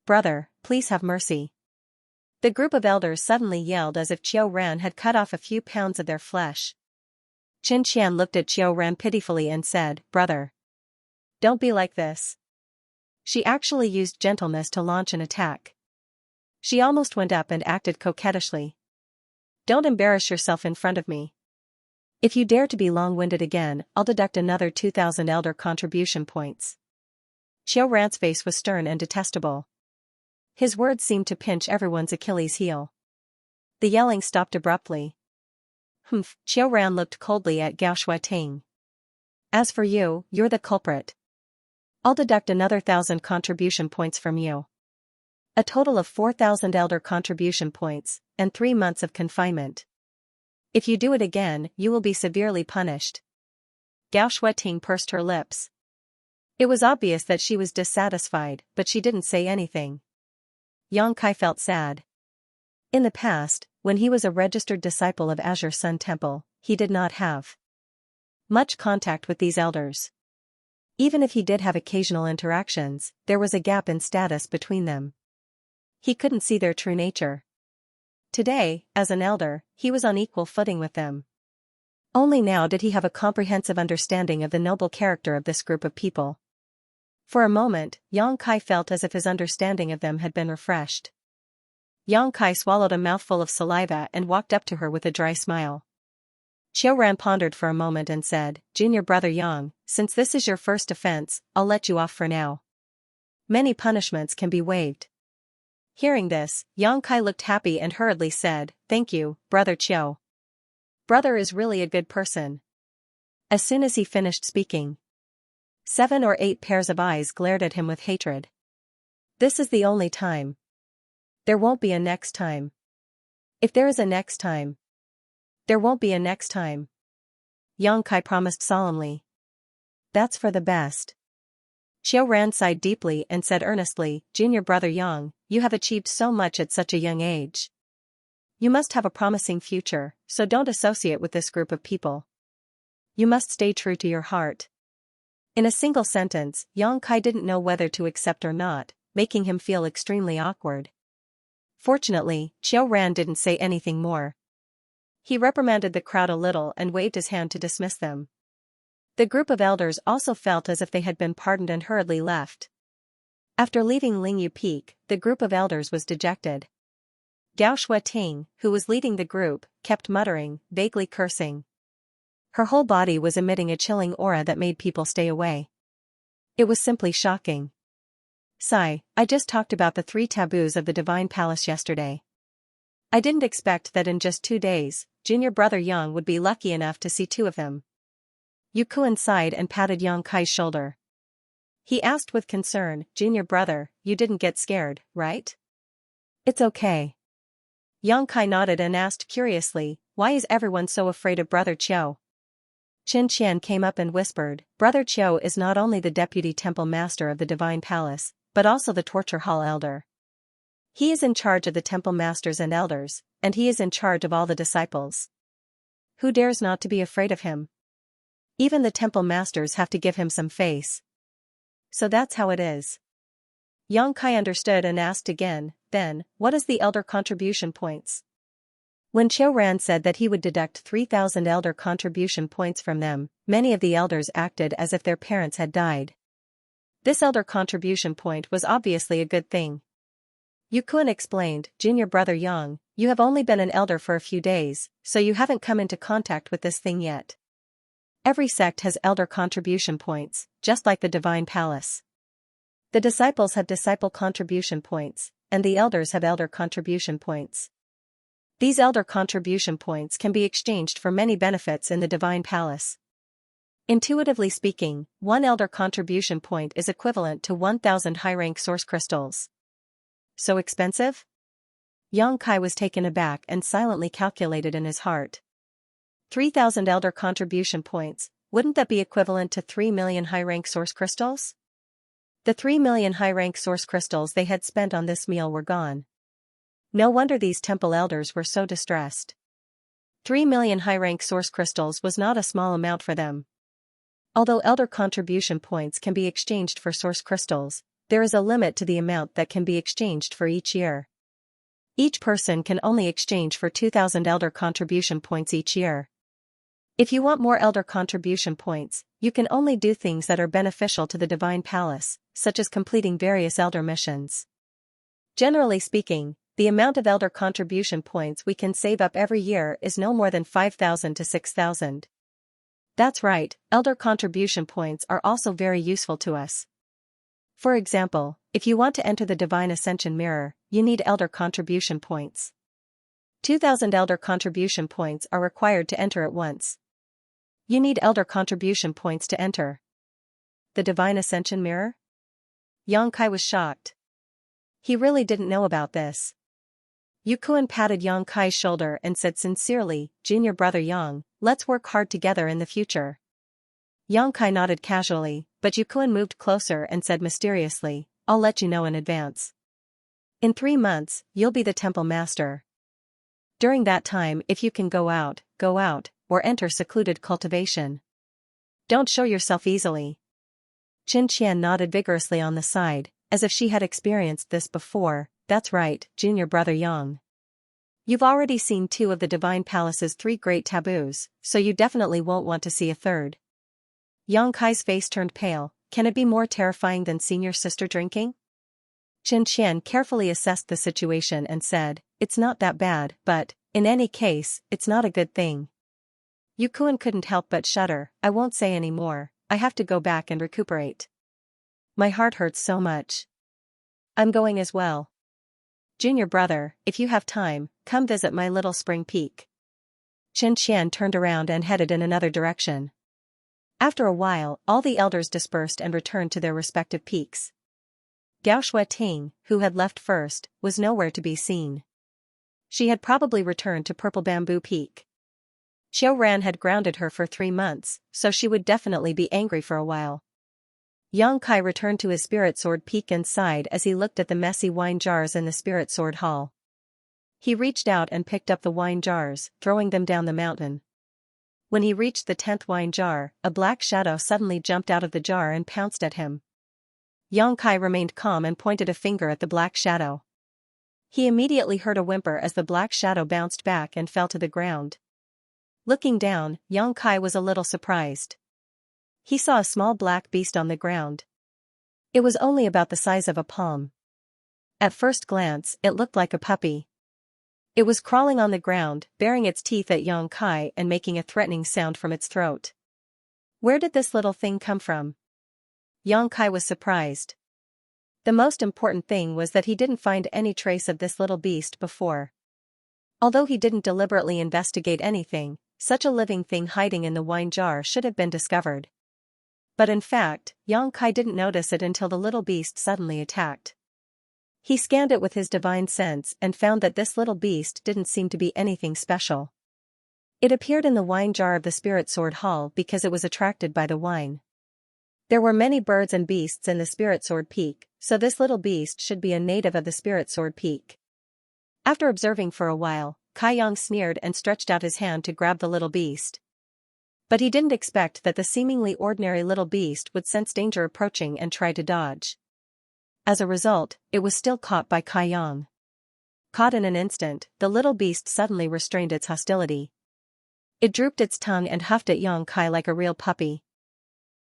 Brother, please have mercy. The group of elders suddenly yelled as if Qiu Ran had cut off a few pounds of their flesh. Qin Qian looked at Qiu Ran pitifully and said, brother. Don't be like this. She actually used gentleness to launch an attack. She almost went up and acted coquettishly. Don't embarrass yourself in front of me. If you dare to be long-winded again, I'll deduct another 2,000 elder contribution points. Xiao Ran's face was stern and detestable. His words seemed to pinch everyone's Achilles heel. The yelling stopped abruptly. Humph, Xiao Ran looked coldly at Gao Shueting. As for you, you're the culprit. I'll deduct another 1,000 contribution points from you. A total of 4,000 elder contribution points, and 3 months of confinement. If you do it again, you will be severely punished. Gao Shueting pursed her lips. It was obvious that she was dissatisfied, but she didn't say anything. Yang Kai felt sad. In the past, when he was a registered disciple of Azure Sun Temple, he did not have much contact with these elders. Even if he did have occasional interactions, there was a gap in status between them. He couldn't see their true nature. Today, as an elder, he was on equal footing with them. Only now did he have a comprehensive understanding of the noble character of this group of people. For a moment, Yang Kai felt as if his understanding of them had been refreshed. Yang Kai swallowed a mouthful of saliva and walked up to her with a dry smile. Xiao Ran pondered for a moment and said, Junior brother Yang, since this is your first offense, I'll let you off for now. Many punishments can be waived. Hearing this, Yang Kai looked happy and hurriedly said, Thank you, Brother Qiu. Brother is really a good person. As soon as he finished speaking, 7 or 8 pairs of eyes glared at him with hatred. This is the only time. There won't be a next time. If there is a next time, there won't be a next time. Yang Kai promised solemnly. That's for the best. Xiao Ran sighed deeply and said earnestly, Junior brother Yang, you have achieved so much at such a young age. You must have a promising future, so don't associate with this group of people. You must stay true to your heart. In a single sentence, Yang Kai didn't know whether to accept or not, making him feel extremely awkward. Fortunately, Xiao Ran didn't say anything more. He reprimanded the crowd a little and waved his hand to dismiss them. The group of elders also felt as if they had been pardoned and hurriedly left. After leaving Lingyu Peak, the group of elders was dejected. Gao Shueting, who was leading the group, kept muttering, vaguely cursing. Her whole body was emitting a chilling aura that made people stay away. It was simply shocking. Sigh, I just talked about the 3 taboos of the Divine Palace yesterday. I didn't expect that in just 2 days, Junior brother Yang would be lucky enough to see 2 of them. Yukuan sighed and patted Yang Kai's shoulder. He asked with concern, Junior brother, you didn't get scared, right? It's okay. Yang Kai nodded and asked curiously, why is everyone so afraid of Brother Qiu? Qin Qian came up and whispered, Brother Qiu is not only the deputy temple master of the Divine Palace, but also the torture hall elder. He is in charge of the temple masters and elders, and he is in charge of all the disciples. Who dares not to be afraid of him? Even the temple masters have to give him some face. So that's how it is. Xianxia understood and asked again, then, what is the elder contribution points? When Qiuran said that he would deduct 3,000 elder contribution points from them, many of the elders acted as if their parents had died. This elder contribution point was obviously a good thing. Yukuan explained, junior brother Yang, you have only been an elder for a few days, so you haven't come into contact with this thing yet. Every sect has elder contribution points, just like the Divine Palace. The disciples have disciple contribution points, and the elders have elder contribution points. These elder contribution points can be exchanged for many benefits in the Divine Palace. Intuitively speaking, one elder contribution point is equivalent to 1,000 high-rank source crystals. So expensive? Xianxia was taken aback and silently calculated in his heart. 3,000 elder contribution points, wouldn't that be equivalent to 3 million high-rank source crystals? The 3 million high-rank source crystals they had spent on this meal were gone. No wonder these temple elders were so distressed. 3 million high-rank source crystals was not a small amount for them. Although elder contribution points can be exchanged for source crystals, there is a limit to the amount that can be exchanged for each year. Each person can only exchange for 2,000 elder contribution points each year. If you want more elder contribution points, you can only do things that are beneficial to the Divine Palace, such as completing various elder missions. Generally speaking, the amount of elder contribution points we can save up every year is no more than 5,000 to 6,000. That's right, elder contribution points are also very useful to us. For example, if you want to enter the Divine Ascension Mirror, you need elder contribution points. 2,000 elder contribution points are required to enter at once. You need elder contribution points to enter the Divine Ascension Mirror? Xianxia was shocked. He really didn't know about this. Yukuan patted Xianxia's shoulder and said sincerely, junior brother Yang, let's work hard together in the future. Xianxia nodded casually, but Yukuan moved closer and said mysteriously, I'll let you know in advance. In 3 months, you'll be the temple master. During that time, if you can go out, or enter secluded cultivation. Don't show yourself easily. Xianxia nodded vigorously on the side, as if she had experienced this before. That's right, junior brother Yang. You've already seen 2 of the Divine Palace's 3 great taboos, so you definitely won't want to see a third. Xianxia's face turned pale. Can it be more terrifying than seeing your sister drinking? Xianxia carefully assessed the situation and said, it's not that bad, but, in any case, it's not a good thing. Yukuan couldn't help but shudder. I won't say any more, I have to go back and recuperate. My heart hurts so much. I'm going as well. Junior brother, if you have time, come visit my little spring peak. Xianxia turned around and headed in another direction. After a while, all the elders dispersed and returned to their respective peaks. Gao Shueting, who had left first, was nowhere to be seen. She had probably returned to Purple Bamboo Peak. Qiuran had grounded her for 3 months, so she would definitely be angry for a while. Xianxia returned to his spirit sword peak and sighed as he looked at the messy wine jars in the spirit sword hall. He reached out and picked up the wine jars, throwing them down the mountain. When he reached the 10th wine jar, a black shadow suddenly jumped out of the jar and pounced at him. Xianxia remained calm and pointed a finger at the black shadow. He immediately heard a whimper as the black shadow bounced back and fell to the ground. Looking down, Xianxia was a little surprised. He saw a small black beast on the ground. It was only about the size of a palm. At first glance, it looked like a puppy. It was crawling on the ground, baring its teeth at Xianxia and making a threatening sound from its throat. Where did this little thing come from? Xianxia was surprised. The most important thing was that he didn't find any trace of this little beast before. Although he didn't deliberately investigate anything, such a living thing hiding in the wine jar should have been discovered. But in fact, Xianxia didn't notice it until the little beast suddenly attacked. He scanned it with his divine sense and found that this little beast didn't seem to be anything special. It appeared in the wine jar of the Spirit Sword Hall because it was attracted by the wine. There were many birds and beasts in the Spirit Sword Peak, so this little beast should be a native of the Spirit Sword Peak. After observing for a while, Kai Yang sneered and stretched out his hand to grab the little beast. But he didn't expect that the seemingly ordinary little beast would sense danger approaching and try to dodge. As a result, it was still caught by Kai Yang. Caught in an instant, the little beast suddenly restrained its hostility. It drooped its tongue and huffed at Yang Kai like a real puppy.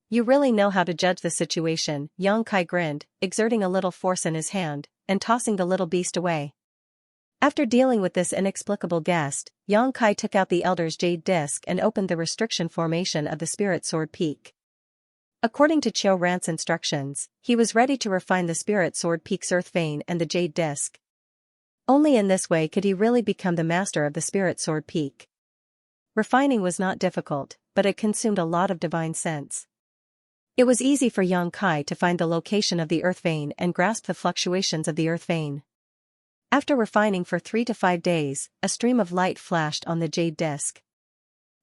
You really know how to judge the situation, Yang Kai grinned, exerting a little force in his hand, and tossing the little beast away. After dealing with this inexplicable guest, Yang Kai took out the Elder's jade disc and opened the restriction formation of the Spirit Sword Peak. According to Qiu Ran's instructions, he was ready to refine the Spirit Sword Peak's earth vein and the jade disc. Only in this way could he really become the master of the Spirit Sword Peak. Refining was not difficult, but it consumed a lot of divine sense. It was easy for Yang Kai to find the location of the earth vein and grasp the fluctuations of the earth vein. After refining for 3 to 5 days, a stream of light flashed on the jade disc.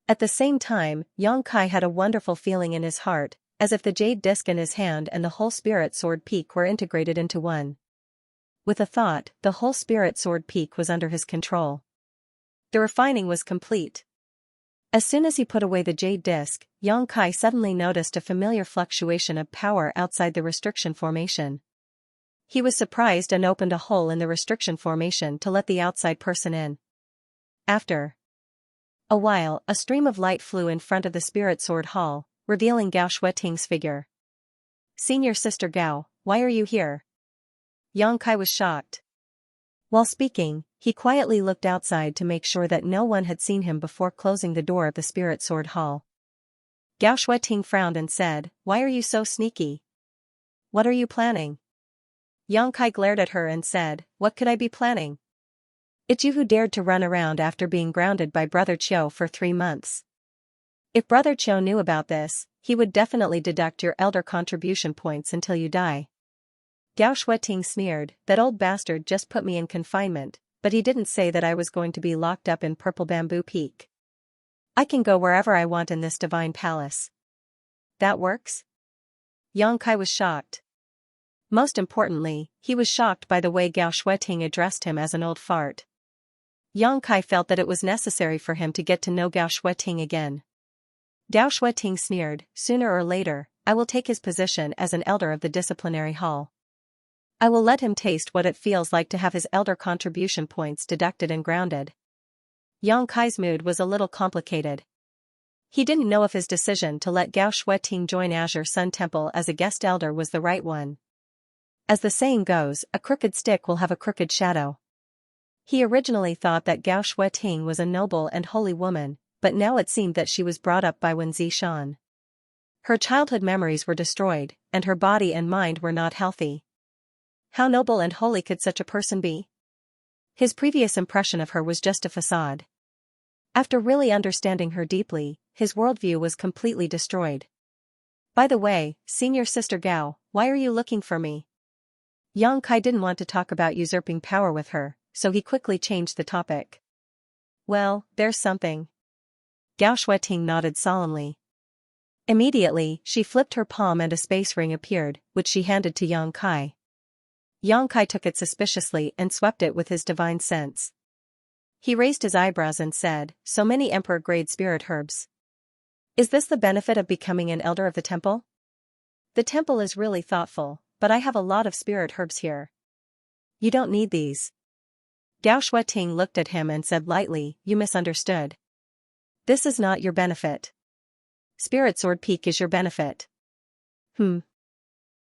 At the same time, Yang Kai had a wonderful feeling in his heart, as if the jade disc in his hand and the whole Spirit Sword Peak were integrated into one. With a thought, the whole Spirit Sword Peak was under his control. The refining was complete. As soon as he put away the jade disc, Yang Kai suddenly noticed a familiar fluctuation of power outside the restriction formation. He was surprised and opened a hole in the restriction formation to let the outside person in. After a while, a stream of light flew in front of the Spirit Sword Hall, revealing Gao Shuiting's figure. "Senior Sister Gao, why are you here?" Yang Kai was shocked. While speaking, he quietly looked outside to make sure that no one had seen him before closing the door of the Spirit Sword Hall. Gao Shuiting frowned and said, "Why are you so sneaky? What are you planning?" Yang Kai glared at her and said, "What could I be planning? It's you who dared to run around after being grounded by Brother Qiu for 3 months. If Brother Qiu knew about this, he would definitely deduct your elder contribution points until you die." Gao Shuiting sneered, "That old bastard just put me in confinement, but he didn't say that I was going to be locked up in Purple Bamboo Peak. I can go wherever I want in this divine palace. That works?" Yang Kai was shocked. Most importantly, he was shocked by the way Gao Shuiting addressed him as an old fart. Yang Kai felt that it was necessary for him to get to know Gao Shuiting again. Gao Shuiting sneered, "Sooner or later, I will take his position as an elder of the disciplinary hall. I will let him taste what it feels like to have his elder contribution points deducted and grounded." Yang Kai's mood was a little complicated. He didn't know if his decision to let Gao Shuiting join Azure Sun Temple as a guest elder was the right one. As the saying goes, a crooked stick will have a crooked shadow. He originally thought that Gao Shuiting was a noble and holy woman, but now it seemed that she was brought up by Wen Zishan. Her childhood memories were destroyed, and her body and mind were not healthy. How noble and holy could such a person be? His previous impression of her was just a facade. After really understanding her deeply, his worldview was completely destroyed. "By the way, Senior Sister Gao, why are you looking for me?" Yang Kai didn't want to talk about usurping power with her, so he quickly changed the topic. "Well, there's something." Gao Shuiting nodded solemnly. Immediately, she flipped her palm and a space ring appeared, which she handed to Yang Kai. Yang Kai took it suspiciously and swept it with his divine sense. He raised his eyebrows and said, "So many emperor-grade spirit herbs. Is this the benefit of becoming an elder of the temple? The temple is really thoughtful, but I have a lot of spirit herbs here. You don't need these." Gao Shuiting looked at him and said lightly, "You misunderstood. This is not your benefit. Spirit Sword Peak is your benefit."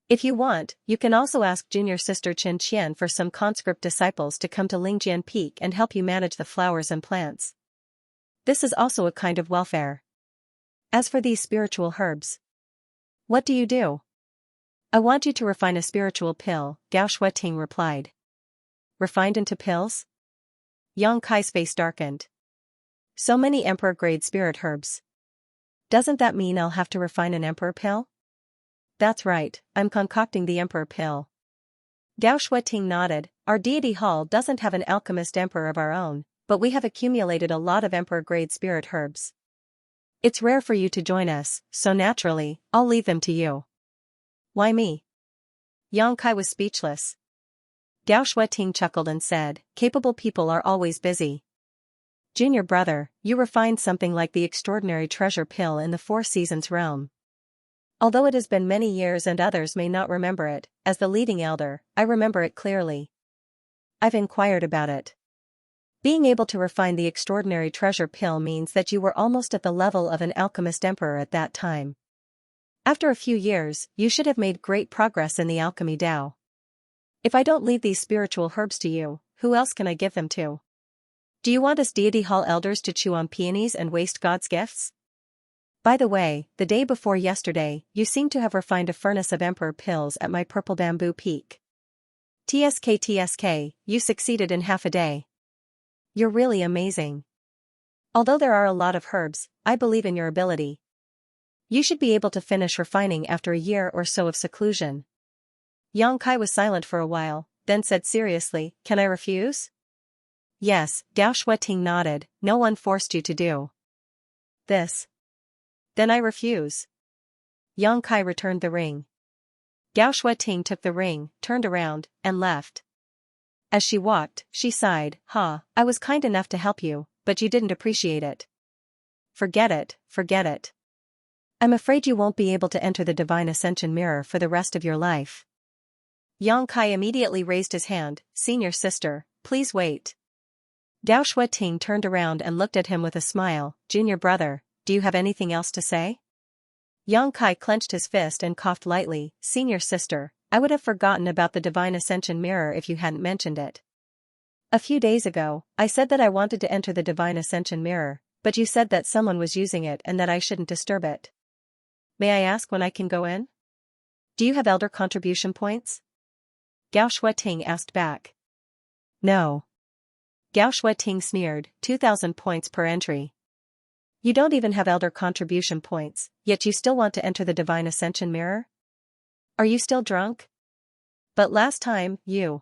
If you want, you can also ask Junior Sister Xianxia for some conscript disciples to come to Lingjian Peak and help you manage the flowers and plants. This is also a kind of welfare. As for these spiritual herbs, what do you do?" "I want you to refine a spiritual pill," Gao Shuiting replied. "Refined into pills?" Yang Kai's face darkened. "So many emperor-grade spirit herbs. Doesn't that mean I'll have to refine an emperor pill?" "That's right, I'm concocting the emperor pill." Gao Shuiting nodded. "Our deity hall doesn't have an alchemist emperor of our own, but we have accumulated a lot of emperor-grade spirit herbs. It's rare for you to join us, so naturally, I'll leave them to you." "Why me?" Yang Kai was speechless. Gao Shuiting chuckled and said, "Capable people are always busy. Junior brother, you refined something like the extraordinary treasure pill in the Four Seasons realm. Although it has been many years and others may not remember it, as the leading elder, I remember it clearly. I've inquired about it. Being able to refine the extraordinary treasure pill means that you were almost at the level of an alchemist emperor at that time. After a few years, you should have made great progress in the alchemy Tao. If I don't leave these spiritual herbs to you, who else can I give them to? Do you want us deity hall elders to chew on peonies and waste God's gifts? By the way, the day before yesterday, you seem to have refined a furnace of emperor pills at my purple bamboo peak. TSK, you succeeded in half a day. You're really amazing. Although there are a lot of herbs, I believe in your ability. You should be able to finish refining after a year or so of seclusion. Xianxia was silent for a while, then said seriously, can I refuse? Yes, Gao Shueting nodded, no one forced you to do this. Then I refuse. Xianxia returned the ring. Gao Shueting took the ring, turned around, and left. As she walked, she sighed, I was kind enough to help you, but you didn't appreciate it. Forget it. I'm afraid you won't be able to enter the Divine Ascension mirror for the rest of your life. Xianxia immediately raised his hand, Senior sister, please wait. Gao Shueting turned around and looked at him with a smile, Junior brother, do you have anything else to say? Xianxia clenched his fist and coughed lightly, Senior sister, I would have forgotten about the Divine Ascension mirror if you hadn't mentioned it. A few days ago, I said that I wanted to enter the Divine Ascension mirror, but you said that someone was using it and that I shouldn't disturb it. May I ask when I can go in? Do you have elder contribution points? Gao Shueting asked back. No. Gao Shueting sneered, 2,000 points per entry. You don't even have elder contribution points, yet you still want to enter the Divine Ascension mirror? Are you still drunk? But last time, you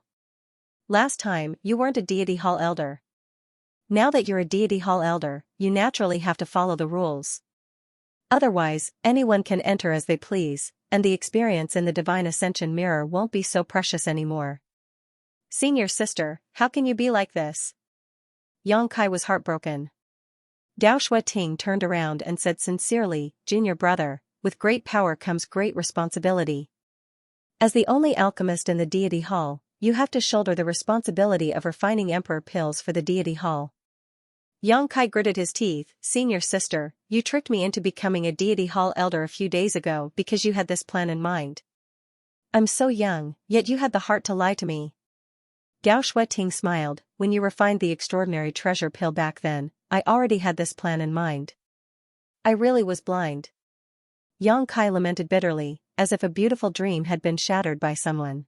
weren't a deity hall elder. Now that you're a deity hall elder, you naturally have to follow the rules. Otherwise, anyone can enter as they please, and the experience in the Divine Ascension mirror won't be so precious anymore. Senior sister, how can you be like this? Xianxia was heartbroken. Gao Shueting turned around and said sincerely, Junior brother, with great power comes great responsibility. As the only alchemist in the deity hall, you have to shoulder the responsibility of refining emperor pills for the deity hall. Xianxia gritted his teeth, Senior sister, you tricked me into becoming a deity hall elder a few days ago because you had this plan in mind. I'm so young, yet you had the heart to lie to me. Gao Shueting smiled, when you refined the extraordinary treasure pill back then, I already had this plan in mind. I really was blind. Xianxia lamented bitterly, as if a beautiful dream had been shattered by someone.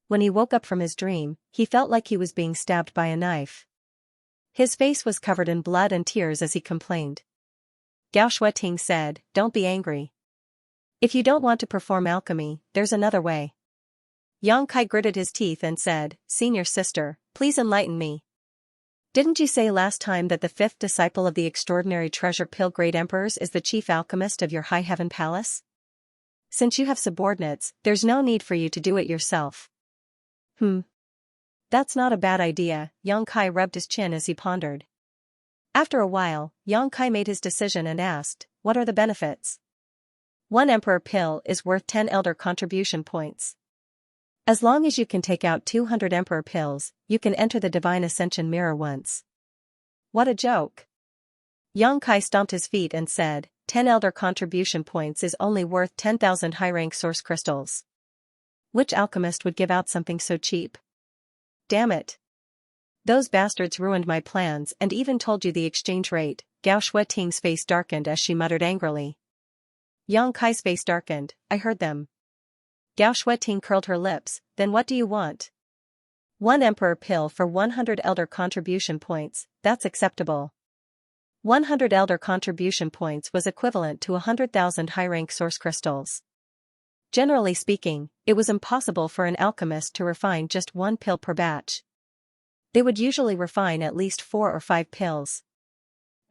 When he woke up from his dream, he felt like he was being stabbed by a knife. His face was covered in blood and tears as he complained. Gao Shueting said, don't be angry. If you don't want to perform alchemy, there's another way. Xianxia gritted his teeth and said, Senior sister, please enlighten me. Didn't you say last time that the fifth disciple of the extraordinary treasure pill great emperors is the chief alchemist of your high heaven palace? Since you have subordinates, there's no need for you to do it yourself. That's not a bad idea, Xianxia rubbed his chin as he pondered. After a while, Xianxia made his decision and asked, what are the benefits? 1 emperor pill is worth 10 elder contribution points. As long as you can take out 200 emperor pills, you can enter the Divine Ascension mirror once. What a joke. Xianxia stomped his feet and said, 10 elder contribution points is only worth 10,000 high-rank source crystals. Which alchemist would give out something so cheap? Damn it. Those bastards ruined my plans and even told you the exchange rate. Gao Shueting's face darkened as she muttered angrily. Xianxia's face darkened, I heard them. Gao Shueting curled her lips, then what do you want? 1 emperor pill for 100 elder contribution points, that's acceptable. 100 elder contribution points was equivalent to 100,000 high-rank source crystals. Generally speaking, it was impossible for an alchemist to refine just 1 pill per batch. They would usually refine at least 4 or 5 pills.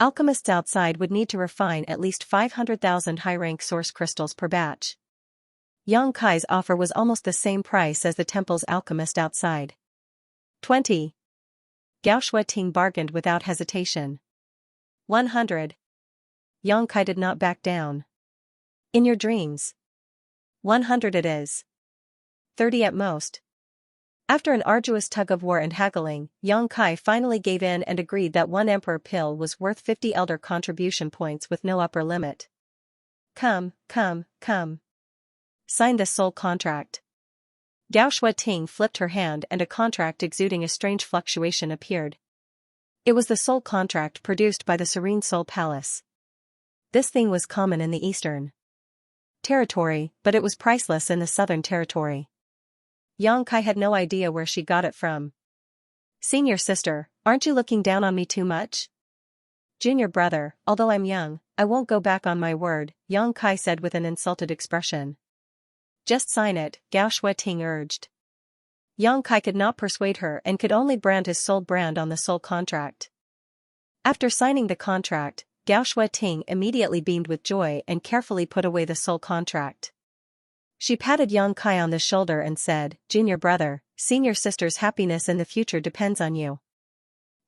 Alchemists outside would need to refine at least 500,000 high-rank source crystals per batch. Xianxia's offer was almost the same price as the temple's alchemist outside. 20. Gao Shuating bargained without hesitation. 100. Yang Kai did not back down. In your dreams. 100 it is. 30 at most. After an arduous tug-of-war and haggling, Yang Kai finally gave in and agreed that one emperor pill was worth 50 elder contribution points with no upper limit. Come. Sign this soul contract. Gao Shuating flipped her hand and a contract exuding a strange fluctuation appeared. It was the soul contract produced by the Serene Soul Palace. This thing was common in the Eastern Territory, but it was priceless in the Southern Territory. Yang Kai had no idea where she got it from. Senior sister, aren't you looking down on me too much? Junior brother, although I'm young, I won't go back on my word, Yang Kai said with an insulted expression. Just sign it, Gao Shuating urged. Yang Kai could not persuade her and could only brand his soul brand on the soul contract. After signing the contract, Gao Shuating immediately beamed with joy and carefully put away the soul contract. She patted Yang Kai on the shoulder and said, Junior brother, senior sister's happiness in the future depends on you.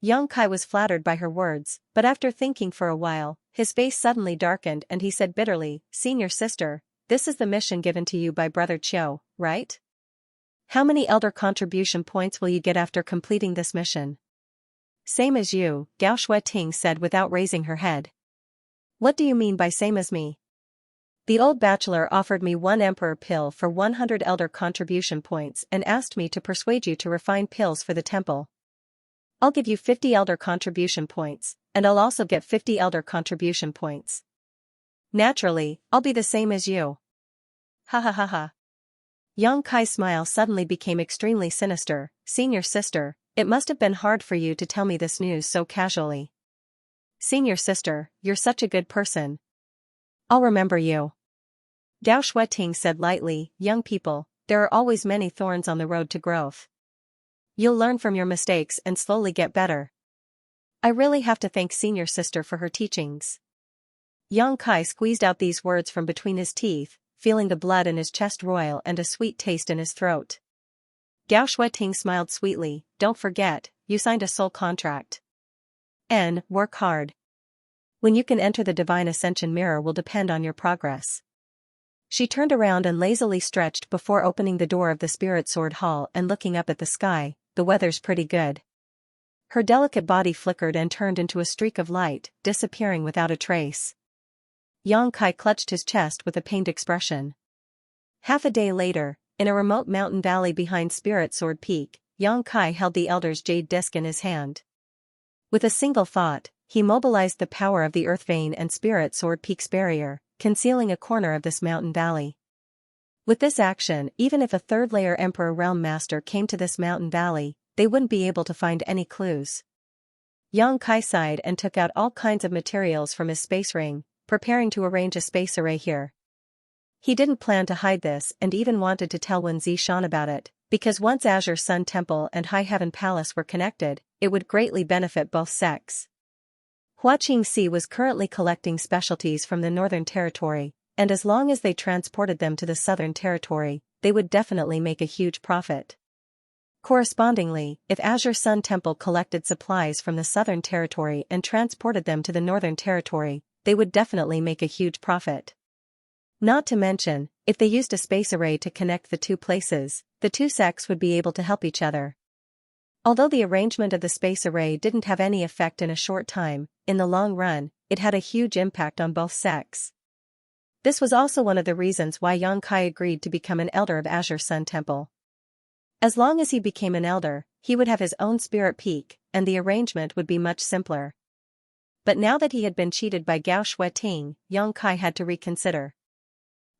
Yang Kai was flattered by her words, but after thinking for a while, his face suddenly darkened and he said bitterly, Senior sister, this is the mission given to you by Brother Chiu, right? How many elder contribution points will you get after completing this mission? Same as you, Gao Shuating said without raising her head. What do you mean by same as me? The old bachelor offered me one emperor pill for 100 elder contribution points and asked me to persuade you to refine pills for the temple. I'll give you 50 elder contribution points, and I'll also get 50 elder contribution points. Naturally, I'll be the same as you. Ha ha ha ha. Yang Kai's smile suddenly became extremely sinister. Senior sister, it must have been hard for you to tell me this news so casually. Senior sister, you're such a good person. I'll remember you. Gao Shuating said lightly, young people, there are always many thorns on the road to growth. You'll learn from your mistakes and slowly get better. I really have to thank senior sister for her teachings. Yang Kai squeezed out these words from between his teeth, feeling the blood in his chest roil and a sweet taste in his throat. Gao Shuating smiled sweetly, don't forget, you signed a soul contract. Work hard. When you can enter the Divine Ascension mirror will depend on your progress. She turned around and lazily stretched before opening the door of the Spirit Sword Hall and looking up at the sky. The weather's pretty good. Her delicate body flickered and turned into a streak of light, disappearing without a trace. Yang Kai clutched his chest with a pained expression. Half a day later, in a remote mountain valley behind Spirit Sword Peak, Yang Kai held the Elder's jade disc in his hand. With a single thought, he mobilized the power of the Earth Vein and Spirit Sword Peak's barrier, concealing a corner of this mountain valley. With this action, even if a third-layer Emperor Realm Master came to this mountain valley, they wouldn't be able to find any clues. Yang Kai sighed and took out all kinds of materials from his space ring, preparing to arrange a space array here. He didn't plan to hide this and even wanted to tell Wen Zishan about it, because once Azure Sun Temple and High Heaven Palace were connected, it would greatly benefit both sects. Hua Qingxi was currently collecting specialties from the Northern Territory, and as long as they transported them to the Southern Territory, they would definitely make a huge profit. Correspondingly, if Azure Sun Temple collected supplies from the Southern Territory and transported them to the Northern Territory, they would definitely make a huge profit. Not to mention, if they used a space array to connect the two places, the two sects would be able to help each other. Although the arrangement of the space array didn't have any effect in a short time, in the long run, it had a huge impact on both sects. This was also one of the reasons why Yang Kai agreed to become an elder of Azure Sun Temple. As long as he became an elder, he would have his own spirit peak, and the arrangement would be much simpler. But now that he had been cheated by Gao Shuating, Yang Kai had to reconsider.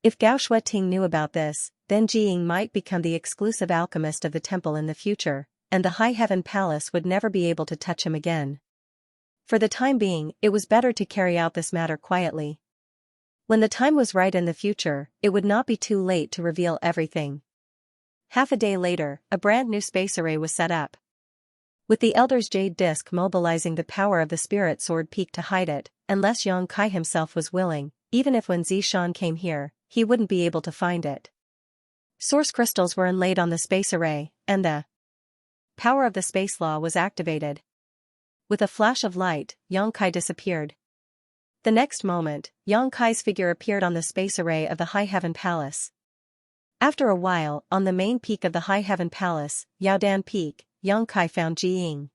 If Gao Shuating knew about this, then Jiying might become the exclusive alchemist of the temple in the future, and the High Heaven Palace would never be able to touch him again. For the time being, it was better to carry out this matter quietly. When the time was right in the future, it would not be too late to reveal everything. Half a day later, a brand new space array was set up. With the Elder's Jade Disc mobilizing the power of the Spirit Sword Peak to hide it, unless Yang Kai himself was willing, even if Wen Zishan came here, he wouldn't be able to find it. Source crystals were inlaid on the space array, and the power of the space law was activated. With a flash of light, Xianxia disappeared. The next moment, Xianxia's figure appeared on the space array of the High Heaven Palace. After a while, on the main peak of the High Heaven Palace, Yaodan Peak, Xianxia found Jiying.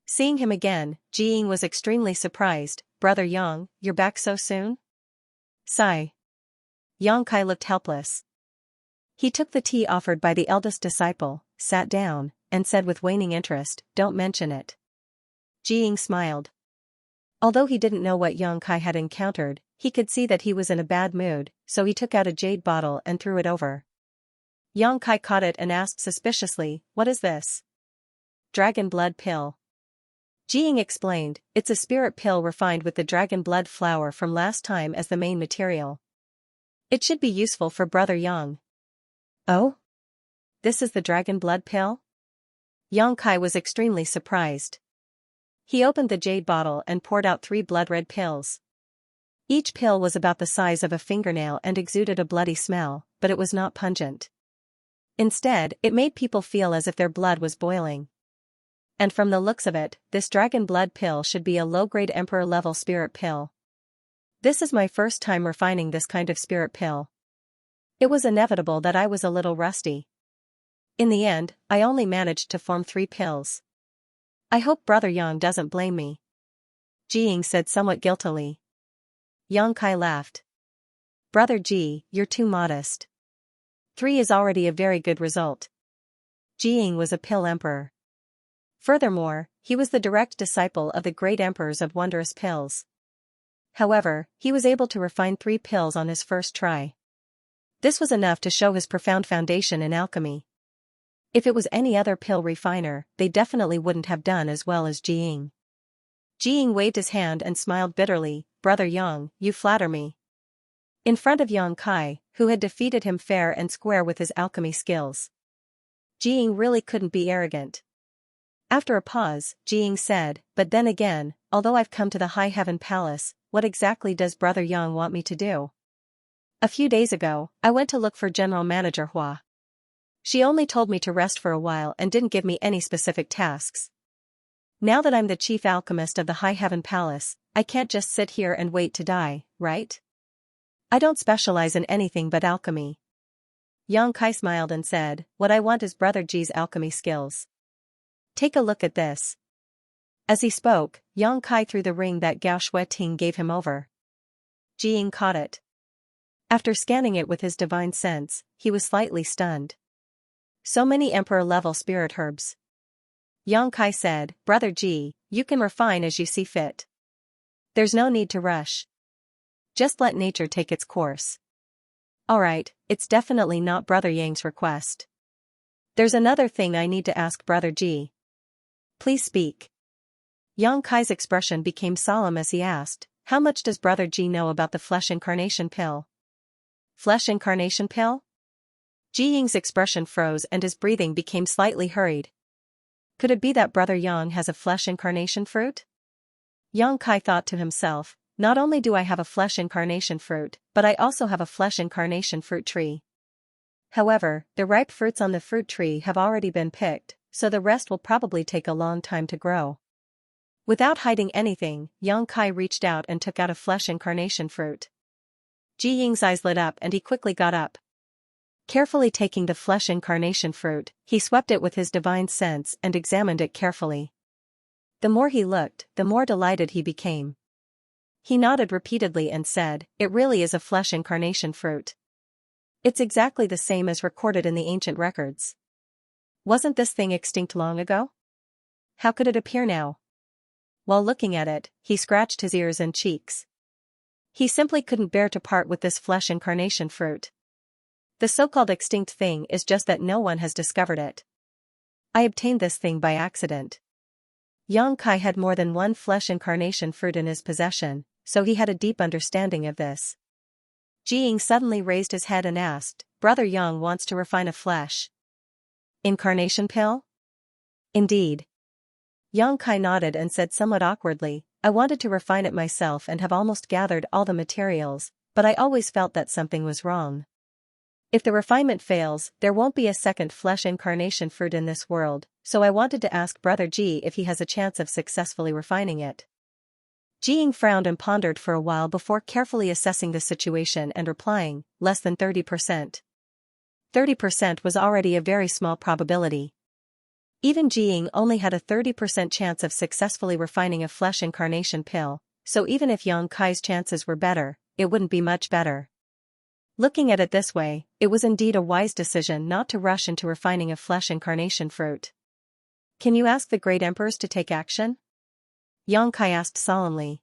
Seeing him again, Jiying was extremely surprised. "Brother Yang, you're back so soon?" Sigh. Xianxia looked helpless. He took the tea offered by the eldest disciple, sat down, and said with waning interest, "Don't mention it." Jiying smiled. Although he didn't know what Xianxia had encountered, he could see that he was in a bad mood, so he took out a jade bottle and threw it over. Xianxia caught it and asked suspiciously, "What is this?" "Dragon blood pill." Jiying explained, "It's a spirit pill refined with the dragon blood flower from last time as the main material. It should be useful for Brother Yang." "Oh? This is the dragon blood pill?" Xianxia was extremely surprised. He opened the jade bottle and poured out 3 blood-red pills. Each pill was about the size of a fingernail and exuded a bloody smell, but it was not pungent. Instead, it made people feel as if their blood was boiling. And from the looks of it, this dragon blood pill should be a low-grade emperor-level spirit pill. This is my first time refining this kind of spirit pill. It was inevitable that I was a little rusty. In the end, I only managed to form 3 pills. I hope Brother Yang doesn't blame me," Jiying said somewhat guiltily. Xianxia laughed. "Brother Ji, you're too modest. 3 is already a very good result." Jiying was a pill emperor. Furthermore, he was the direct disciple of the great emperors of wondrous pills. However, he was able to refine 3 pills on his first try. This was enough to show his profound foundation in alchemy. If it was any other pill refiner, they definitely wouldn't have done as well as Jiying. Jiying waved his hand and smiled bitterly, "Brother Yang, you flatter me." In front of Xianxia, who had defeated him fair and square with his alchemy skills. Jiying really couldn't be arrogant. After a pause, Jiying said, "But then again, although I've come to the High Heaven Palace, what exactly does Brother Yang want me to do? A few days ago, I went to look for General Manager Hua. She only told me to rest for a while and didn't give me any specific tasks. Now that I'm the chief alchemist of the High Heaven Palace, I can't just sit here and wait to die, right? I don't specialize in anything but alchemy." Xianxia smiled and said, "What I want is Brother Ji's alchemy skills. Take a look at this." As he spoke, Xianxia threw the ring that Gao Shueting gave him over. Jiying caught it. After scanning it with his divine sense, he was slightly stunned. So many emperor-level spirit herbs. Xianxia said, "Brother Ji, you can refine as you see fit. There's no need to rush. Just let nature take its course." "Alright, it's definitely not Brother Yang's request. There's another thing I need to ask Brother Ji." "Please speak." Xianxia's expression became solemn as he asked, "How much does Brother Ji know about the flesh incarnation pill?" "Flesh incarnation pill?" Jiying's expression froze and his breathing became slightly hurried. Could it be that Brother Yang has a flesh incarnation fruit? Xianxia thought to himself, "Not only do I have a flesh incarnation fruit, but I also have a flesh incarnation fruit tree. However, the ripe fruits on the fruit tree have already been picked, so the rest will probably take a long time to grow." Without hiding anything, Xianxia reached out and took out a flesh incarnation fruit. Jiying's eyes lit up and he quickly got up. Carefully taking the flesh incarnation fruit, he swept it with his divine sense and examined it carefully. The more he looked, the more delighted he became. He nodded repeatedly and said, "It really is a flesh incarnation fruit. It's exactly the same as recorded in the ancient records. Wasn't this thing extinct long ago? How could it appear now?" While looking at it, he scratched his ears and cheeks. He simply couldn't bear to part with this flesh incarnation fruit. The so-called extinct thing is just that no one has discovered it. I obtained this thing by accident. Xianxia had more than one flesh incarnation fruit in his possession, so he had a deep understanding of this. Jiying suddenly raised his head and asked, "Brother Yang wants to refine a flesh incarnation pill?" "Indeed." Xianxia nodded and said somewhat awkwardly, "I wanted to refine it myself and have almost gathered all the materials, but I always felt that something was wrong. If the refinement fails, there won't be a second flesh incarnation fruit in this world, so I wanted to ask Brother Ji if he has a chance of successfully refining it. Jiying frowned and pondered for a while before carefully assessing the situation and replying, less than 30%. 30% was already a very small probability. Even Jiying only had a 30% chance of successfully refining a flesh incarnation pill, so even if Yang Kai's chances were better, it wouldn't be much better. Looking at it this way, it was indeed a wise decision not to rush into refining a flesh incarnation fruit. Can you ask the great emperors to take action? Yang Kai asked solemnly.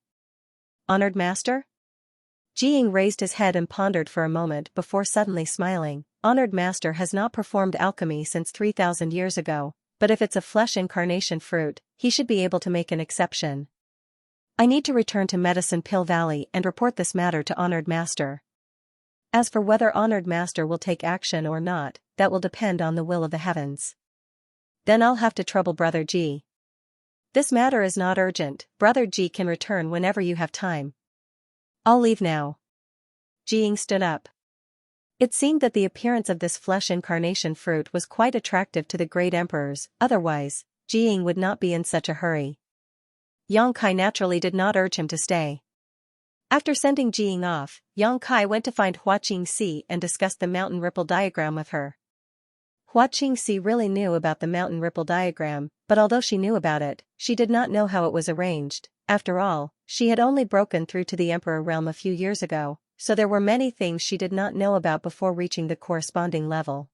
Honored master? Jiying raised his head and pondered for a moment before suddenly smiling. Honored master has not performed alchemy since 3,000 years ago, but if it's a flesh incarnation fruit, he should be able to make an exception. I need to return to Medicine Pill Valley and report this matter to honored master. As for whether honored master will take action or not, that will depend on the will of the heavens. Then I'll have to trouble Brother Ji. This matter is not urgent, Brother Ji can return whenever you have time. I'll leave now. Jiying stood up. It seemed that the appearance of this flesh incarnation fruit was quite attractive to the great emperors, otherwise, Jiying would not be in such a hurry. Yang Kai naturally did not urge him to stay. After sending Jiying off, Yang Kai went to find Hua Qingxi and discussed the mountain ripple diagram with her. Hua Qingxi really knew about the mountain ripple diagram, but although she knew about it, she did not know how it was arranged. After all, she had only broken through to the Emperor realm a few years ago, so there were many things she did not know about before reaching the corresponding level.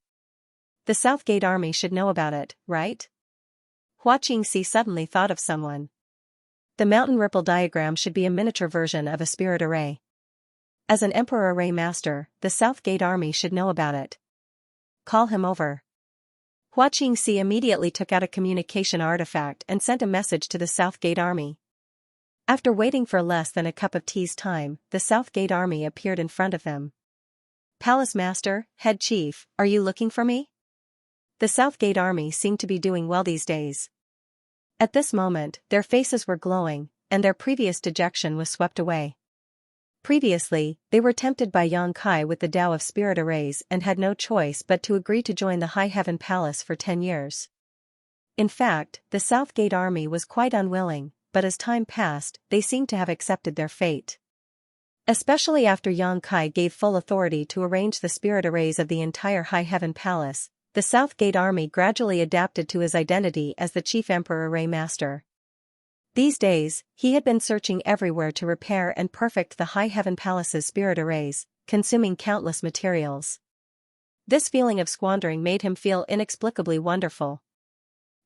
The Southgate army should know about it, right? Hua Qingxi suddenly thought of someone. The mountain ripple diagram should be a miniature version of a spirit array. As an Emperor Array Master, the Southgate army should know about it. Call him over. Hua Qingxi immediately took out a communication artifact and sent a message to the Southgate army. After waiting for less than a cup of tea's time, the Southgate army appeared in front of them. Palace Master, Head Chief, are you looking for me? The Southgate army seemed to be doing well these days. At this moment, their faces were glowing, and their previous dejection was swept away. Previously, they were tempted by Yang Kai with the Tao of Spirit Arrays and had no choice but to agree to join the High Heaven Palace for 10 years. In fact, the Southgate army was quite unwilling, but as time passed, they seemed to have accepted their fate. Especially after Yang Kai gave full authority to arrange the Spirit Arrays of the entire High Heaven Palace, the Southgate army gradually adapted to his identity as the Chief Emperor Array Master. These days, he had been searching everywhere to repair and perfect the High Heaven Palace's spirit arrays, consuming countless materials. This feeling of squandering made him feel inexplicably wonderful.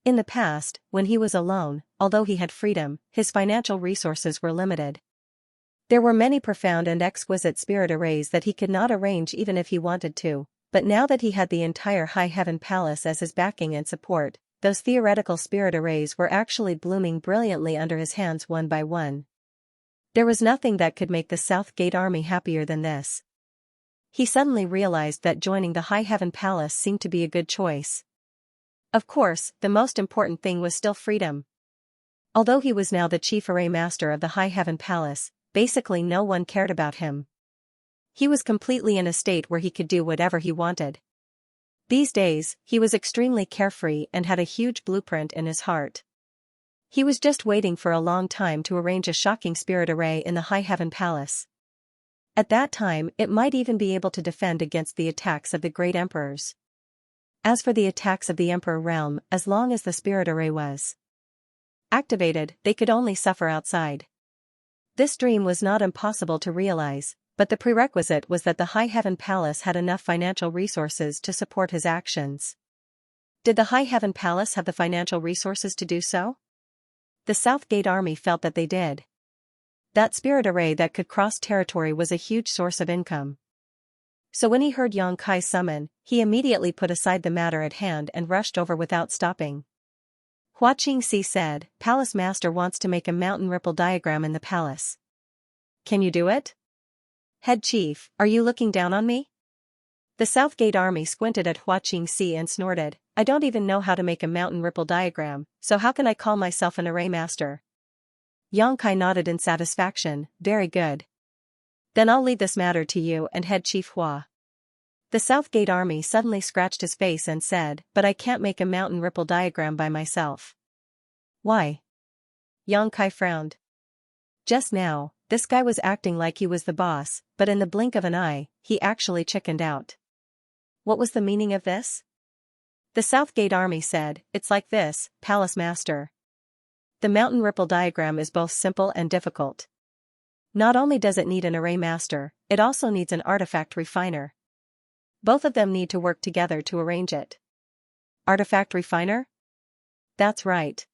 In the past, when he was alone, although he had freedom, his financial resources were limited. There were many profound and exquisite spirit arrays that he could not arrange even if he wanted to. But now that he had the entire High Heaven Palace as his backing and support, those theoretical spirit arrays were actually blooming brilliantly under his hands one by one. There was nothing that could make the Southgate army happier than this. He suddenly realized that joining the High Heaven Palace seemed to be a good choice. Of course, the most important thing was still freedom. Although he was now the Chief Array Master of the High Heaven Palace, basically no one cared about him. He was completely in a state where he could do whatever he wanted. These days, he was extremely carefree and had a huge blueprint in his heart. He was just waiting for a long time to arrange a shocking spirit array in the High Heaven Palace. At that time, it might even be able to defend against the attacks of the great emperors. As for the attacks of the Emperor realm, as long as the spirit array was activated, they could only suffer outside. This dream was not impossible to realize. But the prerequisite was that the High Heaven Palace had enough financial resources to support his actions. Did the High Heaven Palace have the financial resources to do so? The Southgate army felt that they did. That spirit array that could cross territory was a huge source of income. So when he heard Yang Kai summon, he immediately put aside the matter at hand and rushed over without stopping. Hua Qingxi said, Palace Master wants to make a mountain ripple diagram in the palace. Can you do it? Head Chief, are you looking down on me? The Southgate army squinted at Hua Qingxi and snorted, I don't even know how to make a mountain ripple diagram, so how can I call myself an array master? Yang Kai nodded in satisfaction, very good. Then I'll leave this matter to you and Head Chief Hua. The South Gate Army suddenly scratched his face and said, "But I can't make a mountain ripple diagram by myself." "Why?" Xianxia frowned. Just now, this guy was acting like he was the boss, but in the blink of an eye, he actually chickened out. What was the meaning of this? The South Gate Army said, "It's like this, Palace Master. The mountain ripple diagram is both simple and difficult. Not only does it need an array master, it also needs an artifact refiner. Both of them need to work together to arrange it." Artifact refiner? That's right.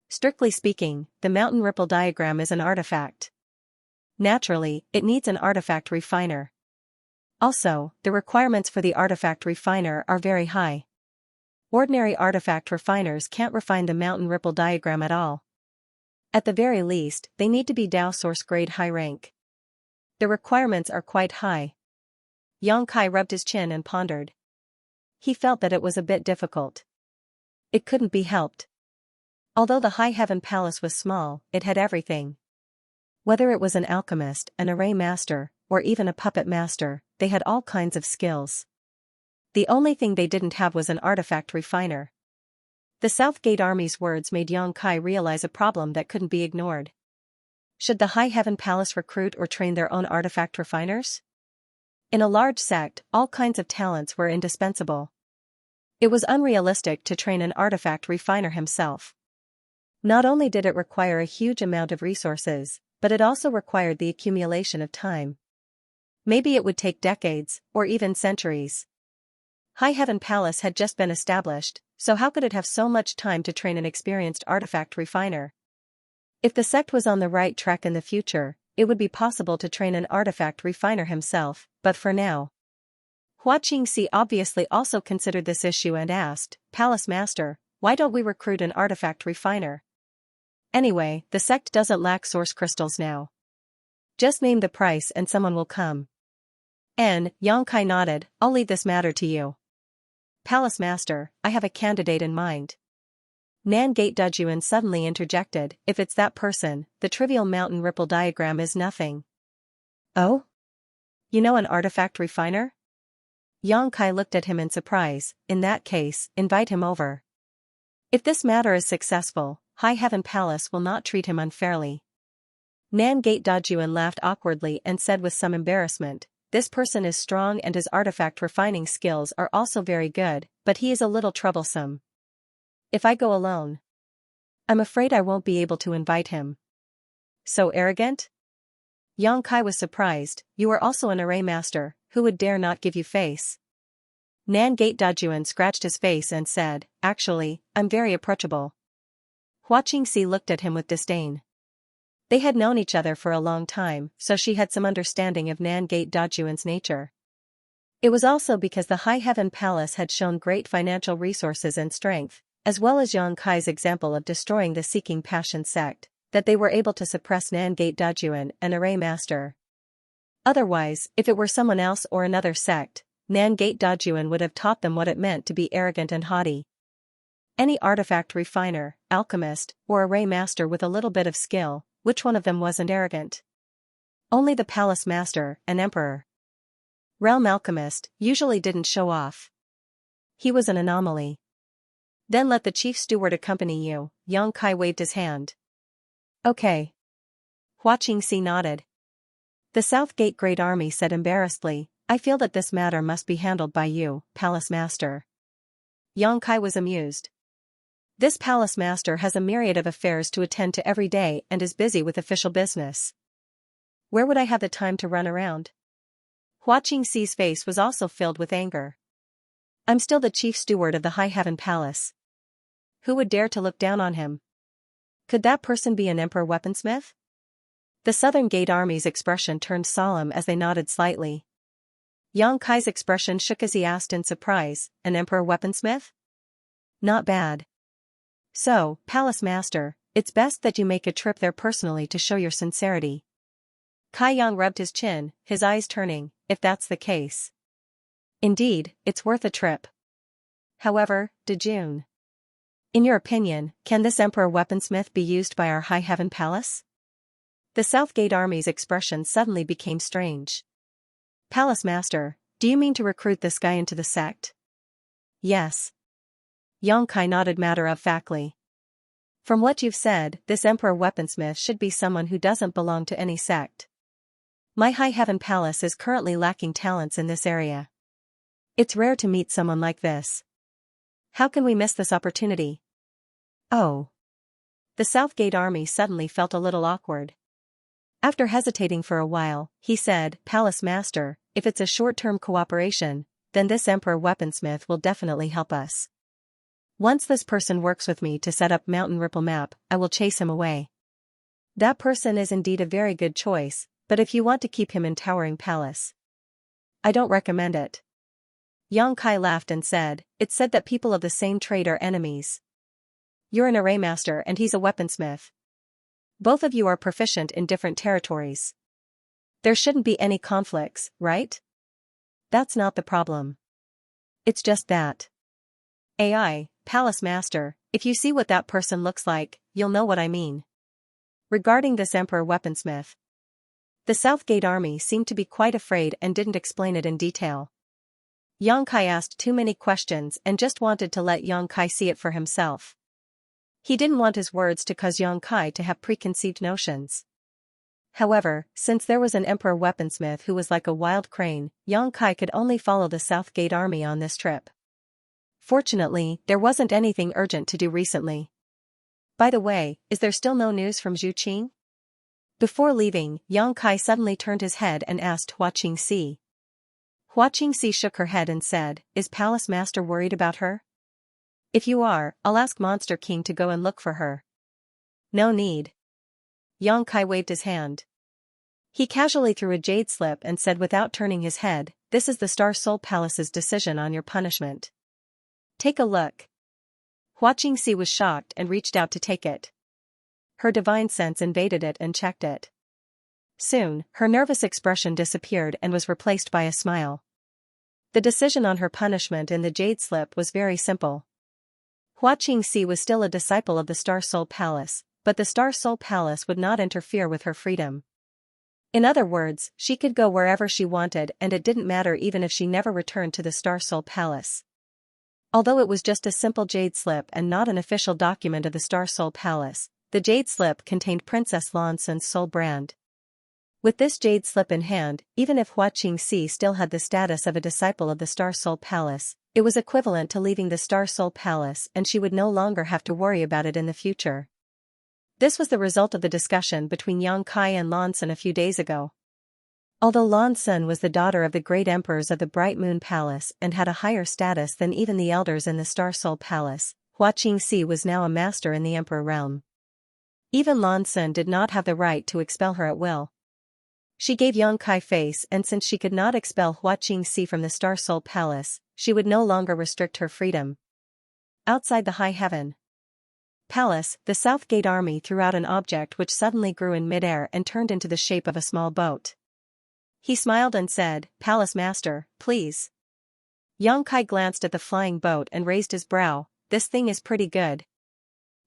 Strictly speaking, the mountain ripple diagram is an artifact. Naturally, it needs an artifact refiner. Also, the requirements for the artifact refiner are very high. Ordinary artifact refiners can't refine the mountain ripple diagram at all. At the very least, they need to be DAO source grade high rank. The requirements are quite high. Xianxia rubbed his chin and pondered. He felt that it was a bit difficult. It couldn't be helped. Although the High Heaven Palace was small, it had everything. Whether it was an alchemist, an array master, or even a puppet master, they had all kinds of skills. The only thing they didn't have was an artifact refiner. The South Gate Army's words made Xianxia realize a problem that couldn't be ignored. Should the High Heaven Palace recruit or train their own artifact refiners? In a large sect, all kinds of talents were indispensable. It was unrealistic to train an artifact refiner himself. Not only did it require a huge amount of resources, but it also required the accumulation of time. Maybe it would take decades, or even centuries. High Heaven Palace had just been established, so how could it have so much time to train an experienced artifact refiner? If the sect was on the right track in the future, it would be possible to train an artifact refiner himself, but for now. Xianxia obviously also considered this issue and asked, "Palace Master, why don't we recruit an artifact refiner? Anyway, the sect doesn't lack source crystals now. Just name the price and someone will come." Xianxia nodded, "I'll leave this matter to you. Palace Master, I have a candidate in mind." Nan Gate Dujuan suddenly interjected, "If it's that person, the trivial mountain ripple diagram is nothing." "Oh? You know an artifact refiner?" Xianxia looked at him in surprise. "In that case, invite him over. If this matter is successful, High Heaven Palace will not treat him unfairly." Nan Gate Dujuan laughed awkwardly and said with some embarrassment, "This person is strong and his artifact refining skills are also very good, but he is a little troublesome. If I go alone, I'm afraid I won't be able to invite him." "So arrogant?" Xianxia was surprised. "You are also an array master, who would dare not give you face?" Nan Gate Dujuan scratched his face and said, "Actually, I'm very approachable." Xianxia looked at him with disdain. They had known each other for a long time, so she had some understanding of Nan Gate Dujuan's nature. It was also because the High Heaven Palace had shown great financial resources and strength, as well as Xianxia's example of destroying the Seeking Passion sect, that they were able to suppress Nan Gate Dujuan, an array master. Otherwise, if it were someone else or another sect, Nan Gate Dujuan would have taught them what it meant to be arrogant and haughty. Any artifact refiner, alchemist, or array master with a little bit of skill, which one of them wasn't arrogant? Only the palace master, an emperor. Realm alchemist, usually didn't show off. He was an anomaly. "Then let the chief steward accompany you," Xianxia waved his hand. "Okay." Xianxia nodded. The South Gate Great Army said embarrassedly, "I feel that this matter must be handled by you, Palace Master." Xianxia was amused. This Palace Master has a myriad of affairs to attend to every day and is busy with official business. Where would I have the time to run around? Xiaxia's face was also filled with anger. "I'm still the chief steward of the High Heaven Palace. Who would dare to look down on him? Could that person be an emperor weaponsmith?" The Southern Gate Army's expression turned solemn as they nodded slightly. Xianxia's expression shook as he asked in surprise, "An emperor weaponsmith? Not bad. So, Palace Master, it's best that you make a trip there personally to show your sincerity." Yang rubbed his chin, his eyes turning, "If that's the case. Indeed, it's worth a trip. However, Dejun, in your opinion, can this Emperor weaponsmith be used by our High Heaven Palace?" The South Gate Army's expression suddenly became strange. "Palace Master, Do you mean to recruit this guy into the sect? Yes. Xianxia nodded matter-of-factly. From what you've said, this Emperor Weaponsmith should be someone who doesn't belong to any sect. My High Heaven Palace is currently lacking talents in this area. It's rare to meet someone like this. How can we miss this opportunity? Oh. The Southgate army suddenly felt a little awkward. After hesitating for a while, he said, Palace Master, if it's a short-term cooperation, then this Emperor Weaponsmith will definitely help us. Once this person works with me to set up Mountain Ripple Map, I will chase him away. That person is indeed a very good choice, but if you want to keep him in Towering Palace, I don't recommend it. Xianxia laughed and said, it's said that people of the same trade are enemies. You're an array master and he's a weaponsmith. Both of you are proficient in different territories. There shouldn't be any conflicts, right? That's not the problem. It's just that. AI, Palace Master, if you see what that person looks like, you'll know what I mean. Regarding this Emperor Weaponsmith, the Southgate army seemed to be quite afraid and didn't explain it in detail. Xianxia asked too many questions and just wanted to let Xianxia see it for himself. He didn't want his words to cause Xianxia to have preconceived notions. However, since there was an Emperor Weaponsmith who was like a wild crane, Xianxia could only follow the Southgate army on this trip. Fortunately, there wasn't anything urgent to do recently. By the way, is there still no news from Zhu Qing? Before leaving, Xianxia suddenly turned his head and asked Hua Qingxi. Hua Qingxi shook her head and said, is Palace Master worried about her? If you are, I'll ask Monster King to go and look for her. No need. Xianxia waved his hand. He casually threw a jade slip and said without turning his head, this is the Star Soul Palace's decision on your punishment. Take a look. Hua Qingxi was shocked and reached out to take it. Her divine sense invaded it and checked it. Soon, her nervous expression disappeared and was replaced by a smile. The decision on her punishment in the jade slip was very simple. Hua Qingxi was still a disciple of the Star Soul Palace, but the Star Soul Palace would not interfere with her freedom. In other words, she could go wherever she wanted and it didn't matter even if she never returned to the Star Soul Palace. Although it was just a simple jade slip and not an official document of the Star Soul Palace, the jade slip contained Princess Lansun's soul brand. With this jade slip in hand, even if Hua Qingxi still had the status of a disciple of the Star Soul Palace, it was equivalent to leaving the Star Soul Palace and she would no longer have to worry about it in the future. This was the result of the discussion between Xianxia and Lansun a few days ago. Although Lansun was the daughter of the great emperors of the Bright Moon Palace and had a higher status than even the elders in the Star Soul Palace, Hua Qingxi was now a master in the Emperor realm. Even Lansun did not have the right to expel her at will. She gave Xianxia face and since she could not expel Hua Qingxi from the Star Soul Palace, she would no longer restrict her freedom. Outside the High Heaven Palace, the Southgate army threw out an object which suddenly grew in midair and turned into the shape of a small boat. He smiled and said, Palace Master, please. Xianxia glanced at the flying boat and raised his brow, this thing is pretty good.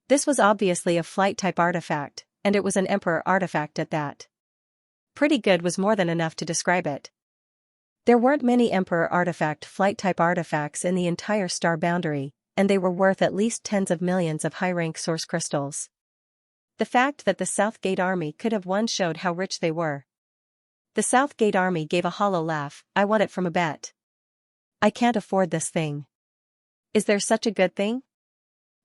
This was obviously a flight-type artifact, and it was an Emperor artifact at that. Pretty good was more than enough to describe it. There weren't many Emperor artifact flight-type artifacts in the entire star boundary, and they were worth at least tens of millions of high-rank source crystals. The fact that the Southgate army could have won showed how rich they were. The Southgate army gave a hollow laugh, I want it from a bet. I can't afford this thing. Is there such a good thing?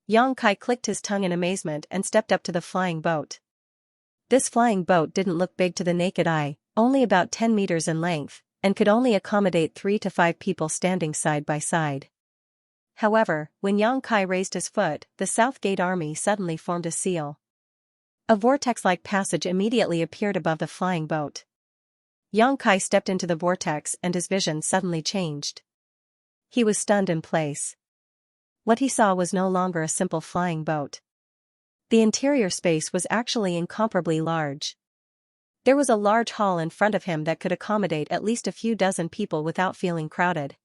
Xianxia clicked his tongue in amazement and stepped up to the flying boat. This flying boat didn't look big to the naked eye, only about 10 meters in length, and could only accommodate 3 to 5 people standing side by side. However, when Xianxia raised his foot, the Southgate army suddenly formed a seal. A vortex-like passage immediately appeared above the flying boat. Xianxia stepped into the vortex and his vision suddenly changed. He was stunned in place. What he saw was no longer a simple flying boat. The interior space was actually incomparably large. There was a large hall in front of him that could accommodate at least a few dozen people without feeling crowded.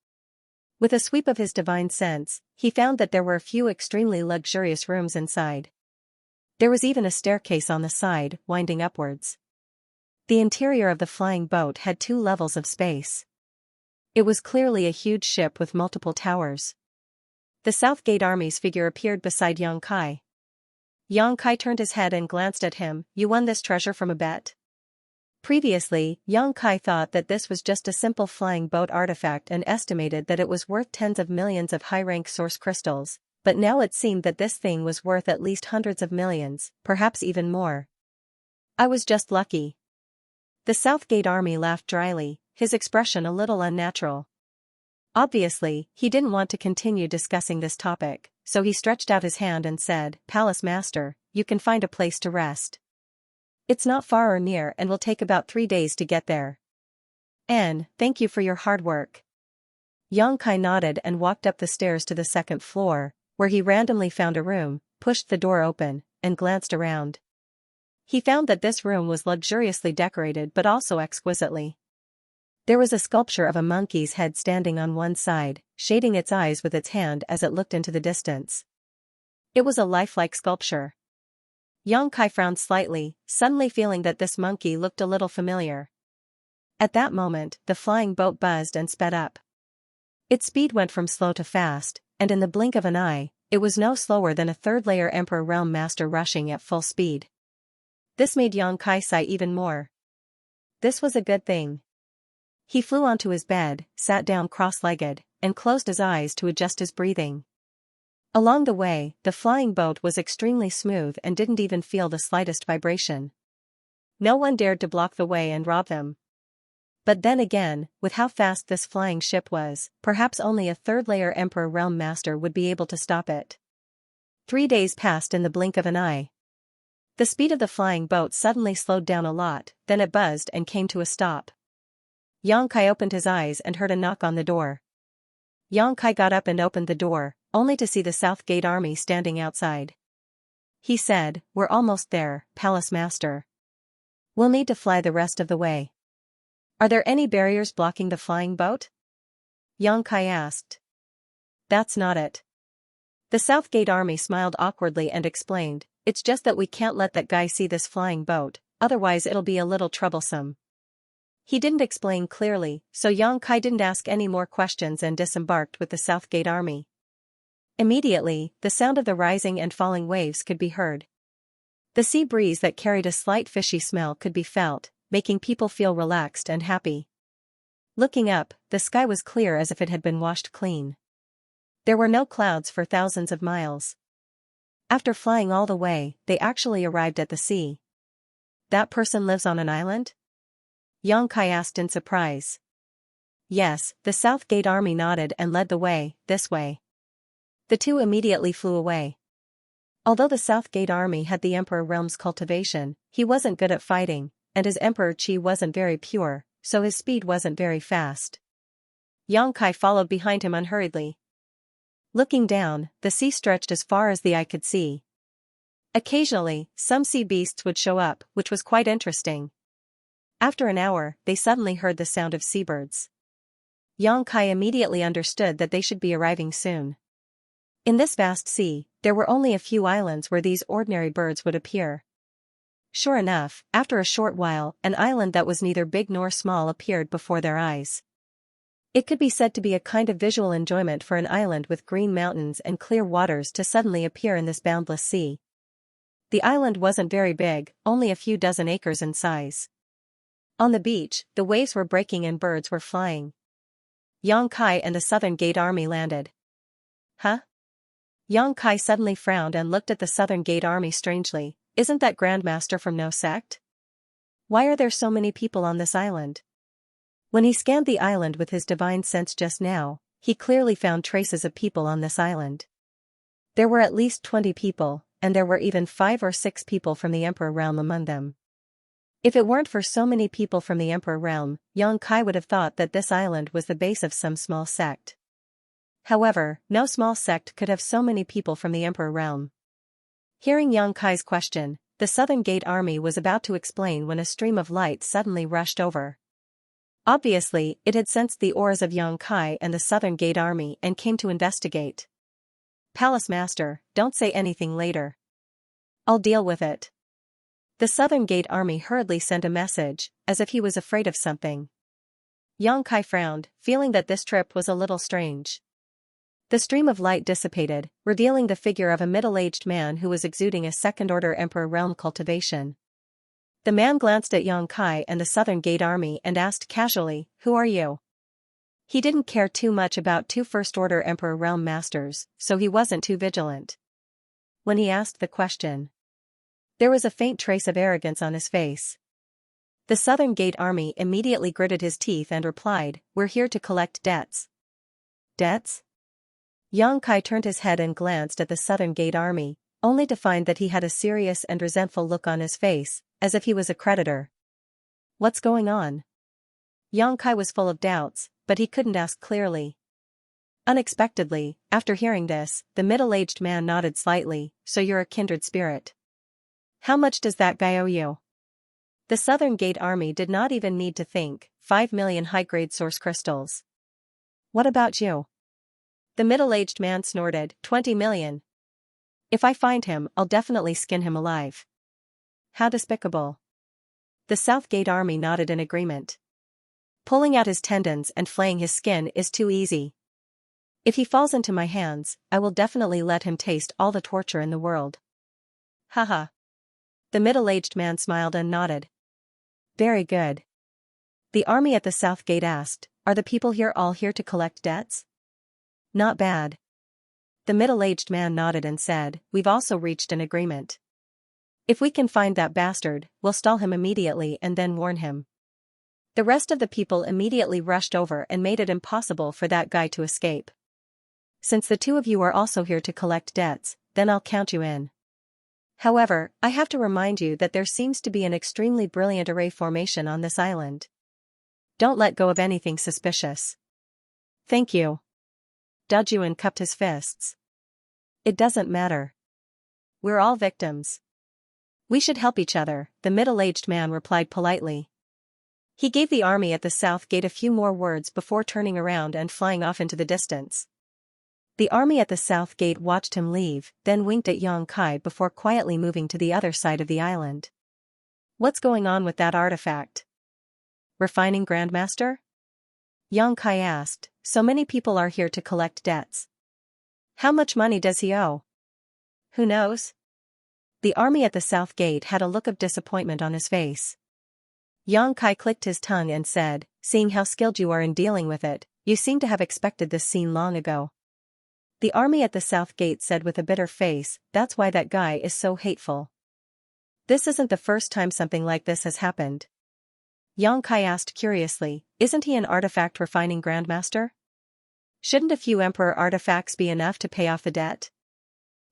With a sweep of his divine sense, he found that there were a few extremely luxurious rooms inside. There was even a staircase on the side, winding upwards. The interior of the flying boat had 2 levels of space. It was clearly a huge ship with multiple towers. The South Gate Army's figure appeared beside Yang Kai. Yang Kai turned his head and glanced at him. "You won this treasure from a bet?" Previously, Yang Kai thought that this was just a simple flying boat artifact and estimated that it was worth tens of millions of high-rank source crystals, but now it seemed that this thing was worth at least hundreds of millions, perhaps even more. "I was just lucky." The South Gate Army laughed dryly, his expression a little unnatural. Obviously, he didn't want to continue discussing this topic, so he stretched out his hand and said, "Palace Master, you can find a place to rest. It's not far or near and will take about 3 days to get there. And, thank you for your hard work." Yang Kai nodded and walked up the stairs to the second floor, where he randomly found a room, pushed the door open, and glanced around. He found that this room was luxuriously decorated but also exquisitely. There was a sculpture of a monkey's head standing on one side, shading its eyes with its hand as it looked into the distance. It was a lifelike sculpture. Yang Kai frowned slightly, suddenly feeling that this monkey looked a little familiar. At that moment, the flying boat buzzed and sped up. Its speed went from slow to fast, and in the blink of an eye, it was no slower than a third-layer Emperor Realm Master rushing at full speed. This made Yang Kai sigh even more. This was a good thing. He flew onto his bed, sat down cross-legged, and closed his eyes to adjust his breathing. Along the way, the flying boat was extremely smooth and didn't even feel the slightest vibration. No one dared to block the way and rob them. But then again, with how fast this flying ship was, perhaps only a third-layer Emperor Realm Master would be able to stop it. 3 days passed in the blink of an eye. The speed of the flying boat suddenly slowed down a lot, then it buzzed and came to a stop. Yang Kai opened his eyes and heard a knock on the door. Yang Kai got up and opened the door, only to see the South Gate Army standing outside. He said, "We're almost there, Palace Master. We'll need to fly the rest of the way." "Are there any barriers blocking the flying boat?" Yang Kai asked. "That's not it." The South Gate Army smiled awkwardly and explained, "It's just that we can't let that guy see this flying boat, otherwise it'll be a little troublesome." He didn't explain clearly, so Yang Kai didn't ask any more questions and disembarked with the South Gate Army. Immediately, the sound of the rising and falling waves could be heard. The sea breeze that carried a slight fishy smell could be felt, making people feel relaxed and happy. Looking up, the sky was clear as if it had been washed clean. There were no clouds for thousands of miles. After flying all the way, they actually arrived at the sea. "That person lives on an island?" Yang Kai asked in surprise. "Yes," the South Gate Army nodded and led the way, "This way." The two immediately flew away. Although the South Gate Army had the Emperor Realm's cultivation, he wasn't good at fighting, and his Emperor Chi wasn't very pure, so his speed wasn't very fast. Yang Kai followed behind him unhurriedly. Looking down, the sea stretched as far as the eye could see. Occasionally, some sea beasts would show up, which was quite interesting. After an hour, they suddenly heard the sound of seabirds. Yang Kai immediately understood that they should be arriving soon. In this vast sea, there were only a few islands where these ordinary birds would appear. Sure enough, after a short while, an island that was neither big nor small appeared before their eyes. It could be said to be a kind of visual enjoyment for an island with green mountains and clear waters to suddenly appear in this boundless sea. The island wasn't very big, only a few dozen acres in size. On the beach, the waves were breaking and birds were flying. Yang Kai and the Southern Gate Army landed. "Huh?" Yang Kai suddenly frowned and looked at the Southern Gate Army strangely. "Isn't that Grandmaster from no sect? Why are there so many people on this island?" When he scanned the island with his divine sense just now, he clearly found traces of people on this island. There were at least 20 people, and there were even 5 or 6 people from the Emperor Realm among them. If it weren't for so many people from the Emperor Realm, Yang Kai would have thought that this island was the base of some small sect. However, no small sect could have so many people from the Emperor Realm. Hearing Yang Kai's question, the Southern Gate Army was about to explain when a stream of light suddenly rushed over. Obviously, it had sensed the auras of Yang Kai and the Southern Gate Army and came to investigate. "Palace Master, don't say anything later. I'll deal with it." The Southern Gate Army hurriedly sent a message, as if he was afraid of something. Yang Kai frowned, feeling that this trip was a little strange. The stream of light dissipated, revealing the figure of a middle-aged man who was exuding a second-order Emperor realm cultivation. The man glanced at Yang Kai and the Southern Gate Army and asked casually, "Who are you?" He didn't care too much about two first-order Emperor realm masters, so he wasn't too vigilant. When he asked the question, there was a faint trace of arrogance on his face. The Southern Gate Army immediately gritted his teeth and replied, "We're here to collect debts." Debts? Yang Kai turned his head and glanced at the Southern Gate Army, only to find that he had a serious and resentful look on his face, as if he was a creditor. What's going on? Yang Kai was full of doubts, but he couldn't ask clearly. Unexpectedly, after hearing this, the middle-aged man nodded slightly. "So you're a kindred spirit. How much does that guy owe you?" The Southern Gate Army did not even need to think. 5 million high-grade source crystals. What about you? The middle-aged man snorted. 20 million. If I find him, I'll definitely skin him alive. How despicable. The South Gate Army nodded in agreement. Pulling out his tendons and flaying his skin is too easy. If he falls into my hands, I will definitely let him taste all the torture in the world. Haha. The middle-aged man smiled and nodded. Very good. The army at the South Gate asked, "Are the people here all here to collect debts?" Not bad. The middle-aged man nodded and said, "We've also reached an agreement. If we can find that bastard, we'll stall him immediately and then warn him." The rest of the people immediately rushed over and made it impossible for that guy to escape. "Since the two of you are also here to collect debts, then I'll count you in. However, I have to remind you that there seems to be an extremely brilliant array formation on this island. Don't let go of anything suspicious." "Thank you." Dajuan cupped his fists. "It doesn't matter. We're all victims. We should help each other," the middle-aged man replied politely. He gave the army at the South Gate a few more words before turning around and flying off into the distance. The army at the South Gate watched him leave, then winked at Yang Kai before quietly moving to the other side of the island. "What's going on with that artifact?" "Refining Grandmaster?" Yang Kai asked. "So many people are here to collect debts. How much money does he owe?" "Who knows?" The army at the South Gate had a look of disappointment on his face. Yang Kai clicked his tongue and said, "Seeing how skilled you are in dealing with it, you seem to have expected this scene long ago." The army at the South Gate said with a bitter face, "That's why that guy is so hateful. This isn't the first time something like this has happened." Yang Kai asked curiously, "Isn't he an artifact refining Grandmaster? Shouldn't a few Emperor artifacts be enough to pay off the debt?"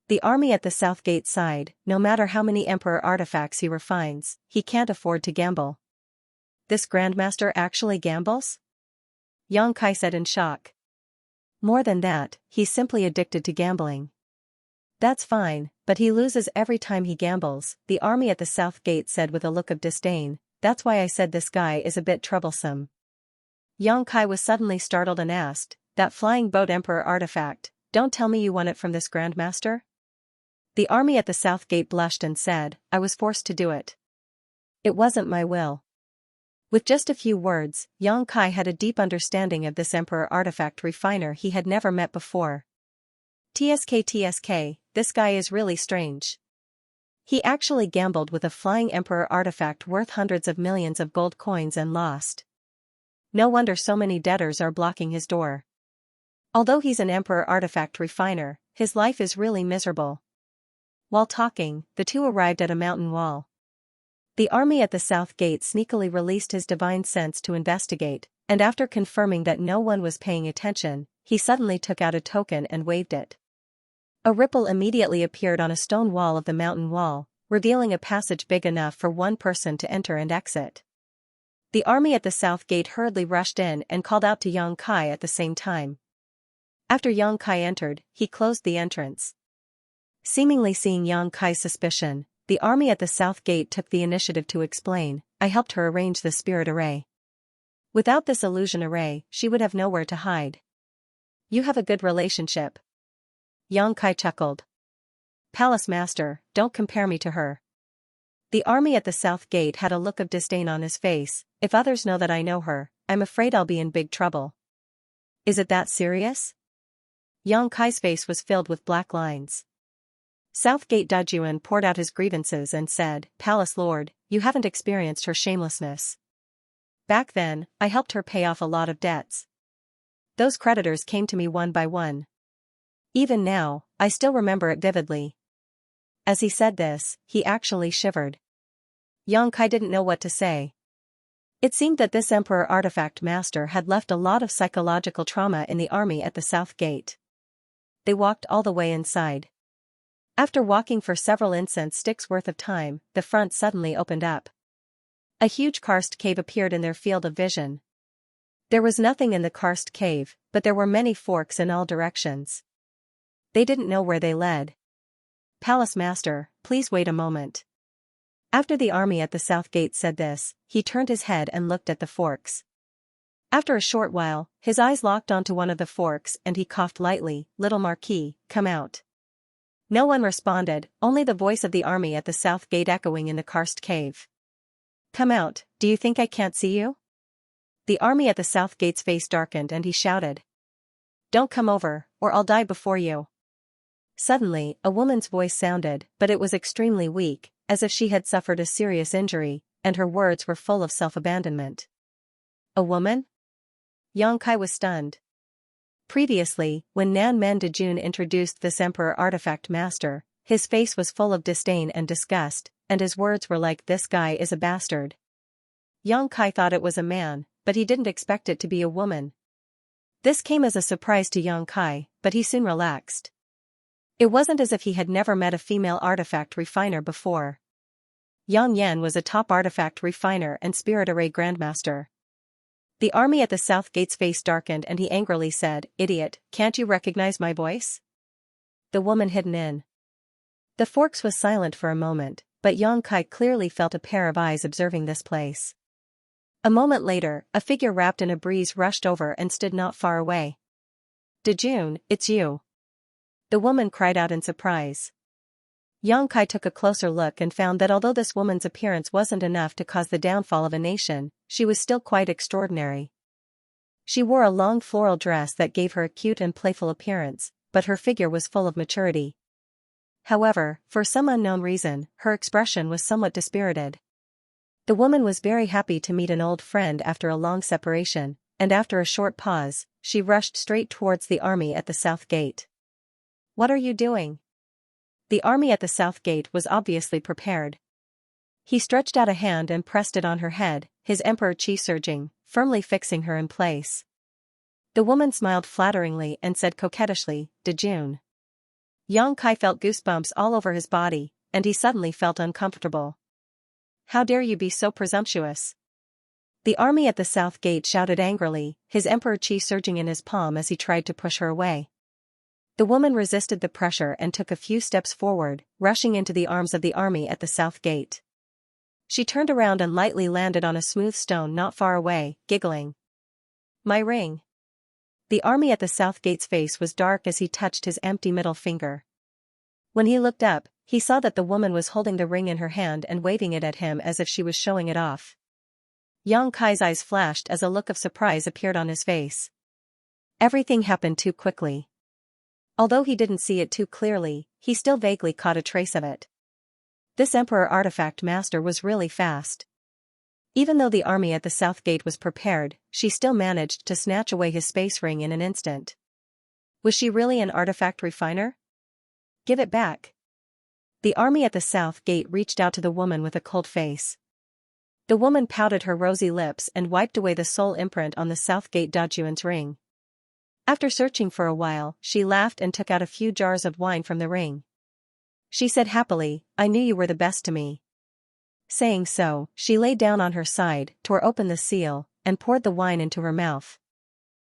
The army at the South Gate sighed. "No matter how many Emperor artifacts he refines, he can't afford to gamble." "This Grandmaster actually gambles?" Yang Kai said in shock. "More than that, he's simply addicted to gambling." "That's fine, but he loses every time he gambles," the army at the South Gate said with a look of disdain. "That's why I said this guy is a bit troublesome." Yang Kai was suddenly startled and asked, "That flying boat Emperor artifact, don't tell me you won it from this Grandmaster?" The army at the South Gate blushed and said, "I was forced to do it. It wasn't my will." With just a few words, Yang Kai had a deep understanding of this Emperor artifact refiner he had never met before. TSK, this guy is really strange. He actually gambled with a flying Emperor artifact worth hundreds of millions of gold coins and lost. No wonder so many debtors are blocking his door. Although he's an Emperor artifact refiner, his life is really miserable. While talking, the two arrived at a mountain wall. The army at the South Gate sneakily released his divine sense to investigate, and after confirming that no one was paying attention, he suddenly took out a token and waved it. A ripple immediately appeared on a stone wall of the mountain wall, revealing a passage big enough for one person to enter and exit. The army at the South Gate hurriedly rushed in and called out to Yang Kai at the same time. After Yang Kai entered, he closed the entrance. Seemingly seeing Yang Kai's suspicion, the army at the South Gate took the initiative to explain, "I helped her arrange the spirit array. Without this illusion array, she would have nowhere to hide." "You have a good relationship." Yang Kai chuckled. "Palace Master, don't compare me to her." The army at the South Gate had a look of disdain on his face. "If others know that I know her, I'm afraid I'll be in big trouble. Is it that serious? Yang Kai's face was filled with black lines. Southgate Dajuan poured out his grievances and said, Palace Lord, you haven't experienced her shamelessness. Back then, I helped her pay off a lot of debts. Those creditors came to me one by one. Even now, I still remember it vividly. As he said this, he actually shivered. Yang Kai didn't know what to say. It seemed that this Emperor Artifact Master had left a lot of psychological trauma in the army at the South Gate. They walked all the way inside. After walking for several incense sticks worth of time, the front suddenly opened up. A huge karst cave appeared in their field of vision. There was nothing in the karst cave, but there were many forks in all directions. They didn't know where they led. Palace Master, please wait a moment. After the army at the South Gate said this, he turned his head and looked at the forks. After a short while, his eyes locked onto one of the forks and he coughed lightly, Little Marquis, come out. No one responded, only the voice of the army at the South Gate echoing in the karst cave. Come out, do you think I can't see you? The army at the South Gate's face darkened and he shouted. Don't come over, or I'll die before you. Suddenly, a woman's voice sounded, but it was extremely weak, as if she had suffered a serious injury, and her words were full of self-abandonment. A woman? Yang Kai was stunned. Previously, when Nan Men Dejun introduced this Emperor Artifact Master, his face was full of disdain and disgust, and his words were like, this guy is a bastard. Yang Kai thought it was a man, but he didn't expect it to be a woman. This came as a surprise to Yang Kai, but he soon relaxed. It wasn't as if he had never met a female artifact refiner before. Yang Yan was a top artifact refiner and spirit array grandmaster. The army at the South Gate's face darkened and he angrily said, Idiot, can't you recognize my voice? The woman hidden in the forks was silent for a moment, but Yang Kai clearly felt a pair of eyes observing this place. A moment later, a figure wrapped in a breeze rushed over and stood not far away. Dejun, it's you. The woman cried out in surprise. Yang Kai took a closer look and found that although this woman's appearance wasn't enough to cause the downfall of a nation, she was still quite extraordinary. She wore a long floral dress that gave her a cute and playful appearance, but her figure was full of maturity. However, for some unknown reason, her expression was somewhat dispirited. The woman was very happy to meet an old friend after a long separation, and after a short pause, she rushed straight towards the army at the South Gate. What are you doing? The army at the South Gate was obviously prepared. He stretched out a hand and pressed it on her head, his emperor chi surging, firmly fixing her in place. The woman smiled flatteringly and said coquettishly, Dejun. Yang Kai felt goosebumps all over his body, and he suddenly felt uncomfortable. How dare you be so presumptuous? The army at the South Gate shouted angrily, his emperor chi surging in his palm as he tried to push her away. The woman resisted the pressure and took a few steps forward, rushing into the arms of the army at the South Gate. She turned around and lightly landed on a smooth stone not far away, giggling. My ring. The army at the South Gate's face was dark as he touched his empty middle finger. When he looked up, he saw that the woman was holding the ring in her hand and waving it at him as if she was showing it off. Yang Kai's eyes flashed as a look of surprise appeared on his face. Everything happened too quickly. Although he didn't see it too clearly, he still vaguely caught a trace of it. This Emperor Artifact Master was really fast. Even though the army at the South Gate was prepared, she still managed to snatch away his space ring in an instant. Was she really an artifact refiner? Give it back. The army at the South Gate reached out to the woman with a cold face. The woman pouted her rosy lips and wiped away the soul imprint on the South Gate Dajuan's ring. After searching for a while, she laughed and took out a few jars of wine from the ring. She said happily, I knew you were the best to me. Saying so, she lay down on her side, tore open the seal, and poured the wine into her mouth.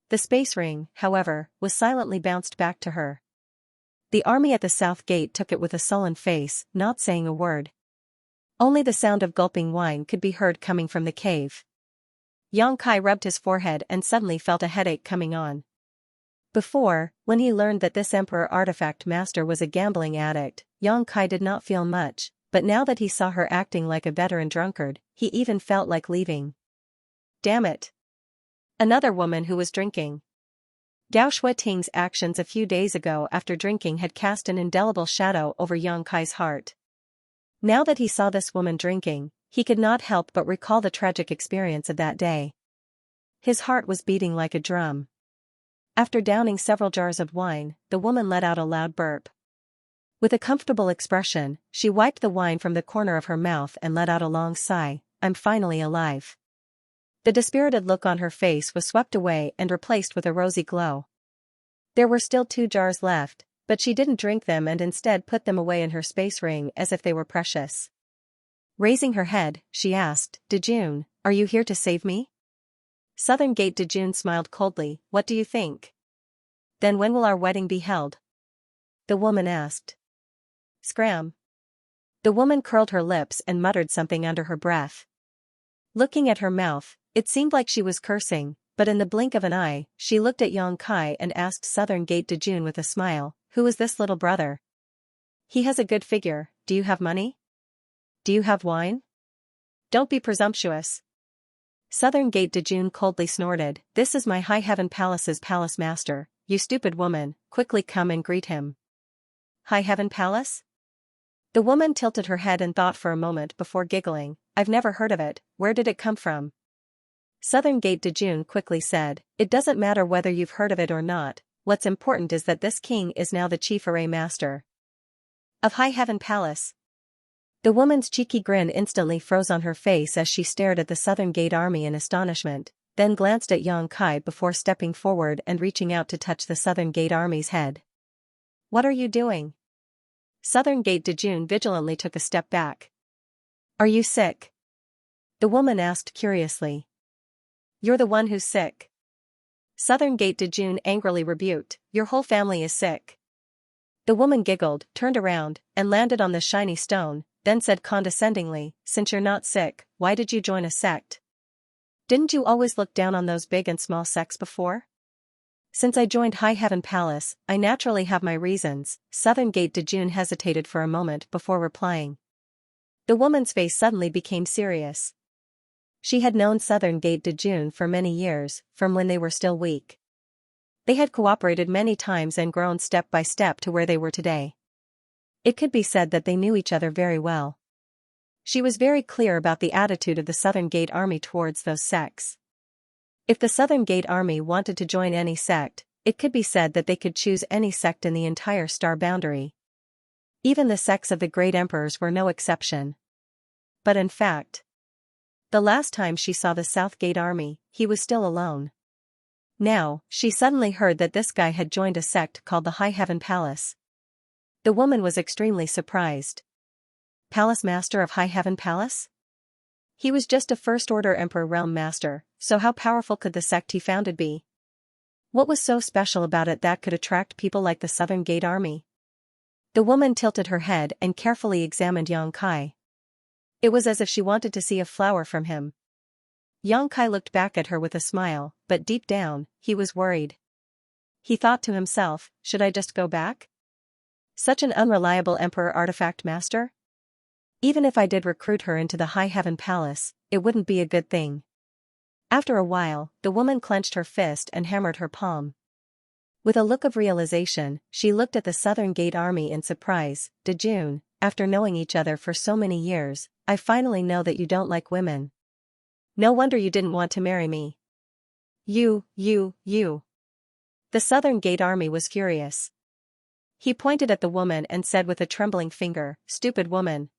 The space ring, however, was silently bounced back to her. The army at the South Gate took it with a sullen face, not saying a word. Only the sound of gulping wine could be heard coming from the cave. Yang Kai rubbed his forehead and suddenly felt a headache coming on. Before, when he learned that this Emperor Artifact Master was a gambling addict, Yang Kai did not feel much, but now that he saw her acting like a veteran drunkard, he even felt like leaving. Damn it. Another woman who was drinking. Dao Shuiting's actions a few days ago after drinking had cast an indelible shadow over Yang Kai's heart. Now that he saw this woman drinking, he could not help but recall the tragic experience of that day. His heart was beating like a drum. After downing several jars of wine, the woman let out a loud burp. With a comfortable expression, she wiped the wine from the corner of her mouth and let out a long sigh. I'm finally alive. The dispirited look on her face was swept away and replaced with a rosy glow. There were still 2 jars left, but she didn't drink them and instead put them away in her space ring as if they were precious. Raising her head, she asked, Dejun, are you here to save me? Southern Gate Dejun smiled coldly, what do you think? Then when will our wedding be held? The woman asked. Scram. The woman curled her lips and muttered something under her breath. Looking at her mouth, it seemed like she was cursing, but in the blink of an eye, she looked at Yang Kai and asked Southern Gate Dejun with a smile, who is this little brother? He has a good figure, do you have money? Do you have wine? Don't be presumptuous. Southern Gate Dejun coldly snorted, this is my High Heaven Palace's palace master, you stupid woman, quickly come and greet him. High Heaven Palace? The woman tilted her head and thought for a moment before giggling, I've never heard of it, where did it come from? Southern Gate Dejun quickly said, it doesn't matter whether you've heard of it or not, what's important is that this king is now the chief array master of High Heaven Palace. The woman's cheeky grin instantly froze on her face as she stared at the Southern Gate army in astonishment, then glanced at Yang Kai before stepping forward and reaching out to touch the Southern Gate army's head. What are you doing? Southern Gate Dejun vigilantly took a step back. Are you sick? The woman asked curiously. You're the one who's sick. Southern Gate Dejun angrily rebuked, your whole family is sick. The woman giggled, turned around, and landed on the shiny stone, then said condescendingly, since you're not sick, why did you join a sect? Didn't you always look down on those big and small sects before? Since I joined High Heaven Palace, I naturally have my reasons. Southern Gate Dejun hesitated for a moment before replying. The woman's face suddenly became serious. She had known Southern Gate Dejun for many years, from when they were still weak. They had cooperated many times and grown step by step to where they were today. It could be said that they knew each other very well. She was very clear about the attitude of the Southern Gate army towards those sects. If the Southern Gate army wanted to join any sect, it could be said that they could choose any sect in the entire star boundary. Even the sects of the great emperors were no exception. But in fact, the last time she saw the South Gate army, he was still alone. Now, she suddenly heard that this guy had joined a sect called the High Heaven Palace. The woman was extremely surprised. Palace Master of High Heaven Palace? He was just a First-Order Emperor Realm Master, so how powerful could the sect he founded be? What was so special about it that could attract people like the Southern Gate army? The woman tilted her head and carefully examined Yang Kai. It was as if she wanted to see a flower from him. Yang Kai looked back at her with a smile, but deep down, he was worried. He thought to himself, should I just go back? Such an unreliable Emperor Artifact Master? Even if I did recruit her into the High Heaven Palace, it wouldn't be a good thing. After a while, the woman clenched her fist and hammered her palm. With a look of realization, she looked at the Southern Gate army in surprise. Dejun, after knowing each other for so many years, I finally know that you don't like women. No wonder you didn't want to marry me. You. The Southern Gate army was furious. He pointed at the woman and said with a trembling finger, stupid woman.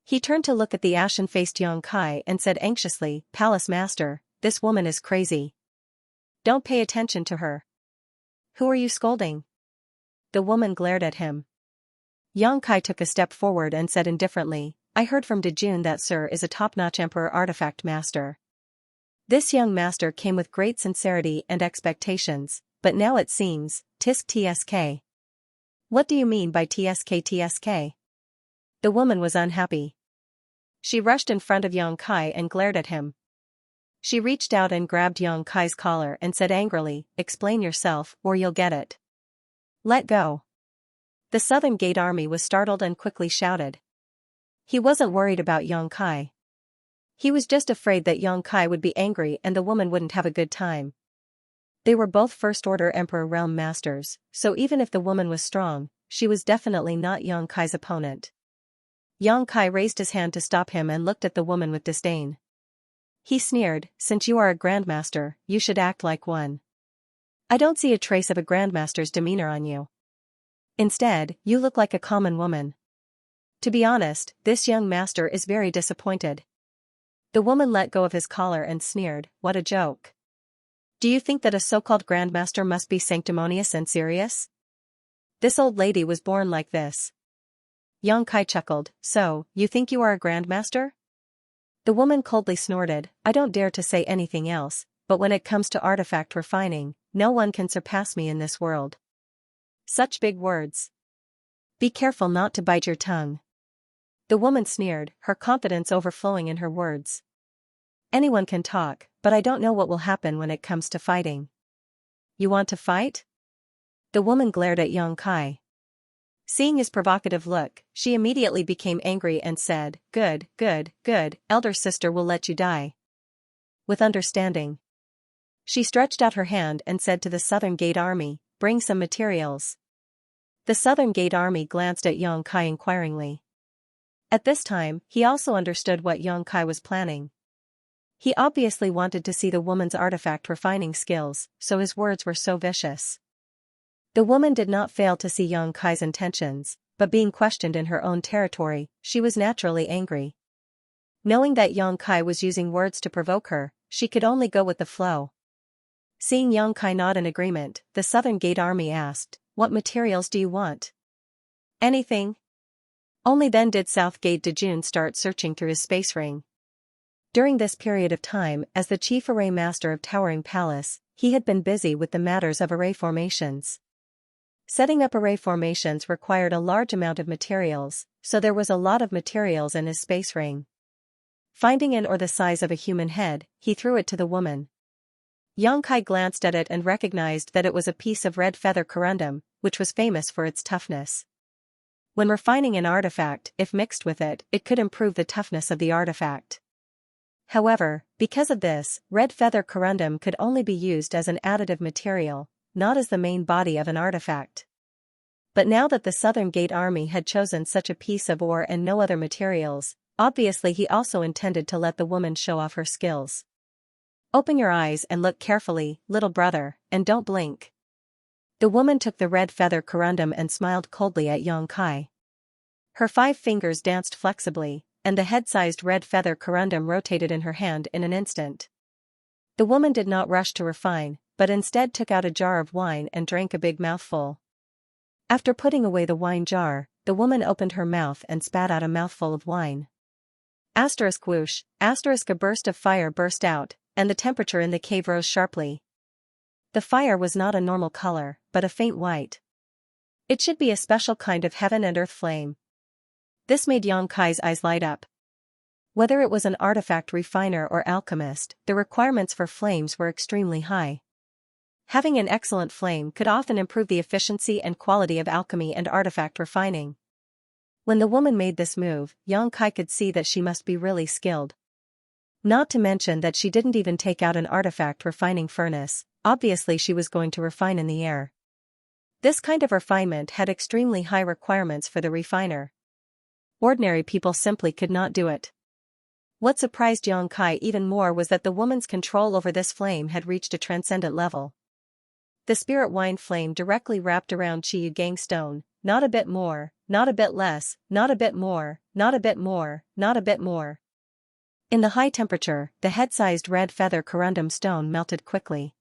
He turned to look at the ashen-faced Yang Kai and said anxiously, Palace Master, this woman is crazy. Don't pay attention to her. Who are you scolding? The woman glared at him. Yang Kai took a step forward and said indifferently, I heard from Dejun that Sir is a top-notch Emperor Artifact Master. This young master came with great sincerity and expectations, but now it seems, tisk tsk. What do you mean by tsk? The woman was unhappy. She rushed in front of Yang Kai and glared at him. She reached out and grabbed Yang Kai's collar and said angrily, explain yourself or you'll get it. Let go. The Southern Gate army was startled and quickly shouted. He wasn't worried about Yang Kai. He was just afraid that Yang Kai would be angry and the woman wouldn't have a good time. They were both first-order Emperor realm masters, so even if the woman was strong, she was definitely not Yang Kai's opponent. Yang Kai raised his hand to stop him and looked at the woman with disdain. He sneered, "Since you are a grandmaster, you should act like one. I don't see a trace of a grandmaster's demeanor on you. Instead, you look like a common woman. To be honest, this young master is very disappointed." The woman let go of his collar and sneered, "What a joke. Do you think that a so-called grandmaster must be sanctimonious and serious? This old lady was born like this." Yang Kai chuckled, "So, you think you are a grandmaster?" The woman coldly snorted, "I don't dare to say anything else, but when it comes to artifact refining, no one can surpass me in this world." Such big words. Be careful not to bite your tongue. The woman sneered, her confidence overflowing in her words. Anyone can talk, but I don't know what will happen when it comes to fighting. You want to fight? The woman glared at Yang Kai. Seeing his provocative look, she immediately became angry and said, "Good, good, good, elder sister will let you die. With understanding." She stretched out her hand and said to the Southern Gate Army, "Bring some materials." The Southern Gate Army glanced at Yang Kai inquiringly. At this time, he also understood what Yang Kai was planning. He obviously wanted to see the woman's artifact refining skills, so his words were so vicious. The woman did not fail to see Yang Kai's intentions, but being questioned in her own territory, she was naturally angry. Knowing that Yang Kai was using words to provoke her, she could only go with the flow. Seeing Yang Kai nod in agreement, the Southern Gate Army asked, "What materials do you want?" "Anything." Only then did South Gate Dejun start searching through his space ring. During this period of time, as the chief array master of Towering Palace, he had been busy with the matters of array formations. Setting up array formations required a large amount of materials, so there was a lot of materials in his space ring. Finding an or the size of a human head, he threw it to the woman. Yang Kai glanced at it and recognized that it was a piece of red feather corundum, which was famous for its toughness. When refining an artifact, if mixed with it, it could improve the toughness of the artifact. However, because of this, red feather corundum could only be used as an additive material, not as the main body of an artifact. But now that the Southern Gate Army had chosen such a piece of ore and no other materials, obviously he also intended to let the woman show off her skills. "Open your eyes and look carefully, little brother, and don't blink." The woman took the red feather corundum and smiled coldly at Yang Kai. Her 5 fingers danced flexibly, and the head-sized red feather corundum rotated in her hand in an instant. The woman did not rush to refine, but instead took out a jar of wine and drank a big mouthful. After putting away the wine jar, the woman opened her mouth and spat out a mouthful of wine. Asterisk whoosh, asterisk a burst of fire burst out, and the temperature in the cave rose sharply. The fire was not a normal color, but a faint white. It should be a special kind of heaven and earth flame. This made Yang Kai's eyes light up. Whether it was an artifact refiner or alchemist, the requirements for flames were extremely high. Having an excellent flame could often improve the efficiency and quality of alchemy and artifact refining. When the woman made this move, Yang Kai could see that she must be really skilled. Not to mention that she didn't even take out an artifact refining furnace, obviously she was going to refine in the air. This kind of refinement had extremely high requirements for the refiner. Ordinary people simply could not do it. What surprised Yang Kai even more was that the woman's control over this flame had reached a transcendent level. The spirit wine flame directly wrapped around Chiyu Gang stone, not a bit more, not a bit less, not a bit more, not a bit more, not a bit more. In the high temperature, the head-sized red feather corundum stone melted quickly.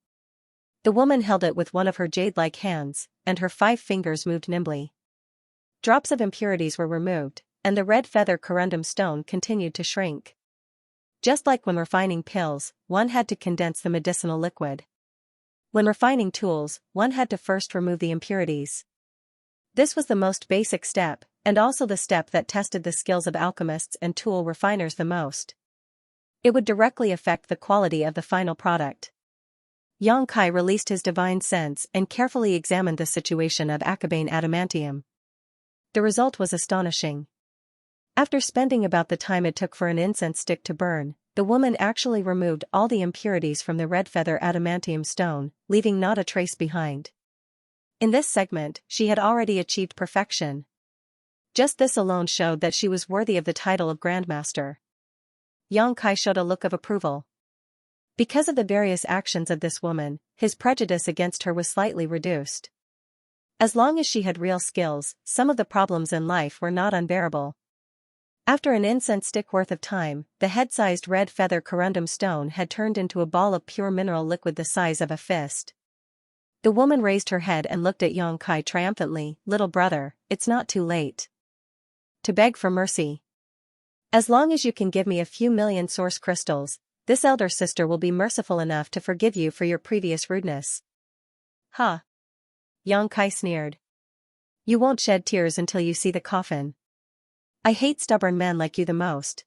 The woman held it with one of her jade-like hands, and her 5 fingers moved nimbly. Drops of impurities were removed, and the red feather corundum stone continued to shrink. Just like when refining pills, one had to condense the medicinal liquid. When refining tools, one had to first remove the impurities. This was the most basic step, and also the step that tested the skills of alchemists and tool refiners the most. It would directly affect the quality of the final product. Yang Kai released his divine sense and carefully examined the situation of Akabane adamantium. The result was astonishing. After spending about the time it took for an incense stick to burn, the woman actually removed all the impurities from the red feather adamantium stone, leaving not a trace behind. In this segment, she had already achieved perfection. Just this alone showed that she was worthy of the title of Grandmaster. Xianxia showed a look of approval. Because of the various actions of this woman, his prejudice against her was slightly reduced. As long as she had real skills, some of the problems in life were not unbearable. After an incense stick worth of time, the head-sized red feather corundum stone had turned into a ball of pure mineral liquid the size of a fist. The woman raised her head and looked at Xianxia triumphantly. "Little brother, it's not too late to beg for mercy. As long as you can give me a few million source crystals, this elder sister will be merciful enough to forgive you for your previous rudeness." "Ha!" Xianxia sneered. "You won't shed tears until you see the coffin. I hate stubborn men like you the most."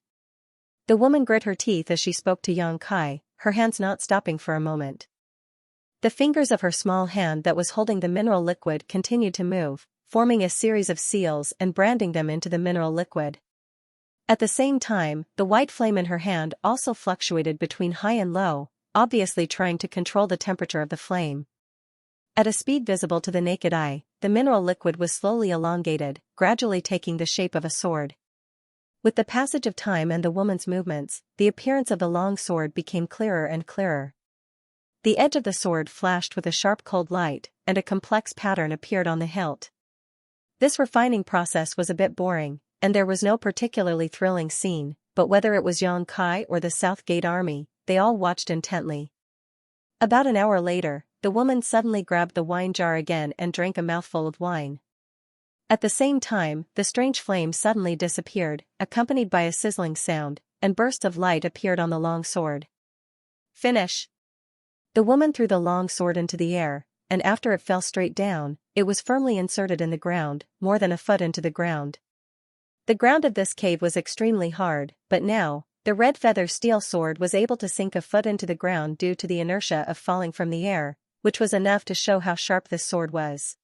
The woman grit her teeth as she spoke to Xianxia, her hands not stopping for a moment. The fingers of her small hand that was holding the mineral liquid continued to move, forming a series of seals and branding them into the mineral liquid. At the same time, the white flame in her hand also fluctuated between high and low, obviously trying to control the temperature of the flame. At a speed visible to the naked eye, the mineral liquid was slowly elongated, gradually taking the shape of a sword. With the passage of time and the woman's movements, the appearance of the long sword became clearer and clearer. The edge of the sword flashed with a sharp cold light, and a complex pattern appeared on the hilt. This refining process was a bit boring, and there was no particularly thrilling scene, but whether it was Xianxia or the South Gate army, they all watched intently. About an hour later, the woman suddenly grabbed the wine jar again and drank a mouthful of wine. At the same time, the strange flame suddenly disappeared, accompanied by a sizzling sound, and bursts of light appeared on the long sword. "Finish!" The woman threw the long sword into the air, and after it fell straight down, it was firmly inserted in the ground, more than a foot into the ground. The ground of this cave was extremely hard, but now, the red feather steel sword was able to sink a foot into the ground due to the inertia of falling from the air, which was enough to show how sharp this sword was.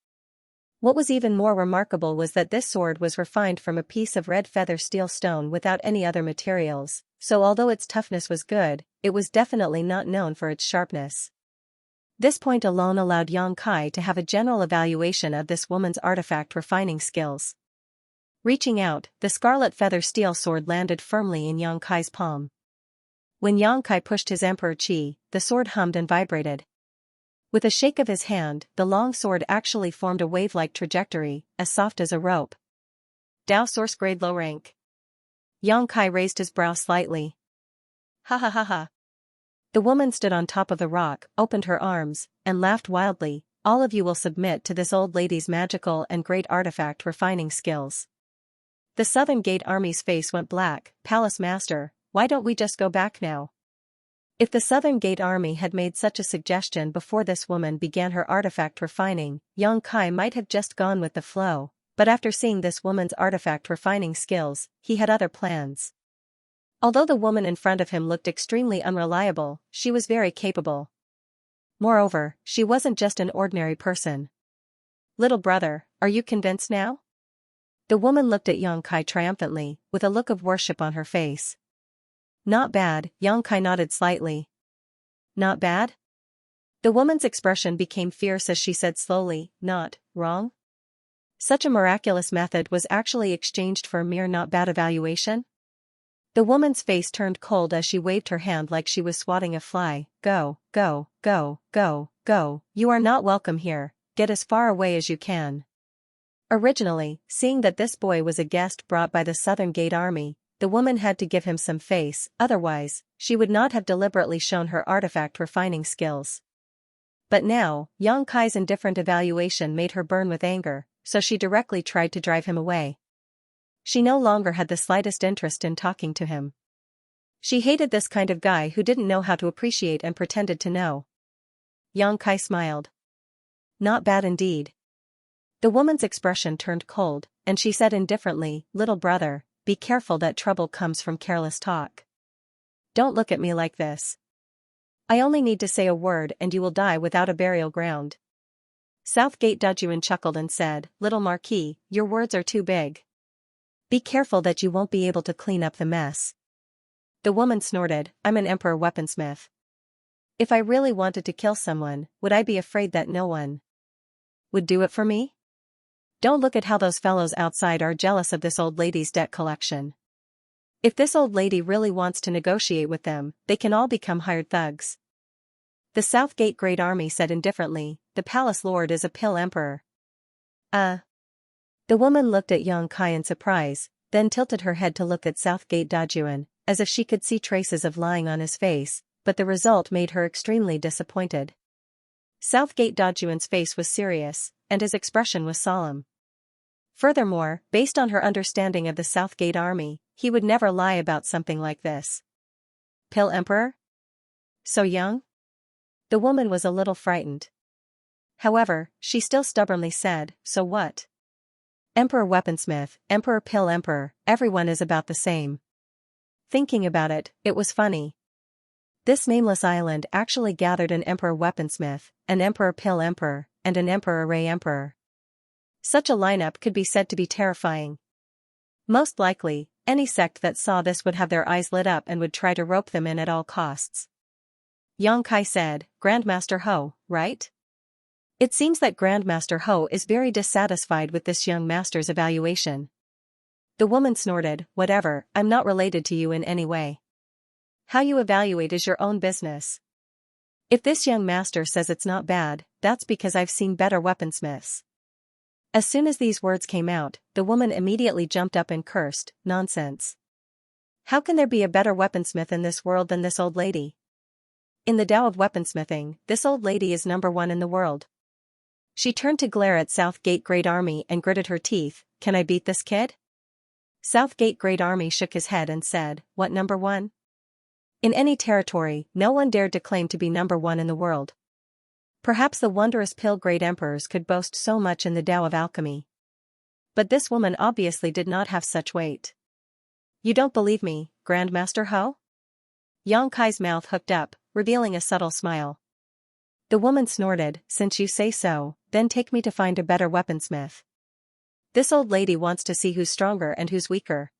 What was even more remarkable was that this sword was refined from a piece of red feather steel stone without any other materials, so although its toughness was good, it was definitely not known for its sharpness. This point alone allowed Xianxia to have a general evaluation of this woman's artifact refining skills. Reaching out, the scarlet feather steel sword landed firmly in Xianxia's palm. When Xianxia pushed his emperor chi, the sword hummed and vibrated. With a shake of his hand, the long sword actually formed a wave-like trajectory, as soft as a rope. "Dao source grade low rank." Xianxia raised his brow slightly. "Ha ha ha ha." The woman stood on top of the rock, opened her arms, and laughed wildly. "All of you will submit to this old lady's magical and great artifact refining skills." The Southern Gate Army's face went black. "Palace Master, why don't we just go back now?" If the Southern Gate Army had made such a suggestion before this woman began her artifact refining, Xianxia might have just gone with the flow, but after seeing this woman's artifact refining skills, he had other plans. Although the woman in front of him looked extremely unreliable, she was very capable. Moreover, she wasn't just an ordinary person. "Little brother, are you convinced now?" The woman looked at Xianxia triumphantly, with a look of worship on her face. "Not bad," Xianxia nodded slightly. "Not bad?" The woman's expression became fierce as she said slowly, "Not wrong?" Such a miraculous method was actually exchanged for a mere not bad evaluation? The woman's face turned cold as she waved her hand like she was swatting a fly. "Go, go, go, go, go, you are not welcome here, get as far away as you can." Originally, seeing that this boy was a guest brought by the Southern Gate Army, the woman had to give him some face, otherwise, she would not have deliberately shown her artifact refining skills. But now, Xianxia's indifferent evaluation made her burn with anger, so she directly tried to drive him away. She no longer had the slightest interest in talking to him. She hated this kind of guy who didn't know how to appreciate and pretended to know. Xianxia smiled. "Not bad indeed." The woman's expression turned cold, and she said indifferently, "Little brother, be careful that trouble comes from careless talk. Don't look at me like this. I only need to say a word and you will die without a burial ground." Southgate Dujuan chuckled and said, "Little Marquis, your words are too big. Be careful that you won't be able to clean up the mess." The woman snorted, I'm an emperor weaponsmith. If I really wanted to kill someone, would I be afraid that no one would do it for me? Don't look at how those fellows outside are jealous of this old lady's debt collection. If this old lady really wants to negotiate with them, they can all become hired thugs. The Southgate Great Army said indifferently, the palace lord is a pill emperor. The woman looked at Yang Kai in surprise, then tilted her head to look at Southgate Dajuan, as if she could see traces of lying on his face, but the result made her extremely disappointed. Southgate Dajuan's face was serious, and his expression was solemn. Furthermore, based on her understanding of the Southgate Army, he would never lie about something like this. Pill Emperor? So young? The woman was a little frightened. However, she still stubbornly said, so what? Emperor weaponsmith, Emperor Pill Emperor, everyone is about the same. Thinking about it, it was funny. This nameless island actually gathered an Emperor weaponsmith, an Emperor Pill Emperor, and an Emperor Ray Emperor. Such a lineup could be said to be terrifying. Most likely, any sect that saw this would have their eyes lit up and would try to rope them in at all costs. Yang Kai said, Grandmaster Ho, right? It seems that Grandmaster Ho is very dissatisfied with this young master's evaluation. The woman snorted, whatever, I'm not related to you in any way. How you evaluate is your own business. If this young master says it's not bad, that's because I've seen better weaponsmiths. As soon as these words came out, the woman immediately jumped up and cursed, nonsense. How can there be a better weaponsmith in this world than this old lady? In the Tao of weaponsmithing, this old lady is number one in the world. She turned to glare at Southgate Great Army and gritted her teeth, can I beat this kid? Southgate Great Army shook his head and said, what number one? In any territory, no one dared to claim to be number one in the world. Perhaps the wondrous Pill Great Emperors could boast so much in the Tao of alchemy. But this woman obviously did not have such weight. You don't believe me, Grandmaster Ho? Yang Kai's mouth hooked up, revealing a subtle smile. The woman snorted, since you say so, then take me to find a better weaponsmith. This old lady wants to see who's stronger and who's weaker.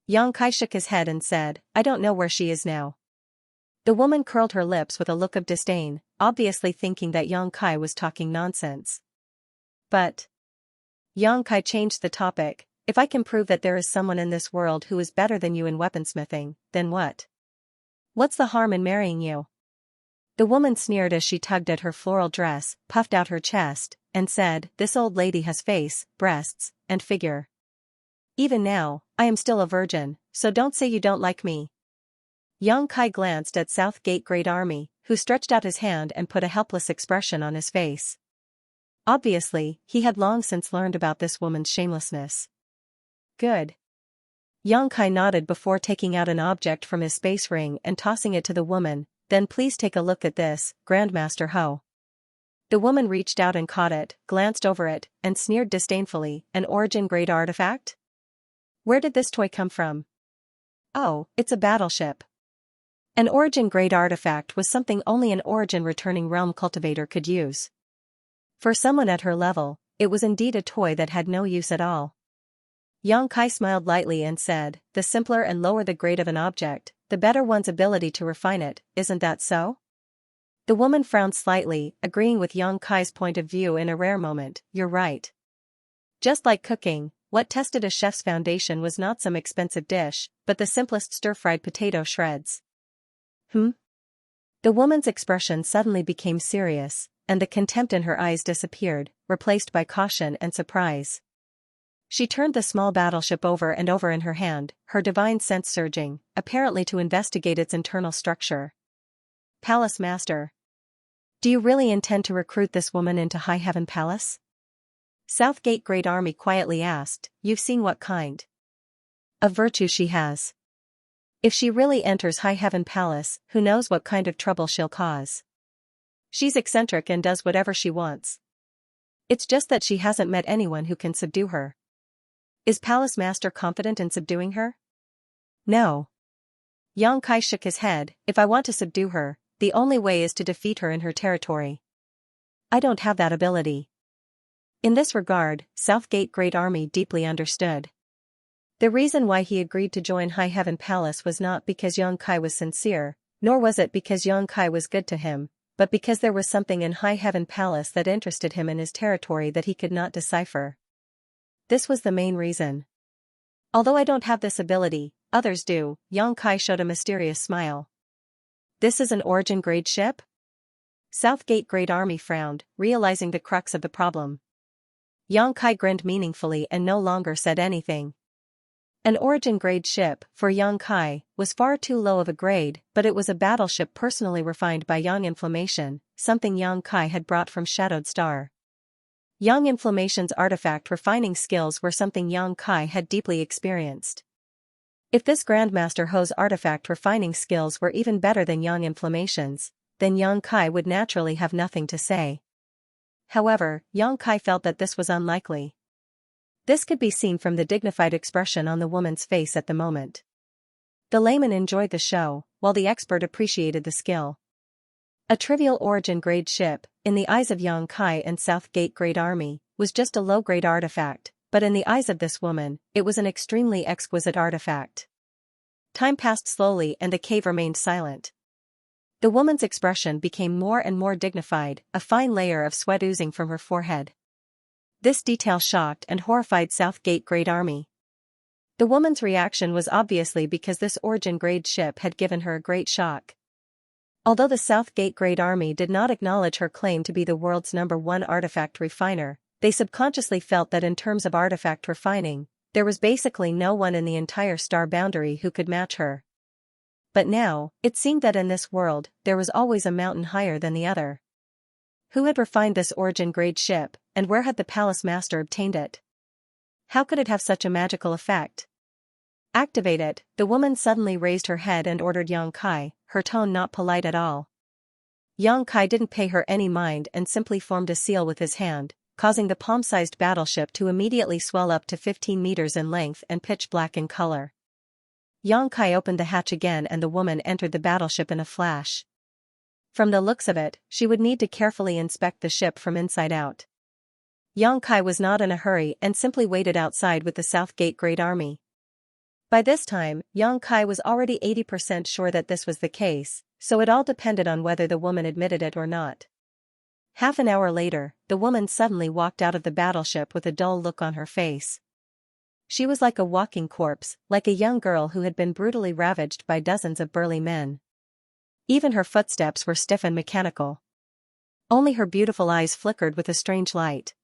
Yang Kai shook his head and said, I don't know where she is now. The woman curled her lips with a look of disdain, obviously thinking that Yang Kai was talking nonsense. But Yang Kai changed the topic, if I can prove that there is someone in this world who is better than you in weaponsmithing, then what? What's the harm in marrying you? The woman sneered as she tugged at her floral dress, puffed out her chest, and said, this old lady has face, breasts, and figure. Even now, I am still a virgin, so don't say you don't like me. Yang Kai glanced at Southgate Great Army, who stretched out his hand and put a helpless expression on his face. Obviously, he had long since learned about this woman's shamelessness. Good. Yang Kai nodded before taking out an object from his space ring and tossing it to the woman, then please take a look at this, Grandmaster Ho. The woman reached out and caught it, glanced over it, and sneered disdainfully, an origin grade artifact? Where did this toy come from? Oh, it's a battleship. An origin-grade artifact was something only an origin-returning realm cultivator could use. For someone at her level, it was indeed a toy that had no use at all. Yang Kai smiled lightly and said, the simpler and lower the grade of an object, the better one's ability to refine it, isn't that so? The woman frowned slightly, agreeing with Yang Kai's point of view in a rare moment, you're right. Just like cooking, what tested a chef's foundation was not some expensive dish, but the simplest stir-fried potato shreds. The woman's expression suddenly became serious, and the contempt in her eyes disappeared, replaced by caution and surprise. She turned the small battleship over and over in her hand, her divine sense surging, apparently to investigate its internal structure. Palace Master. Do you really intend to recruit this woman into High Heaven Palace? Southgate Great Army quietly asked, you've seen what kind of virtue she has. If she really enters High Heaven Palace, who knows what kind of trouble she'll cause. She's eccentric and does whatever she wants. It's just that she hasn't met anyone who can subdue her. Is Palace Master confident in subduing her? No. Yang Kai shook his head, if I want to subdue her, the only way is to defeat her in her territory. I don't have that ability. In this regard, Southgate Great Army deeply understood. The reason why he agreed to join High Heaven Palace was not because Xianxia was sincere, nor was it because Xianxia was good to him, but because there was something in High Heaven Palace that interested him in his territory that he could not decipher. This was the main reason. Although I don't have this ability, others do, Xianxia showed a mysterious smile. This is an origin grade ship? Southgate Great Army frowned, realizing the crux of the problem. Xianxia grinned meaningfully and no longer said anything. An origin grade ship, for Xianxia, was far too low of a grade, but it was a battleship personally refined by Yang Inflammation, something Xianxia had brought from Shadowed Star. Yang Inflammation's artifact refining skills were something Xianxia had deeply experienced. If this Grandmaster Ho's artifact refining skills were even better than Yang Inflammation's, then Xianxia would naturally have nothing to say. However, Xianxia felt that this was unlikely. This could be seen from the dignified expression on the woman's face at the moment. The layman enjoyed the show, while the expert appreciated the skill. A trivial origin grade ship, in the eyes of Xianxia and Southgate Great Army, was just a low-grade artifact, but in the eyes of this woman, it was an extremely exquisite artifact. Time passed slowly and the cave remained silent. The woman's expression became more and more dignified, a fine layer of sweat oozing from her forehead. This detail shocked and horrified Southgate Great Army. The woman's reaction was obviously because this origin grade ship had given her a great shock. Although the Southgate Great Army did not acknowledge her claim to be the world's #1 artifact refiner, they subconsciously felt that in terms of artifact refining, there was basically no one in the entire star boundary who could match her. But now, it seemed that in this world, there was always a mountain higher than the other. Who had refined this origin grade ship, and where had the palace master obtained it? How could it have such a magical effect? Activate it, the woman suddenly raised her head and ordered Xianxia, her tone not polite at all. Xianxia didn't pay her any mind and simply formed a seal with his hand, causing the palm-sized battleship to immediately swell up to 15 meters in length and pitch black in color. Xianxia opened the hatch again and the woman entered the battleship in a flash. From the looks of it, she would need to carefully inspect the ship from inside out. Xianxia was not in a hurry and simply waited outside with the Southgate Great Army. By this time, Xianxia was already 80% sure that this was the case, so it all depended on whether the woman admitted it or not. Half an hour later, the woman suddenly walked out of the battleship with a dull look on her face. She was like a walking corpse, like a young girl who had been brutally ravaged by dozens of burly men. Even her footsteps were stiff and mechanical. Only her beautiful eyes flickered with a strange light.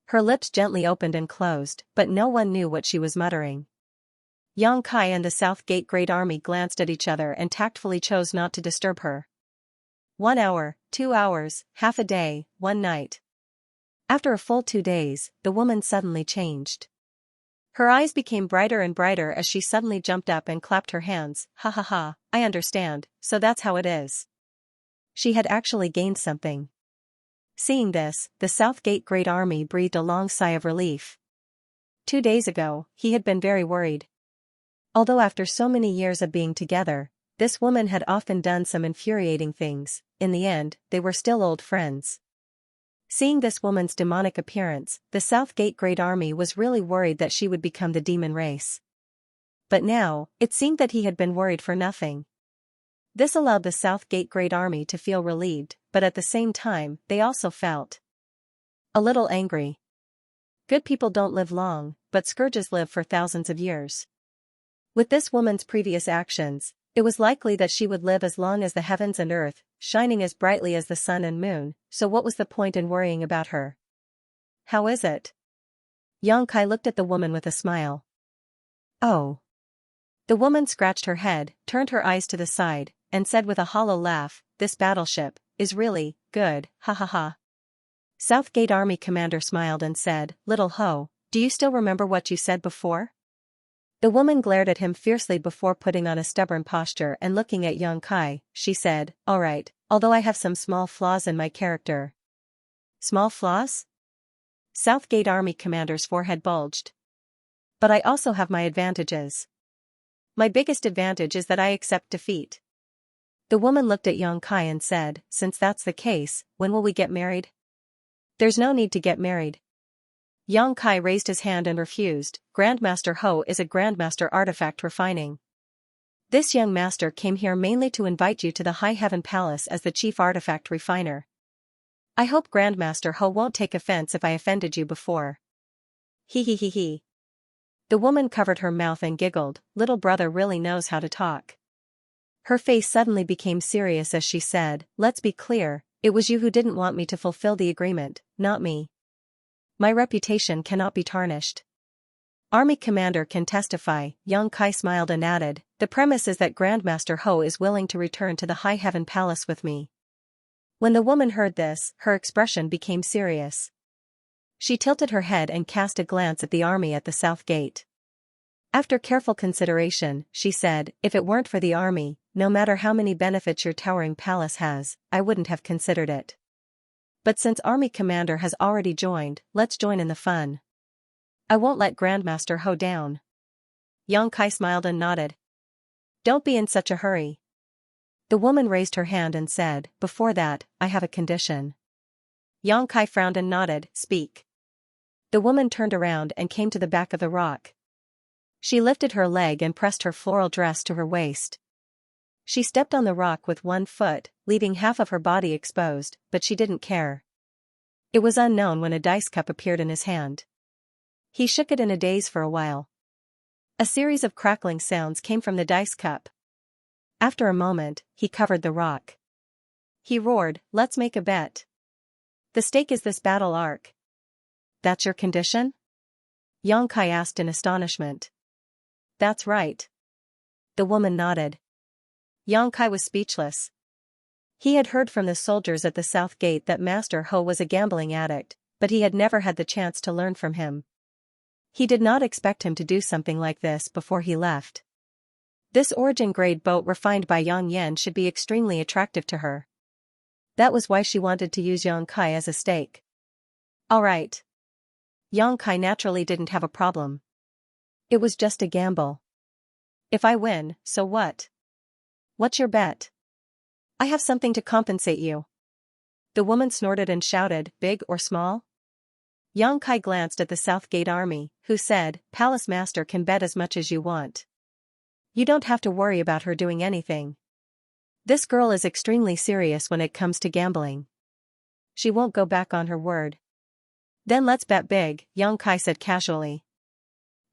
Her lips gently opened and closed, but no one knew what she was muttering. Xianxia and the Southgate Great Army glanced at each other and tactfully chose not to disturb her. 1 hour, 2 hours, half a day, 1 night. After a full 2 days, the woman suddenly changed. Her eyes became brighter and brighter as she suddenly jumped up and clapped her hands. Ha ha ha, I understand, so that's how it is. She had actually gained something. Seeing this, the Southgate Great Army breathed a long sigh of relief. 2 days ago, he had been very worried. Although after so many years of being together, this woman had often done some infuriating things, in the end, they were still old friends. Seeing this woman's demonic appearance, the Southgate Great Army was really worried that she would become the demon race. But now, it seemed that he had been worried for nothing. This allowed the Southgate Great Army to feel relieved, but at the same time, they also felt a little angry. Good people don't live long, but scourges live for thousands of years. With this woman's previous actions, it was likely that she would live as long as the heavens and earth, shining as brightly as the sun and moon, so what was the point in worrying about her? How is it? Xianxia looked at the woman with a smile. Oh. The woman scratched her head, turned her eyes to the side, and said with a hollow laugh, this battleship is really good, ha ha ha. Southgate Army commander smiled and said, Little Ho, do you still remember what you said before? The woman glared at him fiercely before putting on a stubborn posture and looking at Xianxia. She said, all right, although I have some small flaws in my character. Small flaws? Southgate Army commander's forehead bulged. But I also have my advantages. My biggest advantage is that I accept defeat. The woman looked at Xianxia and said, since that's the case, when will we get married? There's no need to get married. Yang Kai raised his hand and refused. Grandmaster Ho is a Grandmaster Artifact Refining. This young master came here mainly to invite you to the High Heaven Palace as the chief artifact refiner. I hope Grandmaster Ho won't take offense if I offended you before. He he he he. The woman covered her mouth and giggled. Little brother really knows how to talk. Her face suddenly became serious as she said, let's be clear, it was you who didn't want me to fulfill the agreement, not me. My reputation cannot be tarnished. Army commander can testify. Yang Kai smiled and added, the premise is that Grandmaster Ho is willing to return to the High Heaven Palace with me. When the woman heard this, her expression became serious. She tilted her head and cast a glance at the army at the south gate. After careful consideration, she said, if it weren't for the army, no matter how many benefits your towering palace has, I wouldn't have considered it. But since army commander has already joined, let's join in the fun. I won't let Grandmaster Ho down. Yang Kai smiled and nodded. Don't be in such a hurry. The woman raised her hand and said, before that, I have a condition. Yang Kai frowned and nodded, speak. The woman turned around and came to the back of the rock. She lifted her leg and pressed her floral dress to her waist. She stepped on the rock with one foot, leaving half of her body exposed, but she didn't care. It was unknown when a dice cup appeared in his hand. He shook it in a daze for a while. A series of crackling sounds came from the dice cup. After a moment, he covered the rock. He roared, let's make a bet. The stake is this battle arc. That's your condition? Yang Kai asked in astonishment. That's right. The woman nodded. Yang Kai was speechless. He had heard from the soldiers at the south gate that Master Ho was a gambling addict, but he had never had the chance to learn from him. He did not expect him to do something like this before he left. This origin-grade boat refined by Yang Yan should be extremely attractive to her. That was why she wanted to use Yang Kai as a stake. All right. Yang Kai naturally didn't have a problem. It was just a gamble. If I win, so what? What's your bet? I have something to compensate you. The woman snorted and shouted, big or small? Yang Kai glanced at the South Gate army, who said, Palace Master can bet as much as you want. You don't have to worry about her doing anything. This girl is extremely serious when it comes to gambling. She won't go back on her word. Then let's bet big, Yang Kai said casually.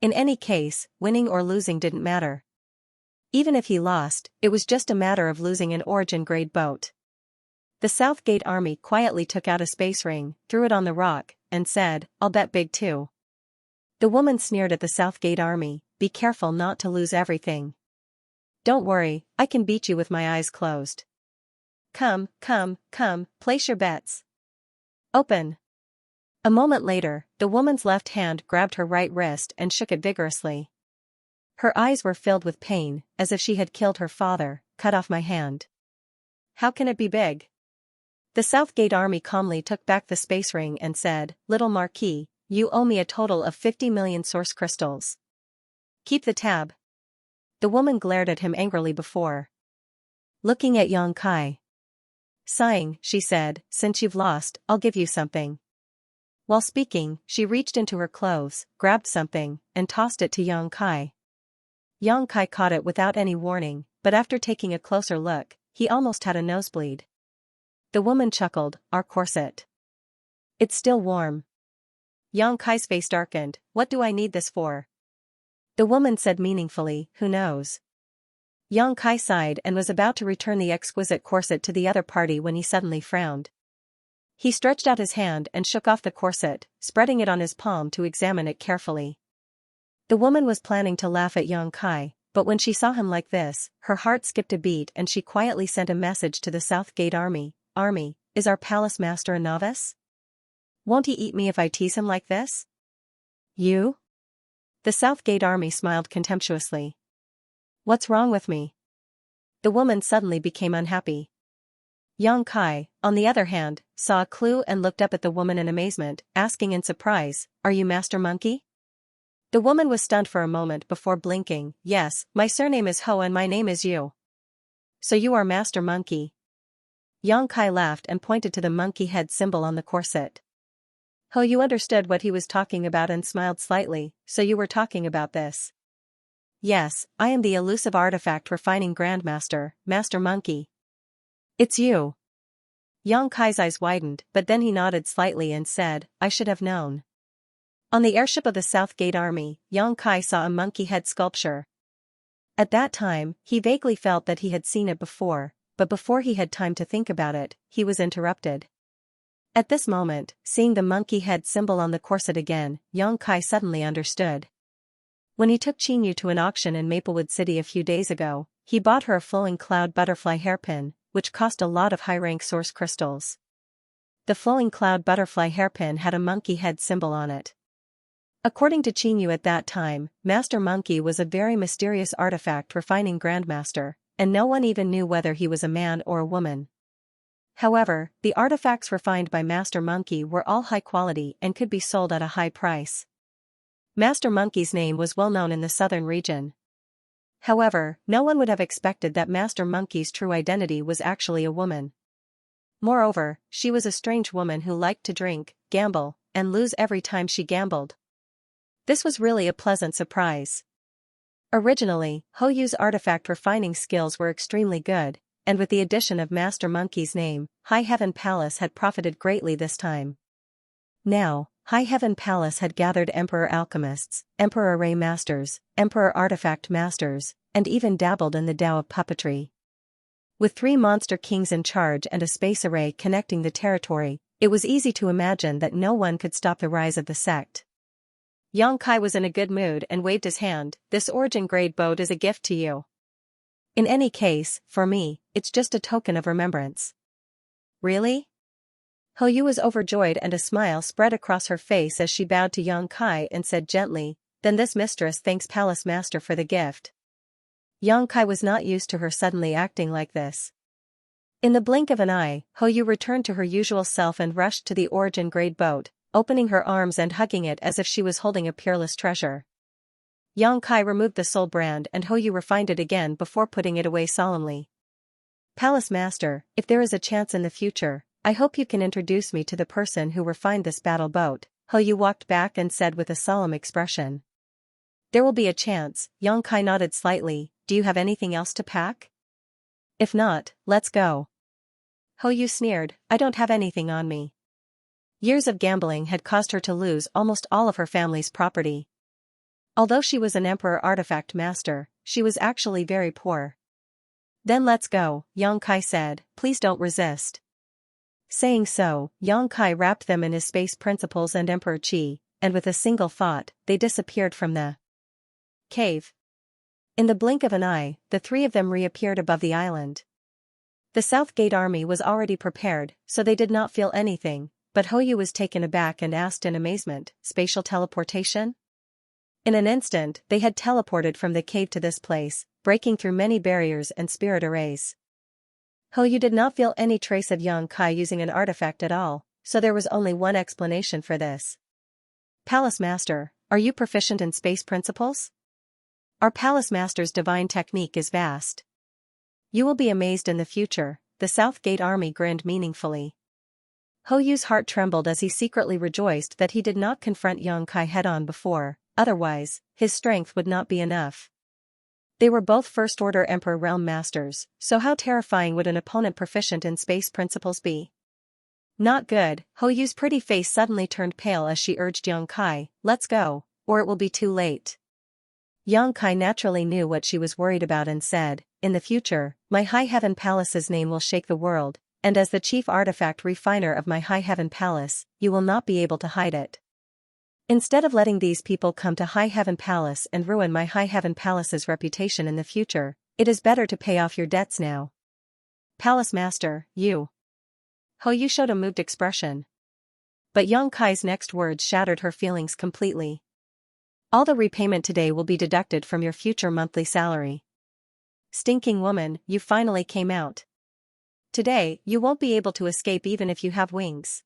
In any case, winning or losing didn't matter. Even if he lost, it was just a matter of losing an origin-grade boat. The South Gate army quietly took out a space ring, threw it on the rock, and said, I'll bet big too. The woman sneered at the South Gate army, be careful not to lose everything. Don't worry, I can beat you with my eyes closed. Come, place your bets. Open. A moment later, the woman's left hand grabbed her right wrist and shook it vigorously. Her eyes were filled with pain, as if she had killed her father. Cut off my hand. How can it be big? The South Gate army calmly took back the space ring and said, Little Marquis, you owe me a total of 50 million source crystals. Keep the tab. The woman glared at him angrily before looking at Yang Kai. Sighing, she said, since you've lost, I'll give you something. While speaking, she reached into her clothes, grabbed something, and tossed it to Yang Kai. Yang Kai caught it without any warning, but after taking a closer look, he almost had a nosebleed. The woman chuckled, our corset. It's still warm. Yang Kai's face darkened, what do I need this for? The woman said meaningfully, who knows? Yang Kai sighed and was about to return the exquisite corset to the other party when he suddenly frowned. He stretched out his hand and shook off the corset, spreading it on his palm to examine it carefully. The woman was planning to laugh at Yang Kai, but when she saw him like this, her heart skipped a beat and she quietly sent a message to the South Gate army. Army, is our palace master a novice? Won't he eat me if I tease him like this? You? The South Gate army smiled contemptuously. What's wrong with me? The woman suddenly became unhappy. Yang Kai, on the other hand, saw a clue and looked up at the woman in amazement, asking in surprise, are you Master Monkey? The woman was stunned for a moment before blinking, yes, my surname is Ho and my name is Yu. So you are Master Monkey. Yang Kai laughed and pointed to the monkey head symbol on the corset. Ho Yu understood what he was talking about and smiled slightly. So you were talking about this? Yes, I am the elusive artifact refining Grandmaster, Master Monkey. It's you. Yang Kai's eyes widened, but then he nodded slightly and said, I should have known. On the airship of the South Gate Army, Yang Kai saw a monkey head sculpture. At that time, he vaguely felt that he had seen it before, but before he had time to think about it, he was interrupted. At this moment, seeing the monkey head symbol on the corset again, Yang Kai suddenly understood. When he took Qinyu to an auction in Maplewood City a few days ago, he bought her a flowing cloud butterfly hairpin, which cost a lot of high-rank source crystals. The flowing cloud butterfly hairpin had a monkey head symbol on it. According to Qinyu at that time, Master Monkey was a very mysterious artifact refining Grandmaster, and no one even knew whether he was a man or a woman. However, the artifacts refined by Master Monkey were all high quality and could be sold at a high price. Master Monkey's name was well known in the southern region. However, no one would have expected that Master Monkey's true identity was actually a woman. Moreover, she was a strange woman who liked to drink, gamble, and lose every time she gambled. This was really a pleasant surprise. Originally, Ho Yu's artifact refining skills were extremely good, and with the addition of Master Monkey's name, High Heaven Palace had profited greatly this time. Now, High Heaven Palace had gathered Emperor Alchemists, Emperor Array Masters, Emperor Artifact Masters, and even dabbled in the Tao of puppetry. With 3 monster kings in charge and a space array connecting the territory, it was easy to imagine that no one could stop the rise of the sect. Yang Kai was in a good mood and waved his hand. This origin grade boat is a gift to you. In any case, for me, it's just a token of remembrance. Really? Ho Yu was overjoyed and a smile spread across her face as she bowed to Yang Kai and said gently, then this mistress thanks Palace Master for the gift. Yang Kai was not used to her suddenly acting like this. In the blink of an eye, Ho Yu returned to her usual self and rushed to the origin grade boat, opening her arms and hugging it as if she was holding a peerless treasure. Yang Kai removed the soul brand and Ho Yu refined it again before putting it away solemnly. Palace Master, if there is a chance in the future, I hope you can introduce me to the person who refined this battle boat, Ho Yu walked back and said with a solemn expression. There will be a chance, Yang Kai nodded slightly. Do you have anything else to pack? If not, let's go. Ho Yu sneered, I don't have anything on me. Years of gambling had caused her to lose almost all of her family's property. Although she was an Emperor Artifact Master, she was actually very poor. Then let's go, Yang Kai said, please don't resist. Saying so, Yang Kai wrapped them in his space principles and Emperor Qi, and with a single thought, they disappeared from the cave. In the blink of an eye, the 3 of them reappeared above the island. The South Gate Army was already prepared, so they did not feel anything, but Ho Yu was taken aback and asked in amazement, spatial teleportation? In an instant, they had teleported from the cave to this place, breaking through many barriers and spirit arrays. Ho Yu did not feel any trace of Yang Kai using an artifact at all, so there was only one explanation for this. Palace Master, are you proficient in space principles? Our Palace Master's divine technique is vast. You will be amazed in the future, the South Gate Army grinned meaningfully. Ho Yu's heart trembled as he secretly rejoiced that he did not confront Yang Kai head-on before, otherwise, his strength would not be enough. They were both First-Order Emperor Realm Masters, so how terrifying would an opponent proficient in space principles be? Not good. Ho Yu's pretty face suddenly turned pale as she urged Yang Kai, let's go, or it will be too late. Yang Kai naturally knew what she was worried about and said, in the future, my High Heaven Palace's name will shake the world, and as the chief artifact refiner of my High Heaven Palace, you will not be able to hide it. Instead of letting these people come to High Heaven Palace and ruin my High Heaven Palace's reputation in the future, it is better to pay off your debts now. Palace Master, you. Ho Yu showed a moved expression. But Yang Kai's next words shattered her feelings completely. All the repayment today will be deducted from your future monthly salary. Stinking woman, you finally came out. Today, you won't be able to escape even if you have wings.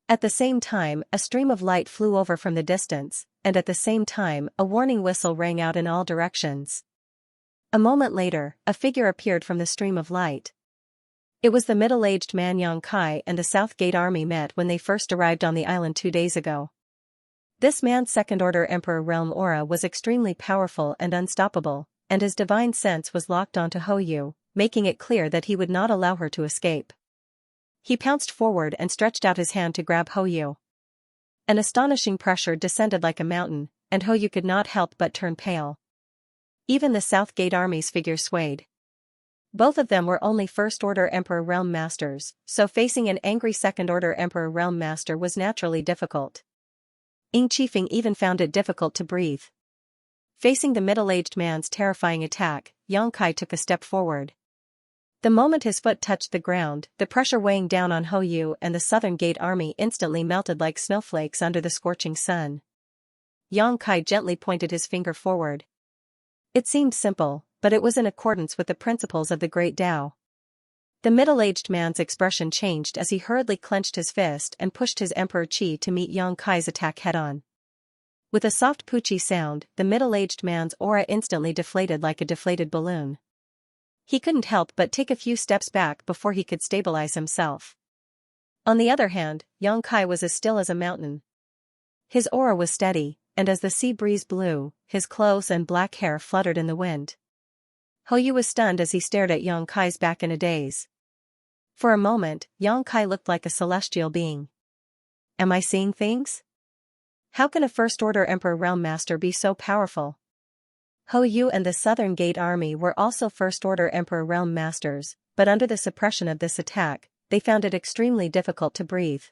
At the same time, a stream of light flew over from the distance, and at the same time, a warning whistle rang out in all directions. A moment later, a figure appeared from the stream of light. It was the middle-aged man Yang Kai and the South Gate army met when they first arrived on the island 2 days ago. This man's second-order Emperor realm aura was extremely powerful and unstoppable, and his divine sense was locked onto Hou, making it clear that he would not allow her to escape. He pounced forward and stretched out his hand to grab Hou. An astonishing pressure descended like a mountain, and Hou could not help but turn pale. Even the South Gate army's figure swayed. Both of them were only first-order Emperor Realm Masters, so facing an angry second-order Emperor Realm Master was naturally difficult. Ying Qifeng even found it difficult to breathe. Facing the middle-aged man's terrifying attack, Yang Kai took a step forward. The moment his foot touched the ground, the pressure weighing down on Hou and the Southern Gate army instantly melted like snowflakes under the scorching sun. Yang Kai gently pointed his finger forward. It seemed simple, but it was in accordance with the principles of the Great Tao. The middle-aged man's expression changed as he hurriedly clenched his fist and pushed his Emperor Qi to meet Yang Kai's attack head-on. With a soft poochie sound, the middle-aged man's aura instantly deflated like a deflated balloon. He couldn't help but take a few steps back before he could stabilize himself. On the other hand, Yang Kai was as still as a mountain. His aura was steady, and as the sea breeze blew, his clothes and black hair fluttered in the wind. Hou was stunned as he stared at Yang Kai's back in a daze. For a moment, Yang Kai looked like a celestial being. Am I seeing things? How can a first-order Emperor Realm Master be so powerful? Hou and the Southern Gate army were also first-order Emperor Realm Masters, but under the suppression of this attack, they found it extremely difficult to breathe.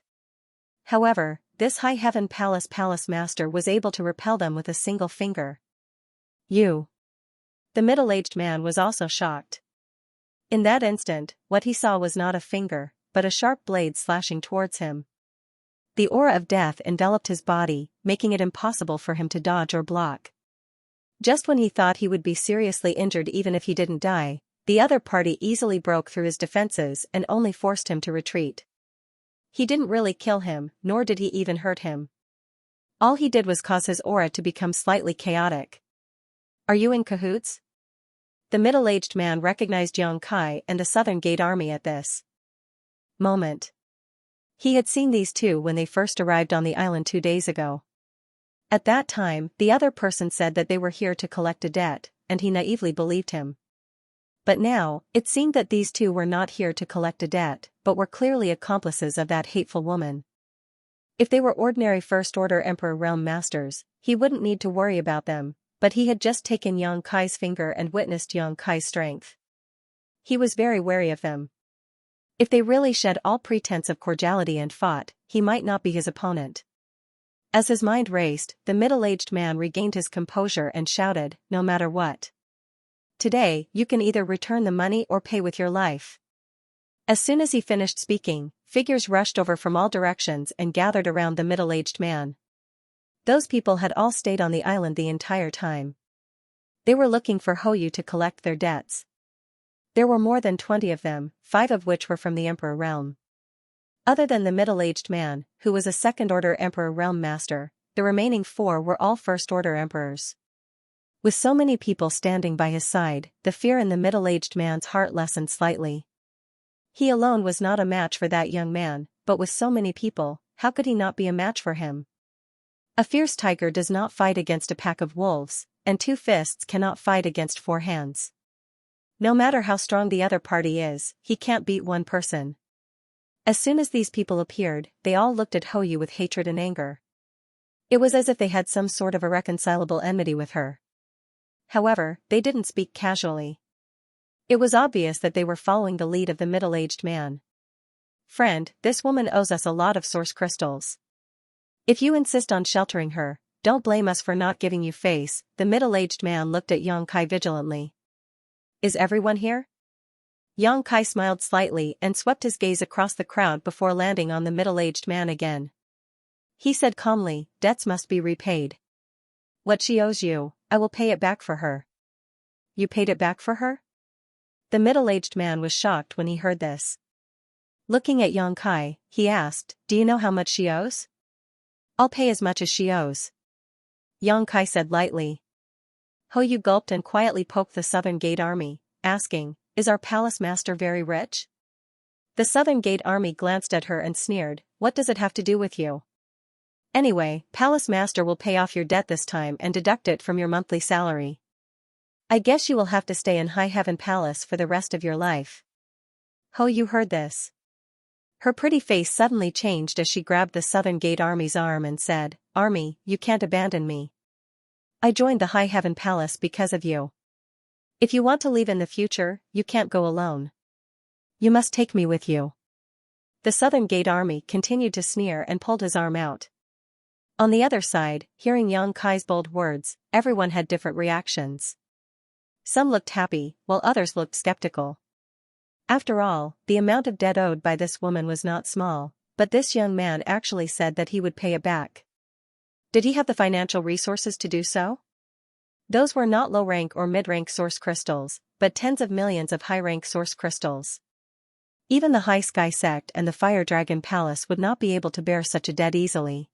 However, this High Heaven Palace Master was able to repel them with a single finger. You. The middle-aged man was also shocked. In that instant, what he saw was not a finger, but a sharp blade slashing towards him. The aura of death enveloped his body, making it impossible for him to dodge or block. Just when he thought he would be seriously injured even if he didn't die, the other party easily broke through his defenses and only forced him to retreat. He didn't really kill him, nor did he even hurt him. All he did was cause his aura to become slightly chaotic. Are you in cahoots? The middle-aged man recognized Yang Kai and the Southern Gate army at this moment. He had seen these two when they first arrived on the island 2 days ago. At that time, the other person said that they were here to collect a debt, and he naively believed him. But now, it seemed that these two were not here to collect a debt, but were clearly accomplices of that hateful woman. If they were ordinary first-order Emperor Realm Masters, he wouldn't need to worry about them, but he had just taken Yang Kai's finger and witnessed Yang Kai's strength. He was very wary of them. If they really shed all pretense of cordiality and fought, he might not be his opponent. As his mind raced, the middle-aged man regained his composure and shouted, "No matter what. Today, you can either return the money or pay with your life." As soon as he finished speaking, figures rushed over from all directions and gathered around the middle-aged man. Those people had all stayed on the island the entire time. They were looking for Hou to collect their debts. There were more than 20 of them, 5 of which were from the Emperor Realm. Other than the middle-aged man, who was a second-order Emperor Realm Master, the remaining 4 were all first-order Emperors. With so many people standing by his side, the fear in the middle-aged man's heart lessened slightly. He alone was not a match for that young man, but with so many people, how could he not be a match for him? A fierce tiger does not fight against a pack of wolves, and 2 fists cannot fight against 4 hands. No matter how strong the other party is, he can't beat one person. As soon as these people appeared, they all looked at Hou with hatred and anger. It was as if they had some sort of irreconcilable enmity with her. However, they didn't speak casually. It was obvious that they were following the lead of the middle-aged man. "Friend, this woman owes us a lot of source crystals. If you insist on sheltering her, don't blame us for not giving you face." The middle-aged man looked at Yang Kai vigilantly. "Is everyone here?" Yang Kai smiled slightly and swept his gaze across the crowd before landing on the middle-aged man again. He said calmly, "Debts must be repaid. What she owes you, I will pay it back for her." "You paid it back for her?" The middle-aged man was shocked when he heard this. Looking at Yang Kai, he asked, "Do you know how much she owes?" "I'll pay as much as she owes," Yang Kai said lightly. Hou gulped and quietly poked the Southern Gate army, asking, "Is our palace master very rich?" The Southern Gate Army glanced at her and sneered, "What does it have to do with you? Anyway, Palace Master will pay off your debt this time and deduct it from your monthly salary. I guess you will have to stay in High Heaven Palace for the rest of your life." Ho Yu heard this. Her pretty face suddenly changed as she grabbed the Southern Gate Army's arm and said, "Army, you can't abandon me. I joined the High Heaven Palace because of you. If you want to leave in the future, you can't go alone. You must take me with you." The Southern Gate Army continued to sneer and pulled his arm out. On the other side, hearing Yang Kai's bold words, everyone had different reactions. Some looked happy, while others looked skeptical. After all, the amount of debt owed by this woman was not small, but this young man actually said that he would pay it back. Did he have the financial resources to do so? Those were not low-rank or mid-rank source crystals, but tens of millions of high-rank source crystals. Even the High Sky Sect and the Fire Dragon Palace would not be able to bear such a debt easily.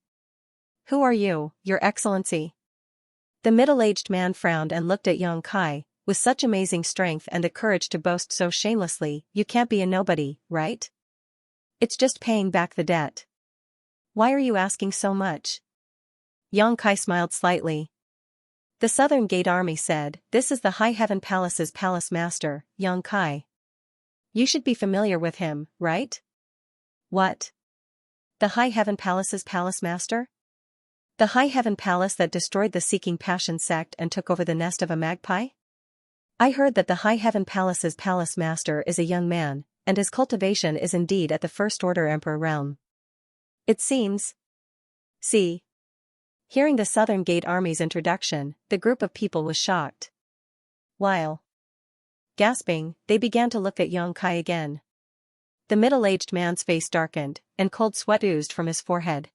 "Who are you, Your Excellency?" The middle-aged man frowned and looked at Yang Kai. "With such amazing strength and the courage to boast so shamelessly, you can't be a nobody, right? It's just paying back the debt. Why are you asking so much?" Yang Kai smiled slightly. The Southern Gate Army said, "This is the High Heaven Palace's Palace Master, Yang Kai. You should be familiar with him, right?" "What? The High Heaven Palace's Palace Master? The High Heaven Palace that destroyed the Seeking Passion sect and took over the nest of a magpie? I heard that the High Heaven Palace's Palace Master is a young man, and his cultivation is indeed at the First Order Emperor realm. It seems." See. Hearing the Southern Gate Army's introduction, the group of people was shocked. While gasping, they began to look at Yang Kai again. The middle-aged man's face darkened, and cold sweat oozed from his forehead.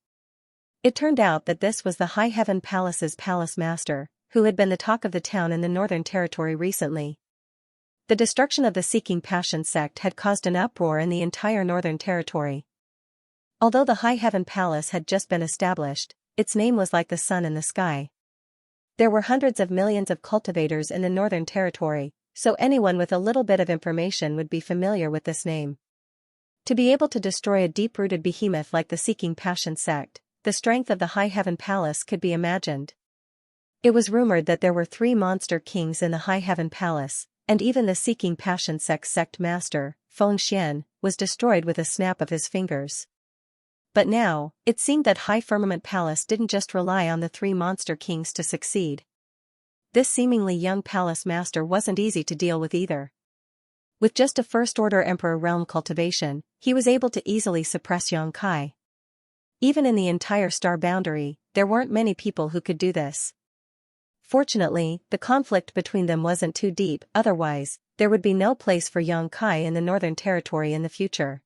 It turned out that this was the High Heaven Palace's Palace Master, who had been the talk of the town in the Northern Territory recently. The destruction of the Seeking Passion sect had caused an uproar in the entire Northern Territory. Although the High Heaven Palace had just been established, its name was like the sun in the sky. There were hundreds of millions of cultivators in the Northern Territory, so anyone with a little bit of information would be familiar with this name. To be able to destroy a deep-rooted behemoth like the Seeking Passion sect, the strength of the High Heaven Palace could be imagined. It was rumored that there were 3 monster kings in the High Heaven Palace, and even the Seeking Passion sect master, Xianxia, was destroyed with a snap of his fingers. But now, it seemed that High Firmament Palace didn't just rely on the 3 monster kings to succeed. This seemingly young palace master wasn't easy to deal with either. With just a First Order Emperor realm cultivation, he was able to easily suppress Yang Kai. Even in the entire star boundary, there weren't many people who could do this. Fortunately, the conflict between them wasn't too deep, otherwise, there would be no place for Yang Kai in the Northern Territory in the future.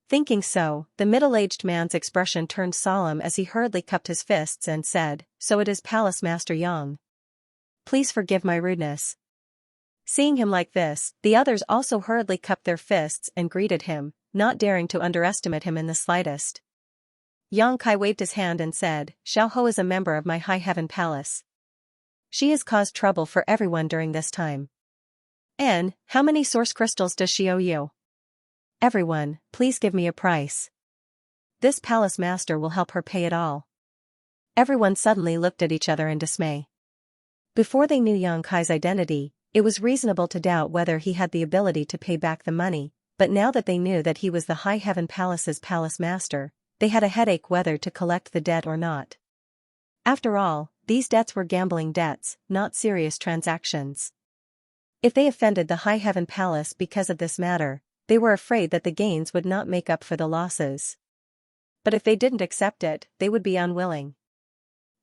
Thinking so, the middle-aged man's expression turned solemn as he hurriedly cupped his fists and said, "So it is Palace Master Yang. Please forgive my rudeness." Seeing him like this, the others also hurriedly cupped their fists and greeted him, not daring to underestimate him in the slightest. Yang Kai waved his hand and said, "Xiao Ho is a member of my High Heaven Palace. She has caused trouble for everyone during this time." "And, how many source crystals does she owe you?" "Everyone, please give me a price. This palace master will help her pay it all." Everyone suddenly looked at each other in dismay. Before they knew Yang Kai's identity, it was reasonable to doubt whether he had the ability to pay back the money, but now that they knew that he was the High Heaven Palace's palace master, they had a headache whether to collect the debt or not. After all, these debts were gambling debts, not serious transactions. If they offended the High Heaven Palace because of this matter, they were afraid that the gains would not make up for the losses. But if they didn't accept it, they would be unwilling.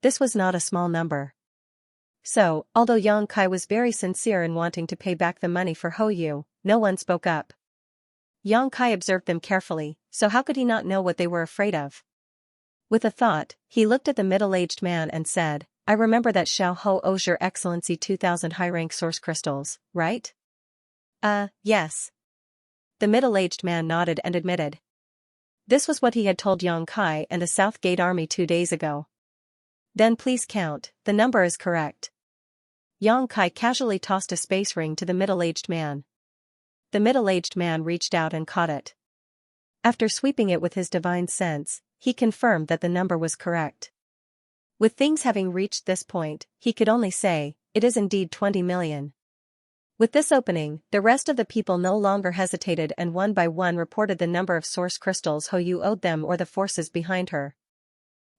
This was not a small number. So, although Yang Kai was very sincere in wanting to pay back the money for Ho Yu, no one spoke up. Yang Kai observed them carefully, so how could he not know what they were afraid of? With a thought, he looked at the middle-aged man and said, "I remember that Xiao Ho owes Your Excellency 2,000 high-rank source crystals, right?" Yes." The middle-aged man nodded and admitted. This was what he had told Yang Kai and the South Gate Army 2 days ago. "Then please count, the number is correct." Yang Kai casually tossed a space ring to the middle-aged man. The middle-aged man reached out and caught it. After sweeping it with his divine sense, he confirmed that the number was correct. With things having reached this point, he could only say, it is indeed 20 million. With this opening, the rest of the people no longer hesitated and one by one reported the number of source crystals Hou owed them or the forces behind her.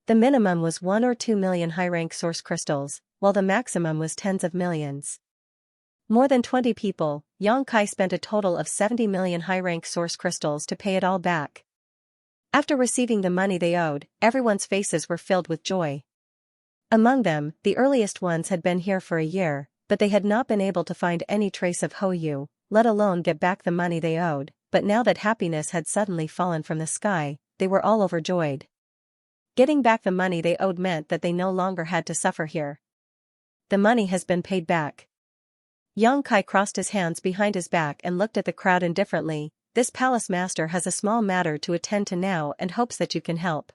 The minimum was 1 or 2 million high-rank source crystals, while the maximum was tens of millions. More than 20 people, Xianxia spent a total of 70 million high-rank source crystals to pay it all back. After receiving the money they owed, everyone's faces were filled with joy. Among them, the earliest ones had been here for a year, but they had not been able to find any trace of Hou, let alone get back the money they owed, but now that happiness had suddenly fallen from the sky, they were all overjoyed. Getting back the money they owed meant that they no longer had to suffer here. The money has been paid back. Xianxia crossed his hands behind his back and looked at the crowd indifferently. This palace master has a small matter to attend to now and hopes that you can help.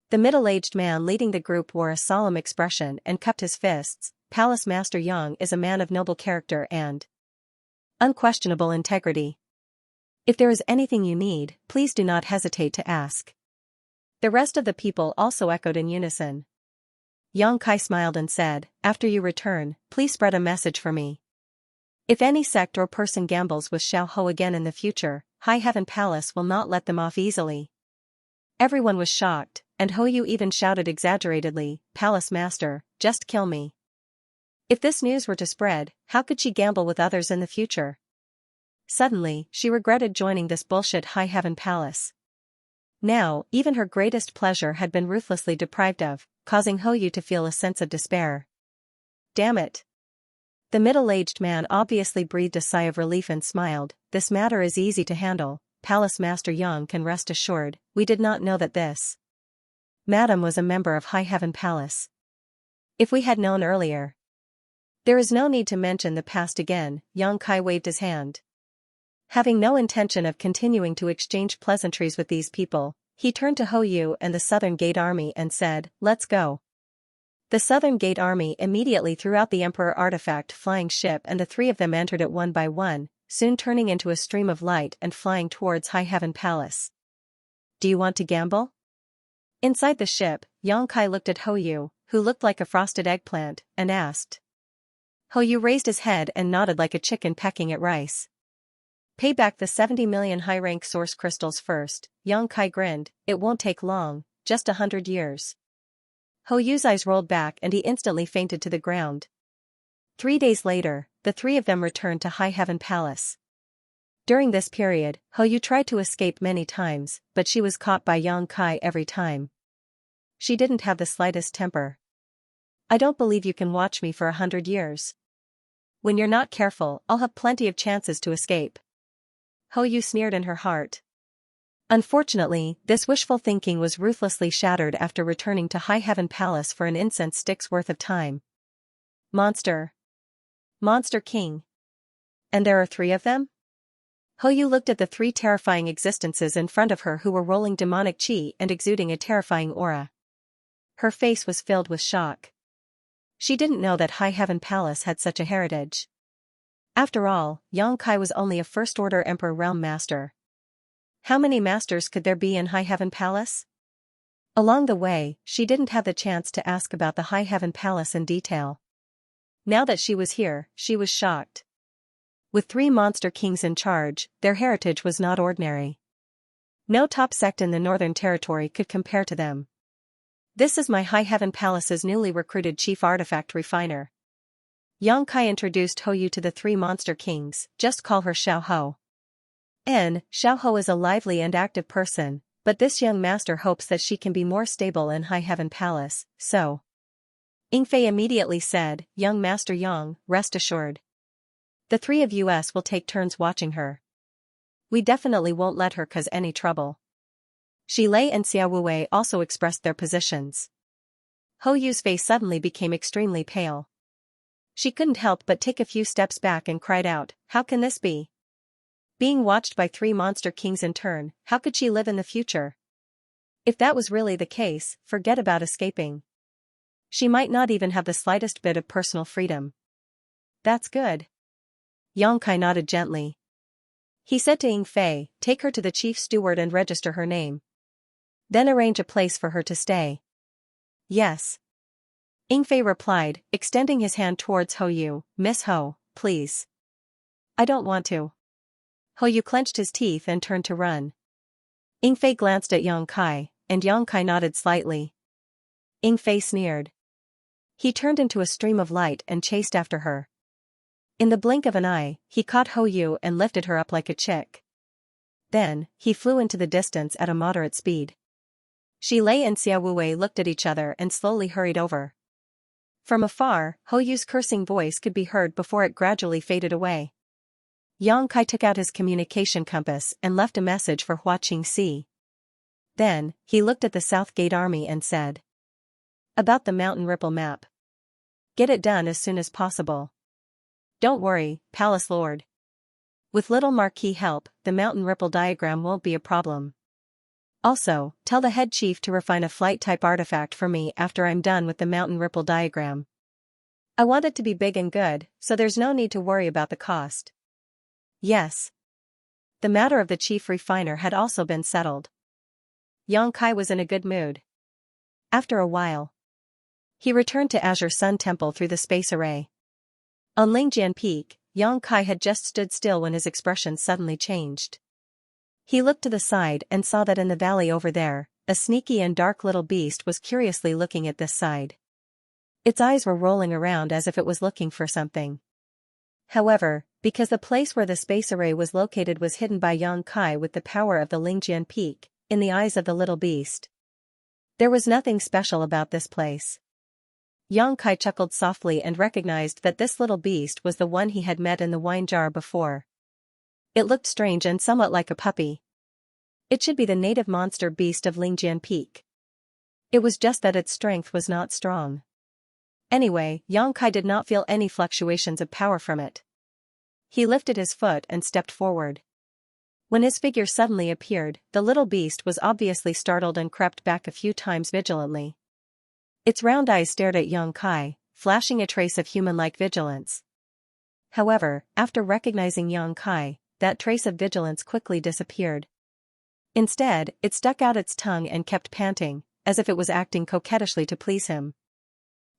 The middle-aged man leading the group wore a solemn expression and cupped his fists. Palace Master Yang is a man of noble character and unquestionable integrity. If there is anything you need, please do not hesitate to ask. The rest of the people also echoed in unison. Xianxia smiled and said, after you return, please spread a message for me. If any sect or person gambles with Xiao again in the future, High Heaven Palace will not let them off easily. Everyone was shocked, and Hou even shouted exaggeratedly, Palace Master, just kill me. If this news were to spread, how could she gamble with others in the future? Suddenly, she regretted joining this bullshit High Heaven Palace. Now, even her greatest pleasure had been ruthlessly deprived of, causing Hou to feel a sense of despair. Damn it. The middle-aged man obviously breathed a sigh of relief and smiled, this matter is easy to handle, Palace Master Yang can rest assured, we did not know that this madam was a member of High Heaven Palace. If we had known earlier. There is no need to mention the past again, Xianxia waved his hand. Having no intention of continuing to exchange pleasantries with these people, he turned to Hou and the Southern Gate Army and said, let's go. The Southern Gate Army immediately threw out the Emperor artifact flying ship and the three of them entered it one by one, soon turning into a stream of light and flying towards High Heaven Palace. Do you want to gamble? Inside the ship, Xianxia looked at Hou, who looked like a frosted eggplant, and asked. Hou raised his head and nodded like a chicken pecking at rice. Pay back the 70 million high-rank source crystals first, Xianxia grinned, it won't take long, just 100 years. Hou's eyes rolled back and he instantly fainted to the ground. 3 days later, the three of them returned to High Heaven Palace. During this period, Hou tried to escape many times, but she was caught by Xianxia every time. She didn't have the slightest temper. I don't believe you can watch me for 100 years. When you're not careful, I'll have plenty of chances to escape. Hou sneered in her heart. Unfortunately, this wishful thinking was ruthlessly shattered after returning to High Heaven Palace for an incense stick's worth of time. Monster. Monster King. And there are 3 of them? Hou looked at the 3 terrifying existences in front of her who were rolling demonic chi and exuding a terrifying aura. Her face was filled with shock. She didn't know that High Heaven Palace had such a heritage. After all, Xianxia was only a first-order Emperor Realm Master. How many masters could there be in High Heaven Palace? Along the way, she didn't have the chance to ask about the High Heaven Palace in detail. Now that she was here, she was shocked. With 3 monster kings in charge, their heritage was not ordinary. No top sect in the Northern Territory could compare to them. This is my High Heaven Palace's newly recruited chief artifact refiner. Xianxia introduced Hou to the 3 monster kings, just call her Xiao. Xiao is a lively and active person, but this young master hopes that she can be more stable in High Heaven Palace, so. Yingfei immediately said, young Master Yang, rest assured. The 3 of us will take turns watching her. We definitely won't let her cause any trouble. Shi Lei and Xiao Wei also expressed their positions. Hou's face suddenly became extremely pale. She couldn't help but take a few steps back and cried out, how can this be? Being watched by 3 monster kings in turn, how could she live in the future? If that was really the case, forget about escaping. She might not even have the slightest bit of personal freedom. That's good. Xianxia nodded gently. He said to Ying Fei, take her to the chief steward and register her name. Then arrange a place for her to stay. Yes. Ying Fei replied, extending his hand towards Hou Yu, Miss Ho, please. I don't want to. Hou Yu clenched his teeth and turned to run. Ying Fei glanced at Yang Kai, and Yang Kai nodded slightly. Ying Fei sneered. He turned into a stream of light and chased after her. In the blink of an eye, he caught Hou Yu and lifted her up like a chick. Then, he flew into the distance at a moderate speed. Shi Lei and Xia Wuwei looked at each other and slowly hurried over. From afar, Hou Yu's cursing voice could be heard before it gradually faded away. Yang Kai took out his communication compass and left a message for Hua Qingxi. Then, he looked at the South Gate Army and said. About the Mountain Ripple map. Get it done as soon as possible. Don't worry, Palace Lord. With little Marquis help, the Mountain Ripple diagram won't be a problem. Also, tell the head chief to refine a flight-type artifact for me after I'm done with the Mountain Ripple diagram. I want it to be big and good, so there's no need to worry about the cost. Yes. The matter of the chief refiner had also been settled. Yang Kai was in a good mood. After a while, he returned to Azure Sun Temple through the space array. On Lingjian Peak, Yang Kai had just stood still when his expression suddenly changed. He looked to the side and saw that in the valley over there, a sneaky and dark little beast was curiously looking at this side. Its eyes were rolling around as if it was looking for something. However, because the place where the space array was located was hidden by Yang Kai with the power of the Lingjian Peak, in the eyes of the little beast, there was nothing special about this place. Yang Kai chuckled softly and recognized that this little beast was the one he had met in the wine jar before. It looked strange and somewhat like a puppy. It should be the native monster beast of Lingjian Peak. It was just that its strength was not strong. Anyway, Yang Kai did not feel any fluctuations of power from it. He lifted his foot and stepped forward. When his figure suddenly appeared, the little beast was obviously startled and crept back a few times vigilantly. Its round eyes stared at Yang Kai, flashing a trace of human-like vigilance. However, after recognizing Yang Kai, that trace of vigilance quickly disappeared. Instead, it stuck out its tongue and kept panting, as if it was acting coquettishly to please him.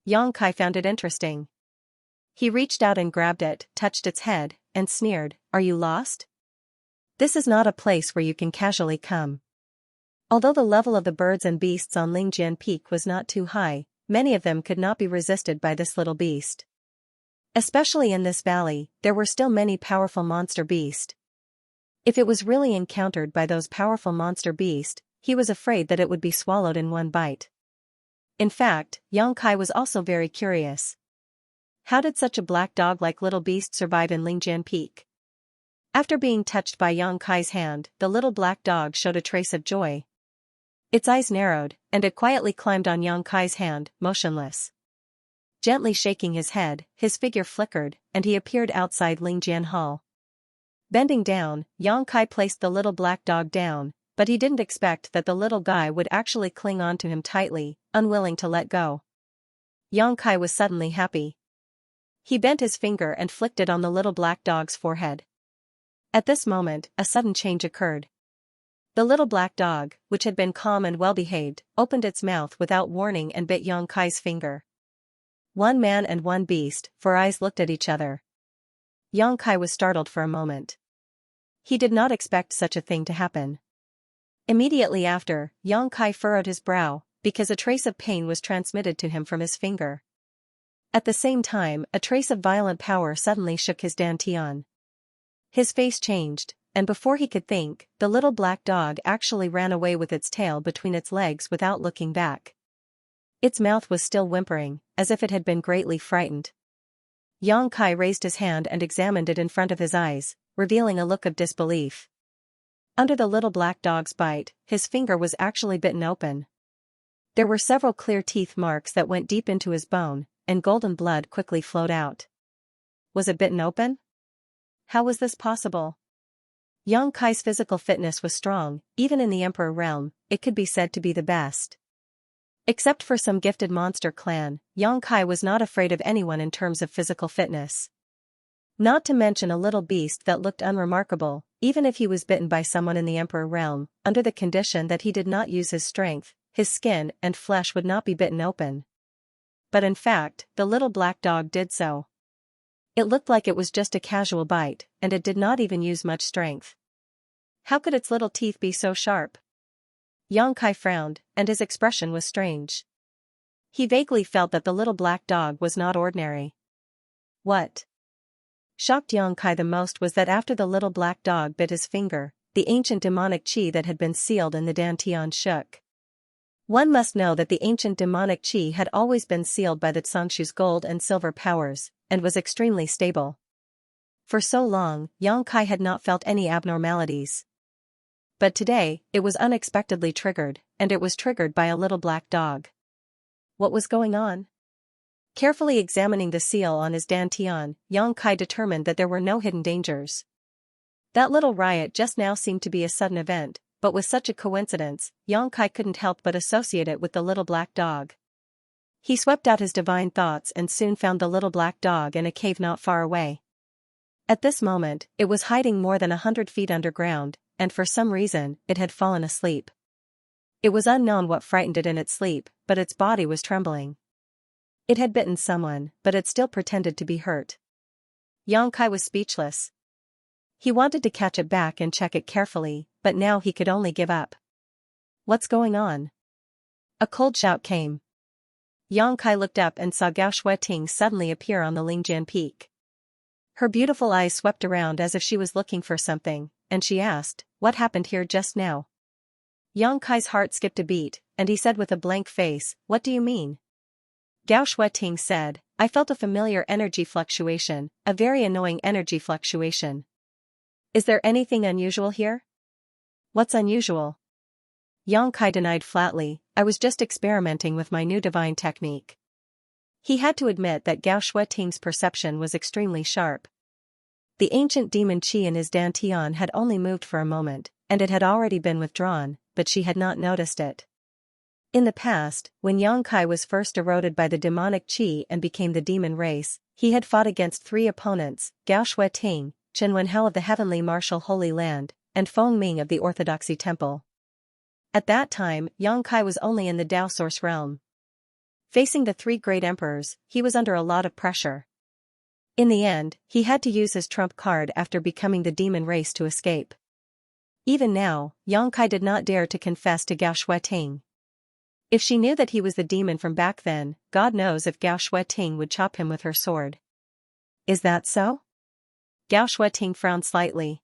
Yang Kai found it interesting. He reached out and grabbed it, touched its head, and sneered, "Are you lost? This is not a place where you can casually come." Although the level of the birds and beasts on Lingjian Peak was not too high, many of them could not be resisted by this little beast. Especially in this valley, there were still many powerful monster beasts. If it was really encountered by those powerful monster beasts, he was afraid that it would be swallowed in one bite. In fact, Yang Kai was also very curious. How did such a black dog-like little beast survive in Lingjian Peak? After being touched by Yang Kai's hand, the little black dog showed a trace of joy. Its eyes narrowed, and it quietly climbed on Yang Kai's hand, motionless. Gently shaking his head, his figure flickered, and he appeared outside Lingjian Hall. Bending down, Yang Kai placed the little black dog down, but he didn't expect that the little guy would actually cling on to him tightly, unwilling to let go. Yang Kai was suddenly happy. He bent his finger and flicked it on the little black dog's forehead. At this moment, a sudden change occurred. The little black dog, which had been calm and well-behaved, opened its mouth without warning and bit Yang Kai's finger. One man and one beast, for eyes looked at each other. Yang Kai was startled for a moment. He did not expect such a thing to happen. Immediately after, Yang Kai furrowed his brow, because a trace of pain was transmitted to him from his finger. At the same time, a trace of violent power suddenly shook his dantian. His face changed, and before he could think, the little black dog actually ran away with its tail between its legs without looking back. Its mouth was still whimpering, as if it had been greatly frightened. Yang Kai raised his hand and examined it in front of his eyes, revealing a look of disbelief. Under the little black dog's bite, his finger was actually bitten open. There were several clear teeth marks that went deep into his bone, and golden blood quickly flowed out. Was it bitten open? How was this possible? Yang Kai's physical fitness was strong, even in the Emperor realm, it could be said to be the best. Except for some gifted monster clan, Yang Kai was not afraid of anyone in terms of physical fitness. Not to mention a little beast that looked unremarkable, even if he was bitten by someone in the Emperor realm, under the condition that he did not use his strength, his skin and flesh would not be bitten open. But in fact, the little black dog did so. It looked like it was just a casual bite, and it did not even use much strength. How could its little teeth be so sharp? Xianxia frowned, and his expression was strange. He vaguely felt that the little black dog was not ordinary. What shocked Xianxia the most was that after the little black dog bit his finger, the ancient demonic qi that had been sealed in the dantian shook. One must know that the ancient demonic qi had always been sealed by the Xianxia's gold and silver powers, and was extremely stable. For so long, Xianxia had not felt any abnormalities. But today, it was unexpectedly triggered, and it was triggered by a little black dog. What was going on? Carefully examining the seal on his dantian, Xianxia determined that there were no hidden dangers. That little riot just now seemed to be a sudden event, but with such a coincidence, Xianxia couldn't help but associate it with the little black dog. He swept out his divine thoughts and soon found the little black dog in a cave not far away. At this moment, it was hiding more than 100 feet underground, and for some reason, it had fallen asleep. It was unknown what frightened it in its sleep, but its body was trembling. It had bitten someone, but it still pretended to be hurt. Xianxia was speechless. He wanted to catch it back and check it carefully, but now he could only give up. What's going on? A cold shout came. Xianxia looked up and saw Gao Shuiting suddenly appear on the Lingjian peak. Her beautiful eyes swept around as if she was looking for something, and she asked, "What happened here just now?" Xianxia's heart skipped a beat, and he said with a blank face, "What do you mean?" Gao Shuiting said, "I felt a familiar energy fluctuation, a very annoying energy fluctuation." "Is there anything unusual here?" "What's unusual?" Xianxia denied flatly, "I was just experimenting with my new divine technique." He had to admit that Gao Shuiting's perception was extremely sharp. The ancient demon qi in his dantian had only moved for a moment, and it had already been withdrawn, but she had not noticed it. In the past, when Xianxia was first eroded by the demonic qi and became the demon race, he had fought against 3 opponents, Gao Shuiting, Chen Wenhao of the Heavenly Martial Holy Land, and Feng Ming of the Orthodoxy Temple. At that time, Xianxia was only in the Dao Source realm. Facing the 3 great emperors, he was under a lot of pressure. In the end, he had to use his trump card after becoming the demon race to escape. Even now, Xianxia did not dare to confess to Gao Shuiting. If she knew that he was the demon from back then, God knows if Gao Shuiting would chop him with her sword. Is that so? Gao Shuiting frowned slightly.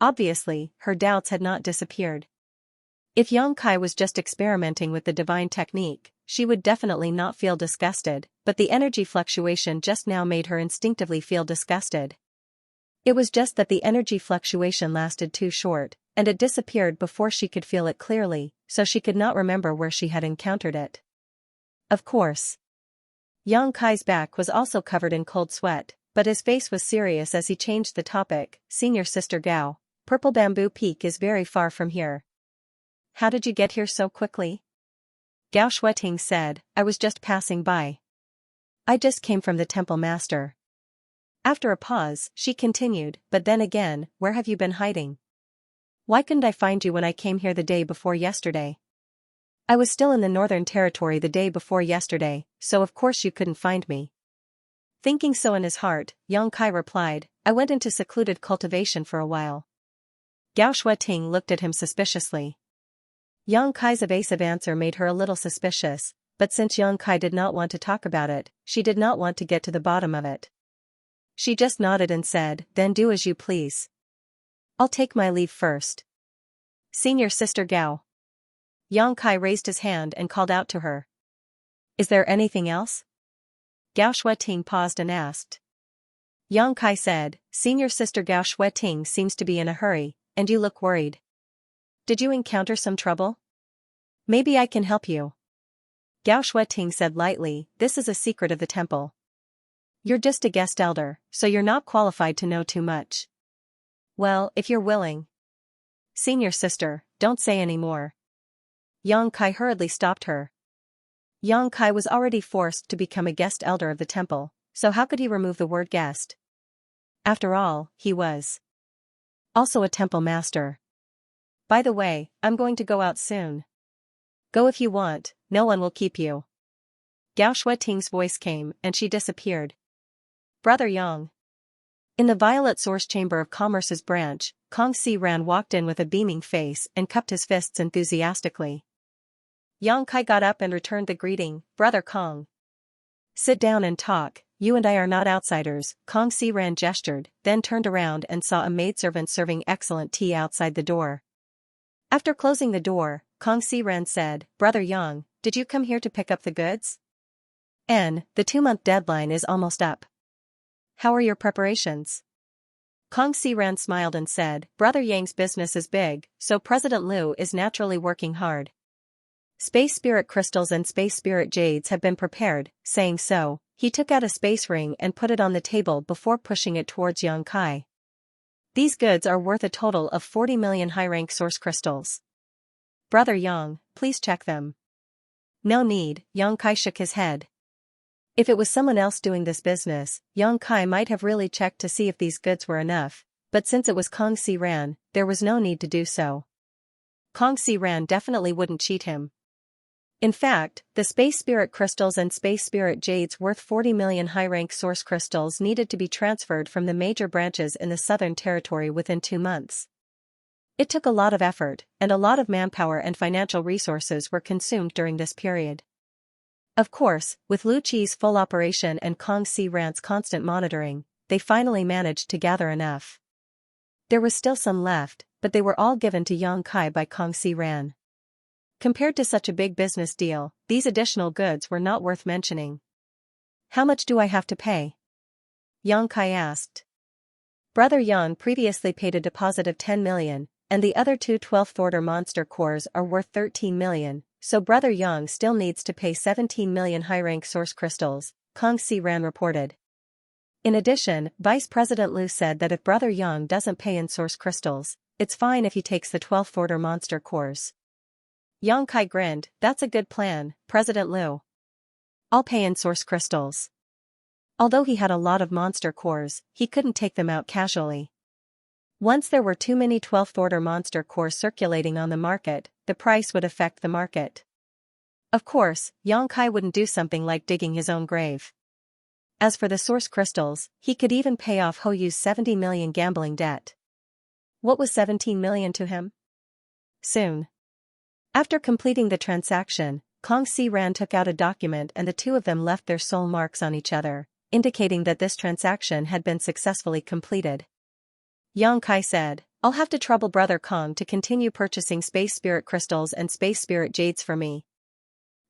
Obviously, her doubts had not disappeared. If Xianxia was just experimenting with the divine technique, she would definitely not feel disgusted, but the energy fluctuation just now made her instinctively feel disgusted. It was just that the energy fluctuation lasted too short, and it disappeared before she could feel it clearly, so she could not remember where she had encountered it. Of course. Xianxia's back was also covered in cold sweat, but his face was serious as he changed the topic. "Senior Sister Gao, Purple Bamboo Peak is very far from here. How did you get here so quickly?" Gao Shuiting said, "I was just passing by. I just came from the temple master." After a pause, she continued, "But then again, where have you been hiding? Why couldn't I find you when I came here the day before yesterday? I was still in the Northern Territory the day before yesterday, so of course you couldn't find me." Thinking so in his heart, Xianxia replied, "I went into secluded cultivation for a while." Gao Shuiting looked at him suspiciously. Xianxia's evasive answer made her a little suspicious, but since Xianxia did not want to talk about it, she did not want to get to the bottom of it. She just nodded and said, "Then do as you please. I'll take my leave first." "Senior Sister Gao." Xianxia raised his hand and called out to her. "Is there anything else?" Gao Shuiting paused and asked. Xianxia said, "Senior Sister Gao Shuiting seems to be in a hurry, and you look worried. Did you encounter some trouble? Maybe I can help you." Gao Shuiting said lightly, "This is a secret of the temple. You're just a guest elder, so you're not qualified to know too much." "Well, if you're willing." "Senior Sister, don't say any more." Xianxia hurriedly stopped her. Xianxia was already forced to become a guest elder of the temple, so how could he remove the word guest? After all, he was also a temple master. By the way, I'm going to go out soon. Go if you want, no one will keep you. Gao Shuiting's voice came and she disappeared. Brother Yang. In the Violet Source Chamber of Commerce's branch, Kong Si Ran walked in with a beaming face and cupped his fists enthusiastically. Yang Kai got up and returned the greeting, Brother Kong. Sit down and talk, you and I are not outsiders, Kong Si Ran gestured, then turned around and saw a maidservant serving excellent tea outside the door. After closing the door, Kong Si Ran said, Brother Yang, did you come here to pick up the goods? The 2-month deadline is almost up. How are your preparations? Kong Si Ran smiled and said, Brother Yang's business is big, so President Liu is naturally working hard. Space spirit crystals and space spirit jades have been prepared. Saying so, he took out a space ring and put it on the table before pushing it towards Yang Kai. These goods are worth a total of 40 million high-rank source crystals. Brother Yang, please check them. No need, Yang Kai shook his head. If it was someone else doing this business, Yang Kai might have really checked to see if these goods were enough, but since it was Kong Si Ran, there was no need to do so. Kong Si Ran definitely wouldn't cheat him. In fact, the space spirit crystals and space spirit jades worth 40 million high-rank source crystals needed to be transferred from the major branches in the Southern Territory within 2 months. It took a lot of effort, and a lot of manpower and financial resources were consumed during this period. Of course, with Lu Qi's full operation and Kong Si Ran's constant monitoring, they finally managed to gather enough. There was still some left, but they were all given to Yang Kai by Kong Si Ran. Compared to such a big business deal, these additional goods were not worth mentioning. How much do I have to pay? Yang Kai asked. Brother Yang previously paid a deposit of 10 million, and the other 2 12th order monster cores are worth 13 million, so Brother Yang still needs to pay 17 million high-rank source crystals, Kong Si Ran reported. In addition, Vice President Liu said that if Brother Yang doesn't pay in source crystals, it's fine if he takes the 12th order monster cores. Yang Kai grinned, that's a good plan, President Liu. I'll pay in source crystals. Although he had a lot of monster cores, he couldn't take them out casually. Once there were too many 12th order monster cores circulating on the market, the price would affect the market. Of course, Yang Kai wouldn't do something like digging his own grave. As for the source crystals, he could even pay off Hou Yu's 70 million gambling debt. What was 17 million to him? Soon. After completing the transaction, Kong Si Ran took out a document and the two of them left their soul marks on each other, indicating that this transaction had been successfully completed. Yang Kai said, I'll have to trouble Brother Kong to continue purchasing space spirit crystals and space spirit jades for me.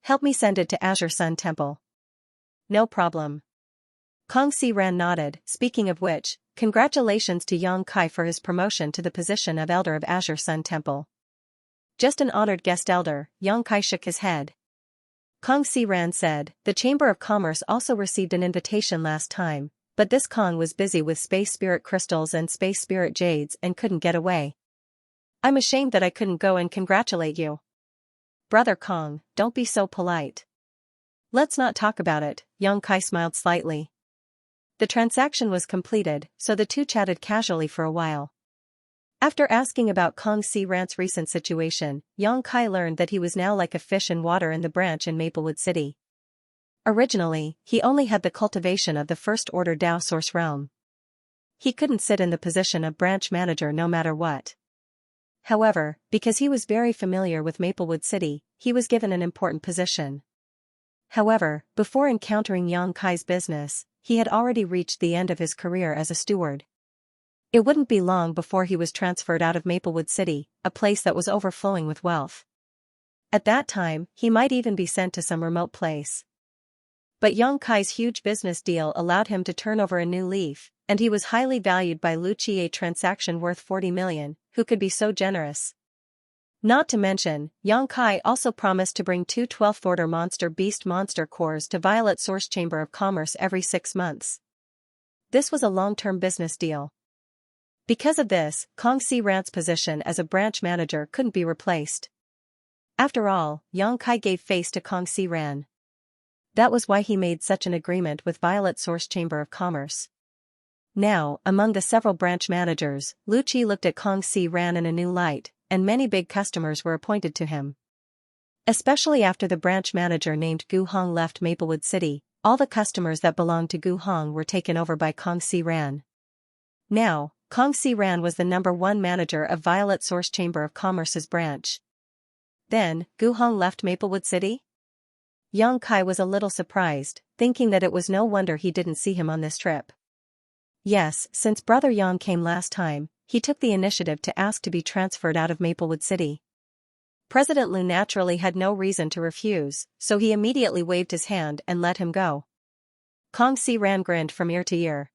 Help me send it to Azure Sun Temple. No problem. Kong Si Ran nodded, speaking of which, congratulations to Yang Kai for his promotion to the position of Elder of Azure Sun Temple. Just an honored guest elder, Yang Kai shook his head. Kong Si Ran said, the Chamber of Commerce also received an invitation last time, but this Kong was busy with space spirit crystals and space spirit jades and couldn't get away. I'm ashamed that I couldn't go and congratulate you. Brother Kong, don't be so polite. Let's not talk about it, Yang Kai smiled slightly. The transaction was completed, so the two chatted casually for a while. After asking about Kong Si Ran's recent situation, Yang Kai learned that he was now like a fish in water in the branch in Maplewood City. Originally, he only had the cultivation of the First Order Dao Source Realm. He couldn't sit in the position of branch manager no matter what. However, because he was very familiar with Maplewood City, he was given an important position. However, before encountering Yang Kai's business, he had already reached the end of his career as a steward. It wouldn't be long before he was transferred out of Maplewood City, a place that was overflowing with wealth. At that time, he might even be sent to some remote place. But Yang Kai's huge business deal allowed him to turn over a new leaf, and he was highly valued by Lu Qi, a transaction worth 40 million, who could be so generous. Not to mention, Yang Kai also promised to bring 2 12th Order Monster Beast monster cores to Violet Source Chamber of Commerce every 6 months. This was a long-term business deal. Because of this, Kong Si Ran's position as a branch manager couldn't be replaced. After all, Yang Kai gave face to Kong Si Ran. That was why he made such an agreement with Violet Source Chamber of Commerce. Now, among the several branch managers, Lu Qi looked at Kong Si Ran in a new light, and many big customers were appointed to him. Especially after the branch manager named Gu Hong left Maplewood City, all the customers that belonged to Gu Hong were taken over by Kong Si Ran. Now, Kong Si Ran was the #1 manager of Violet Source Chamber of Commerce's branch. Then, Gu Hong left Maplewood City? Yang Kai was a little surprised, thinking that it was no wonder he didn't see him on this trip. Yes, since Brother Yang came last time, he took the initiative to ask to be transferred out of Maplewood City. President Liu naturally had no reason to refuse, so he immediately waved his hand and let him go. Kong Si Ran grinned from ear to ear.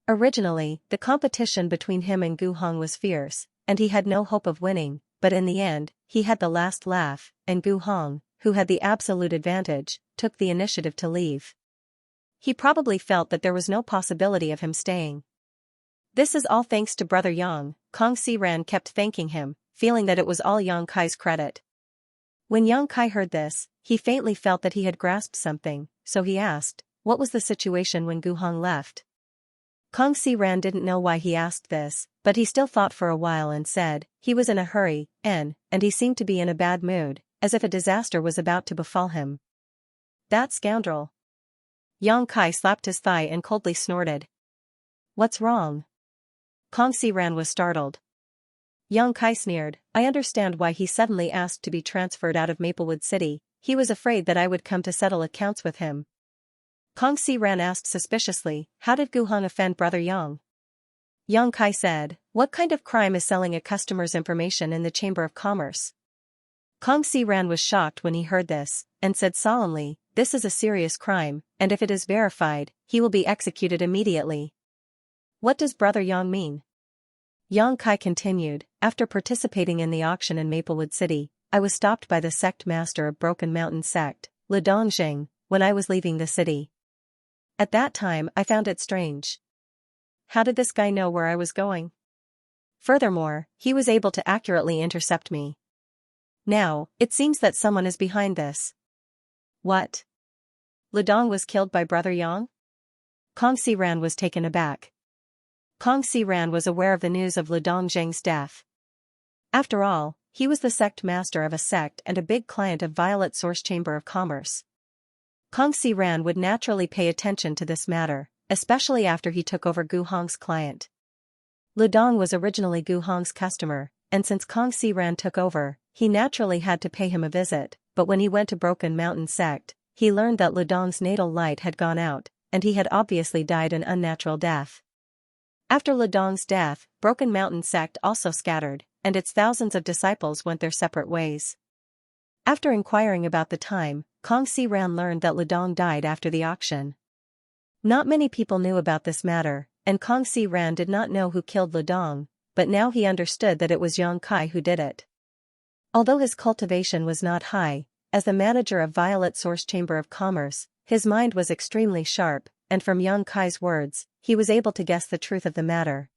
Originally, the competition between him and Gu Hong was fierce, and he had no hope of winning, but in the end, he had the last laugh, and Gu Hong, who had the absolute advantage, took the initiative to leave. He probably felt that there was no possibility of him staying. This is all thanks to Brother Yang, Kong Si Ran kept thanking him, feeling that it was all Yang Kai's credit. When Yang Kai heard this, he faintly felt that he had grasped something, so he asked, what was the situation when Gu Hong left? Kong Si Ran didn't know why he asked this, but he still thought for a while and said, he was in a hurry, and he seemed to be in a bad mood, as if a disaster was about to befall him. That scoundrel. Yang Kai slapped his thigh and coldly snorted. What's wrong? Kong Si Ran was startled. Yang Kai sneered, I understand why he suddenly asked to be transferred out of Maplewood City, he was afraid that I would come to settle accounts with him. Kong Si Ran asked suspiciously, how did Gu Hong offend Brother Yang? Yang Kai said, what kind of crime is selling a customer's information in the Chamber of Commerce? Kong Si Ran was shocked when he heard this, and said solemnly, this is a serious crime, and if it is verified, he will be executed immediately. What does Brother Yang mean? Yang Kai continued, after participating in the auction in Maplewood City, I was stopped by the sect master of Broken Mountain Sect, Le Dongjing, when I was leaving the city. At that time I found it strange. How did this guy know where I was going? Furthermore, he was able to accurately intercept me. Now, it seems that someone is behind this. What? Le Dong was killed by Brother Yang? Kong Si Ran was taken aback. Kong Si Ran was aware of the news of Le Dongjing's death. After all, he was the sect master of a sect and a big client of Violet Source Chamber of Commerce. Kong Si Ran would naturally pay attention to this matter, especially after he took over Gu Hong's client. Le Dong was originally Gu Hong's customer, and since Kong Si Ran took over, he naturally had to pay him a visit, but when he went to Broken Mountain Sect, he learned that Le Dong's natal light had gone out, and he had obviously died an unnatural death. After Le Dong's death, Broken Mountain Sect also scattered, and its thousands of disciples went their separate ways. After inquiring about the time, Kong Si Ran learned that Le Dong died after the auction. Not many people knew about this matter, and Kong Si Ran did not know who killed Le Dong, but now he understood that it was Yang Kai who did it. Although his cultivation was not high, as the manager of Violet Source Chamber of Commerce, his mind was extremely sharp, and from Yang Kai's words, he was able to guess the truth of the matter.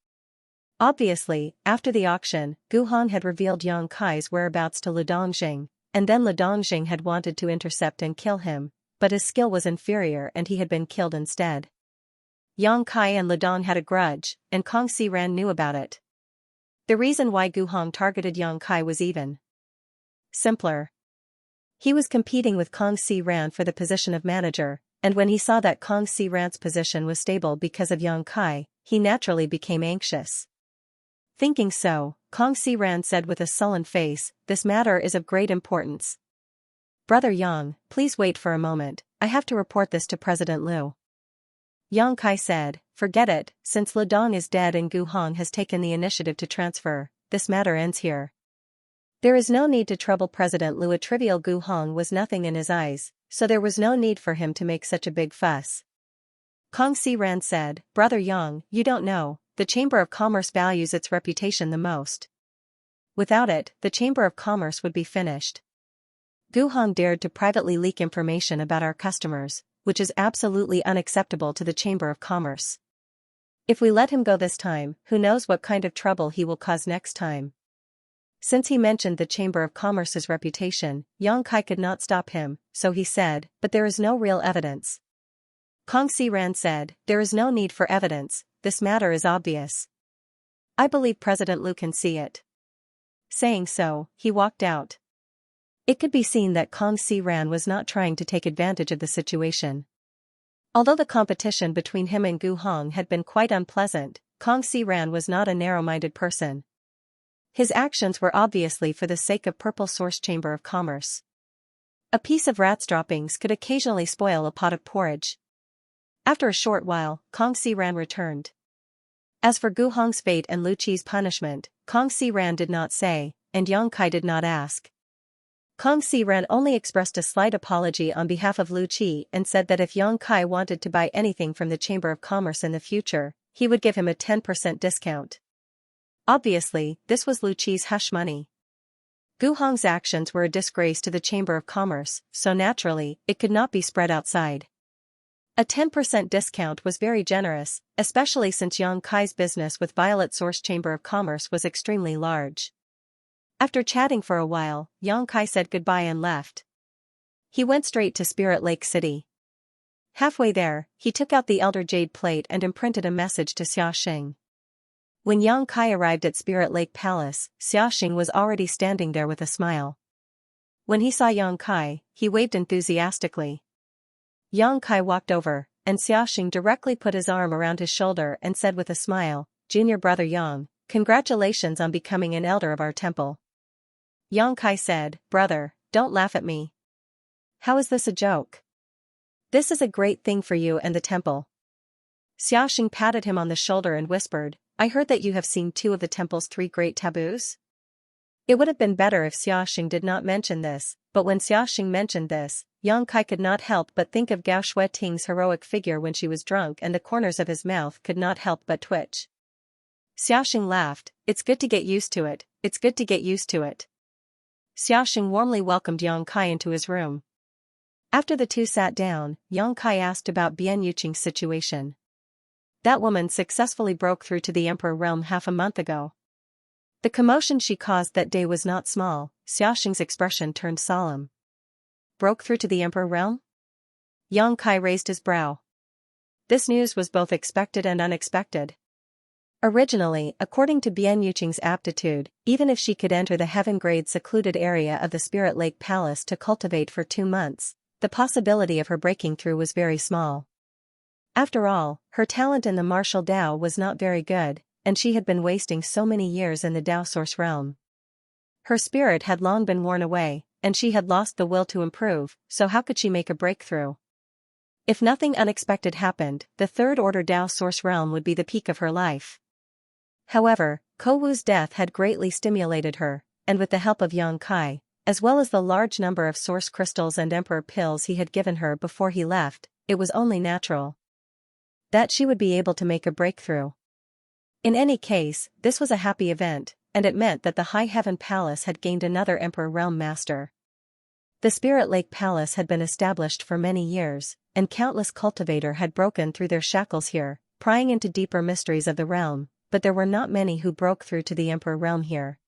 Obviously, after the auction, Gu Hong had revealed Yang Kai's whereabouts to Le Dongjing, and then Le Dongjing had wanted to intercept and kill him, but his skill was inferior and he had been killed instead. Yang Kai and Le Dong had a grudge, and Kong Si Ran knew about it. The reason why Gu Hong targeted Yang Kai was even simpler. He was competing with Kong Si Ran for the position of manager, and when he saw that Kong Si Ran's position was stable because of Yang Kai, he naturally became anxious. Thinking so, Kong Si Ran said with a sullen face, this matter is of great importance. Brother Yang, please wait for a moment, I have to report this to President Liu. Yang Kai said, forget it, since Le Dong is dead and Gu Hong has taken the initiative to transfer, this matter ends here. There is no need to trouble President Liu. A trivial Gu Hong was nothing in his eyes, so there was no need for him to make such a big fuss. Kong Si Ran said, Brother Yang, you don't know, the Chamber of Commerce values its reputation the most. Without it, the Chamber of Commerce would be finished. Gu Hong dared to privately leak information about our customers, which is absolutely unacceptable to the Chamber of Commerce. If we let him go this time, who knows what kind of trouble he will cause next time. Since he mentioned the Chamber of Commerce's reputation, Yang Kai could not stop him, so he said, but there is no real evidence. Kong Si Ran said, there is no need for evidence, this matter is obvious. I believe President Liu can see it. Saying so, he walked out. It could be seen that Kang Si-ran was not trying to take advantage of the situation. Although the competition between him and Gu Hong had been quite unpleasant, Kang Si-ran was not a narrow-minded person. His actions were obviously for the sake of Purple Source Chamber of Commerce. A piece of rat's droppings could occasionally spoil a pot of porridge. After a short while, Kang Si-ran returned. As for Gu Hong's fate and Lu Qi's punishment, Kang Si-ran did not say, and Yang Kai did not ask. Kang Si-ran only expressed a slight apology on behalf of Lu Qi and said that if Yang Kai wanted to buy anything from the Chamber of Commerce in the future, he would give him a 10% discount. Obviously, this was Lu Qi's hush money. Gu Hong's actions were a disgrace to the Chamber of Commerce, so naturally, it could not be spread outside. A 10% discount was very generous, especially since Yang Kai's business with Violet Source Chamber of Commerce was extremely large. After chatting for a while, Yang Kai said goodbye and left. He went straight to Spirit Lake City. Halfway there, he took out the Elder Jade plate and imprinted a message to Xiaxing. When Yang Kai arrived at Spirit Lake Palace, Xiaxing was already standing there with a smile. When he saw Yang Kai, he waved enthusiastically. Yang Kai walked over, and Xiaxing directly put his arm around his shoulder and said with a smile, "Junior brother Yang, congratulations on becoming an elder of our temple." Yang Kai said, "Brother, don't laugh at me. How is this a joke? This is a great thing for you and the temple." Xiaxing patted him on the shoulder and whispered, "I heard that you have seen 2 of the temple's 3 great taboos." It would have been better if Xiaxing did not mention this, but when Xiaxing mentioned this, Yang Kai could not help but think of Gao Shueting's heroic figure when she was drunk, and the corners of his mouth could not help but twitch. Xiaxing laughed, "It's good to get used to it, it's good to get used to it." Xiaxing warmly welcomed Yang Kai into his room. After the two sat down, Yang Kai asked about Bian Yuqing's situation. That woman successfully broke through to the Emperor realm half a month ago. The commotion she caused that day was not small. Xiaxing's expression turned solemn. Broke through to the Emperor realm? Yang Kai raised his brow. This news was both expected and unexpected. Originally, according to Bian Yuqing's aptitude, even if she could enter the heaven-grade secluded area of the Spirit Lake Palace to cultivate for 2 months, the possibility of her breaking through was very small. After all, her talent in the martial Dao was not very good, and she had been wasting so many years in the Dao Source realm. Her spirit had long been worn away, and she had lost the will to improve, so how could she make a breakthrough? If nothing unexpected happened, the Third Order Dao Source realm would be the peak of her life. However, Ko Wu's death had greatly stimulated her, and with the help of Yang Kai, as well as the large number of source crystals and emperor pills he had given her before he left, it was only natural that she would be able to make a breakthrough. In any case, this was a happy event, and it meant that the High Heaven Palace had gained another Emperor Realm Master. The Spirit Lake Palace had been established for many years, and countless cultivator had broken through their shackles here, prying into deeper mysteries of the realm, but there were not many who broke through to the Emperor Realm here.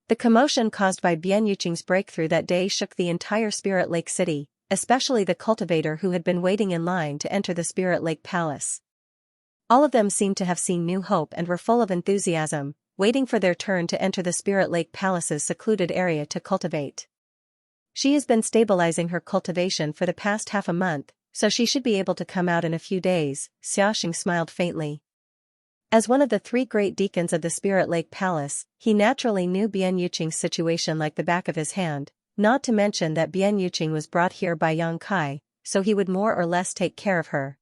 The commotion caused by Bian Yuqing's breakthrough that day shook the entire Spirit Lake City, especially the cultivator who had been waiting in line to enter the Spirit Lake Palace. All of them seemed to have seen new hope and were full of enthusiasm, waiting for their turn to enter the Spirit Lake Palace's secluded area to cultivate. She has been stabilizing her cultivation for the past half a month, so she should be able to come out in a few days. Xiaxing smiled faintly. As one of the 3 great deacons of the Spirit Lake Palace, he naturally knew Bian Yuqing's situation like the back of his hand, not to mention that Bian Yuqing was brought here by Yang Kai, so he would more or less take care of her.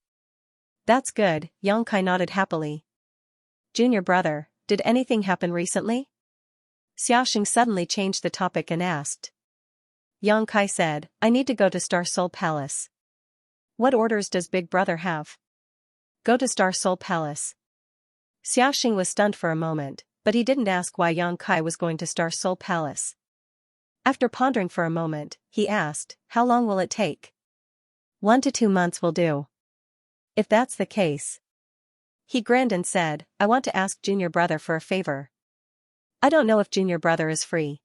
That's good, Yang Kai nodded happily. Junior brother, did anything happen recently? Xiaxing suddenly changed the topic and asked. Yang Kai said, I need to go to Star Soul Palace. What orders does Big Brother have? Go to Star Soul Palace. Xiaxing was stunned for a moment, but he didn't ask why Yang Kai was going to Star Soul Palace. After pondering for a moment, he asked, how long will it take? 1 to 2 months will do. If that's the case. He grinned and said, I want to ask Junior brother for a favor. I don't know if Junior brother is free.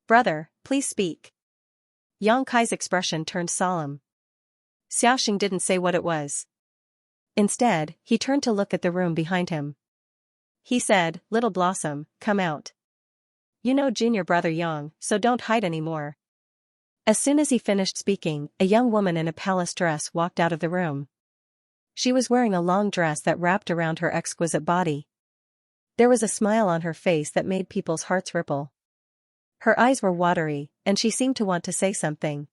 Brother, please speak. Yang Kai's expression turned solemn. Xiaxing didn't say what it was. Instead, he turned to look at the room behind him. He said, "Little Blossom, come out. You know junior brother Yang, so don't hide anymore." As soon as he finished speaking, a young woman in a palace dress walked out of the room. She was wearing a long dress that wrapped around her exquisite body. There was a smile on her face that made people's hearts ripple. Her eyes were watery, and she seemed to want to say something.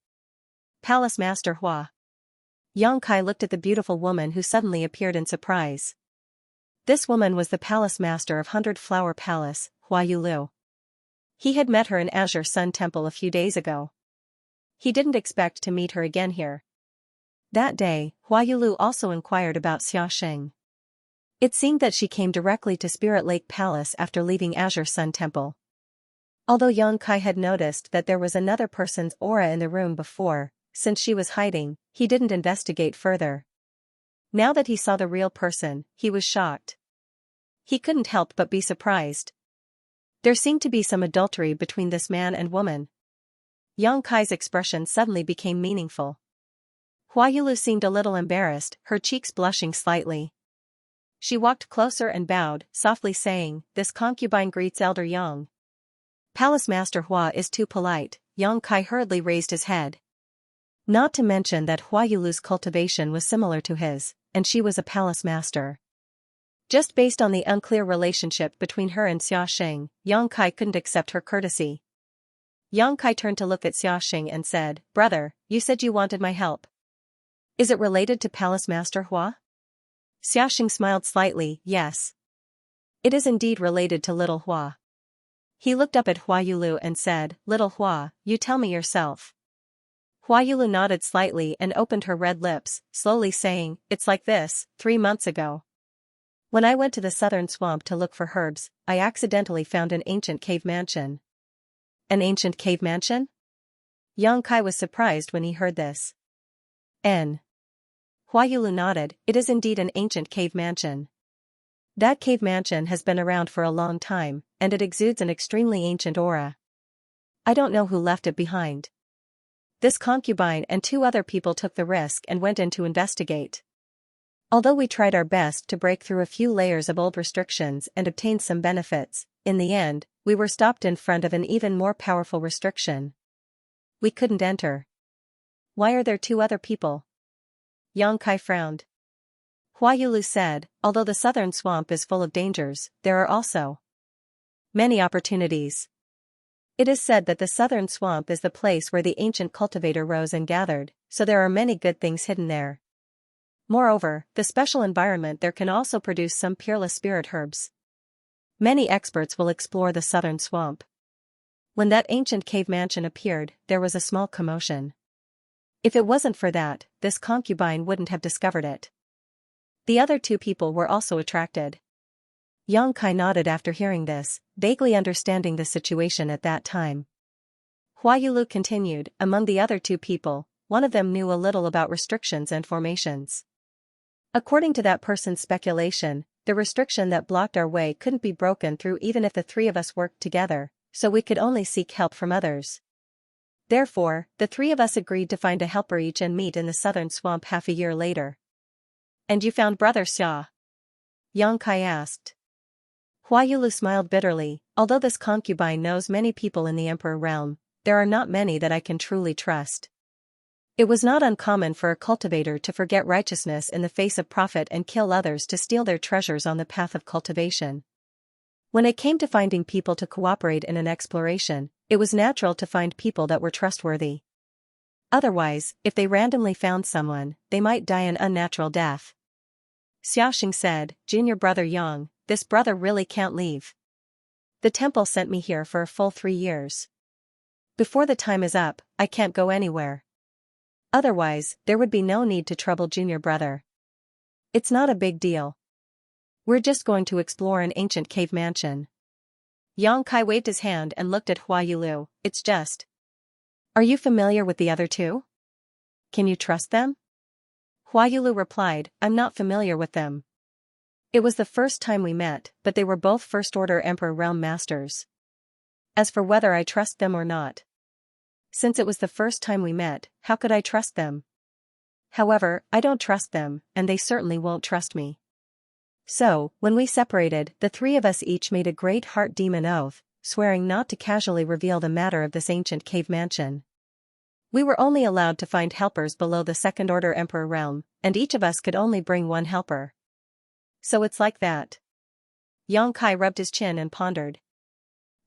Palace Master Hua. Yang Kai looked at the beautiful woman who suddenly appeared in surprise. This woman was the palace master of 100 Flower Palace, Hua Yulu. He had met her in Azure Sun Temple a few days ago. He didn't expect to meet her again here. That day, Hua Yulu also inquired about Xiaxia. It seemed that she came directly to Spirit Lake Palace after leaving Azure Sun Temple. Although Yang Kai had noticed that there was another person's aura in the room before, since she was hiding, he didn't investigate further. Now that he saw the real person, he was shocked. He couldn't help but be surprised. There seemed to be some adultery between this man and woman. Yang Kai's expression suddenly became meaningful. Hua Yulu seemed a little embarrassed, her cheeks blushing slightly. She walked closer and bowed, softly saying, "This concubine greets Elder Yang." Palace Master Hua is too polite. Yang Kai hurriedly raised his head. Not to mention that Hua Yulu's cultivation was similar to his, and she was a palace master. Just based on the unclear relationship between her and Xiaxia, Yang Kai couldn't accept her courtesy. Yang Kai turned to look at Xiaxia and said, "Brother, you said you wanted my help. Is it related to Palace Master Hua?" Xiaxia smiled slightly, "Yes. It is indeed related to Little Hua." He looked up at Hua Yulu and said, "Little Hua, you tell me yourself." Hua Yulu nodded slightly and opened her red lips, slowly saying, "It's like this, 3 months ago. When I went to the southern swamp to look for herbs, I accidentally found an ancient cave mansion." An ancient cave mansion? Yang Kai was surprised when he heard this. Hua Yulu nodded, "It is indeed an ancient cave mansion. That cave mansion has been around for a long time, and it exudes an extremely ancient aura. I don't know who left it behind. This concubine and 2 other people took the risk and went in to investigate. Although we tried our best to break through a few layers of old restrictions and obtain some benefits, in the end, we were stopped in front of an even more powerful restriction. We couldn't enter." "Why are there 2 other people?" Yang Kai frowned. Hua Yulu said, "Although the southern swamp is full of dangers, there are also many opportunities. It is said that the southern swamp is the place where the ancient cultivator rose and gathered, so there are many good things hidden there. Moreover, the special environment there can also produce some peerless spirit herbs. Many experts will explore the southern swamp." When that ancient cave mansion appeared, there was a small commotion. If it wasn't for that, this concubine wouldn't have discovered it. The other 2 people were also attracted. Yang Kai nodded after hearing this, vaguely understanding the situation at that time. Hua Yulu continued, "Among the other 2 people, one of them knew a little about restrictions and formations. According to that person's speculation, the restriction that blocked our way couldn't be broken through even if the 3 of us worked together, so we could only seek help from others. Therefore, the 3 of us agreed to find a helper each and meet in the southern swamp half a year later." "And you found Brother Xia?" Yang Kai asked. Hua Yulu smiled bitterly, "Although this concubine knows many people in the Emperor realm, there are not many that I can truly trust. It was not uncommon for a cultivator to forget righteousness in the face of profit and kill others to steal their treasures on the path of cultivation. When it came to finding people to cooperate in an exploration, it was natural to find people that were trustworthy. Otherwise, if they randomly found someone, they might die an unnatural death." Xiaxia said, "Junior brother Yang, this brother really can't leave. The temple sent me here for a full 3 years. Before the time is up, I can't go anywhere. Otherwise, there would be no need to trouble junior brother. It's not a big deal. We're just going to explore an ancient cave mansion." Yang Kai waved his hand and looked at Hua Yulu, "It's just. Are you familiar with the other 2? Can you trust them?" Hua Yulu replied, "I'm not familiar with them. It was the first time we met, but they were both first-order Emperor Realm Masters. As for whether I trust them or not, since it was the first time we met, how could I trust them? However, I don't trust them, and they certainly won't trust me. So, when we separated, the three of us each made a great heart demon oath, swearing not to casually reveal the matter of this ancient cave mansion. We were only allowed to find helpers below the Second Order Emperor realm, and each of us could only bring one helper. So it's like that. Xianxia rubbed his chin and pondered.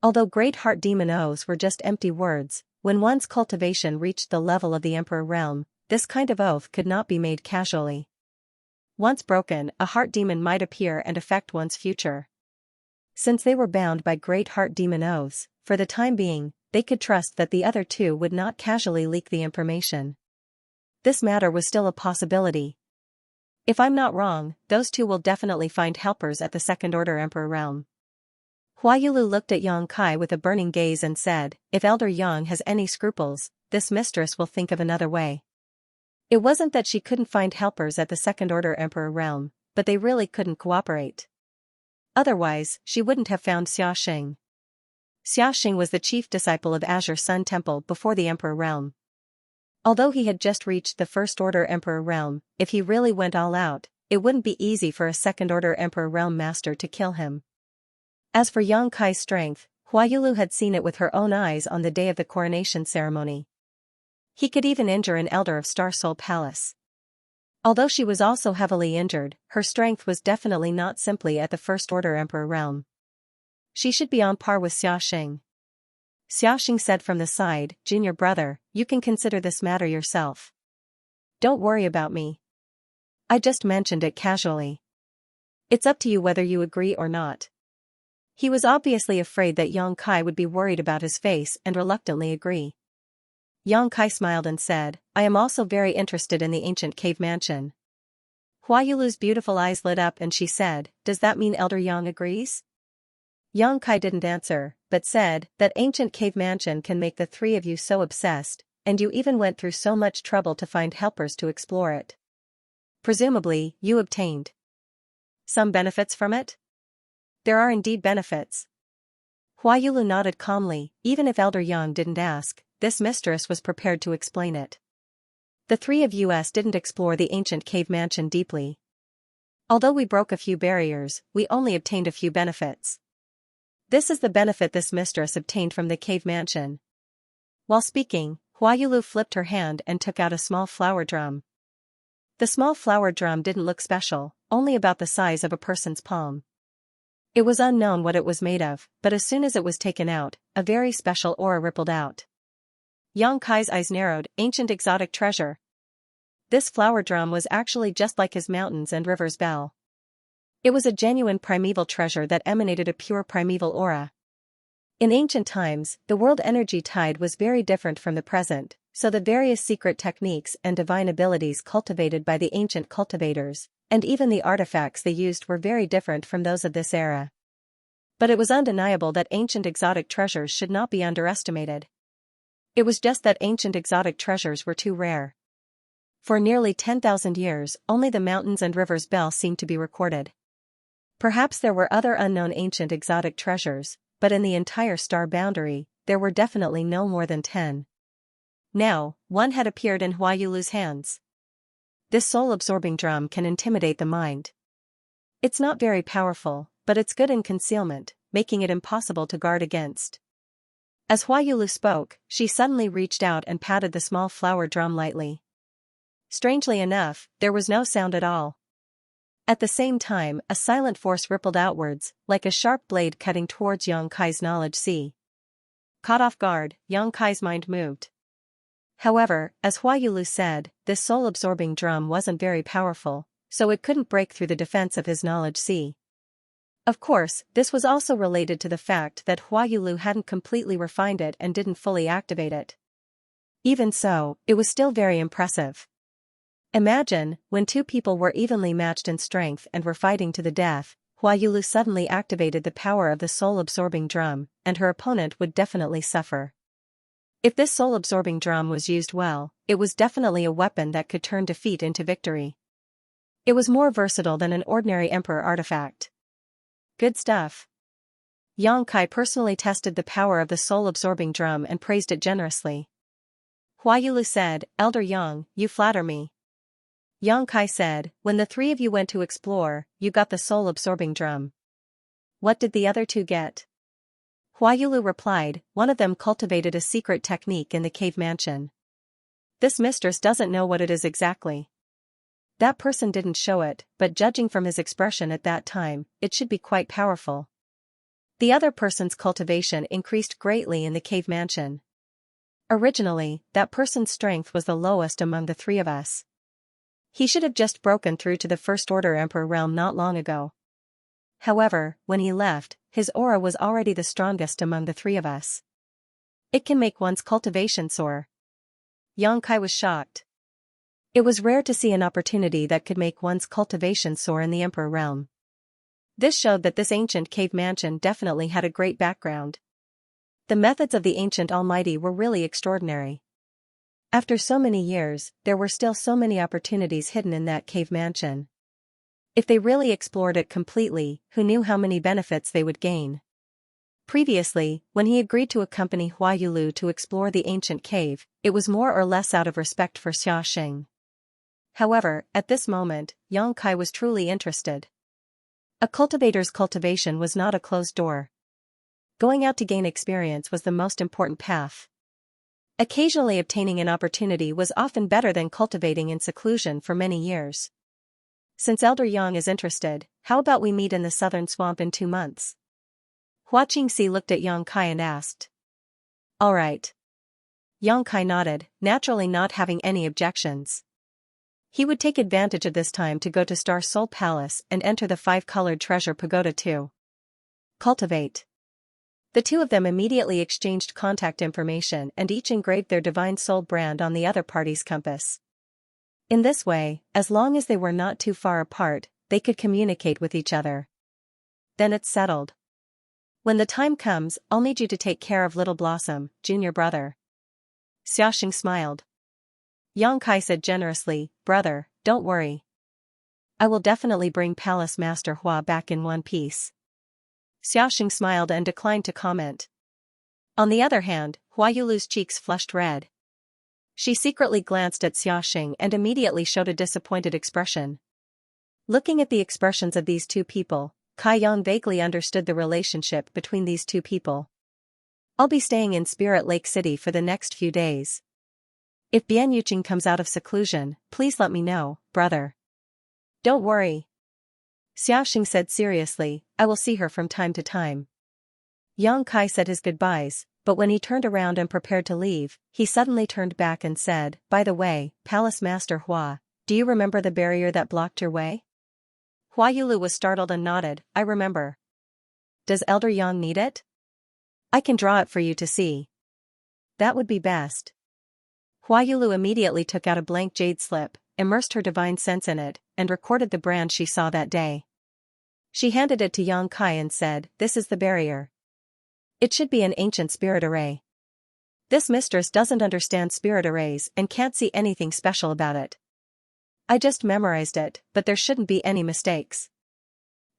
Although great heart demon oaths were just empty words, when one's cultivation reached the level of the Emperor realm, this kind of oath could not be made casually. Once broken, a heart demon might appear and affect one's future. Since they were bound by great heart demon oaths, for the time being, they could trust that the other two would not casually leak the information. This matter was still a possibility. If I'm not wrong, those two will definitely find helpers at the Second Order Emperor realm. Huayulu looked at Xianxia with a burning gaze and said, if Elder Yang has any scruples, this mistress will think of another way. It wasn't that she couldn't find helpers at the Second Order Emperor realm, but they really couldn't cooperate. Otherwise, she wouldn't have found Xiaxing. Xiaxing was the chief disciple of Azure Sun Temple before the Emperor realm. Although he had just reached the First Order Emperor realm, if he really went all out, it wouldn't be easy for a Second Order Emperor realm master to kill him. As for Xianxia's strength, Huayulu had seen it with her own eyes on the day of the coronation ceremony. He could even injure an elder of Star Soul Palace. Although she was also heavily injured, her strength was definitely not simply at the First Order Emperor realm. She should be on par with Xiaxing. Xiaxing said from the side, junior brother, you can consider this matter yourself. Don't worry about me. I just mentioned it casually. It's up to you whether you agree or not. He was obviously afraid that Xianxia would be worried about his face and reluctantly agree. Xianxia smiled and said, I am also very interested in the ancient cave mansion. Huayulu's beautiful eyes lit up and she said, does that mean Elder Yang agrees? Xianxia didn't answer, but said, that ancient cave mansion can make the three of you so obsessed, and you even went through so much trouble to find helpers to explore it. Presumably, you obtained some benefits from it? There are indeed benefits. Huayulu nodded calmly, even if Elder Yang didn't ask. This mistress was prepared to explain it. The three of us didn't explore the ancient cave mansion deeply. Although we broke a few barriers, we only obtained a few benefits. This is the benefit this mistress obtained from the cave mansion. While speaking, Huayulu flipped her hand and took out a small flower drum. The small flower drum didn't look special, only about the size of a person's palm. It was unknown what it was made of, but as soon as it was taken out, a very special aura rippled out. Xianxia's eyes narrowed, ancient exotic treasure. This flower drum was actually just like his mountains and rivers bell. It was a genuine primeval treasure that emanated a pure primeval aura. In ancient times, the world energy tide was very different from the present, so the various secret techniques and divine abilities cultivated by the ancient cultivators, and even the artifacts they used were very different from those of this era. But it was undeniable that ancient exotic treasures should not be underestimated. It was just that ancient exotic treasures were too rare. For nearly 10,000 years, only the mountains and rivers bell seemed to be recorded. Perhaps there were other unknown ancient exotic treasures, but in the entire star boundary, there were definitely no more than 10. Now, one had appeared in Huayulu's hands. This soul-absorbing drum can intimidate the mind. It's not very powerful, but it's good in concealment, making it impossible to guard against. As Huayulu spoke, she suddenly reached out and patted the small flower drum lightly. Strangely enough, there was no sound at all. At the same time, a silent force rippled outwards, like a sharp blade cutting towards Xianxia's knowledge sea. Caught off guard, Xianxia's mind moved. However, as Huayulu said, this soul-absorbing drum wasn't very powerful, so it couldn't break through the defense of his knowledge sea. Of course, this was also related to the fact that Huayulu hadn't completely refined it and didn't fully activate it. Even so, it was still very impressive. Imagine, when two people were evenly matched in strength and were fighting to the death, Huayulu suddenly activated the power of the soul-absorbing drum, and her opponent would definitely suffer. If this soul-absorbing drum was used well, it was definitely a weapon that could turn defeat into victory. It was more versatile than an ordinary emperor artifact. Good stuff. Xianxia personally tested the power of the soul-absorbing drum and praised it generously. Huayulu said, Elder Yang, you flatter me. Yang Kai said, when the three of you went to explore, you got the soul-absorbing drum. What did the other two get? Hua Yulu replied, one of them cultivated a secret technique in the cave mansion. This mistress doesn't know what it is exactly. That person didn't show it, but judging from his expression at that time, it should be quite powerful. The other person's cultivation increased greatly in the cave mansion. Originally, that person's strength was the lowest among the three of us. He should have just broken through to the First Order Emperor realm not long ago. However, when he left, his aura was already the strongest among the three of us. It can make one's cultivation soar. Yang Kai was shocked. It was rare to see an opportunity that could make one's cultivation soar in the Emperor realm. This showed that this ancient cave mansion definitely had a great background. The methods of the ancient Almighty were really extraordinary. After so many years, there were still so many opportunities hidden in that cave mansion. If they really explored it completely, who knew how many benefits they would gain? Previously, when he agreed to accompany Hua Yulu to explore the ancient cave, it was more or less out of respect for Xianxia. However, at this moment, Yang Kai was truly interested. A cultivator's cultivation was not a closed door. Going out to gain experience was the most important path. Occasionally obtaining an opportunity was often better than cultivating in seclusion for many years. Since Elder Yang is interested, how about we meet in the southern swamp in 2 months? Hua Qingxi looked at Yang Kai and asked. All right. Yang Kai nodded, naturally not having any objections. He would take advantage of this time to go to Star Soul Palace and enter the 5-colored treasure pagoda too. Cultivate. The two of them immediately exchanged contact information and each engraved their Divine Soul brand on the other party's compass. In this way, as long as they were not too far apart, they could communicate with each other. Then it's settled. When the time comes, I'll need you to take care of Little Blossom, junior brother. Xiaoxing smiled. Yang Kai said generously, brother, don't worry. I will definitely bring Palace Master Hua back in one piece. Xiaoxing smiled and declined to comment. On the other hand, Hua Yulu's cheeks flushed red. She secretly glanced at Xiaoxing and immediately showed a disappointed expression. Looking at the expressions of these two people, Kai Yang vaguely understood the relationship between these two people. I'll be staying in Spirit Lake City for the next few days. If Bian Yuqing comes out of seclusion, please let me know, brother. Don't worry. Xiaoxing said seriously, I will see her from time to time. Yang Kai said his goodbyes, but when he turned around and prepared to leave, he suddenly turned back and said, by the way, Palace Master Hua, do you remember the barrier that blocked your way? Hua Yulu was startled and nodded, I remember. Does Elder Yang need it? I can draw it for you to see. That would be best. Hua Yulu immediately took out a blank jade slip, immersed her divine sense in it, and recorded the brand she saw that day. She handed it to Yang Kai and said, this is the barrier. It should be an ancient spirit array. This mistress doesn't understand spirit arrays and can't see anything special about it. I just memorized it, but there shouldn't be any mistakes.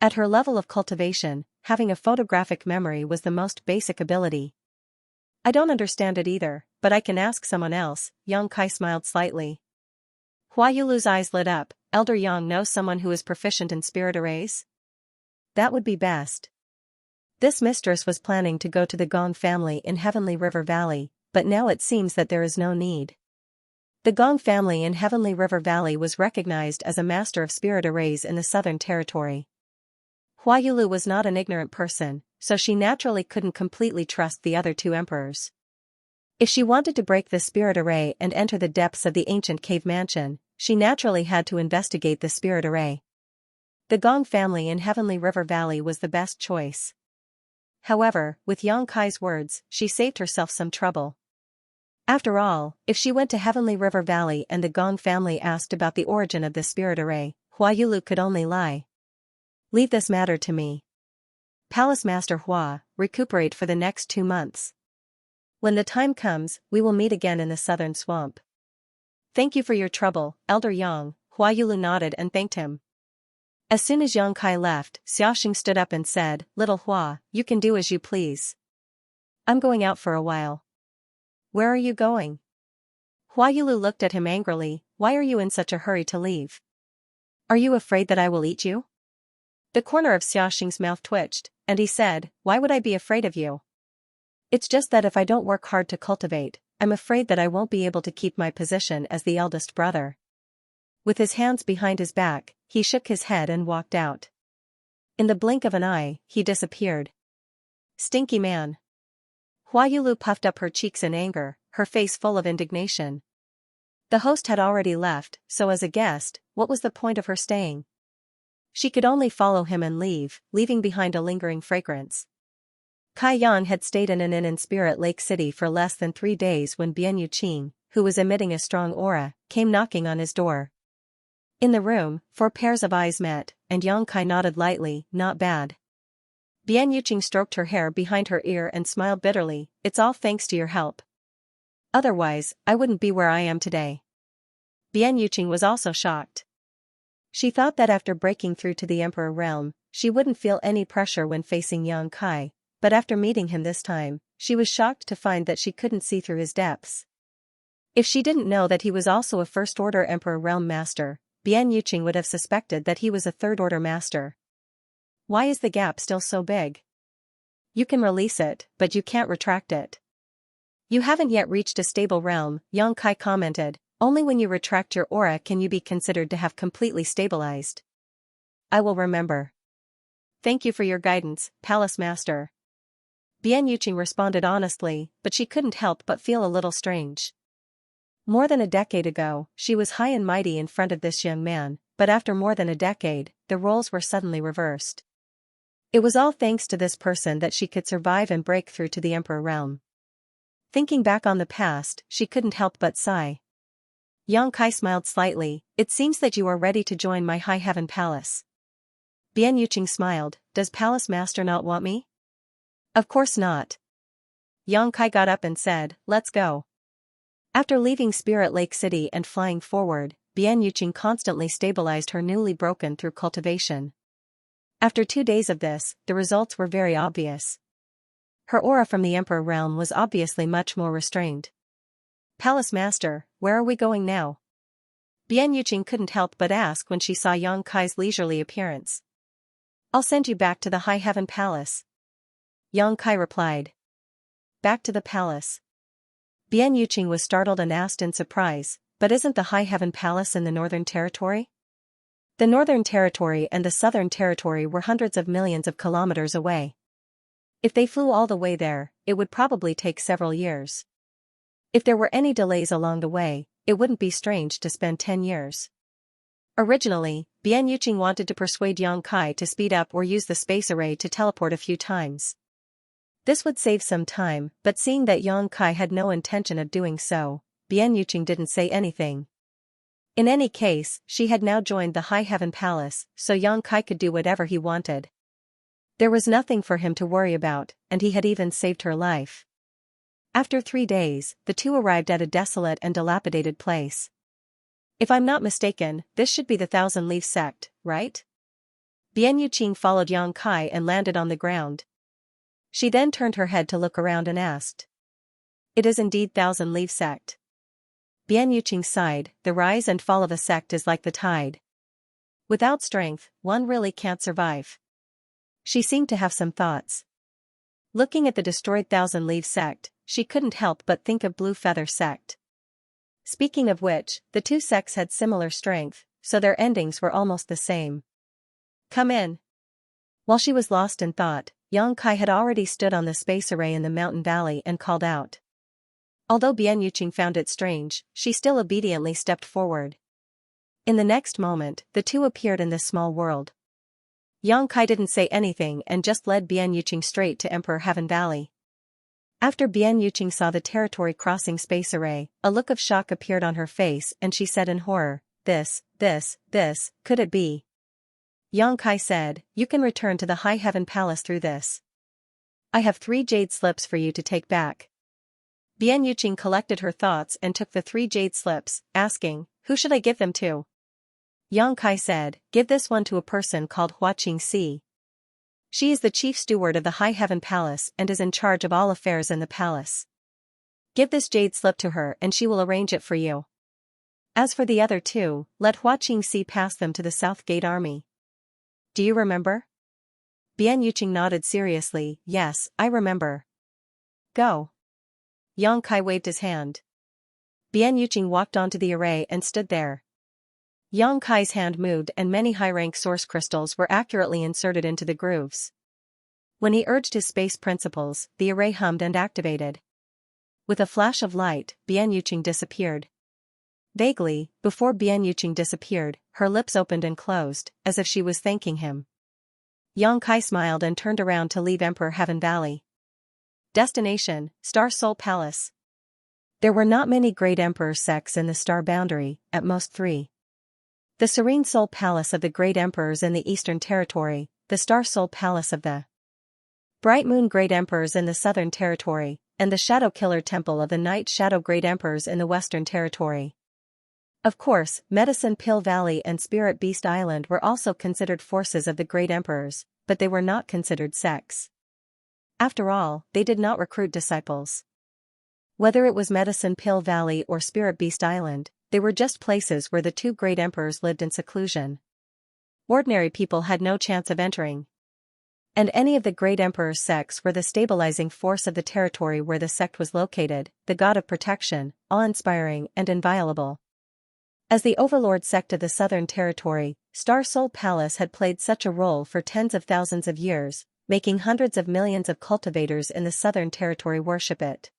At her level of cultivation, having a photographic memory was the most basic ability. I don't understand it either, but I can ask someone else, Yang Kai smiled slightly. Hua Yulu's eyes lit up, Elder Yang knows someone who is proficient in spirit arrays? That would be best. This mistress was planning to go to the Gong family in Heavenly River Valley, but now it seems that there is no need. The Gong family in Heavenly River Valley was recognized as a master of spirit arrays in the Southern Territory. Hua Yulu was not an ignorant person, so she naturally couldn't completely trust the other two emperors. If she wanted to break the spirit array and enter the depths of the ancient cave mansion, she naturally had to investigate the spirit array. The Gong family in Heavenly River Valley was the best choice. However, with Yang Kai's words, she saved herself some trouble. After all, if she went to Heavenly River Valley and the Gong family asked about the origin of the spirit array, Hua Yulu could only lie. Leave this matter to me. Palace Master Hua, recuperate for the next 2 months. When the time comes, we will meet again in the southern swamp. Thank you for your trouble, Elder Yang. Hua Yulu nodded and thanked him. As soon as Yang Kai left, Xiaoxing stood up and said, Little Hua, you can do as you please. I'm going out for a while. Where are you going? Hua Yulu looked at him angrily. Why are you in such a hurry to leave? Are you afraid that I will eat you? The corner of Xiaoxing's mouth twitched, and he said, why would I be afraid of you? It's just that if I don't work hard to cultivate, I'm afraid that I won't be able to keep my position as the eldest brother. With his hands behind his back, he shook his head and walked out. In the blink of an eye, he disappeared. Stinky man. Hua Yulu puffed up her cheeks in anger, her face full of indignation. The host had already left, so as a guest, what was the point of her staying? She could only follow him and leave, leaving behind a lingering fragrance. Kai Yan had stayed in an inn in Spirit Lake City for less than 3 days when Bian Yuqing, who was emitting a strong aura, came knocking on his door. In the room, 4 pairs of eyes met, and Yang Kai nodded lightly, not bad. Bian Yuqing stroked her hair behind her ear and smiled bitterly, it's all thanks to your help. Otherwise, I wouldn't be where I am today. Bian Yuqing was also shocked. She thought that after breaking through to the Emperor realm, she wouldn't feel any pressure when facing Yang Kai, but after meeting him this time, she was shocked to find that she couldn't see through his depths. If she didn't know that he was also a First-Order Emperor Realm Master, Bian Yuqing would have suspected that he was a Third-Order Master. Why is the gap still so big? You can release it, but you can't retract it. You haven't yet reached a stable realm, Yang Kai commented, only when you retract your aura can you be considered to have completely stabilized. I will remember. Thank you for your guidance, Palace Master. Bian Yuqing responded honestly, but she couldn't help but feel a little strange. More than a decade ago, she was high and mighty in front of this young man, but after more than a decade, the roles were suddenly reversed. It was all thanks to this person that she could survive and break through to the Emperor realm. Thinking back on the past, she couldn't help but sigh. Yang Kai smiled slightly, it seems that you are ready to join my High Heaven Palace. Bian Yuqing smiled, does Palace Master not want me? Of course not. Yang Kai got up and said, let's go. After leaving Spirit Lake City and flying forward, Bian Yuqing constantly stabilized her newly broken through cultivation. After 2 days of this, the results were very obvious. Her aura from the Emperor realm was obviously much more restrained. Palace Master, where are we going now? Bian Yuqing couldn't help but ask when she saw Yang Kai's leisurely appearance. I'll send you back to the High Heaven Palace. Yang Kai replied. Back to the palace. Bian Yuqing was startled and asked in surprise, but isn't the High Heaven Palace in the Northern Territory? The Northern Territory and the Southern Territory were hundreds of millions of kilometers away. If they flew all the way there, it would probably take several years. If there were any delays along the way, it wouldn't be strange to spend 10 years. Originally, Bian Yuqing wanted to persuade Yang Kai to speed up or use the space array to teleport a few times. This would save some time, but seeing that Yang Kai had no intention of doing so, Bian Yuqing didn't say anything. In any case, she had now joined the High Heaven Palace, so Yang Kai could do whatever he wanted. There was nothing for him to worry about, and he had even saved her life. After 3 days, the two arrived at a desolate and dilapidated place. If I'm not mistaken, this should be the Thousand Leaf Sect, right? Bian Yuqing followed Yang Kai and landed on the ground. She then turned her head to look around and asked. It is indeed Thousand Leaf Sect. Bian Yuqing sighed, the rise and fall of a sect is like the tide. Without strength, one really can't survive. She seemed to have some thoughts. Looking at the destroyed Thousand Leaf Sect, she couldn't help but think of Blue Feather Sect. Speaking of which, the two sects had similar strength, so their endings were almost the same. Come in. While she was lost in thought, Yang Kai had already stood on the space array in the mountain valley and called out. Although Bian Yuqing found it strange, she still obediently stepped forward. In the next moment, the two appeared in this small world. Yang Kai didn't say anything and just led Bian Yuqing straight to Emperor Heaven Valley. After Bian Yuqing saw the territory crossing space array, a look of shock appeared on her face and she said in horror, this, could it be? Yang Kai said, you can return to the High Heaven Palace through this. I have 3 jade slips for you to take back. Bian Yuqing collected her thoughts and took the 3 jade slips, asking, who should I give them to? Yang Kai said, give this one to a person called Hua Qingxi. She is the chief steward of the High Heaven Palace and is in charge of all affairs in the palace. Give this jade slip to her and she will arrange it for you. As for the other two, let Xianxia pass them to the South Gate Army. Do you remember? Bian Yuqing nodded seriously. Yes, I remember. Go. Yang Kai waved his hand. Bian Yuqing walked onto the array and stood there. Yang Kai's hand moved and many high-rank source crystals were accurately inserted into the grooves. When he urged his space principles, the array hummed and activated. With a flash of light, Bian Yuqing disappeared. Vaguely, before Bian Yuqing disappeared, her lips opened and closed, as if she was thanking him. Yang Kai smiled and turned around to leave Emperor Heaven Valley. Destination, Star Soul Palace. There were not many great emperor sects in the star boundary, at most 3. The Serene Soul Palace of the Great Emperors in the Eastern Territory, the Star Soul Palace of the Bright Moon Great Emperors in the Southern Territory, and the Shadow Killer Temple of the Night Shadow Great Emperors in the Western Territory. Of course, Medicine Pill Valley and Spirit Beast Island were also considered forces of the Great Emperors, but they were not considered sects. After all, they did not recruit disciples. Whether it was Medicine Pill Valley or Spirit Beast Island, they were just places where the 2 great emperors lived in seclusion. Ordinary people had no chance of entering. And any of the great emperor's sects were the stabilizing force of the territory where the sect was located, the god of protection, awe-inspiring and inviolable. As the overlord sect of the Southern Territory, Star Soul Palace had played such a role for tens of thousands of years, making hundreds of millions of cultivators in the Southern Territory worship it.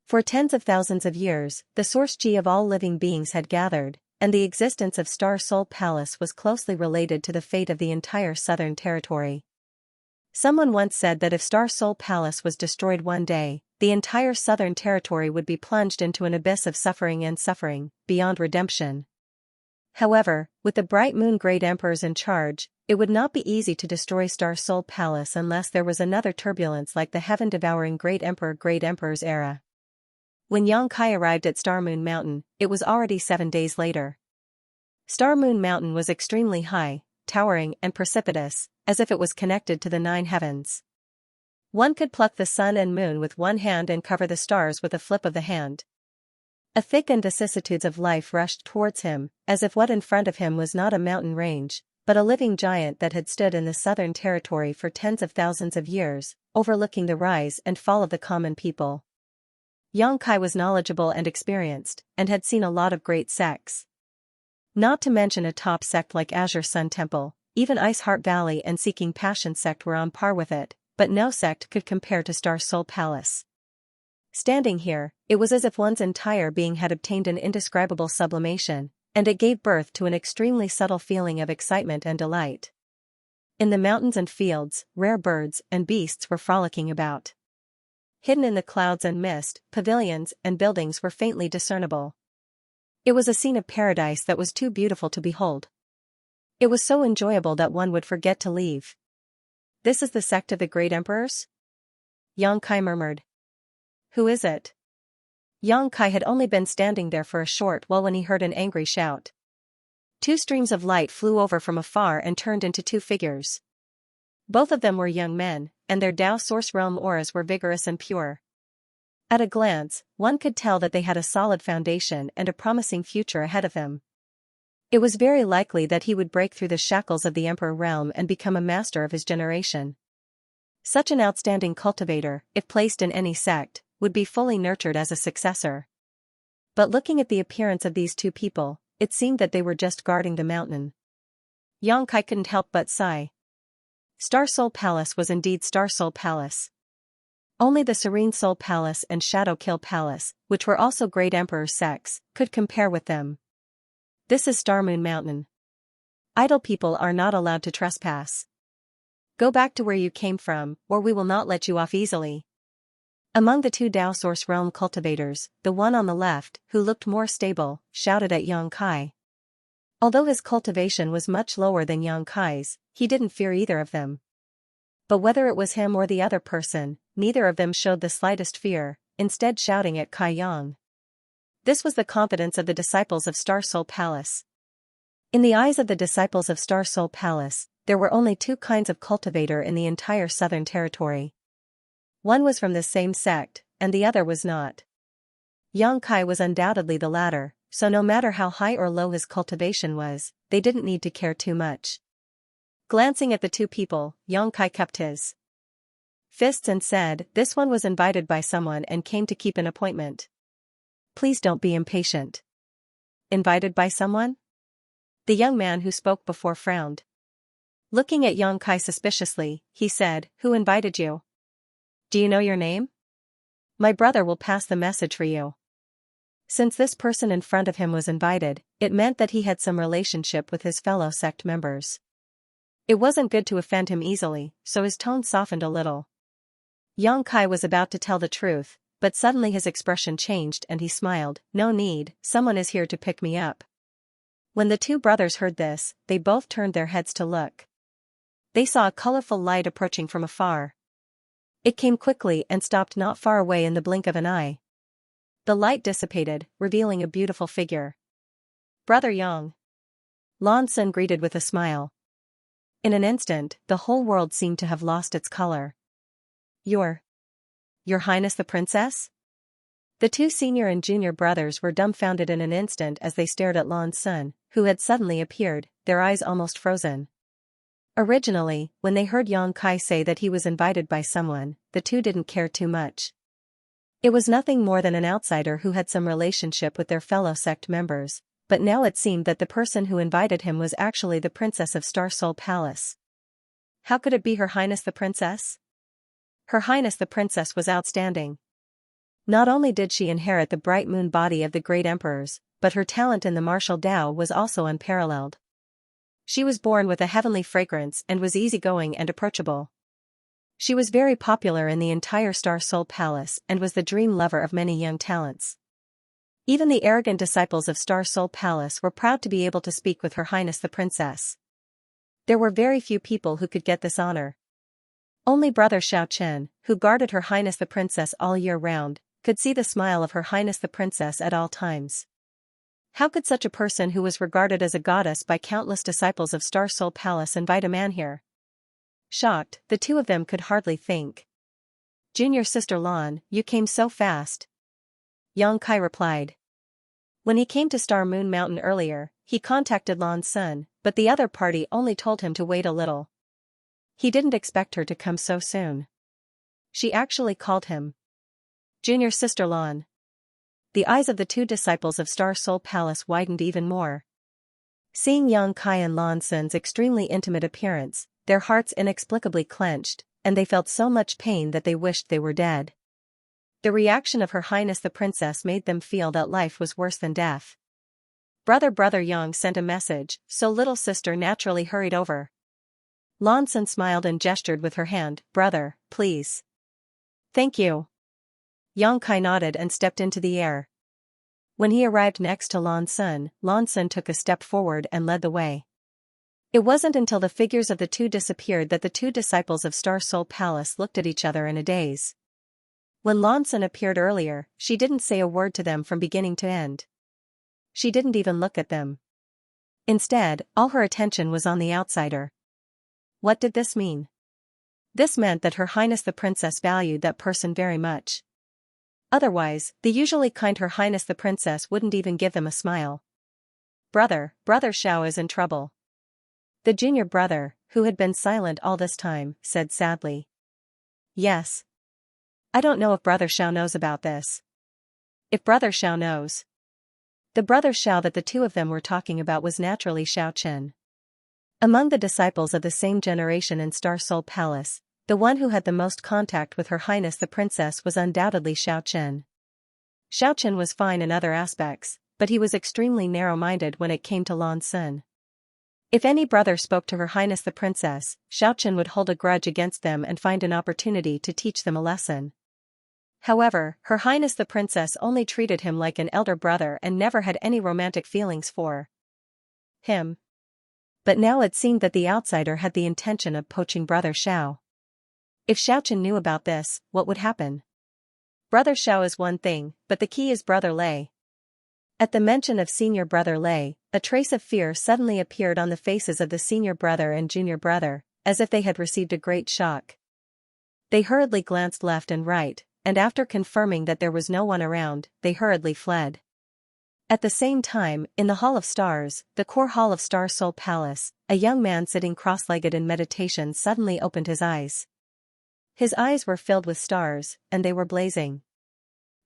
For tens of thousands of years, the source G of all living beings had gathered, and the existence of Star Soul Palace was closely related to the fate of the entire Southern Territory. Someone once said that if Star Soul Palace was destroyed one day, the entire Southern Territory would be plunged into an abyss of suffering and suffering, beyond redemption. However, with the Bright Moon Great Emperors in charge, it would not be easy to destroy Star Soul Palace unless there was another turbulence like the heaven-devouring Great Emperor's era. When Yang Kai arrived at Star Moon Mountain, it was already 7 days later. Star Moon Mountain was extremely high, towering and precipitous, as if it was connected to the 9 heavens. One could pluck the sun and moon with one hand and cover the stars with a flip of the hand. A thick and vicissitudes of life rushed towards him, as if what in front of him was not a mountain range, but a living giant that had stood in the Southern Territory for tens of thousands of years, overlooking the rise and fall of the common people. Yang Kai was knowledgeable and experienced, and had seen a lot of great sects. Not to mention a top sect like Azure Sun Temple, even Ice Heart Valley and Seeking Passion sect were on par with it, but no sect could compare to Star Soul Palace. Standing here, it was as if one's entire being had obtained an indescribable sublimation, and it gave birth to an extremely subtle feeling of excitement and delight. In the mountains and fields, rare birds and beasts were frolicking about. Hidden in the clouds and mist, pavilions and buildings were faintly discernible. It was a scene of paradise that was too beautiful to behold. It was so enjoyable that one would forget to leave. This is the sect of the great emperors? Yang Kai murmured. Who is it? Yang Kai had only been standing there for a short while when he heard an angry shout. 2 streams of light flew over from afar and turned into 2 figures. Both of them were young men, and their Tao Source Realm auras were vigorous and pure. At a glance, one could tell that they had a solid foundation and a promising future ahead of them. It was very likely that he would break through the shackles of the Emperor realm and become a master of his generation. Such an outstanding cultivator, if placed in any sect, would be fully nurtured as a successor. But looking at the appearance of these 2 people, it seemed that they were just guarding the mountain. Yang Kai couldn't help but sigh. Star Soul Palace was indeed Star Soul Palace. Only the Serene Soul Palace and Shadow Kill Palace, which were also great emperor sects, could compare with them. This is Star Moon Mountain. Idle people are not allowed to trespass. Go back to where you came from, or we will not let you off easily. Among the 2 Tao Source Realm cultivators, the one on the left, who looked more stable, shouted at Yang Kai. Although his cultivation was much lower than Yang Kai's, he didn't fear either of them. But whether it was him or the other person, neither of them showed the slightest fear, instead shouting at Kai Yang. This was the confidence of the disciples of Star Soul Palace. In the eyes of the disciples of Star Soul Palace, there were only 2 kinds of cultivator in the entire Southern Territory. One was from the same sect, and the other was not. Yang Kai was undoubtedly the latter, so no matter how high or low his cultivation was, they didn't need to care too much. Glancing at the two people, Yang Kai cupped his fists and said, "This one was invited by someone and came to keep an appointment. Please don't be impatient." Invited by someone? The young man who spoke before frowned. Looking at Yang Kai suspiciously, he said, "Who invited you? Do you know your name? My brother will pass the message for you." Since this person in front of him was invited, it meant that he had some relationship with his fellow sect members. It wasn't good to offend him easily, so his tone softened a little. Yang Kai was about to tell the truth, but suddenly his expression changed and he smiled. "No need, someone is here to pick me up." When the two brothers heard this, they both turned their heads to look. They saw a colorful light approaching from afar. It came quickly and stopped not far away in the blink of an eye. The light dissipated, revealing a beautiful figure. "Brother Yang." Lan Sun greeted with a smile. In an instant, the whole world seemed to have lost its color. Your Highness the Princess?" The two senior and junior brothers were dumbfounded in an instant as they stared at Lan Sun, who had suddenly appeared, their eyes almost frozen. Originally, when they heard Yang Kai say that he was invited by someone, the two didn't care too much. It was nothing more than an outsider who had some relationship with their fellow sect members, but now it seemed that the person who invited him was actually the princess of Star Soul Palace. How could it be Her Highness the Princess? Her Highness the Princess was outstanding. Not only did she inherit the bright moon body of the great emperors, but her talent in the martial Tao was also unparalleled. She was born with a heavenly fragrance and was easygoing and approachable. She was very popular in the entire Star Soul Palace and was the dream lover of many young talents. Even the arrogant disciples of Star Soul Palace were proud to be able to speak with Her Highness the Princess. There were very few people who could get this honor. Only Brother Xianxia, who guarded Her Highness the Princess all year round, could see the smile of Her Highness the Princess at all times. How could such a person who was regarded as a goddess by countless disciples of Star Soul Palace invite a man here? Shocked, the two of them could hardly think. "Junior sister Lan, you came so fast," Yang Kai replied. When he came to Star Moon Mountain earlier, he contacted Lan Sun, but the other party only told him to wait a little. He didn't expect her to come so soon. She actually called him Junior sister Lan. The eyes of the two disciples of Star Soul Palace widened even more. Seeing Yang Kai and Lan Sun's extremely intimate appearance, their hearts inexplicably clenched, and they felt so much pain that they wished they were dead. The reaction of Her Highness the Princess made them feel that life was worse than death. Brother Yang sent a message, so little sister naturally hurried over. Lan Sun smiled and gestured with her hand. "Brother, please." "Thank you." Yang Kai nodded and stepped into the air. When he arrived next to Lan Sun took a step forward and led the way. It wasn't until the figures of the two disappeared that the two disciples of Star Soul Palace looked at each other in a daze. When Lan Sun appeared earlier, she didn't say a word to them from beginning to end. She didn't even look at them. Instead, all her attention was on the outsider. What did this mean? This meant that Her Highness the Princess valued that person very much. Otherwise, the usually kind Her Highness the Princess wouldn't even give them a smile. Brother Xiao is in trouble." The junior brother, who had been silent all this time, said sadly. "Yes. I don't know if Brother Xiao knows about this." "If Brother Xiao knows." The Brother Xiao that the two of them were talking about was naturally Xiaoqin. Among the disciples of the same generation in Star Soul Palace, the one who had the most contact with Her Highness the Princess was undoubtedly Xiaoqin. Xiaoqin was fine in other aspects, but he was extremely narrow-minded when it came to Lan Sun. If any brother spoke to Her Highness the Princess, Xiaoqin would hold a grudge against them and find an opportunity to teach them a lesson. However, Her Highness the Princess only treated him like an elder brother and never had any romantic feelings for him. But now it seemed that the outsider had the intention of poaching Brother Xiao. If Xiaoqin knew about this, what would happen? Brother Xiao is one thing, but the key is Brother Lei. At the mention of senior brother Lei, a trace of fear suddenly appeared on the faces of the senior brother and junior brother, as if they had received a great shock. They hurriedly glanced left and right, and after confirming that there was no one around, they hurriedly fled. At the same time, in the Hall of Stars, the core hall of Star Soul Palace, a young man sitting cross-legged in meditation suddenly opened his eyes. His eyes were filled with stars, and they were blazing.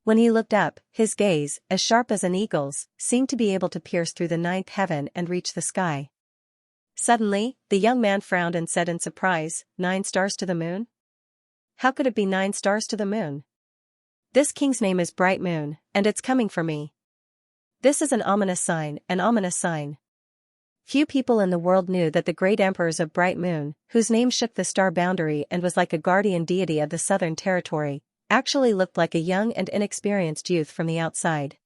When he looked up, his gaze, as sharp as an eagle's, seemed to be able to pierce through the ninth heaven and reach the sky. Suddenly, the young man frowned and said in surprise, 9 stars to the moon? How could it be 9 stars to the moon? This king's name is Bright Moon, and it's coming for me. This is an ominous sign, an ominous sign. Few people in the world knew that the great emperors of Bright Moon, whose name shook the star boundary and was like a guardian deity of the southern territory, actually looked like a young and inexperienced youth from the outside.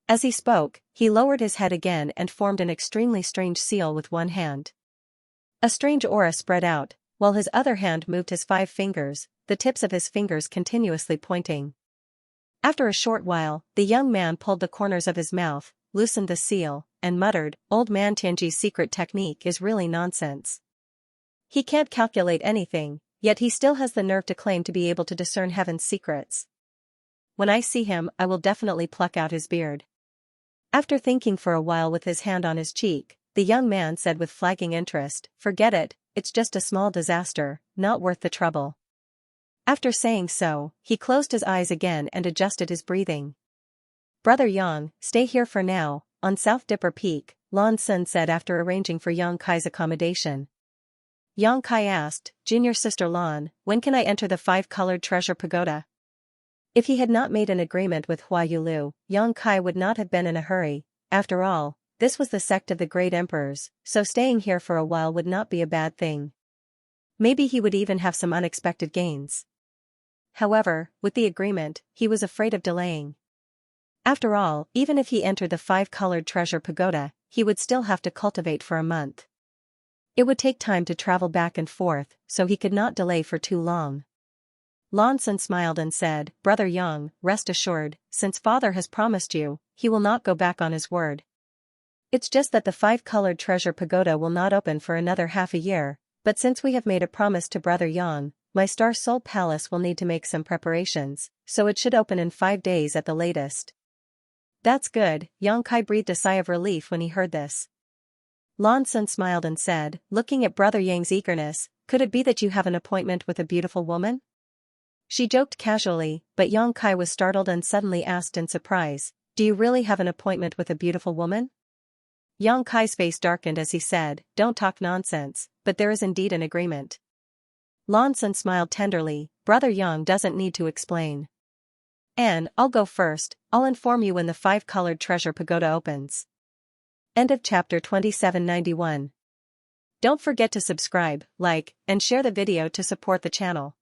As he spoke, he lowered his head again and formed an extremely strange seal with one hand. A strange aura spread out, while his other hand moved his 5 fingers, the tips of his fingers continuously pointing. After a short while, the young man pulled the corners of his mouth, loosened the seal, and muttered, "Old man Tianji's secret technique is really nonsense. He can't calculate anything, yet he still has the nerve to claim to be able to discern heaven's secrets. When I see him, I will definitely pluck out his beard." After thinking for a while with his hand on his cheek, the young man said with flagging interest, "Forget it, it's just a small disaster, not worth the trouble." After saying so, he closed his eyes again and adjusted his breathing. "Brother Yang, stay here for now, on South Dipper Peak," Lan Sun said after arranging for Yang Kai's accommodation. Yang Kai asked, "Junior sister Lan, when can I enter the 5-colored treasure pagoda?" If he had not made an agreement with Hua Yulu, Yang Kai would not have been in a hurry. After all, this was the sect of the great emperors, so staying here for a while would not be a bad thing. Maybe he would even have some unexpected gains. However, with the agreement, he was afraid of delaying. After all, even if he entered the 5-colored treasure pagoda, he would still have to cultivate for a month. It would take time to travel back and forth, so he could not delay for too long. Lan Sun smiled and said, "Brother Yang, rest assured, since father has promised you, he will not go back on his word. It's just that the 5-colored treasure pagoda will not open for another half a year, but since we have made a promise to Brother Yang, my Star Soul Palace will need to make some preparations, so it should open in 5 days at the latest." "That's good," Yang Kai breathed a sigh of relief when he heard this. Lan Sun smiled and said, looking at Brother Yang's eagerness, "Could it be that you have an appointment with a beautiful woman?" She joked casually, but Yang Kai was startled and suddenly asked in surprise, "Do you really have an appointment with a beautiful woman?" Yang Kai's face darkened as he said, "Don't talk nonsense, but there is indeed an agreement." Lan Sun smiled tenderly, "Brother Yang doesn't need to explain. And I'll go first, I'll inform you when the 5-colored treasure pagoda opens." End of chapter 2791. Don't forget to subscribe, like, and share the video to support the channel.